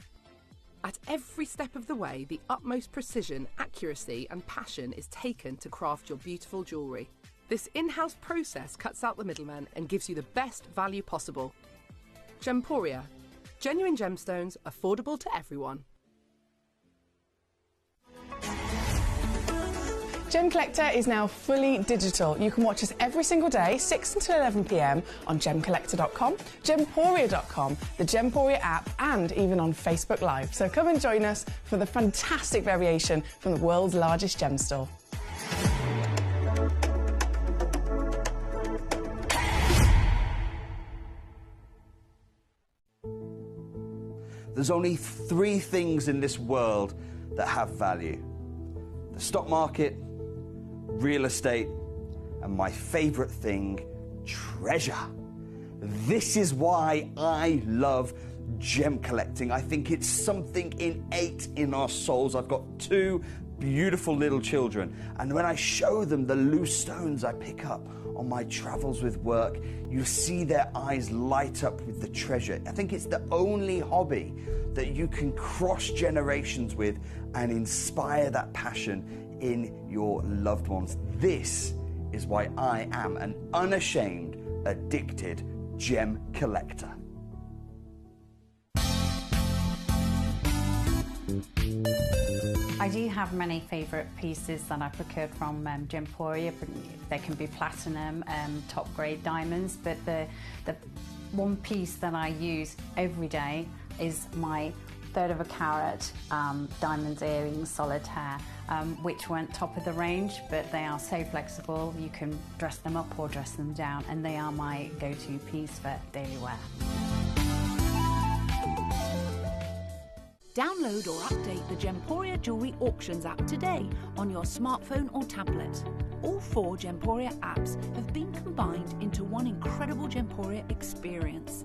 At every step of the way, the utmost precision, accuracy and passion is taken to craft your beautiful jewellery. This in-house process cuts out the middleman and gives you the best value possible. Gemporia. Genuine gemstones, affordable to everyone. Gemcollector is now fully digital. You can watch us every single day, 6 until 11 p.m. on Gemcollector.com, Gemporia.com, the Gemporia app, and even on Facebook Live. So come and join us for the fantastic variation from the world's largest gem store. There's only 3 things in this world that have value: the stock market, real estate, and my favourite thing, treasure. This is why I love gem collecting. I think it's something innate in our souls. I've got 2 beautiful little children, and when I show them the loose stones I pick up on my travels with work, you see their eyes light up with the treasure. I think it's the only hobby that you can cross generations with and inspire that passion in your loved ones. This is why I am an unashamed, addicted gem collector. I do have many favourite pieces that I procured from Gemporia. They can be platinum, top grade diamonds, but the one piece that I use every day is my 1/3 of a carat diamonds earrings solitaire, which weren't top of the range, but they are so flexible. You can dress them up or dress them down, and they are my go-to piece for daily wear. Download or update the Gemporia Jewellery Auctions app today on your smartphone or tablet. All 4 Gemporia apps have been combined into one incredible Gemporia experience.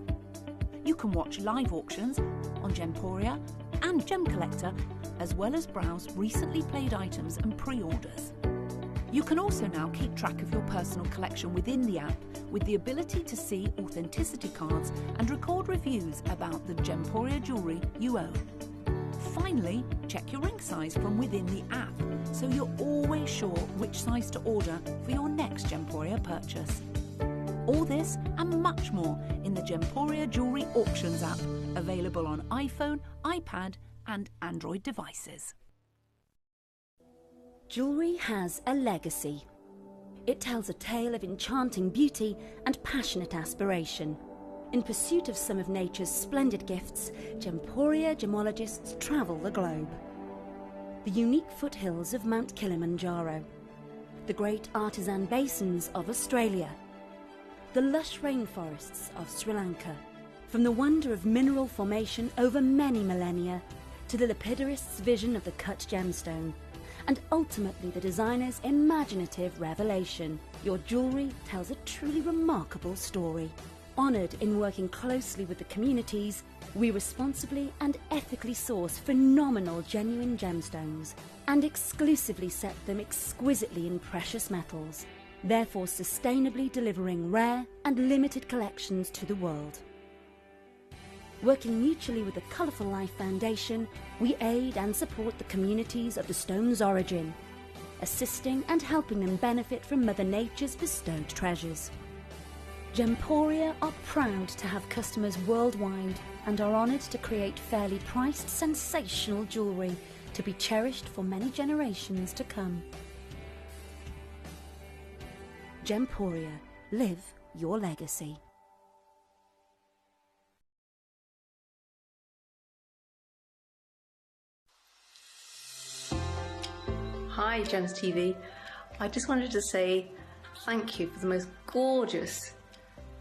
You can watch live auctions on Gemporia and Gemcollector, as well as browse recently played items and pre-orders. You can also now keep track of your personal collection within the app with the ability to see authenticity cards and record reviews about the Gemporia jewellery you own. Finally, check your ring size from within the app, so you're always sure which size to order for your next Gemporia purchase. All this and much more in the Gemporia Jewellery Auctions app, available on iPhone, iPad and Android devices. Jewellery has a legacy. It tells a tale of enchanting beauty and passionate aspiration. In pursuit of some of nature's splendid gifts, Gemporia gemologists travel the globe. The unique foothills of Mount Kilimanjaro, the great artisan basins of Australia, the lush rainforests of Sri Lanka, from the wonder of mineral formation over many millennia to the lapidarists' vision of the cut gemstone, and ultimately the designer's imaginative revelation, your jewellery tells a truly remarkable story. Honoured in working closely with the communities, we responsibly and ethically source phenomenal genuine gemstones and exclusively set them exquisitely in precious metals, therefore sustainably delivering rare and limited collections to the world. Working mutually with the Colourful Life Foundation, we aid and support the communities of the stone's origin, assisting and helping them benefit from Mother Nature's bestowed treasures. Gemporia are proud to have customers worldwide and are honoured to create fairly priced, sensational jewellery to be cherished for many generations to come. Gemporia, live your legacy. Hi Gems TV. I just wanted to say thank you for the most gorgeous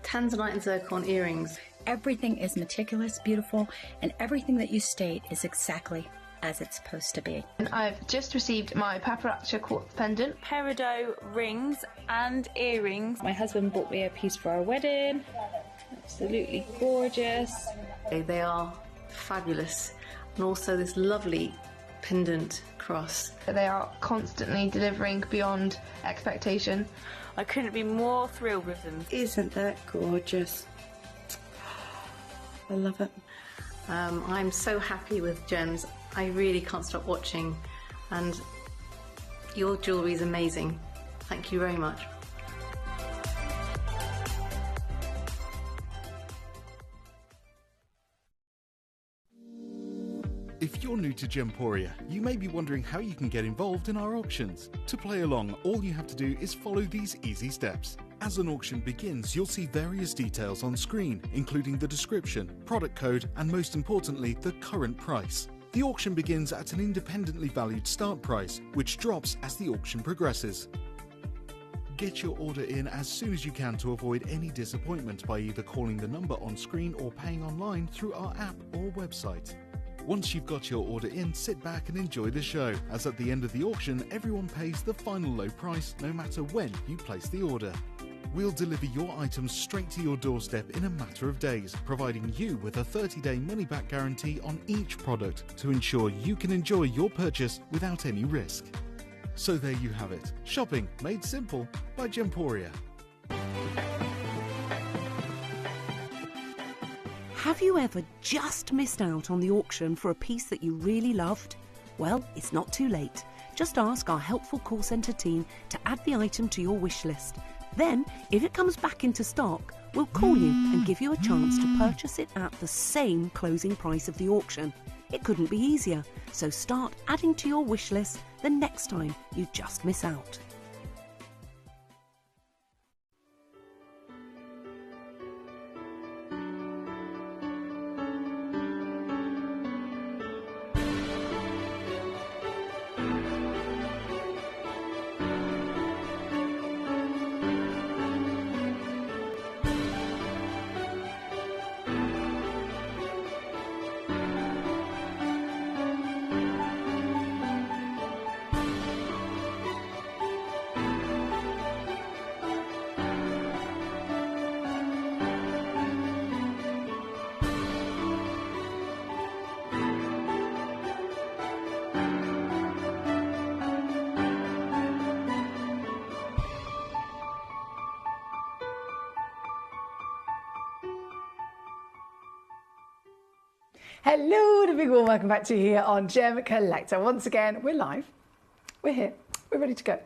tanzanite and zircon earrings. Everything is meticulous, beautiful, and everything that you state is exactly as it's supposed to be. And I've just received my paparazzi quartz pendant, peridot rings and earrings. My husband bought me a piece for our wedding. Absolutely gorgeous. They are fabulous. And also this lovely pendant cross. They are constantly delivering beyond expectation. I couldn't be more thrilled with them. Isn't that gorgeous? I love it. I'm so happy with Gems. I really can't stop watching, and your jewellery is amazing. Thank you very much. If you're new to Gemporia, you may be wondering how you can get involved in our auctions. To play along, all you have to do is follow these easy steps. As an auction begins, you'll see various details on screen, including the description, product code, and most importantly, the current price. The auction begins at an independently valued start price, which drops as the auction progresses. Get your order in as soon as you can to avoid any disappointment by either calling the number on screen or paying online through our app or website. Once you've got your order in, sit back and enjoy the show, as at the end of the auction, everyone pays the final low price no matter when you place the order. We'll deliver your items straight to your doorstep in a matter of days, providing you with a 30-day money-back guarantee on each product to ensure you can enjoy your purchase without any risk. So there you have it, shopping made simple by Gemporia. Have you ever just missed out on the auction for a piece that you really loved? Well, it's not too late. Just ask our helpful call centre team to add the item to your wish list. Then, if it comes back into stock, we'll call you and give you a chance to purchase it at the same closing price of the auction. It couldn't be easier, so start adding to your wish list the next time you just miss out. Hello and a big warm welcome back to you here on Gem Collector. Once again, we're live, we're here, we're ready to go.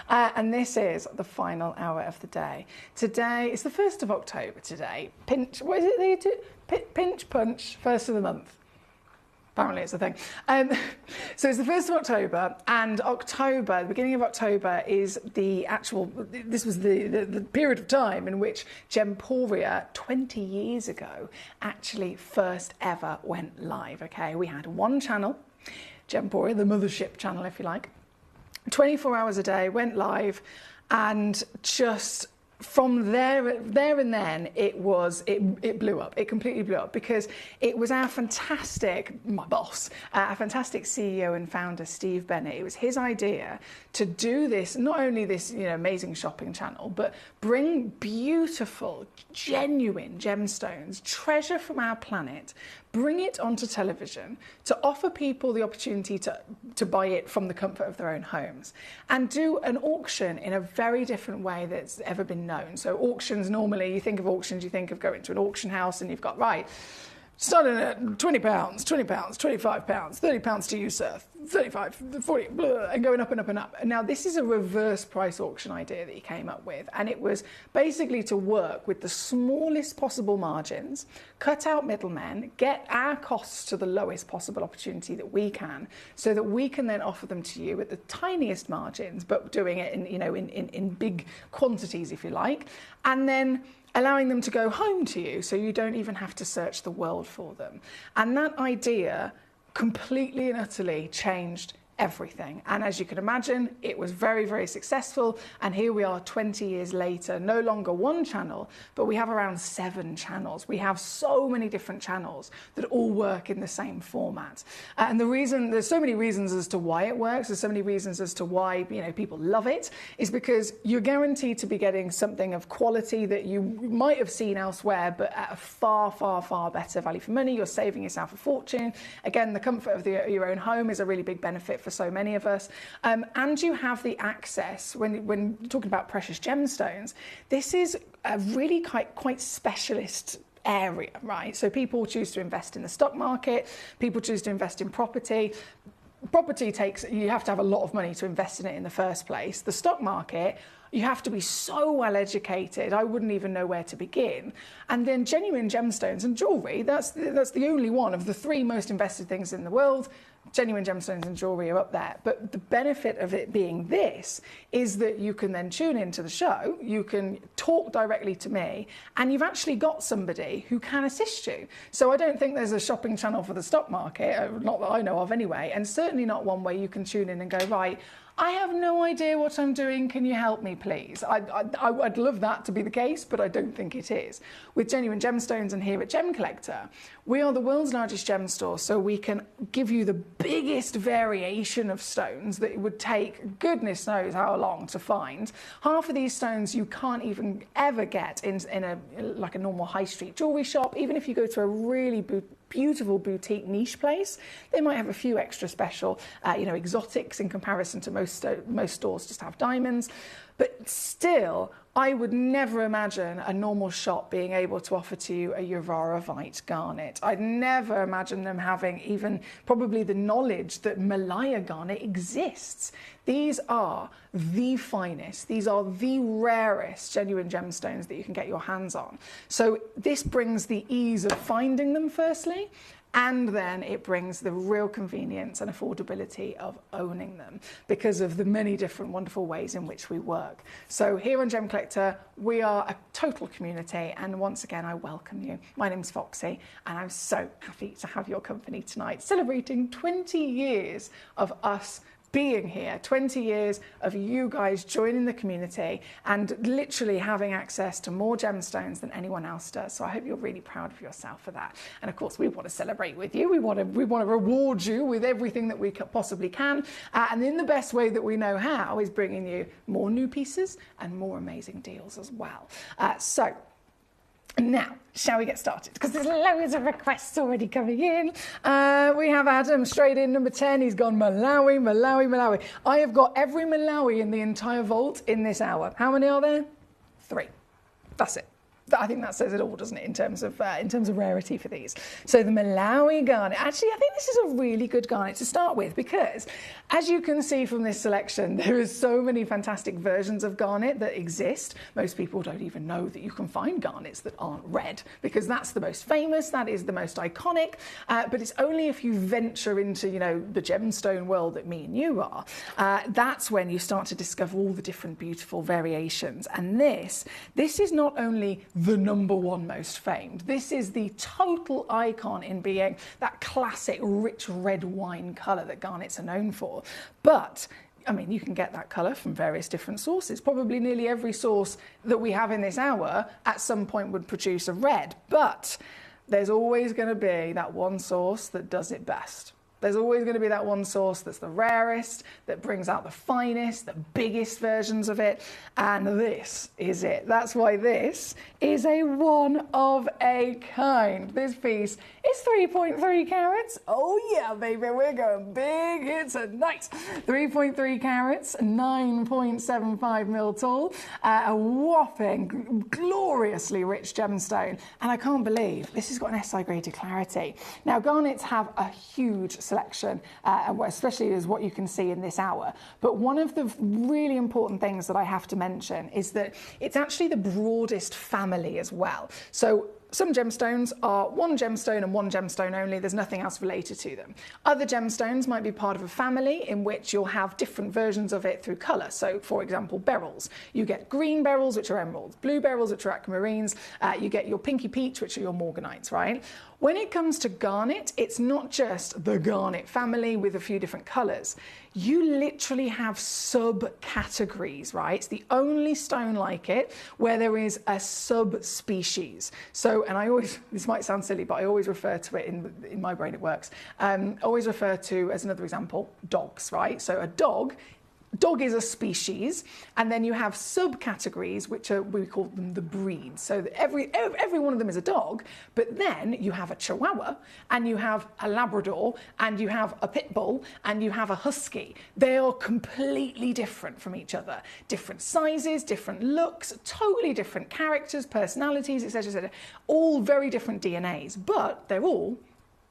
And this is the final hour of the day. Today, it's the 1st of October today. Pinch, what is it they do? Pinch, punch, 1st of the month. Apparently it's a thing. So it's the 1st of October, and October, the beginning of October, is the actual, this was the period of time in which Gemporia 20 years ago actually first ever went live, okay? We had one channel, Gemporia, the mothership channel if you like, 24 hours a day, went live, and just from there and then it blew up. It completely blew up because it was our fantastic, my boss, our fantastic CEO and founder Steve Bennett. It was his idea to do this, not only this amazing shopping channel, but bring beautiful, genuine gemstones, treasure from our planet, bring it onto television to offer people the opportunity to buy it from the comfort of their own homes, and do an auction in a very different way that's ever been known. So auctions, normally you think of auctions, you think of going to an auction house and you've got, right, starting at £20, £20, £25, £30 to you, sir, 35, 40, blah, and going up and up and up. And now this is a reverse price auction idea that he came up with, and it was basically to work with the smallest possible margins, cut out middlemen, get our costs to the lowest possible opportunity that we can, so that we can then offer them to you at the tiniest margins, but doing it in big quantities, if you like, and then allowing them to go home to you so you don't even have to search the world for them. And that idea completely and utterly changed everything. And as you can imagine, it was very, very successful. And here we are 20 years later, no longer one channel, but we have around 7 channels. We have so many different channels that all work in the same format. And there's so many reasons as to why it works. There's so many reasons as to why people love it, is because you're guaranteed to be getting something of quality that you might have seen elsewhere, but at a far, far, far better value for money. You're saving yourself a fortune. Again, the comfort of your own home is a really big benefit for so many of us, and you have the access. When talking about precious gemstones, this is a really quite specialist area, right? So people choose to invest in the stock market, people choose to invest in property. Property you have to have a lot of money to invest in it in the first place. The stock market, you have to be so well educated, I wouldn't even know where to begin. And then genuine gemstones and jewellery, that's the only one of the 3 most invested things in the world. Genuine gemstones and jewellery are up there. But the benefit of it being this is that you can then tune into the show, you can talk directly to me, and you've actually got somebody who can assist you. So I don't think there's a shopping channel for the stock market, not that I know of anyway, and certainly not one where you can tune in and go, right, I have no idea what I'm doing, can you help me please? I'd love that to be the case, but I don't think it is. With Genuine Gemstones and here at Gem Collector, we are the world's largest gem store, so we can give you the biggest variation of stones that it would take goodness knows how long to find. Half of these stones you can't even ever get in like a normal high street jewellery shop. Even if you go to a really beautiful boutique niche place, they might have a few extra special exotics in comparison to most stores just have diamonds. But still, I would never imagine a normal shop being able to offer to you a Uraravite garnet. I'd never imagine them having even probably the knowledge that Malaya garnet exists. These are the finest, these are the rarest genuine gemstones that you can get your hands on. So this brings the ease of finding them firstly, and then it brings the real convenience and affordability of owning them because of the many different wonderful ways in which we work. So here on Gem Collector, we are a total community, and once again, I welcome you. My name's Foxy, and I'm so happy to have your company tonight, celebrating 20 years of us being here, 20 years of you guys joining the community and literally having access to more gemstones than anyone else does. So I hope you're really proud of yourself for that. And of course, we want to celebrate with you. We want to reward you with everything that we possibly can. And in the best way that we know how is bringing you more new pieces and more amazing deals as well. So now, shall we get started? Because there's loads of requests already coming in. We have Adam straight in, number 10. He's gone Malawi, Malawi, Malawi. I have got every Malawi in the entire vault in this hour. How many are there? 3. That's it. I think that says it all, doesn't it, in terms of rarity for these. So the Malawi garnet. Actually, I think this is a really good garnet to start with because, as you can see from this selection, there is so many fantastic versions of garnet that exist. Most people don't even know that you can find garnets that aren't red because that's the most famous, that is the most iconic. But it's only if you venture into, you know, the gemstone world that me and you are, that's when you start to discover all the different beautiful variations. And this is not only the number 1 most famed. This is the total icon in being that classic rich red wine colour that garnets are known for. But I mean, you can get that colour from various different sources. Probably nearly every source that we have in this hour at some point would produce a red. But there's always going to be that one source that does it best. There's always going to be that one source that's the rarest, that brings out the finest, the biggest versions of it, and this is it. That's why this is a one of a kind. This piece is 3.3 carats. Oh yeah, baby, we're going big hits tonight. 3.3 carats, 9.75 mil tall, a whopping, gloriously rich gemstone, and I can't believe this has got an SI graded clarity. Now, garnets have a huge selection, especially as what you can see in this hour. But one of the really important things that I have to mention is that it's actually the broadest family as well. So some gemstones are one gemstone and one gemstone only. There's nothing else related to them. Other gemstones might be part of a family in which you'll have different versions of it through colour. So, for example, beryls. You get green beryls, which are emeralds, blue beryls, which are aquamarines. You get your pinky peach, which are your morganites, right? When it comes to garnet, it's not just the garnet family with a few different colours. You literally have subcategories, right? It's the only stone like it where there is a subspecies. So, and I always, this might sound silly, but I always refer to it in my brain, it works. Always refer to, as another example, dogs, right? So a dog is a species, and then you have subcategories, which are, we call them the breeds. So every one of them is a dog, but then you have a Chihuahua, and you have a Labrador, and you have a Pit Bull, and you have a Husky. They are completely different from each other. Different sizes, different looks, totally different characters, personalities, etc., etc. All very different DNAs, but they're all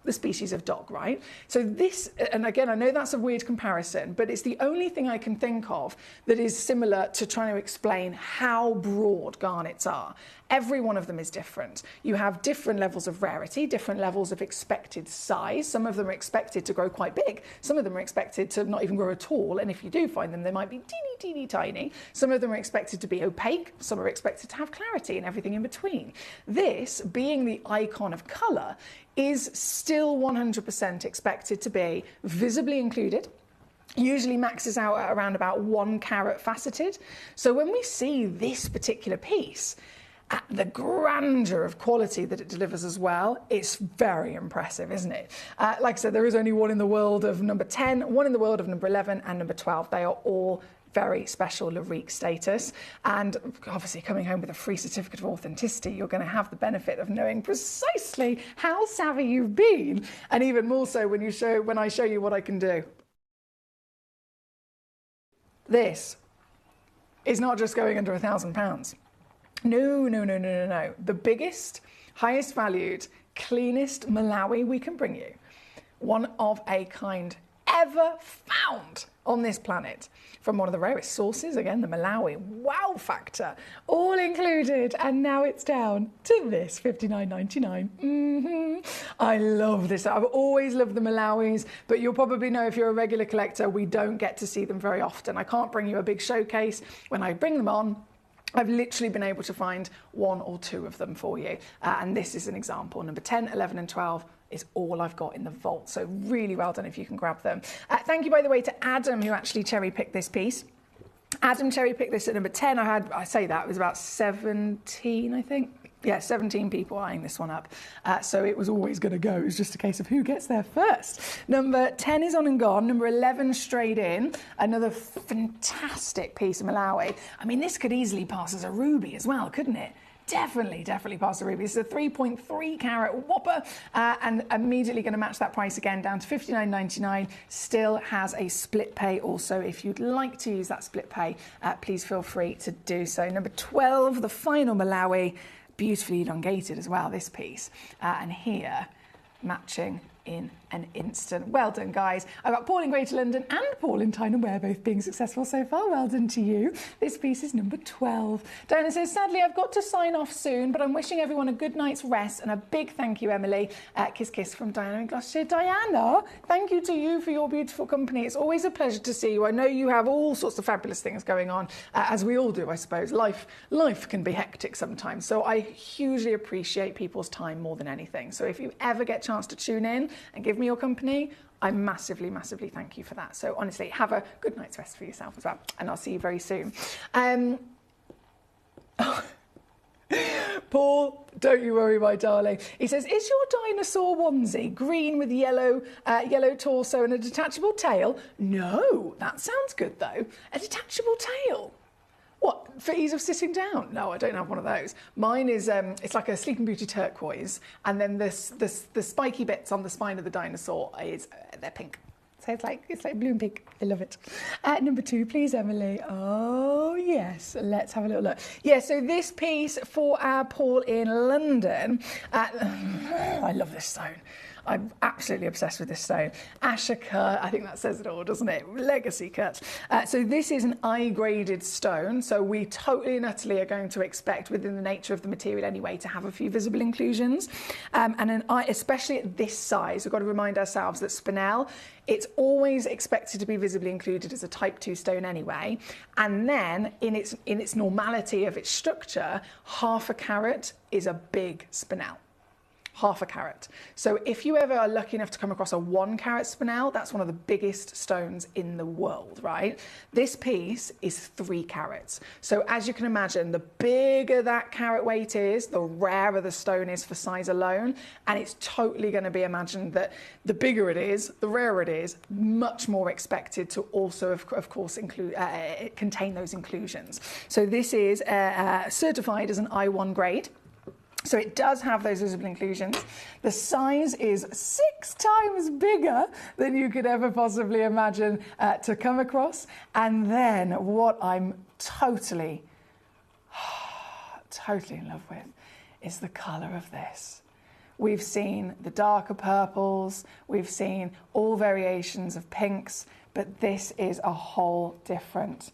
the species of dog, right? So this, and again, I know that's a weird comparison, but it's the only thing I can think of that is similar to trying to explain how broad garnets are. Every one of them is different. You have different levels of rarity, different levels of expected size. Some of them are expected to grow quite big. Some of them are expected to not even grow at all. And if you do find them, they might be teeny, teeny, tiny. Some of them are expected to be opaque. Some are expected to have clarity and everything in between. This, being the icon of colour, is still 100% expected to be visibly included. Usually maxes out at around about 1 carat faceted. So when we see this particular piece, at the grandeur of quality that it delivers as well, it's very impressive, isn't it? Like I said, there is only one in the world of number 10, one in the world of number 11 and number 12. They are all very special Larique status, and obviously coming home with a free certificate of authenticity, you're going to have the benefit of knowing precisely how savvy you've been, and even more so when I show you what I can do. This is not just going under £1,000. No. The biggest, highest valued, cleanest Malawi we can bring you. One of a kind ever found on this planet from one of the rarest sources. Again, the Malawi wow factor, all included, and now it's down to this $59.99. I love this. I've always loved the Malawis, but you'll probably know if you're a regular collector, we don't get to see them very often. I can't bring you a big showcase. When I bring them on, I've literally been able to find 1 or 2 of them for you, and this is an example. Number 10, 11 and 12 is all I've got in the vault, so really well done if you can grab them. Thank you, by the way, to Adam, who actually cherry-picked this piece. Adam cherry-picked this at number 10. It was about 17, I think. Yeah, 17 people eyeing this one up. So it was always going to go. It was just a case of who gets there first. Number 10 is on and gone. Number 11 straight in. Another fantastic piece of Malawi. I mean, this could easily pass as a ruby as well, couldn't it? Definitely pass a ruby. This is a 3.3 carat whopper, and immediately going to match that price again down to $59.99. Still has a split pay also. If you'd like to use that split pay, please feel free to do so. Number 12, the final Malawi, beautifully elongated as well, this piece. And here, matching in an instant. Well done, guys. I've got Paul in Greater London and Paul in Tyne and Wear both being successful so far. Well done to you. This piece is number 12. Diana says, sadly, I've got to sign off soon, but I'm wishing everyone a good night's rest and a big thank you, Emily. Kiss, kiss from Diana in Gloucestershire. Diana, thank you to you for your beautiful company. It's always a pleasure to see you. I know you have all sorts of fabulous things going on, as we all do, I suppose. Life can be hectic sometimes, so I hugely appreciate people's time more than anything. So if you ever get a chance to tune in and give me your company, I massively thank you for that. So honestly, have a good night's rest for yourself as well, and I'll see you very soon. Paul, don't you worry, my darling. He says, is your dinosaur onesie green with yellow torso and a detachable tail? No, that sounds good though. A detachable tail? What, for ease of sitting down? No, I don't have one of those. Mine is, it's like a Sleeping Beauty turquoise, and then the spiky bits on the spine of the dinosaur they're pink. So it's like blue and pink. I love it. Number 2, please, Emily. Oh, yes. Let's have a little look. Yeah, so this piece for our Paul in London. I love this stone. I'm absolutely obsessed with this stone. Asher cut, I think that says it all, doesn't it? Legacy cut. So this is an I-graded stone, so we totally and utterly are going to expect, within the nature of the material anyway, to have a few visible inclusions. Especially at this size, we've got to remind ourselves that spinel, it's always expected to be visibly included as a type 2 stone anyway. And then in its normality of its structure, 1/2 carat is a big spinel. 1/2 carat. So if you ever are lucky enough to come across a 1 carat spinel, that's one of the biggest stones in the world, right? This piece is 3 carats. So as you can imagine, the bigger that carat weight is, the rarer the stone is for size alone. And it's totally going to be imagined that the bigger it is, the rarer it is, much more expected to also, of course, contain those inclusions. So this is certified as an I1 grade. So it does have those visible inclusions. The size is 6 times bigger than you could ever possibly imagine to come across. And then what I'm totally in love with is the colour of this. We've seen the darker purples, we've seen all variations of pinks, but this is a whole different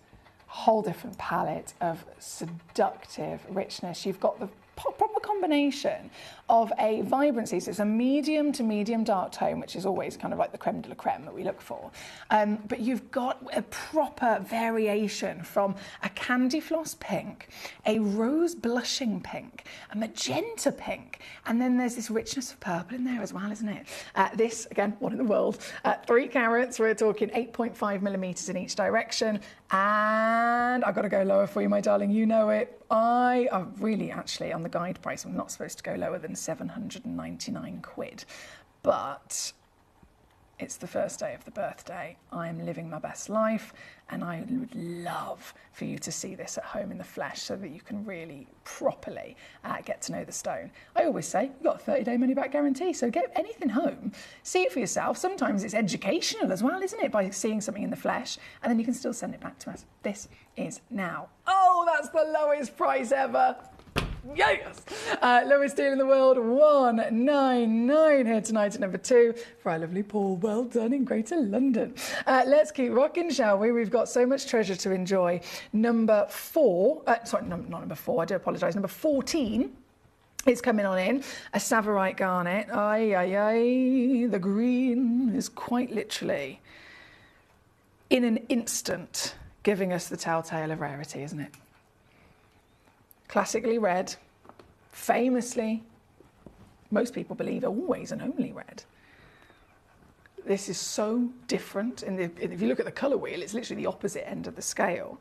palette of seductive richness. You've got the proper combination of a vibrancy, so it's a medium to medium dark tone, which is always kind of like the creme de la creme that we look for, but you've got a proper variation from a candy floss pink, a rose blushing pink, a magenta pink, and then there's this richness of purple in there as well, isn't it? This, again, one in the world, 3 carats, we're talking 8.5 millimeters in each direction, and I've got to go lower for you, my darling, you know it. I really, actually, on the guide price, I'm not supposed to go lower than 799 quid. But it's the first day of the birthday. I'm living my best life, and I would love for you to see this at home in the flesh so that you can really properly get to know the stone. I always say, you've got a 30-day money-back guarantee, so get anything home, see it for yourself. Sometimes it's educational as well, isn't it, by seeing something in the flesh, and then you can still send it back to us. This is now Oh, that's the lowest price ever. Yes! Lowest deal in the world, $199 here tonight at number 2 for our lovely Paul. Well done in Greater London. Let's keep rocking, shall we? We've got so much treasure to enjoy. Number 4, sorry, not number 4, I do apologise. Number 14 is coming on in, a Savorite garnet. Aye, aye, aye. The green is quite literally, in an instant, giving us the telltale of rarity, isn't it? Classically red, famously, most people believe always and only red. This is so different. If you look at the colour wheel, it's literally the opposite end of the scale.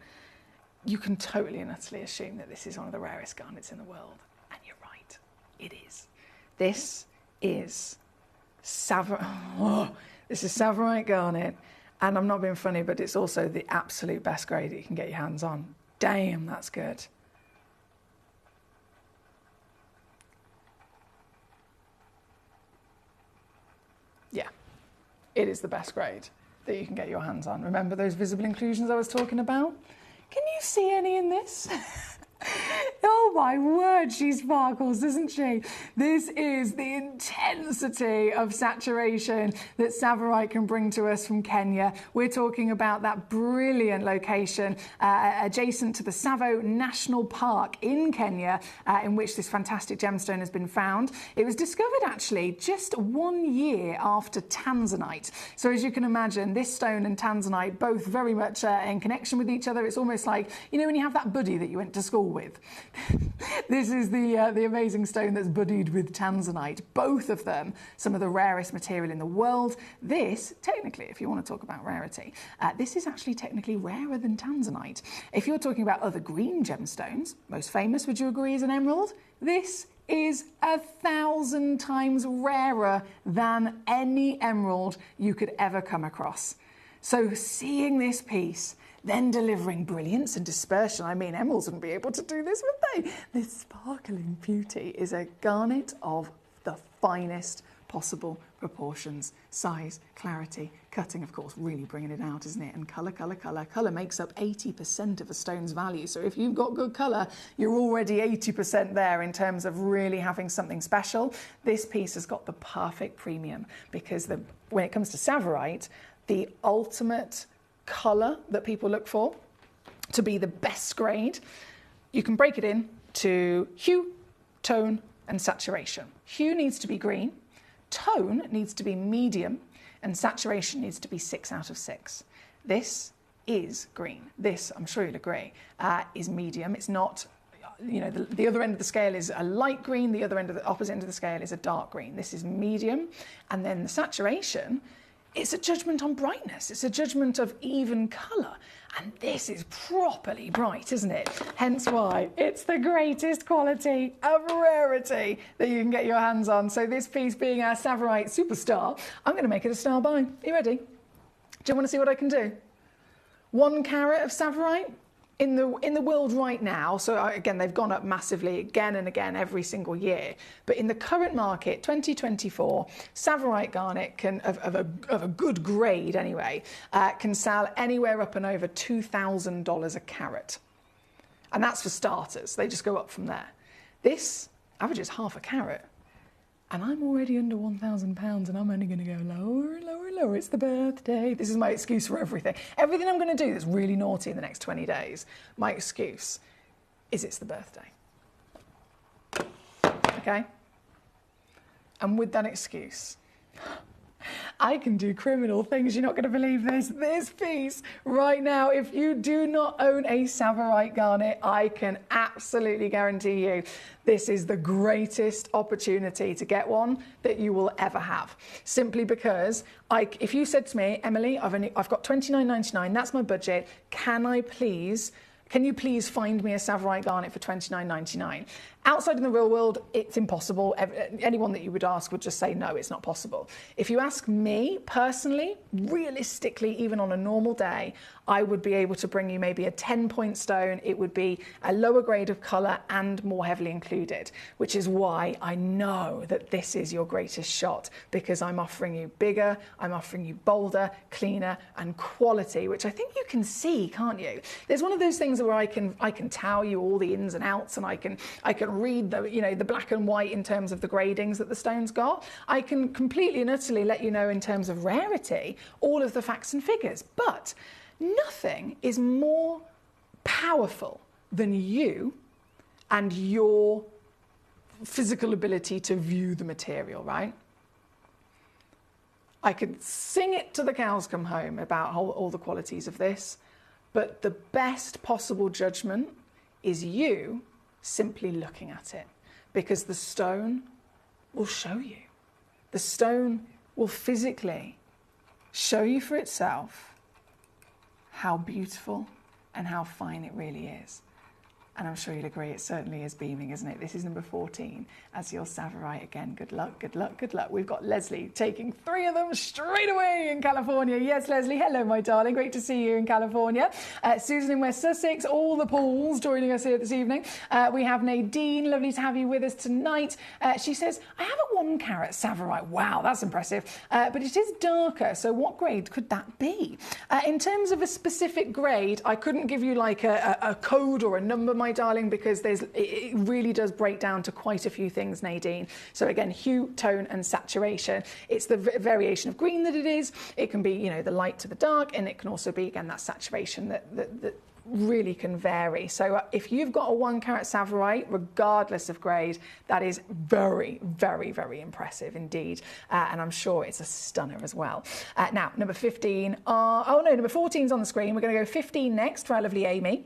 You can totally and utterly assume that this is one of the rarest garnets in the world. And you're right, it is. This is Savorite garnet. And I'm not being funny, but it's also the absolute best grade that you can get your hands on. Damn, that's good. Yeah, it is the best grade that you can get your hands on. Remember those visible inclusions I was talking about? Can you see any in this? Oh my word, she sparkles, doesn't she? This is the intensity of saturation that Savorite can bring to us from Kenya. We're talking about that brilliant location adjacent to the Tsavo National Park in Kenya, in which this fantastic gemstone has been found. It was discovered actually just 1 year after tanzanite. So as you can imagine, this stone and tanzanite both very much in connection with each other. It's almost like, you know, when you have that buddy that you went to school with. This is the amazing stone that's buddied with tanzanite. Both of them, some of the rarest material in the world. This, technically, if you want to talk about rarity, this is actually technically rarer than tanzanite. If you're talking about other green gemstones, most famous, would you agree, is an emerald? This is 1,000 times rarer than any emerald you could ever come across. So seeing this piece, then delivering brilliance and dispersion. I mean, emeralds wouldn't be able to do this, would they? This sparkling beauty is a garnet of the finest possible proportions, size, clarity, cutting, of course, really bringing it out, isn't it? And colour, colour, colour. Colour makes up 80% of a stone's value. So if you've got good colour, you're already 80% there in terms of really having something special. This piece has got the perfect premium because when it comes to Savorite, the ultimate colour that people look for to be the best grade, you can break it in to hue, tone and saturation. Hue needs to be green, tone needs to be medium, and saturation needs to be 6 out of 6. This is green. This, I'm sure you'll agree, is medium. It's not, you know, the other end of the scale is a light green, the opposite end of the scale is a dark green. This is medium, and then the saturation, it's a judgment on brightness. It's a judgment of even colour. And this is properly bright, isn't it? Hence why it's the greatest quality of rarity that you can get your hands on. So this piece being our Savorite superstar, I'm going to make it a star buy. Are you ready? Do you want to see what I can do? 1 carat of Savorite in the world right now. So again, they've gone up massively again and again every single year. But in the current market, 2024, Savorite garnet can, of a good grade anyway, can sell anywhere up and over $2,000 a carat. And that's for starters. They just go up from there. This averages half a carat. And I'm already under £1,000 and I'm only going to go lower and lower and lower. It's the birthday. This is my excuse for everything. Everything I'm going to do that's really naughty in the next 20 days, my excuse is it's the birthday. Okay? And with that excuse, I can do criminal things. You're not going to believe this. This piece right now, if you do not own a Savorite garnet, I can absolutely guarantee you this is the greatest opportunity to get one that you will ever have. Simply because if you said to me, Emily, I've got $29.99, that's my budget. Can you please find me a Savorite garnet for $29.99? Outside in the real world, it's impossible. Anyone that you would ask would just say, no, it's not possible. If you ask me personally, realistically, even on a normal day, I would be able to bring you maybe a 10-point stone. It would be a lower grade of colour and more heavily included, which is why I know that this is your greatest shot, because I'm offering you bigger, I'm offering you bolder, cleaner and quality, which I think you can see, can't you? There's one of those things where I can tell you all the ins and outs, and I can read the, you know, the black and white in terms of the gradings that the stone's got. I can completely and utterly let you know in terms of rarity all of the facts and figures, but nothing is more powerful than you and your physical ability to view the material, right? I could sing it to the cows come home about all the qualities of this, but the best possible judgment is you simply looking at it, because the stone will show you. The stone will physically show you for itself how beautiful and how fine it really is. And I'm sure you'd agree, it certainly is beaming, isn't it? This is number 14 as your Savorite again. Good luck, good luck, good luck. We've got Leslie taking 3 of them straight away in California. Yes, Leslie, hello, my darling. Great to see you in California. Susan in West Sussex, all the Pauls joining us here this evening. We have Nadine, lovely to have you with us tonight. She says, I have a 1 carat Savorite. Wow, that's impressive. But it is darker, so what grade could that be? In terms of a specific grade, I couldn't give you like a code or a number, my darling, because it really does break down to quite a few things, Nadine. So again, hue, tone and saturation. It's the variation of green that it is. It can be, you know, the light to the dark, and it can also be, again, that saturation that really can vary. So if you've got a 1 carat Savorite, regardless of grade, that is very, very, very impressive indeed. And I'm sure it's a stunner as well. Now, number 15, number 14 is on the screen. We're going to go 15 next for our lovely Amy.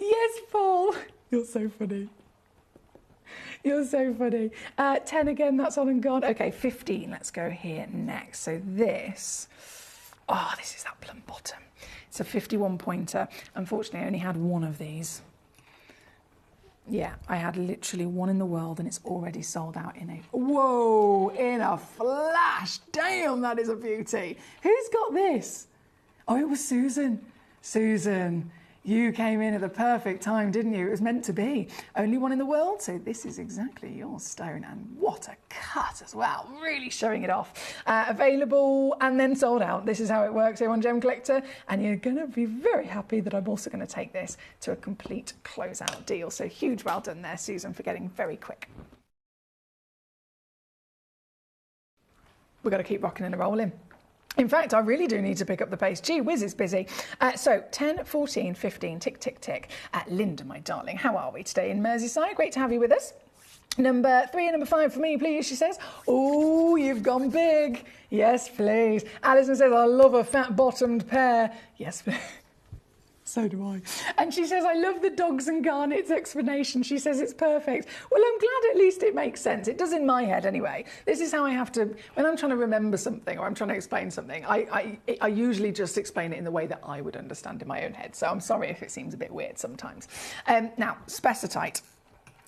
Yes, Paul. You're so funny. You're so funny. 10 again, that's on and gone. Okay, 15, let's go here next. So this is that plum bottom. It's a 51 pointer. Unfortunately, I only had 1 of these. Yeah, I had literally 1 in the world, and it's already sold out in a flash. Damn, that is a beauty. Who's got this? Oh, it was Susan. Susan. You came in at the perfect time, didn't you? It was meant to be. Only 1 in the world, so this is exactly your stone. And what a cut as well. Really showing it off. Available and then sold out. This is how it works here on Gemcollector. And you're going to be very happy that I'm also going to take this to a complete closeout deal. So huge well done there, Susan, for getting very quick. We've got to keep rocking and rolling. In fact, I really do need to pick up the pace. Gee whiz, it's busy. So 10, 14, 15, tick, tick, tick. Linda, my darling, how are we today in Merseyside? Great to have you with us. Number 3 and number 5 for me, please, she says. Oh, you've gone big. Yes, please. Alison says, I love a fat-bottomed pair. Yes, please. So do I. And she says, I love the dogs and garnets explanation. She says it's perfect. Well, I'm glad at least it makes sense. It does in my head anyway. This is how I have to, when I'm trying to remember something or I'm trying to explain something, I usually just explain it in the way that I would understand in my own head. So I'm sorry if it seems a bit weird sometimes. Now, spessartite.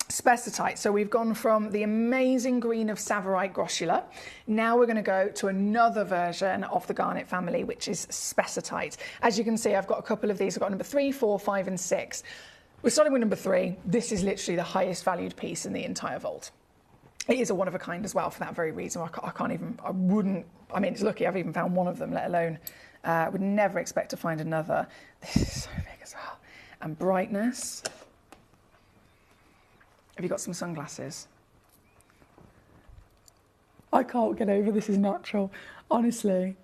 Spessartite. So we've gone from the amazing green of Savorite Groschula. Now we're going to go to another version of the garnet family, which is spessartite. As you can see, I've got a couple of these. I've got number 3, 4, 5 and 6. We're starting with number 3. This is literally the highest valued piece in the entire vault. It is a one of a kind as well for that very reason. I mean, it's lucky I've even found 1 of them, let alone, would never expect to find another. This is so big as well. And brightness. Have you got some sunglasses? I can't get over this is natural, honestly.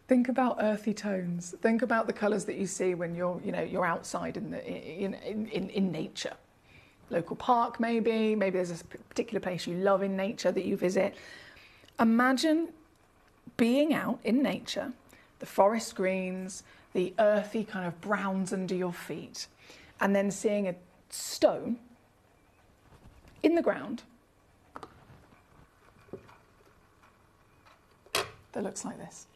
Think about earthy tones. Think about the colours that you see when you're outside in nature. Local park, maybe there's a particular place you love in nature that you visit. Imagine being out in nature, the forest greens, the earthy kind of browns under your feet, and then seeing a stone in the ground that looks like this.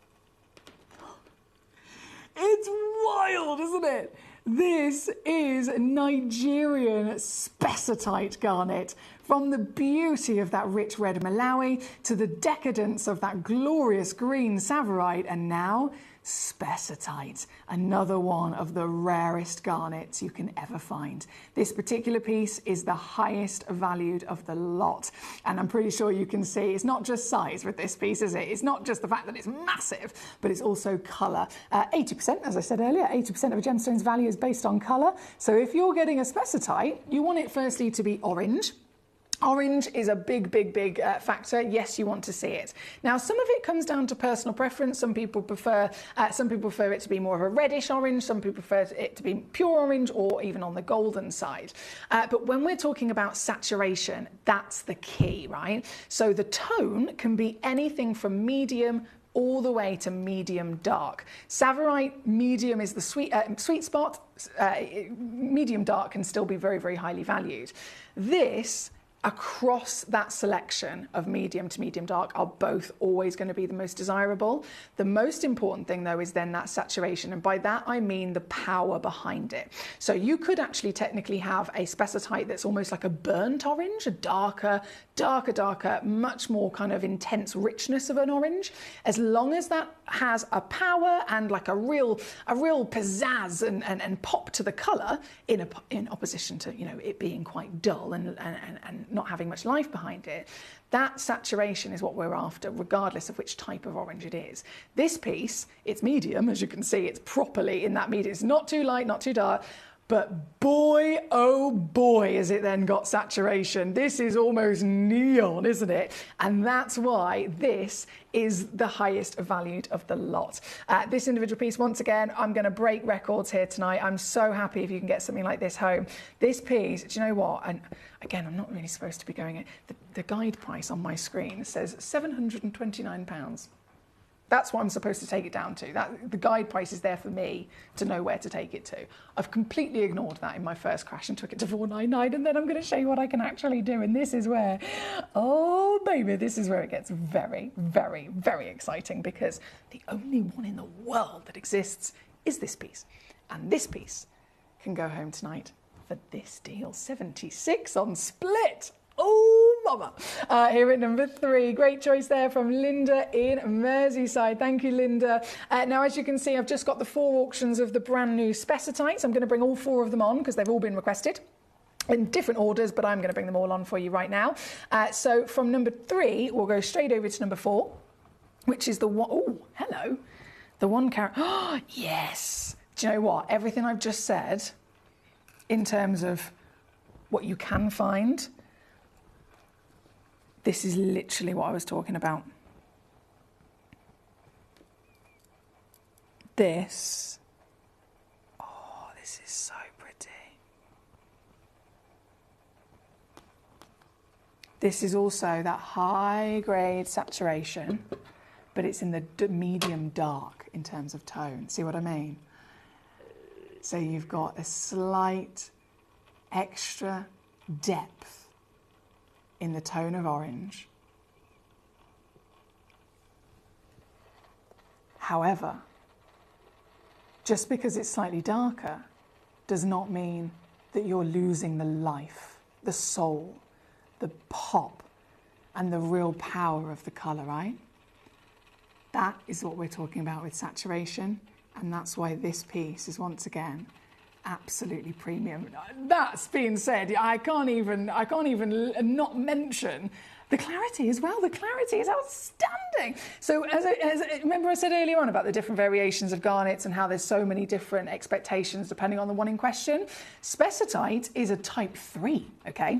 It's wild, isn't it? This is Nigerian spessartite garnet. From the beauty of that rich red Malawi to the decadence of that glorious green Tsavorite, and now spessartite, another one of the rarest garnets you can ever find. This particular piece is the highest valued of the lot, and I'm pretty sure you can see it's not just size with this piece, is it? It's not just the fact that it's massive, but it's also colour. 80%, as I said earlier, 80% of a gemstone's value is based on colour. So if you're getting a spessartite, you want it firstly to be orange. Orange is a big factor. Yes, you want to see it. Now, some of it comes down to personal preference. Some people prefer it to be more of a reddish orange. Some people prefer it to be pure orange or even on the golden side. But when we're talking about saturation, that's the key, right? So the tone can be anything from medium all the way to medium dark. Tsavorite medium is the sweet spot. Medium dark can still be very highly valued. This, across that selection of medium to medium dark, are both always going to be the most desirable. The most important thing though is then that saturation, and by that I mean the power behind it. So you could actually technically have a spessartite that's almost like a burnt orange, a darker, much more kind of intense richness of an orange. As long as that has a power and like a real pizzazz and pop to the colour, in opposition to, you know, it being quite dull and not having much life behind it, that saturation is what we're after, regardless of which type of orange it is. This piece, it's medium, as you can see, it's properly in that medium. It's not too light, not too dark, but boy, oh boy, has it then got saturation. This is almost neon, isn't it? And that's why this is the highest valued of the lot. This individual piece, once again, I'm going to break records here tonight. I'm so happy if you can get something like this home. This piece, do you know what? And again, I'm not really supposed to be going it. The guide price on my screen says £729. That's what I'm supposed to take it down to. The guide price is there for me to know where to take it to. I've completely ignored that in my first crash and took it to 499, and then I'm going to show you what I can actually do. And this is where, oh baby, this is where it gets very exciting, because the only one in the world that exists is this piece. And this piece can go home tonight for this deal, 76 on split. Oh, mama. Here at number 3, great choice there from Linda in Merseyside. Thank you, Linda. Now, as you can see, I've just got the 4 auctions of the brand new spessartites. I'm going to bring all 4 of them on because they've all been requested in different orders, but I'm going to bring them all on for you right now. So from number 3, we'll go straight over to number 4, which is the one. Oh, hello. The 1 carat. Oh, yes. Do you know what? Everything I've just said in terms of what you can find, this is literally what I was talking about. This is so pretty. This is also that high grade saturation, but it's in the medium dark in terms of tone. See what I mean? So you've got a slight extra depth in the tone of orange. However, just because it's slightly darker does not mean that you're losing the life, the soul, the pop, and the real power of the colour, right? That is what we're talking about with saturation, and that's why this piece is, once again, absolutely premium. That's being said, I can't even not mention the clarity as well. The clarity is outstanding. So remember I said earlier on about the different variations of garnets and how there's so many different expectations depending on the one in question. Spessartite is a type 3, okay?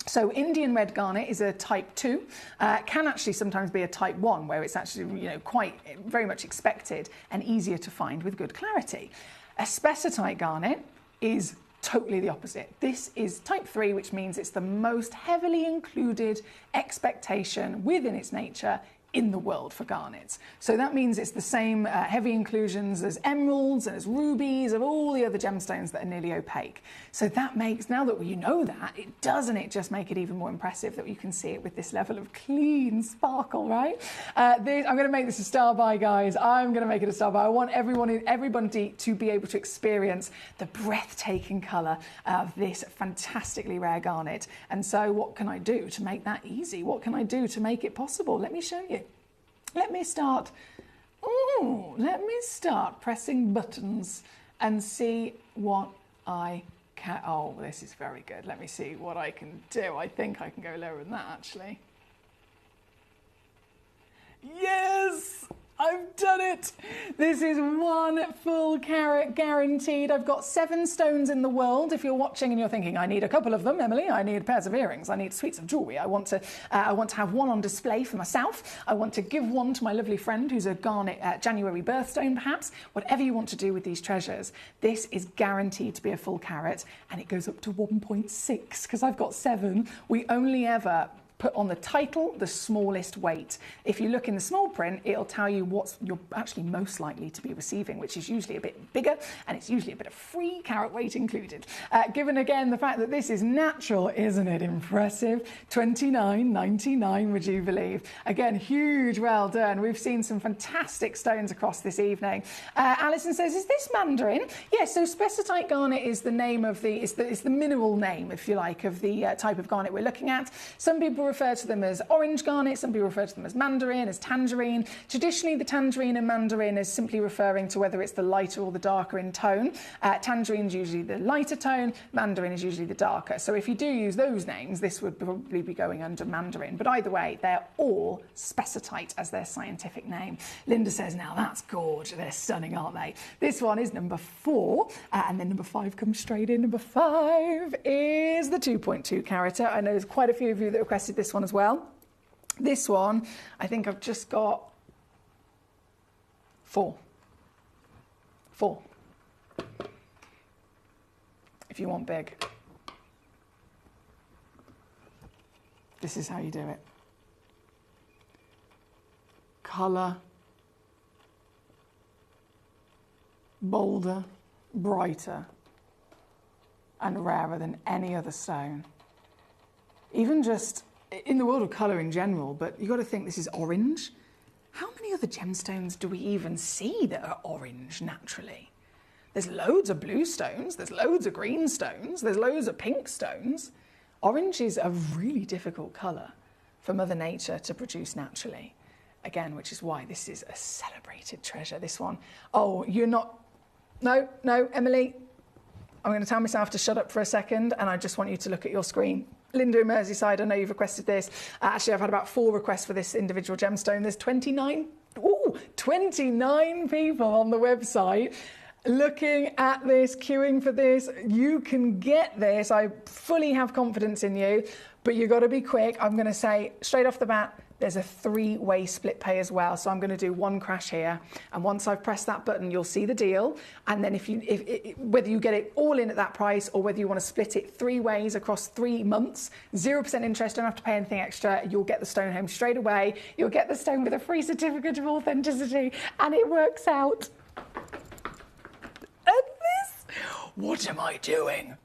So Indian red garnet is a type 2, can actually sometimes be a type 1, where it's actually, you know, quite very much expected and easier to find with good clarity. A spessartite garnet is totally the opposite. This is type 3, which means it's the most heavily included expectation within its nature in the world for garnets. So that means it's the same heavy inclusions as emeralds and as rubies, of all the other gemstones that are nearly opaque. So that makes, now that you know that, doesn't it just make it even more impressive that you can see it with this level of clean sparkle, right? I'm going to make this a star buy, guys. I'm going to make it a star buy. I want everybody to be able to experience the breathtaking colour of this fantastically rare garnet. And so what can I do to make that easy? What can I do to make it possible? Let me show you. Let me start pressing buttons and see what I can. Oh, this is very good. Let me see what I can do. I think I can go lower than that, actually. Yes! I've done it! This is 1 full carat guaranteed. I've got 7 stones in the world. If you're watching and you're thinking, I need a couple of them, Emily, I need pairs of earrings, I need suites of jewellery, I want to have one on display for myself, I want to give one to my lovely friend who's a garnet January birthstone perhaps. Whatever you want to do with these treasures, this is guaranteed to be a full carat, and it goes up to 1.6 because I've got 7. We only ever put on the title the smallest weight. If you look in the small print, it'll tell you what you're actually most likely to be receiving, which is usually a bit bigger, and it's usually a bit of free carat weight included. Given again the fact that this is natural, isn't it impressive? $29.99, would you believe? Again, huge well done. We've seen some fantastic stones across this evening. Alison says, is this Mandarin? Yes, so spessartite garnet is the name of it's the mineral name, if you like, of the type of garnet we're looking at. Some people refer to them as orange garnet, some people refer to them as mandarin, as tangerine. Traditionally, the tangerine and mandarin is simply referring to whether it's the lighter or the darker in tone. Tangerine is usually the lighter tone, mandarin is usually the darker. So if you do use those names, this would probably be going under mandarin. But either way, they're all spessartite as their scientific name. Linda says, now that's gorgeous. They're stunning, aren't they? This one is number 4, and then number 5 comes straight in. Number 5 is the 2.2 carat. I know there's quite a few of you that requested this one as well. This one, I think I've just got 4. If you want big. This is how you do it. Colour, bolder, brighter, and rarer than any other stone. Even just in the world of colour in general, but you've got to think this is orange. How many other gemstones do we even see that are orange naturally? There's loads of blue stones, there's loads of green stones, there's loads of pink stones. Orange is a really difficult colour for Mother Nature to produce naturally. Again, which is why this is a celebrated treasure, this one. Oh, you're not... No, Emily. I'm going to tell myself to shut up for a second, and I just want you to look at your screen. Linda in Merseyside, I know you've requested this. Actually, I've had about 4 requests for this individual gemstone. There's 29 people on the website looking at this, queuing for this. You can get this. I fully have confidence in you, but you've got to be quick. I'm going to say straight off the bat, there's a 3-way split pay as well. So I'm going to do one crash here. And once I've pressed that button, you'll see the deal. And then whether you get it all in at that price or whether you want to split it 3 ways across 3 months, 0% interest, don't have to pay anything extra. You'll get the stone home straight away. You'll get the stone with a free certificate of authenticity. And it works out. And this, what am I doing?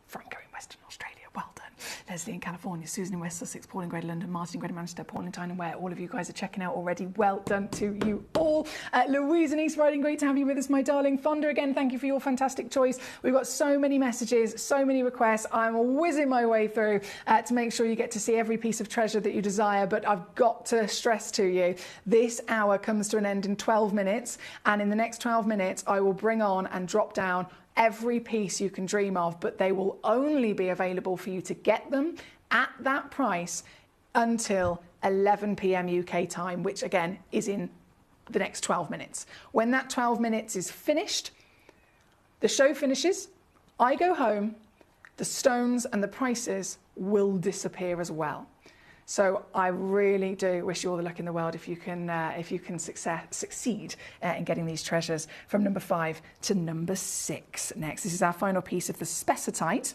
Franco in Western Australia, well done. Leslie in California, Susan in West Sussex, Paul in Greater London, Martin in Greater Manchester, Paul in Tyne and Ware. All of you guys are checking out already. Well done to you all. Louise in East Riding, great to have you with us, my darling. Fonda, again, thank you for your fantastic choice. We've got so many messages, so many requests. I'm whizzing my way through to make sure you get to see every piece of treasure that you desire. But I've got to stress to you, this hour comes to an end in 12 minutes. And in the next 12 minutes, I will bring on and drop down every piece you can dream of, but they will only be available for you to get them at that price until 11 p.m. UK time, which again is in the next 12 minutes. When that 12 minutes is finished, the show finishes, I go home, the stones and the prices will disappear as well. So I really do wish you all the luck in the world if you can succeed in getting these treasures from number 5 to number 6 next. This is our final piece of the spessartite.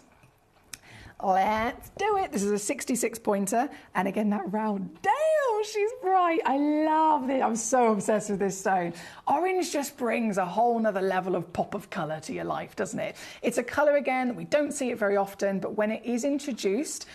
Let's do it. This is a 66 pointer. And again, that round down Oh, she's bright. I love this. I'm so obsessed with this stone. Orange just brings a whole nother level of pop of colour to your life, doesn't it? It's a colour, again, we don't see it very often, but when it is introduced,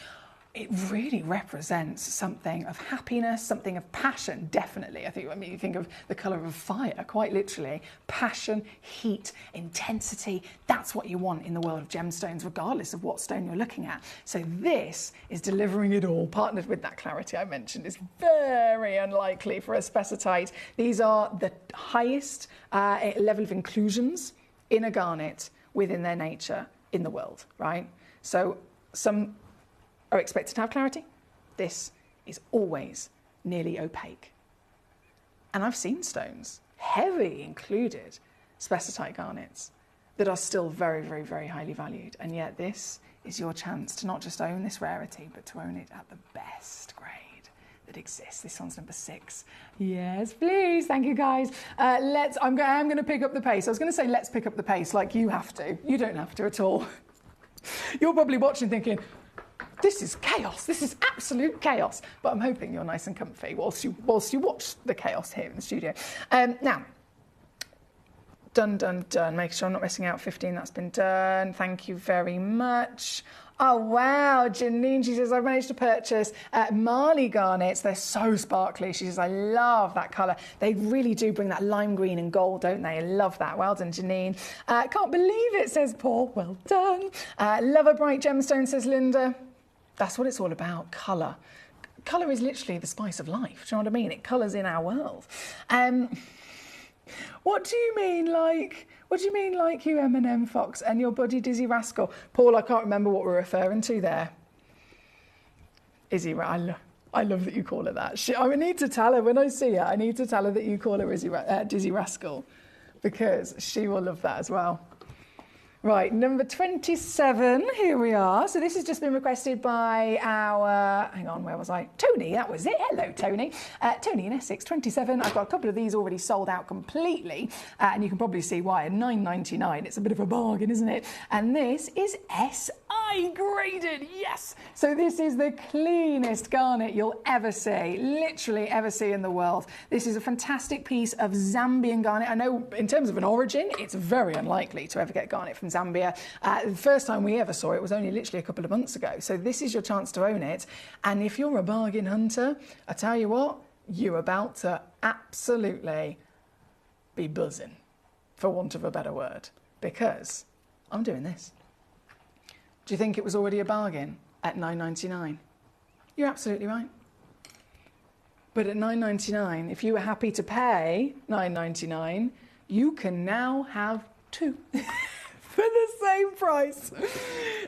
it really represents something of happiness, something of passion, definitely. I mean, you think of the colour of fire, quite literally. Passion, heat, intensity, that's what you want in the world of gemstones, regardless of what stone you're looking at. So this is delivering it all, partnered with that clarity I mentioned. It's very unlikely for a spessartite. These are the highest level of inclusions in a garnet within their nature in the world, right? So some are expected to have clarity. This is always nearly opaque. And I've seen stones, heavy included spessartite garnets, that are still very, very, very highly valued. And yet this is your chance to not just own this rarity, but to own it at the best grade that exists. This one's number 6. Yes, please. Thank you, guys. I'm going to pick up the pace. I was going to say let's pick up the pace like you have to. You don't have to at all. You're probably watching thinking, this is chaos. This is absolute chaos. But I'm hoping you're nice and comfy whilst you watch the chaos here in the studio. Now, done. Make sure I'm not missing out. 15, that's been done. Thank you very much. Oh, wow. Janine, she says, I've managed to purchase Marley garnets. They're so sparkly. She says, I love that colour. They really do bring that lime green and gold, don't they? I love that. Well done, Janine. Can't believe it, says Paul. Well done. Love a bright gemstone, says Linda. That's what it's all about, colour. Colour is literally the spice of life. Do you know what I mean? It colours in our world. What do you mean, like you, M&M Fox, and your buddy Dizzy Rascal? Paul, I can't remember what we're referring to there. Izzy, I love that you call her that. I need to tell her when I see her. I need to tell her that you call her Dizzy Rascal, because she will love that as well. Right, number 27, here we are. So this has just been requested by our, hang on, where was I? Tony, that was it. Hello, Tony. Tony in Essex, 27. I've got a couple of these already sold out completely. And you can probably see why, at $9.99. It's a bit of a bargain, isn't it? And this is SI graded, yes. So this is the cleanest garnet you'll ever see, literally ever see in the world. This is a fantastic piece of Zambian garnet. I know in terms of an origin, it's very unlikely to ever get garnet from Zambia. The first time we ever saw it was only literally a couple of months ago. So this is your chance to own it. And if you're a bargain hunter, I tell you what, you're about to absolutely be buzzing, for want of a better word, because I'm doing this. Do you think it was already a bargain at $9.99? You're absolutely right. But at $9.99, if you were happy to pay $9.99, you can now have 2. For the same price.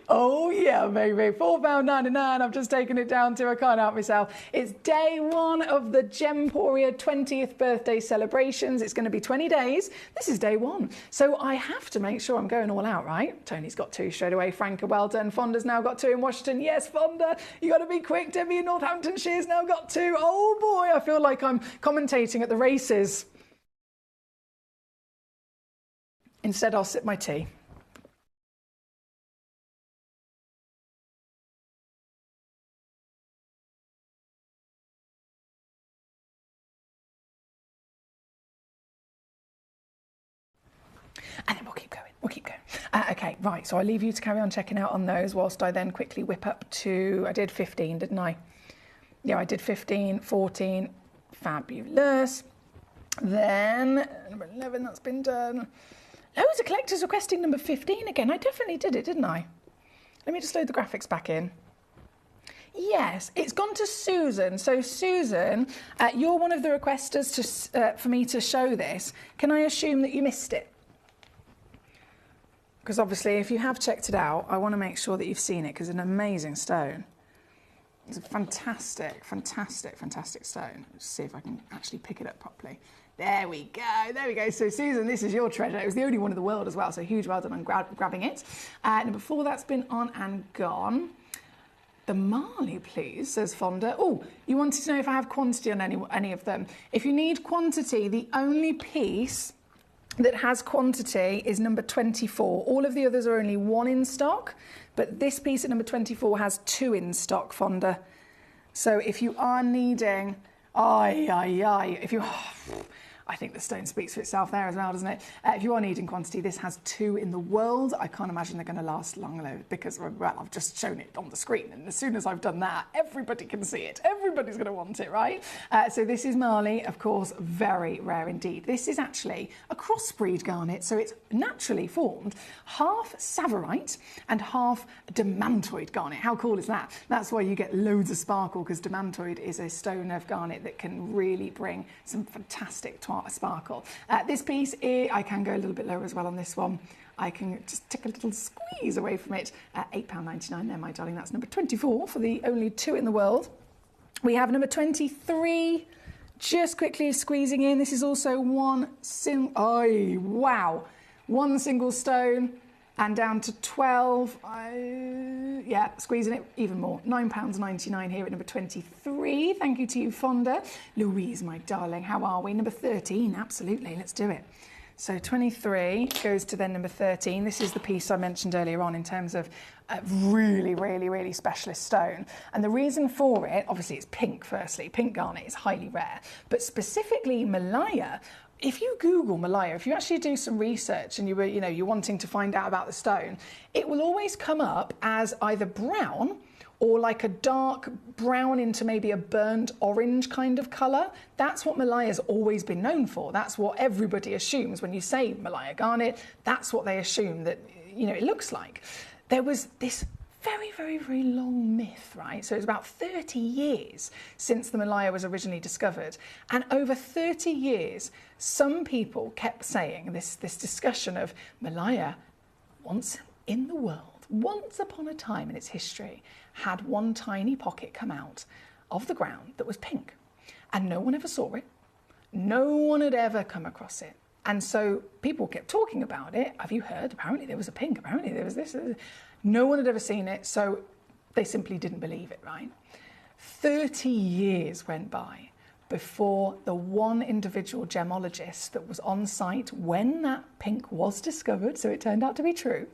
Oh yeah, baby. £4.99. I've just taken it down to, I can't help myself. It's day 1 of the Gemporia 20th birthday celebrations. It's going to be 20 days. This is day 1. So I have to make sure I'm going all out, right? Tony's got 2 straight away. Franca, well done. Fonda's now got 2 in Washington. Yes, Fonda, you got to be quick. Debbie in Northamptonshire's now got 2. Oh boy, I feel like I'm commentating at the races. Instead, I'll sip my tea. And then we'll keep going. Okay, right, so I leave you to carry on checking out on those whilst I then quickly whip up to, I did 15, didn't I? Yeah, I did 15, 14, fabulous. Then, number 11, that's been done. Loads of collectors requesting number 15 again. I definitely did it, didn't I? Let me just load the graphics back in. Yes, it's gone to Susan. So Susan, you're one of the requesters for me to show this. Can I assume that you missed it? Because obviously, if you have checked it out, I want to make sure that you've seen it, because it's an amazing stone. It's a fantastic, fantastic, fantastic stone. Let's see if I can actually pick it up properly. There we go. So Susan, this is your treasure. It was the only one in the world as well, so huge well done on grabbing it. Number 4, that's been on and gone. The Marley, please, says Fonda. Oh, you wanted to know if I have quantity on any of them. If you need quantity, the only piece that has quantity is number 24. All of the others are only 1 in stock, but this piece at number 24 has 2 in stock, Fonda. So if you are needing, If you... I think the stone speaks for itself there as well, doesn't it? If you are needing quantity, this has 2 in the world. I can't imagine they're going to last long, though, because, well, I've just shown it on the screen, and as soon as I've done that, everybody can see it. Everybody's going to want it, right? So this is Marley, of course, very rare indeed. This is actually a crossbreed garnet, so it's naturally formed half Savorite and half Demantoid garnet. How cool is that? That's why you get loads of sparkle, because Demantoid is a stone of garnet that can really bring some fantastic sparkle. This piece, I can go a little bit lower as well on this one. I can just take a little squeeze away from it. £8.99 there, my darling. That's number 24 for the only 2 in the world. We have number 23, just quickly squeezing in. This is also one single stone. And down to 12, squeezing it even more. £9.99 here at number 23. Thank you to you, Fonda. Louise, my darling, how are we? Number 13, absolutely, let's do it. So 23 goes to then number 13. This is the piece I mentioned earlier on in terms of a really, really, really specialist stone. And the reason for it, obviously it's pink firstly. Pink garnet is highly rare. But specifically Malaya, if you Google Malaya, if you actually do some research and you're wanting to find out about the stone, it will always come up as either brown or like a dark brown into maybe a burnt orange kind of colour. That's what Malaya's always been known for. That's what everybody assumes when you say Malaya garnet. That's what they assume that, it looks like. There was this very, very, very long myth, right? So it's about 30 years since the Malaya was originally discovered. And over 30 years, some people kept saying this discussion of Malaya, once in the world, once upon a time in its history, had one tiny pocket come out of the ground that was pink. And no one ever saw it. No one had ever come across it. And so people kept talking about it. Have you heard? Apparently there was a pink. Apparently there was this. No one had ever seen it, so they simply didn't believe it, right? 30 years went by before the one individual gemologist that was on site when that pink was discovered, so it turned out to be true,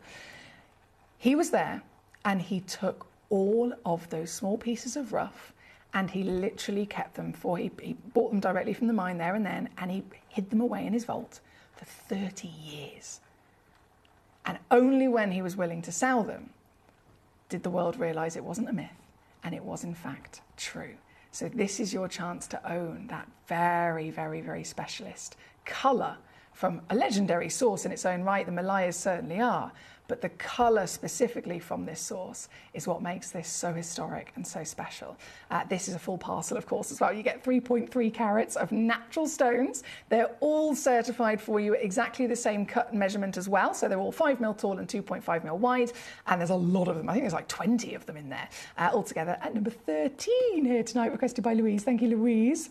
he was there and he took all of those small pieces of rough and he literally kept them he bought them directly from the mine there and then, and he hid them away in his vault for 30 years. And only when he was willing to sell them did the world realise it wasn't a myth and it was in fact true. So this is your chance to own that very, very, very specialist colour from a legendary source in its own right. The Malayas certainly are. But the colour specifically from this source is what makes this so historic and so special. This is a full parcel, of course, as well. You get 3.3 carats of natural stones. They're all certified for you at exactly the same cut and measurement as well. So they're all 5 mil tall and 2.5 mil wide. And there's a lot of them. I think there's like 20 of them in there altogether. At number 13 here tonight, requested by Louise. Thank you, Louise.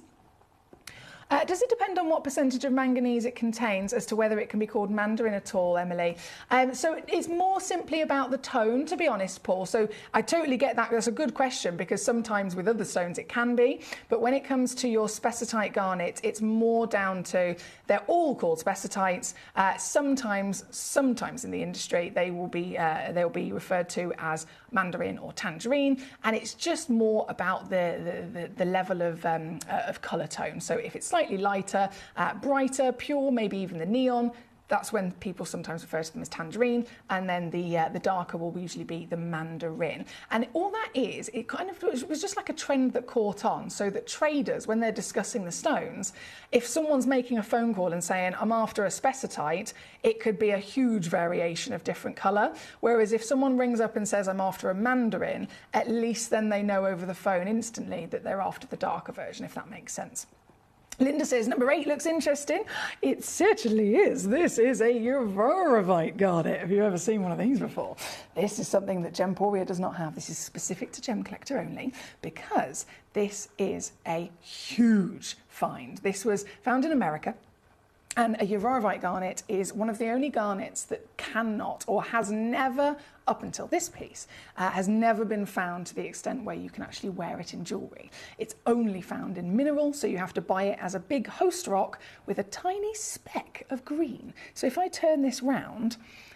Does it depend on what percentage of manganese it contains as to whether it can be called mandarin at all, Emily? So it's more simply about the tone, to be honest, Paul. So I totally get that. That's a good question because sometimes with other stones it can be. But when it comes to your spessartite garnet, it's more down to, they're all called spessartites. Sometimes in the industry they'll be referred to as mandarin or tangerine, and it's just more about the level of colour tone. So if it's slightly lighter, brighter, pure, maybe even the neon, that's when people sometimes refer to them as tangerine, and then the darker will usually be the mandarin. And all that is, it was just like a trend that caught on, so that traders, when they're discussing the stones, if someone's making a phone call and saying, I'm after a spessartite, it could be a huge variation of different colour. Whereas if someone rings up and says, I'm after a mandarin, at least then they know over the phone instantly that they're after the darker version, if that makes sense. Linda says, number 8 looks interesting. It certainly is. This is a Uvarovite garnet. Have you ever seen one of these before? This is something that Gemporia does not have. This is specific to Gemcollector only because this is a huge find. This was found in America. And a Uvarovite garnet is one of the only garnets that cannot, or has never, up until this piece, has never been found to the extent where you can actually wear it in jewellery. It's only found in mineral, so you have to buy it as a big host rock with a tiny speck of green. So if I turn this round,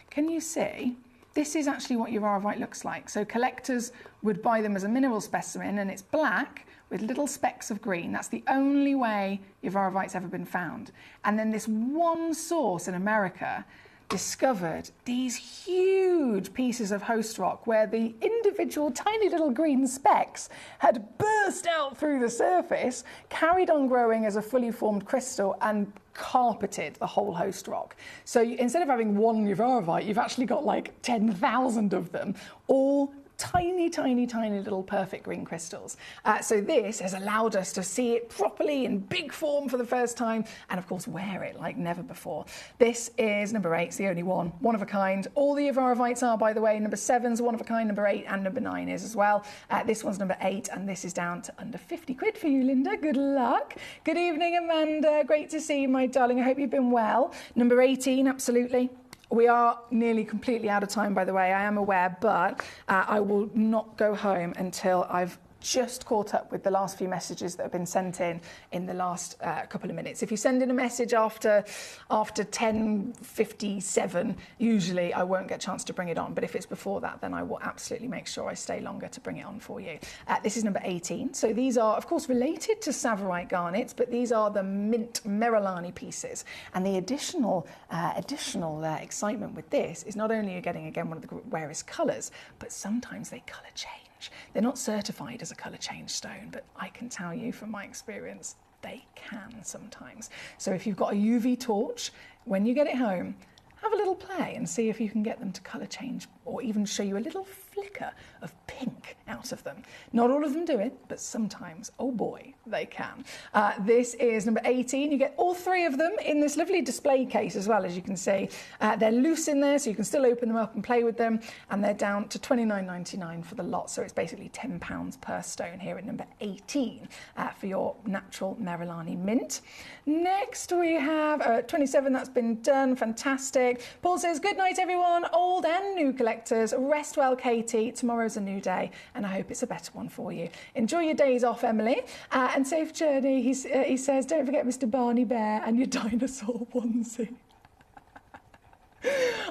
can you see this is actually what Uvarovite looks like. So collectors would buy them as a mineral specimen, and it's black with little specks of green. That's the only way Uvarovite's ever been found. And then this one source in America discovered these huge pieces of host rock where the individual tiny little green specks had burst out through the surface, carried on growing as a fully formed crystal, and carpeted the whole host rock. So instead of having one Uvarovite, you've actually got like 10,000 of them, all tiny, tiny, tiny little perfect green crystals. So this has allowed us to see it properly in big form for the first time, and of course wear it like never before. This is number 8, it's the only one of a kind. All the Uvarovites are, by the way. Number 7's one of a kind, number 8 and number 9 is as well. This one's number 8, and this is down to under 50 quid for you, Linda. Good luck. Good evening, Amanda. Great to see you, my darling. I hope you've been well. Number 18, absolutely. We are nearly completely out of time, by the way, I am aware, but I will not go home until I've just caught up with the last few messages that have been sent in the last couple of minutes. If you send in a message after 10:57, usually I won't get a chance to bring it on, but if it's before that, then I will absolutely make sure I stay longer to bring it on for you. This is number 18. So these are, of course, related to Savorite garnets, but these are the mint Merillani pieces. And the additional excitement with this is not only you're getting, again, one of the rarest colours, but sometimes they colour change. They're not certified as a colour change stone, but I can tell you from my experience, they can sometimes. So if you've got a UV torch, when you get it home, have a little play and see if you can get them to colour change, or even show you a little flicker of pink out of them. Not all of them do it, but sometimes, oh boy, they can. This is number 18. You get all 3 of them in this lovely display case as well, as you can see. They're loose in there, so you can still open them up and play with them, and they're down to £29.99 for the lot, so it's basically £10 per stone here at number 18 for your natural Merillani mint. Next we have 27, that's been done, fantastic. Paul says, good night everyone, old and new collectors. Rest well, Katie. Tomorrow's a new day, and I hope it's a better one for you. Enjoy your days off, Emily, and safe journey. He says, don't forget Mr. Barney Bear and your dinosaur onesie.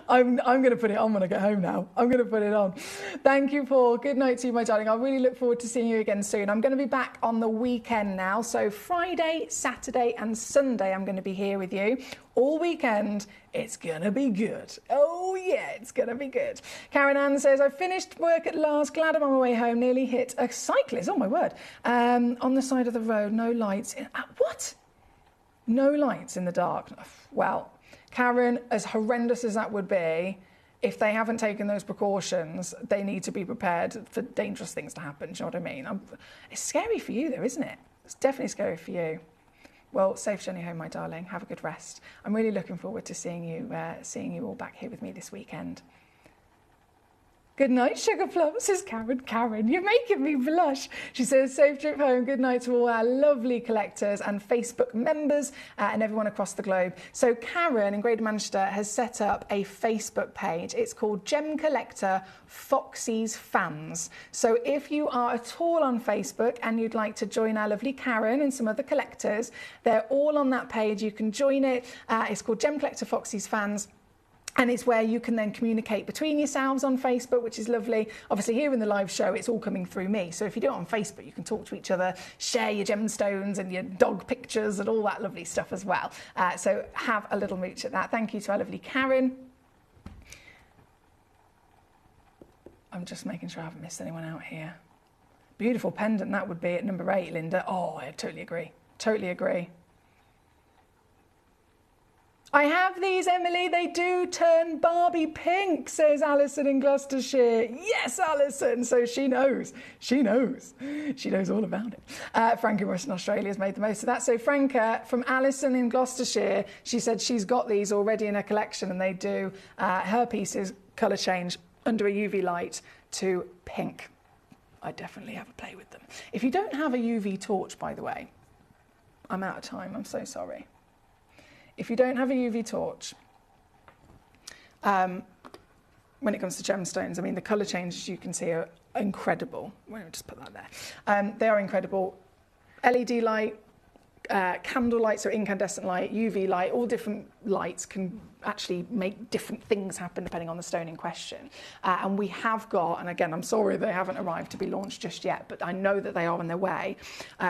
I'm going to put it on when I get home now. I'm going to put it on. Thank you, Paul. Good night to you, my darling. I really look forward to seeing you again soon. I'm going to be back on the weekend now. So Friday, Saturday and Sunday, I'm going to be here with you. All weekend, it's going to be good. Oh, yeah, it's going to be good. Karen Ann says, I finished work at last. Glad I'm on my way home. Nearly hit a cyclist, oh, my word, on the side of the road. No lights. What? No lights in the dark. Well, Karen, as horrendous as that would be, if they haven't taken those precautions, they need to be prepared for dangerous things to happen. Do you know what I mean? It's scary for you, though, isn't it? It's definitely scary for you. Well, safe journey home, my darling. Have a good rest. I'm really looking forward to seeing you all back here with me this weekend. Good night, Sugar Plum, says Karen. Karen, you're making me blush. She says, safe trip home. Good night to all our lovely collectors and Facebook members and everyone across the globe. So Karen in Greater Manchester has set up a Facebook page. It's called Gemcollector Foxy's Fans. So if you are at all on Facebook and you'd like to join our lovely Karen and some other collectors, they're all on that page. You can join it. It's called Gemcollector Foxy's Fans. And it's where you can then communicate between yourselves on Facebook, which is lovely. Obviously, here in the live show, it's all coming through me. So if you do it on Facebook, you can talk to each other, share your gemstones and your dog pictures and all that lovely stuff as well. So have a little mooch at that. Thank you to our lovely Karen. I'm just making sure I haven't missed anyone out here. Beautiful pendant that would be at number 8, Linda. Oh, I totally agree. Totally agree. I have these, Emily. They do turn Barbie pink, says Alison in Gloucestershire. Yes, Alison. So she knows. She knows. She knows all about it. Frank in Western Australia has made the most of that. So Franca from Alison in Gloucestershire, she said she's got these already in her collection, and they do her pieces colour change under a UV light to pink. I definitely have a play with them. If you don't have a UV torch, by the way, I'm out of time. I'm so sorry. If you don't have a UV torch, when it comes to gemstones, I mean, the colour changes you can see are incredible. Well, just put that there. They are incredible. LED light, candle light, so incandescent light, UV light, all different lights can actually make different things happen depending on the stone in question. And we have got, and again, I'm sorry they haven't arrived to be launched just yet, but I know that they are on their way.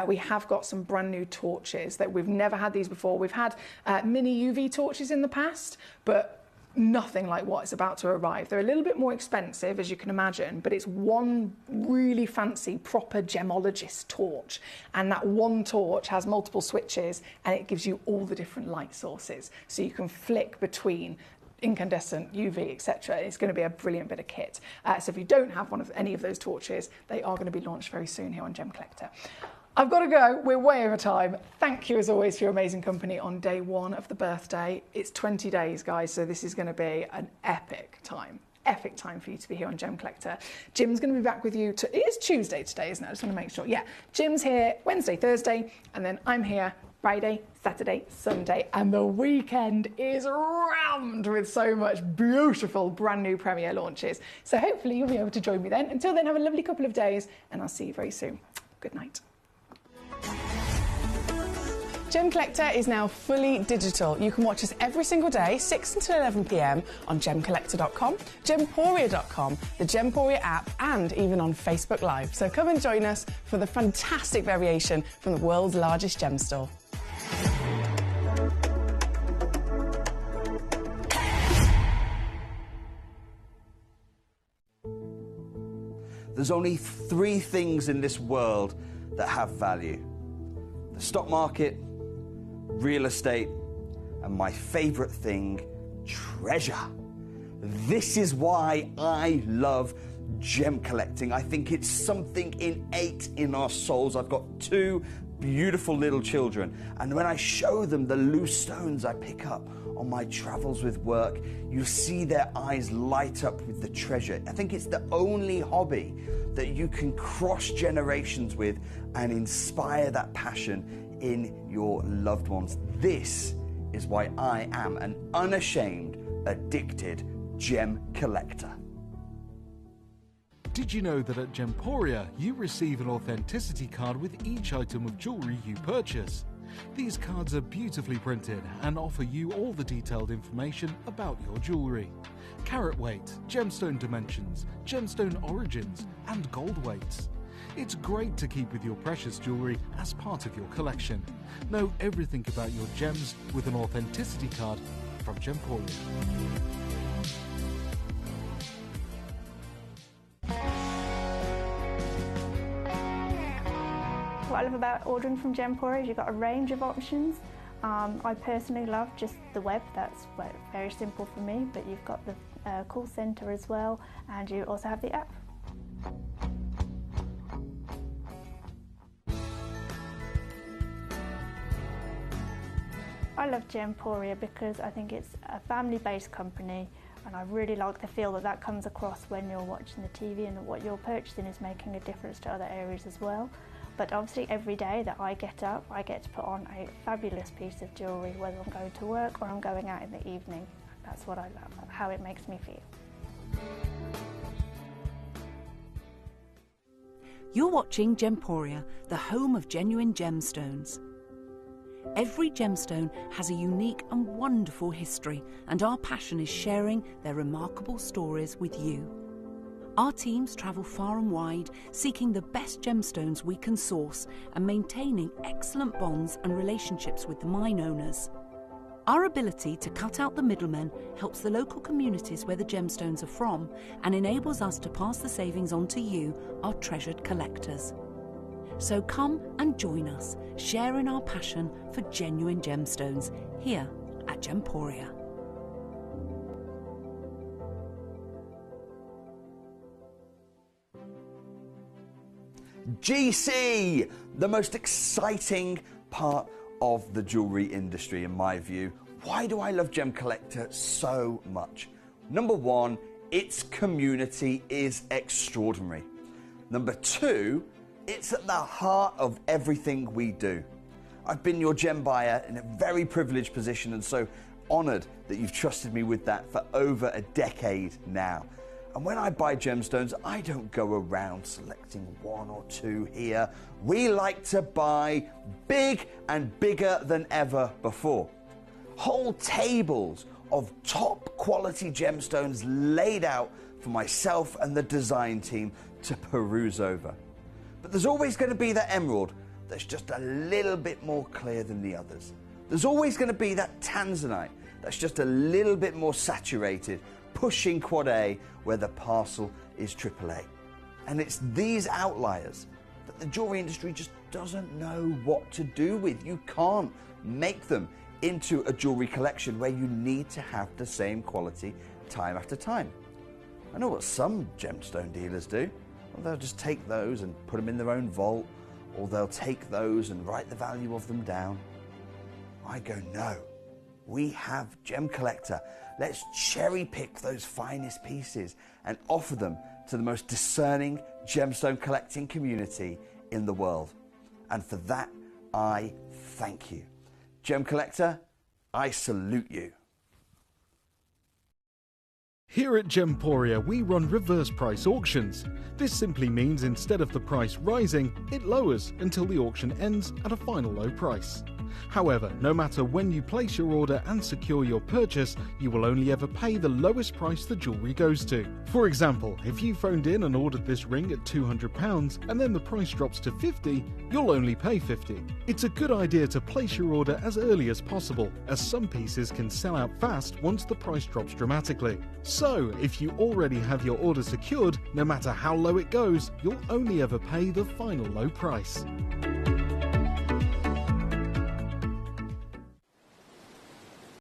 We have got some brand new torches that we've never had these before. We've had mini UV torches in the past, but nothing like what is about to arrive. They're a little bit more expensive, as you can imagine, but it's one really fancy, proper gemologist torch. And that one torch has multiple switches and it gives you all the different light sources. So you can flick between incandescent, UV, etc. It's going to be a brilliant bit of kit. So if you don't have any of those torches, they are going to be launched very soon here on Gemcollector. I've got to go. We're way over time. Thank you, as always, for your amazing company on day one of the birthday. It's 20 days, guys, so this is going to be an epic time for you to be here on Gemcollector. Jim's going to be back with you. It is Tuesday today, isn't it? I just want to make sure. Yeah, Jim's here Wednesday, Thursday, and then I'm here Friday, Saturday, Sunday, and the weekend is rammed with so much beautiful brand new premiere launches. So hopefully you'll be able to join me then. Until then, have a lovely couple of days, and I'll see you very soon. Good night. Gemcollector is now fully digital. You can watch us every single day, 6 until 11 p.m. on gemcollector.com, gemporia.com, the Gemporia app, and even on Facebook Live. So come and join us for the fantastic variation from the world's largest gem store. There's only 3 things in this world that have value: the stock market, real estate, and my favorite thing, treasure. This is why I love gem collecting. I think it's something innate in our souls. I've got 2 beautiful little children, and when I show them the loose stones I pick up on my travels with work, you see their eyes light up with the treasure. I think it's the only hobby that you can cross generations with and inspire that passion in your loved ones. This is why I am an unashamed, addicted gem collector. Did you know that at Gemporia you receive an authenticity card with each item of jewellery you purchase? These cards are beautifully printed and offer you all the detailed information about your jewellery. Carat weight, gemstone dimensions, gemstone origins, and gold weights. It's great to keep with your precious jewellery as part of your collection. Know everything about your gems with an authenticity card from Gemporia. What I love about ordering from Gemporia is you've got a range of options. I personally love just the web, that's very simple for me, but you've got the call centre as well, and you also have the app. I love Gemporia because I think it's a family-based company, and I really like the feel that comes across when you're watching the TV, and that what you're purchasing is making a difference to other areas as well. But obviously every day that I get up, I get to put on a fabulous piece of jewellery, whether I'm going to work or I'm going out in the evening. That's what I love, how it makes me feel. You're watching Gemporia, the home of genuine gemstones. Every gemstone has a unique and wonderful history, and our passion is sharing their remarkable stories with you. Our teams travel far and wide, seeking the best gemstones we can source and maintaining excellent bonds and relationships with the mine owners. Our ability to cut out the middlemen helps the local communities where the gemstones are from and enables us to pass the savings on to you, our treasured collectors. So come and join us, sharing our passion for genuine gemstones here at Gemporia. GC, the most exciting part of the jewellery industry in my view. Why do I love Gemcollector so much? Number 1, its community is extraordinary. Number 2, it's at the heart of everything we do. I've been your gem buyer in a very privileged position, and so honoured that you've trusted me with that for over a decade now. And when I buy gemstones, I don't go around selecting one or two here. We like to buy big and bigger than ever before. Whole tables of top quality gemstones laid out for myself and the design team to peruse over. But there's always going to be that emerald that's just a little bit more clear than the others. There's always going to be that tanzanite that's just a little bit more saturated, pushing quad A where the parcel is AAA. And it's these outliers that the jewelry industry just doesn't know what to do with. You can't make them into a jewelry collection where you need to have the same quality time after time. I know what some gemstone dealers do. Well, they'll just take those and put them in their own vault, or they'll take those and write the value of them down. I go, no, we have Gemcollector. Let's cherry pick those finest pieces and offer them to the most discerning gemstone collecting community in the world. And for that, I thank you. Gemcollector, I salute you. Here at Gemporia, we run reverse price auctions. This simply means instead of the price rising, it lowers until the auction ends at a final low price. However, no matter when you place your order and secure your purchase, you will only ever pay the lowest price the jewellery goes to. For example, if you phoned in and ordered this ring at £200 and then the price drops to £50, you'll only pay £50. It's a good idea to place your order as early as possible, as some pieces can sell out fast once the price drops dramatically. So, if you already have your order secured, no matter how low it goes, you'll only ever pay the final low price.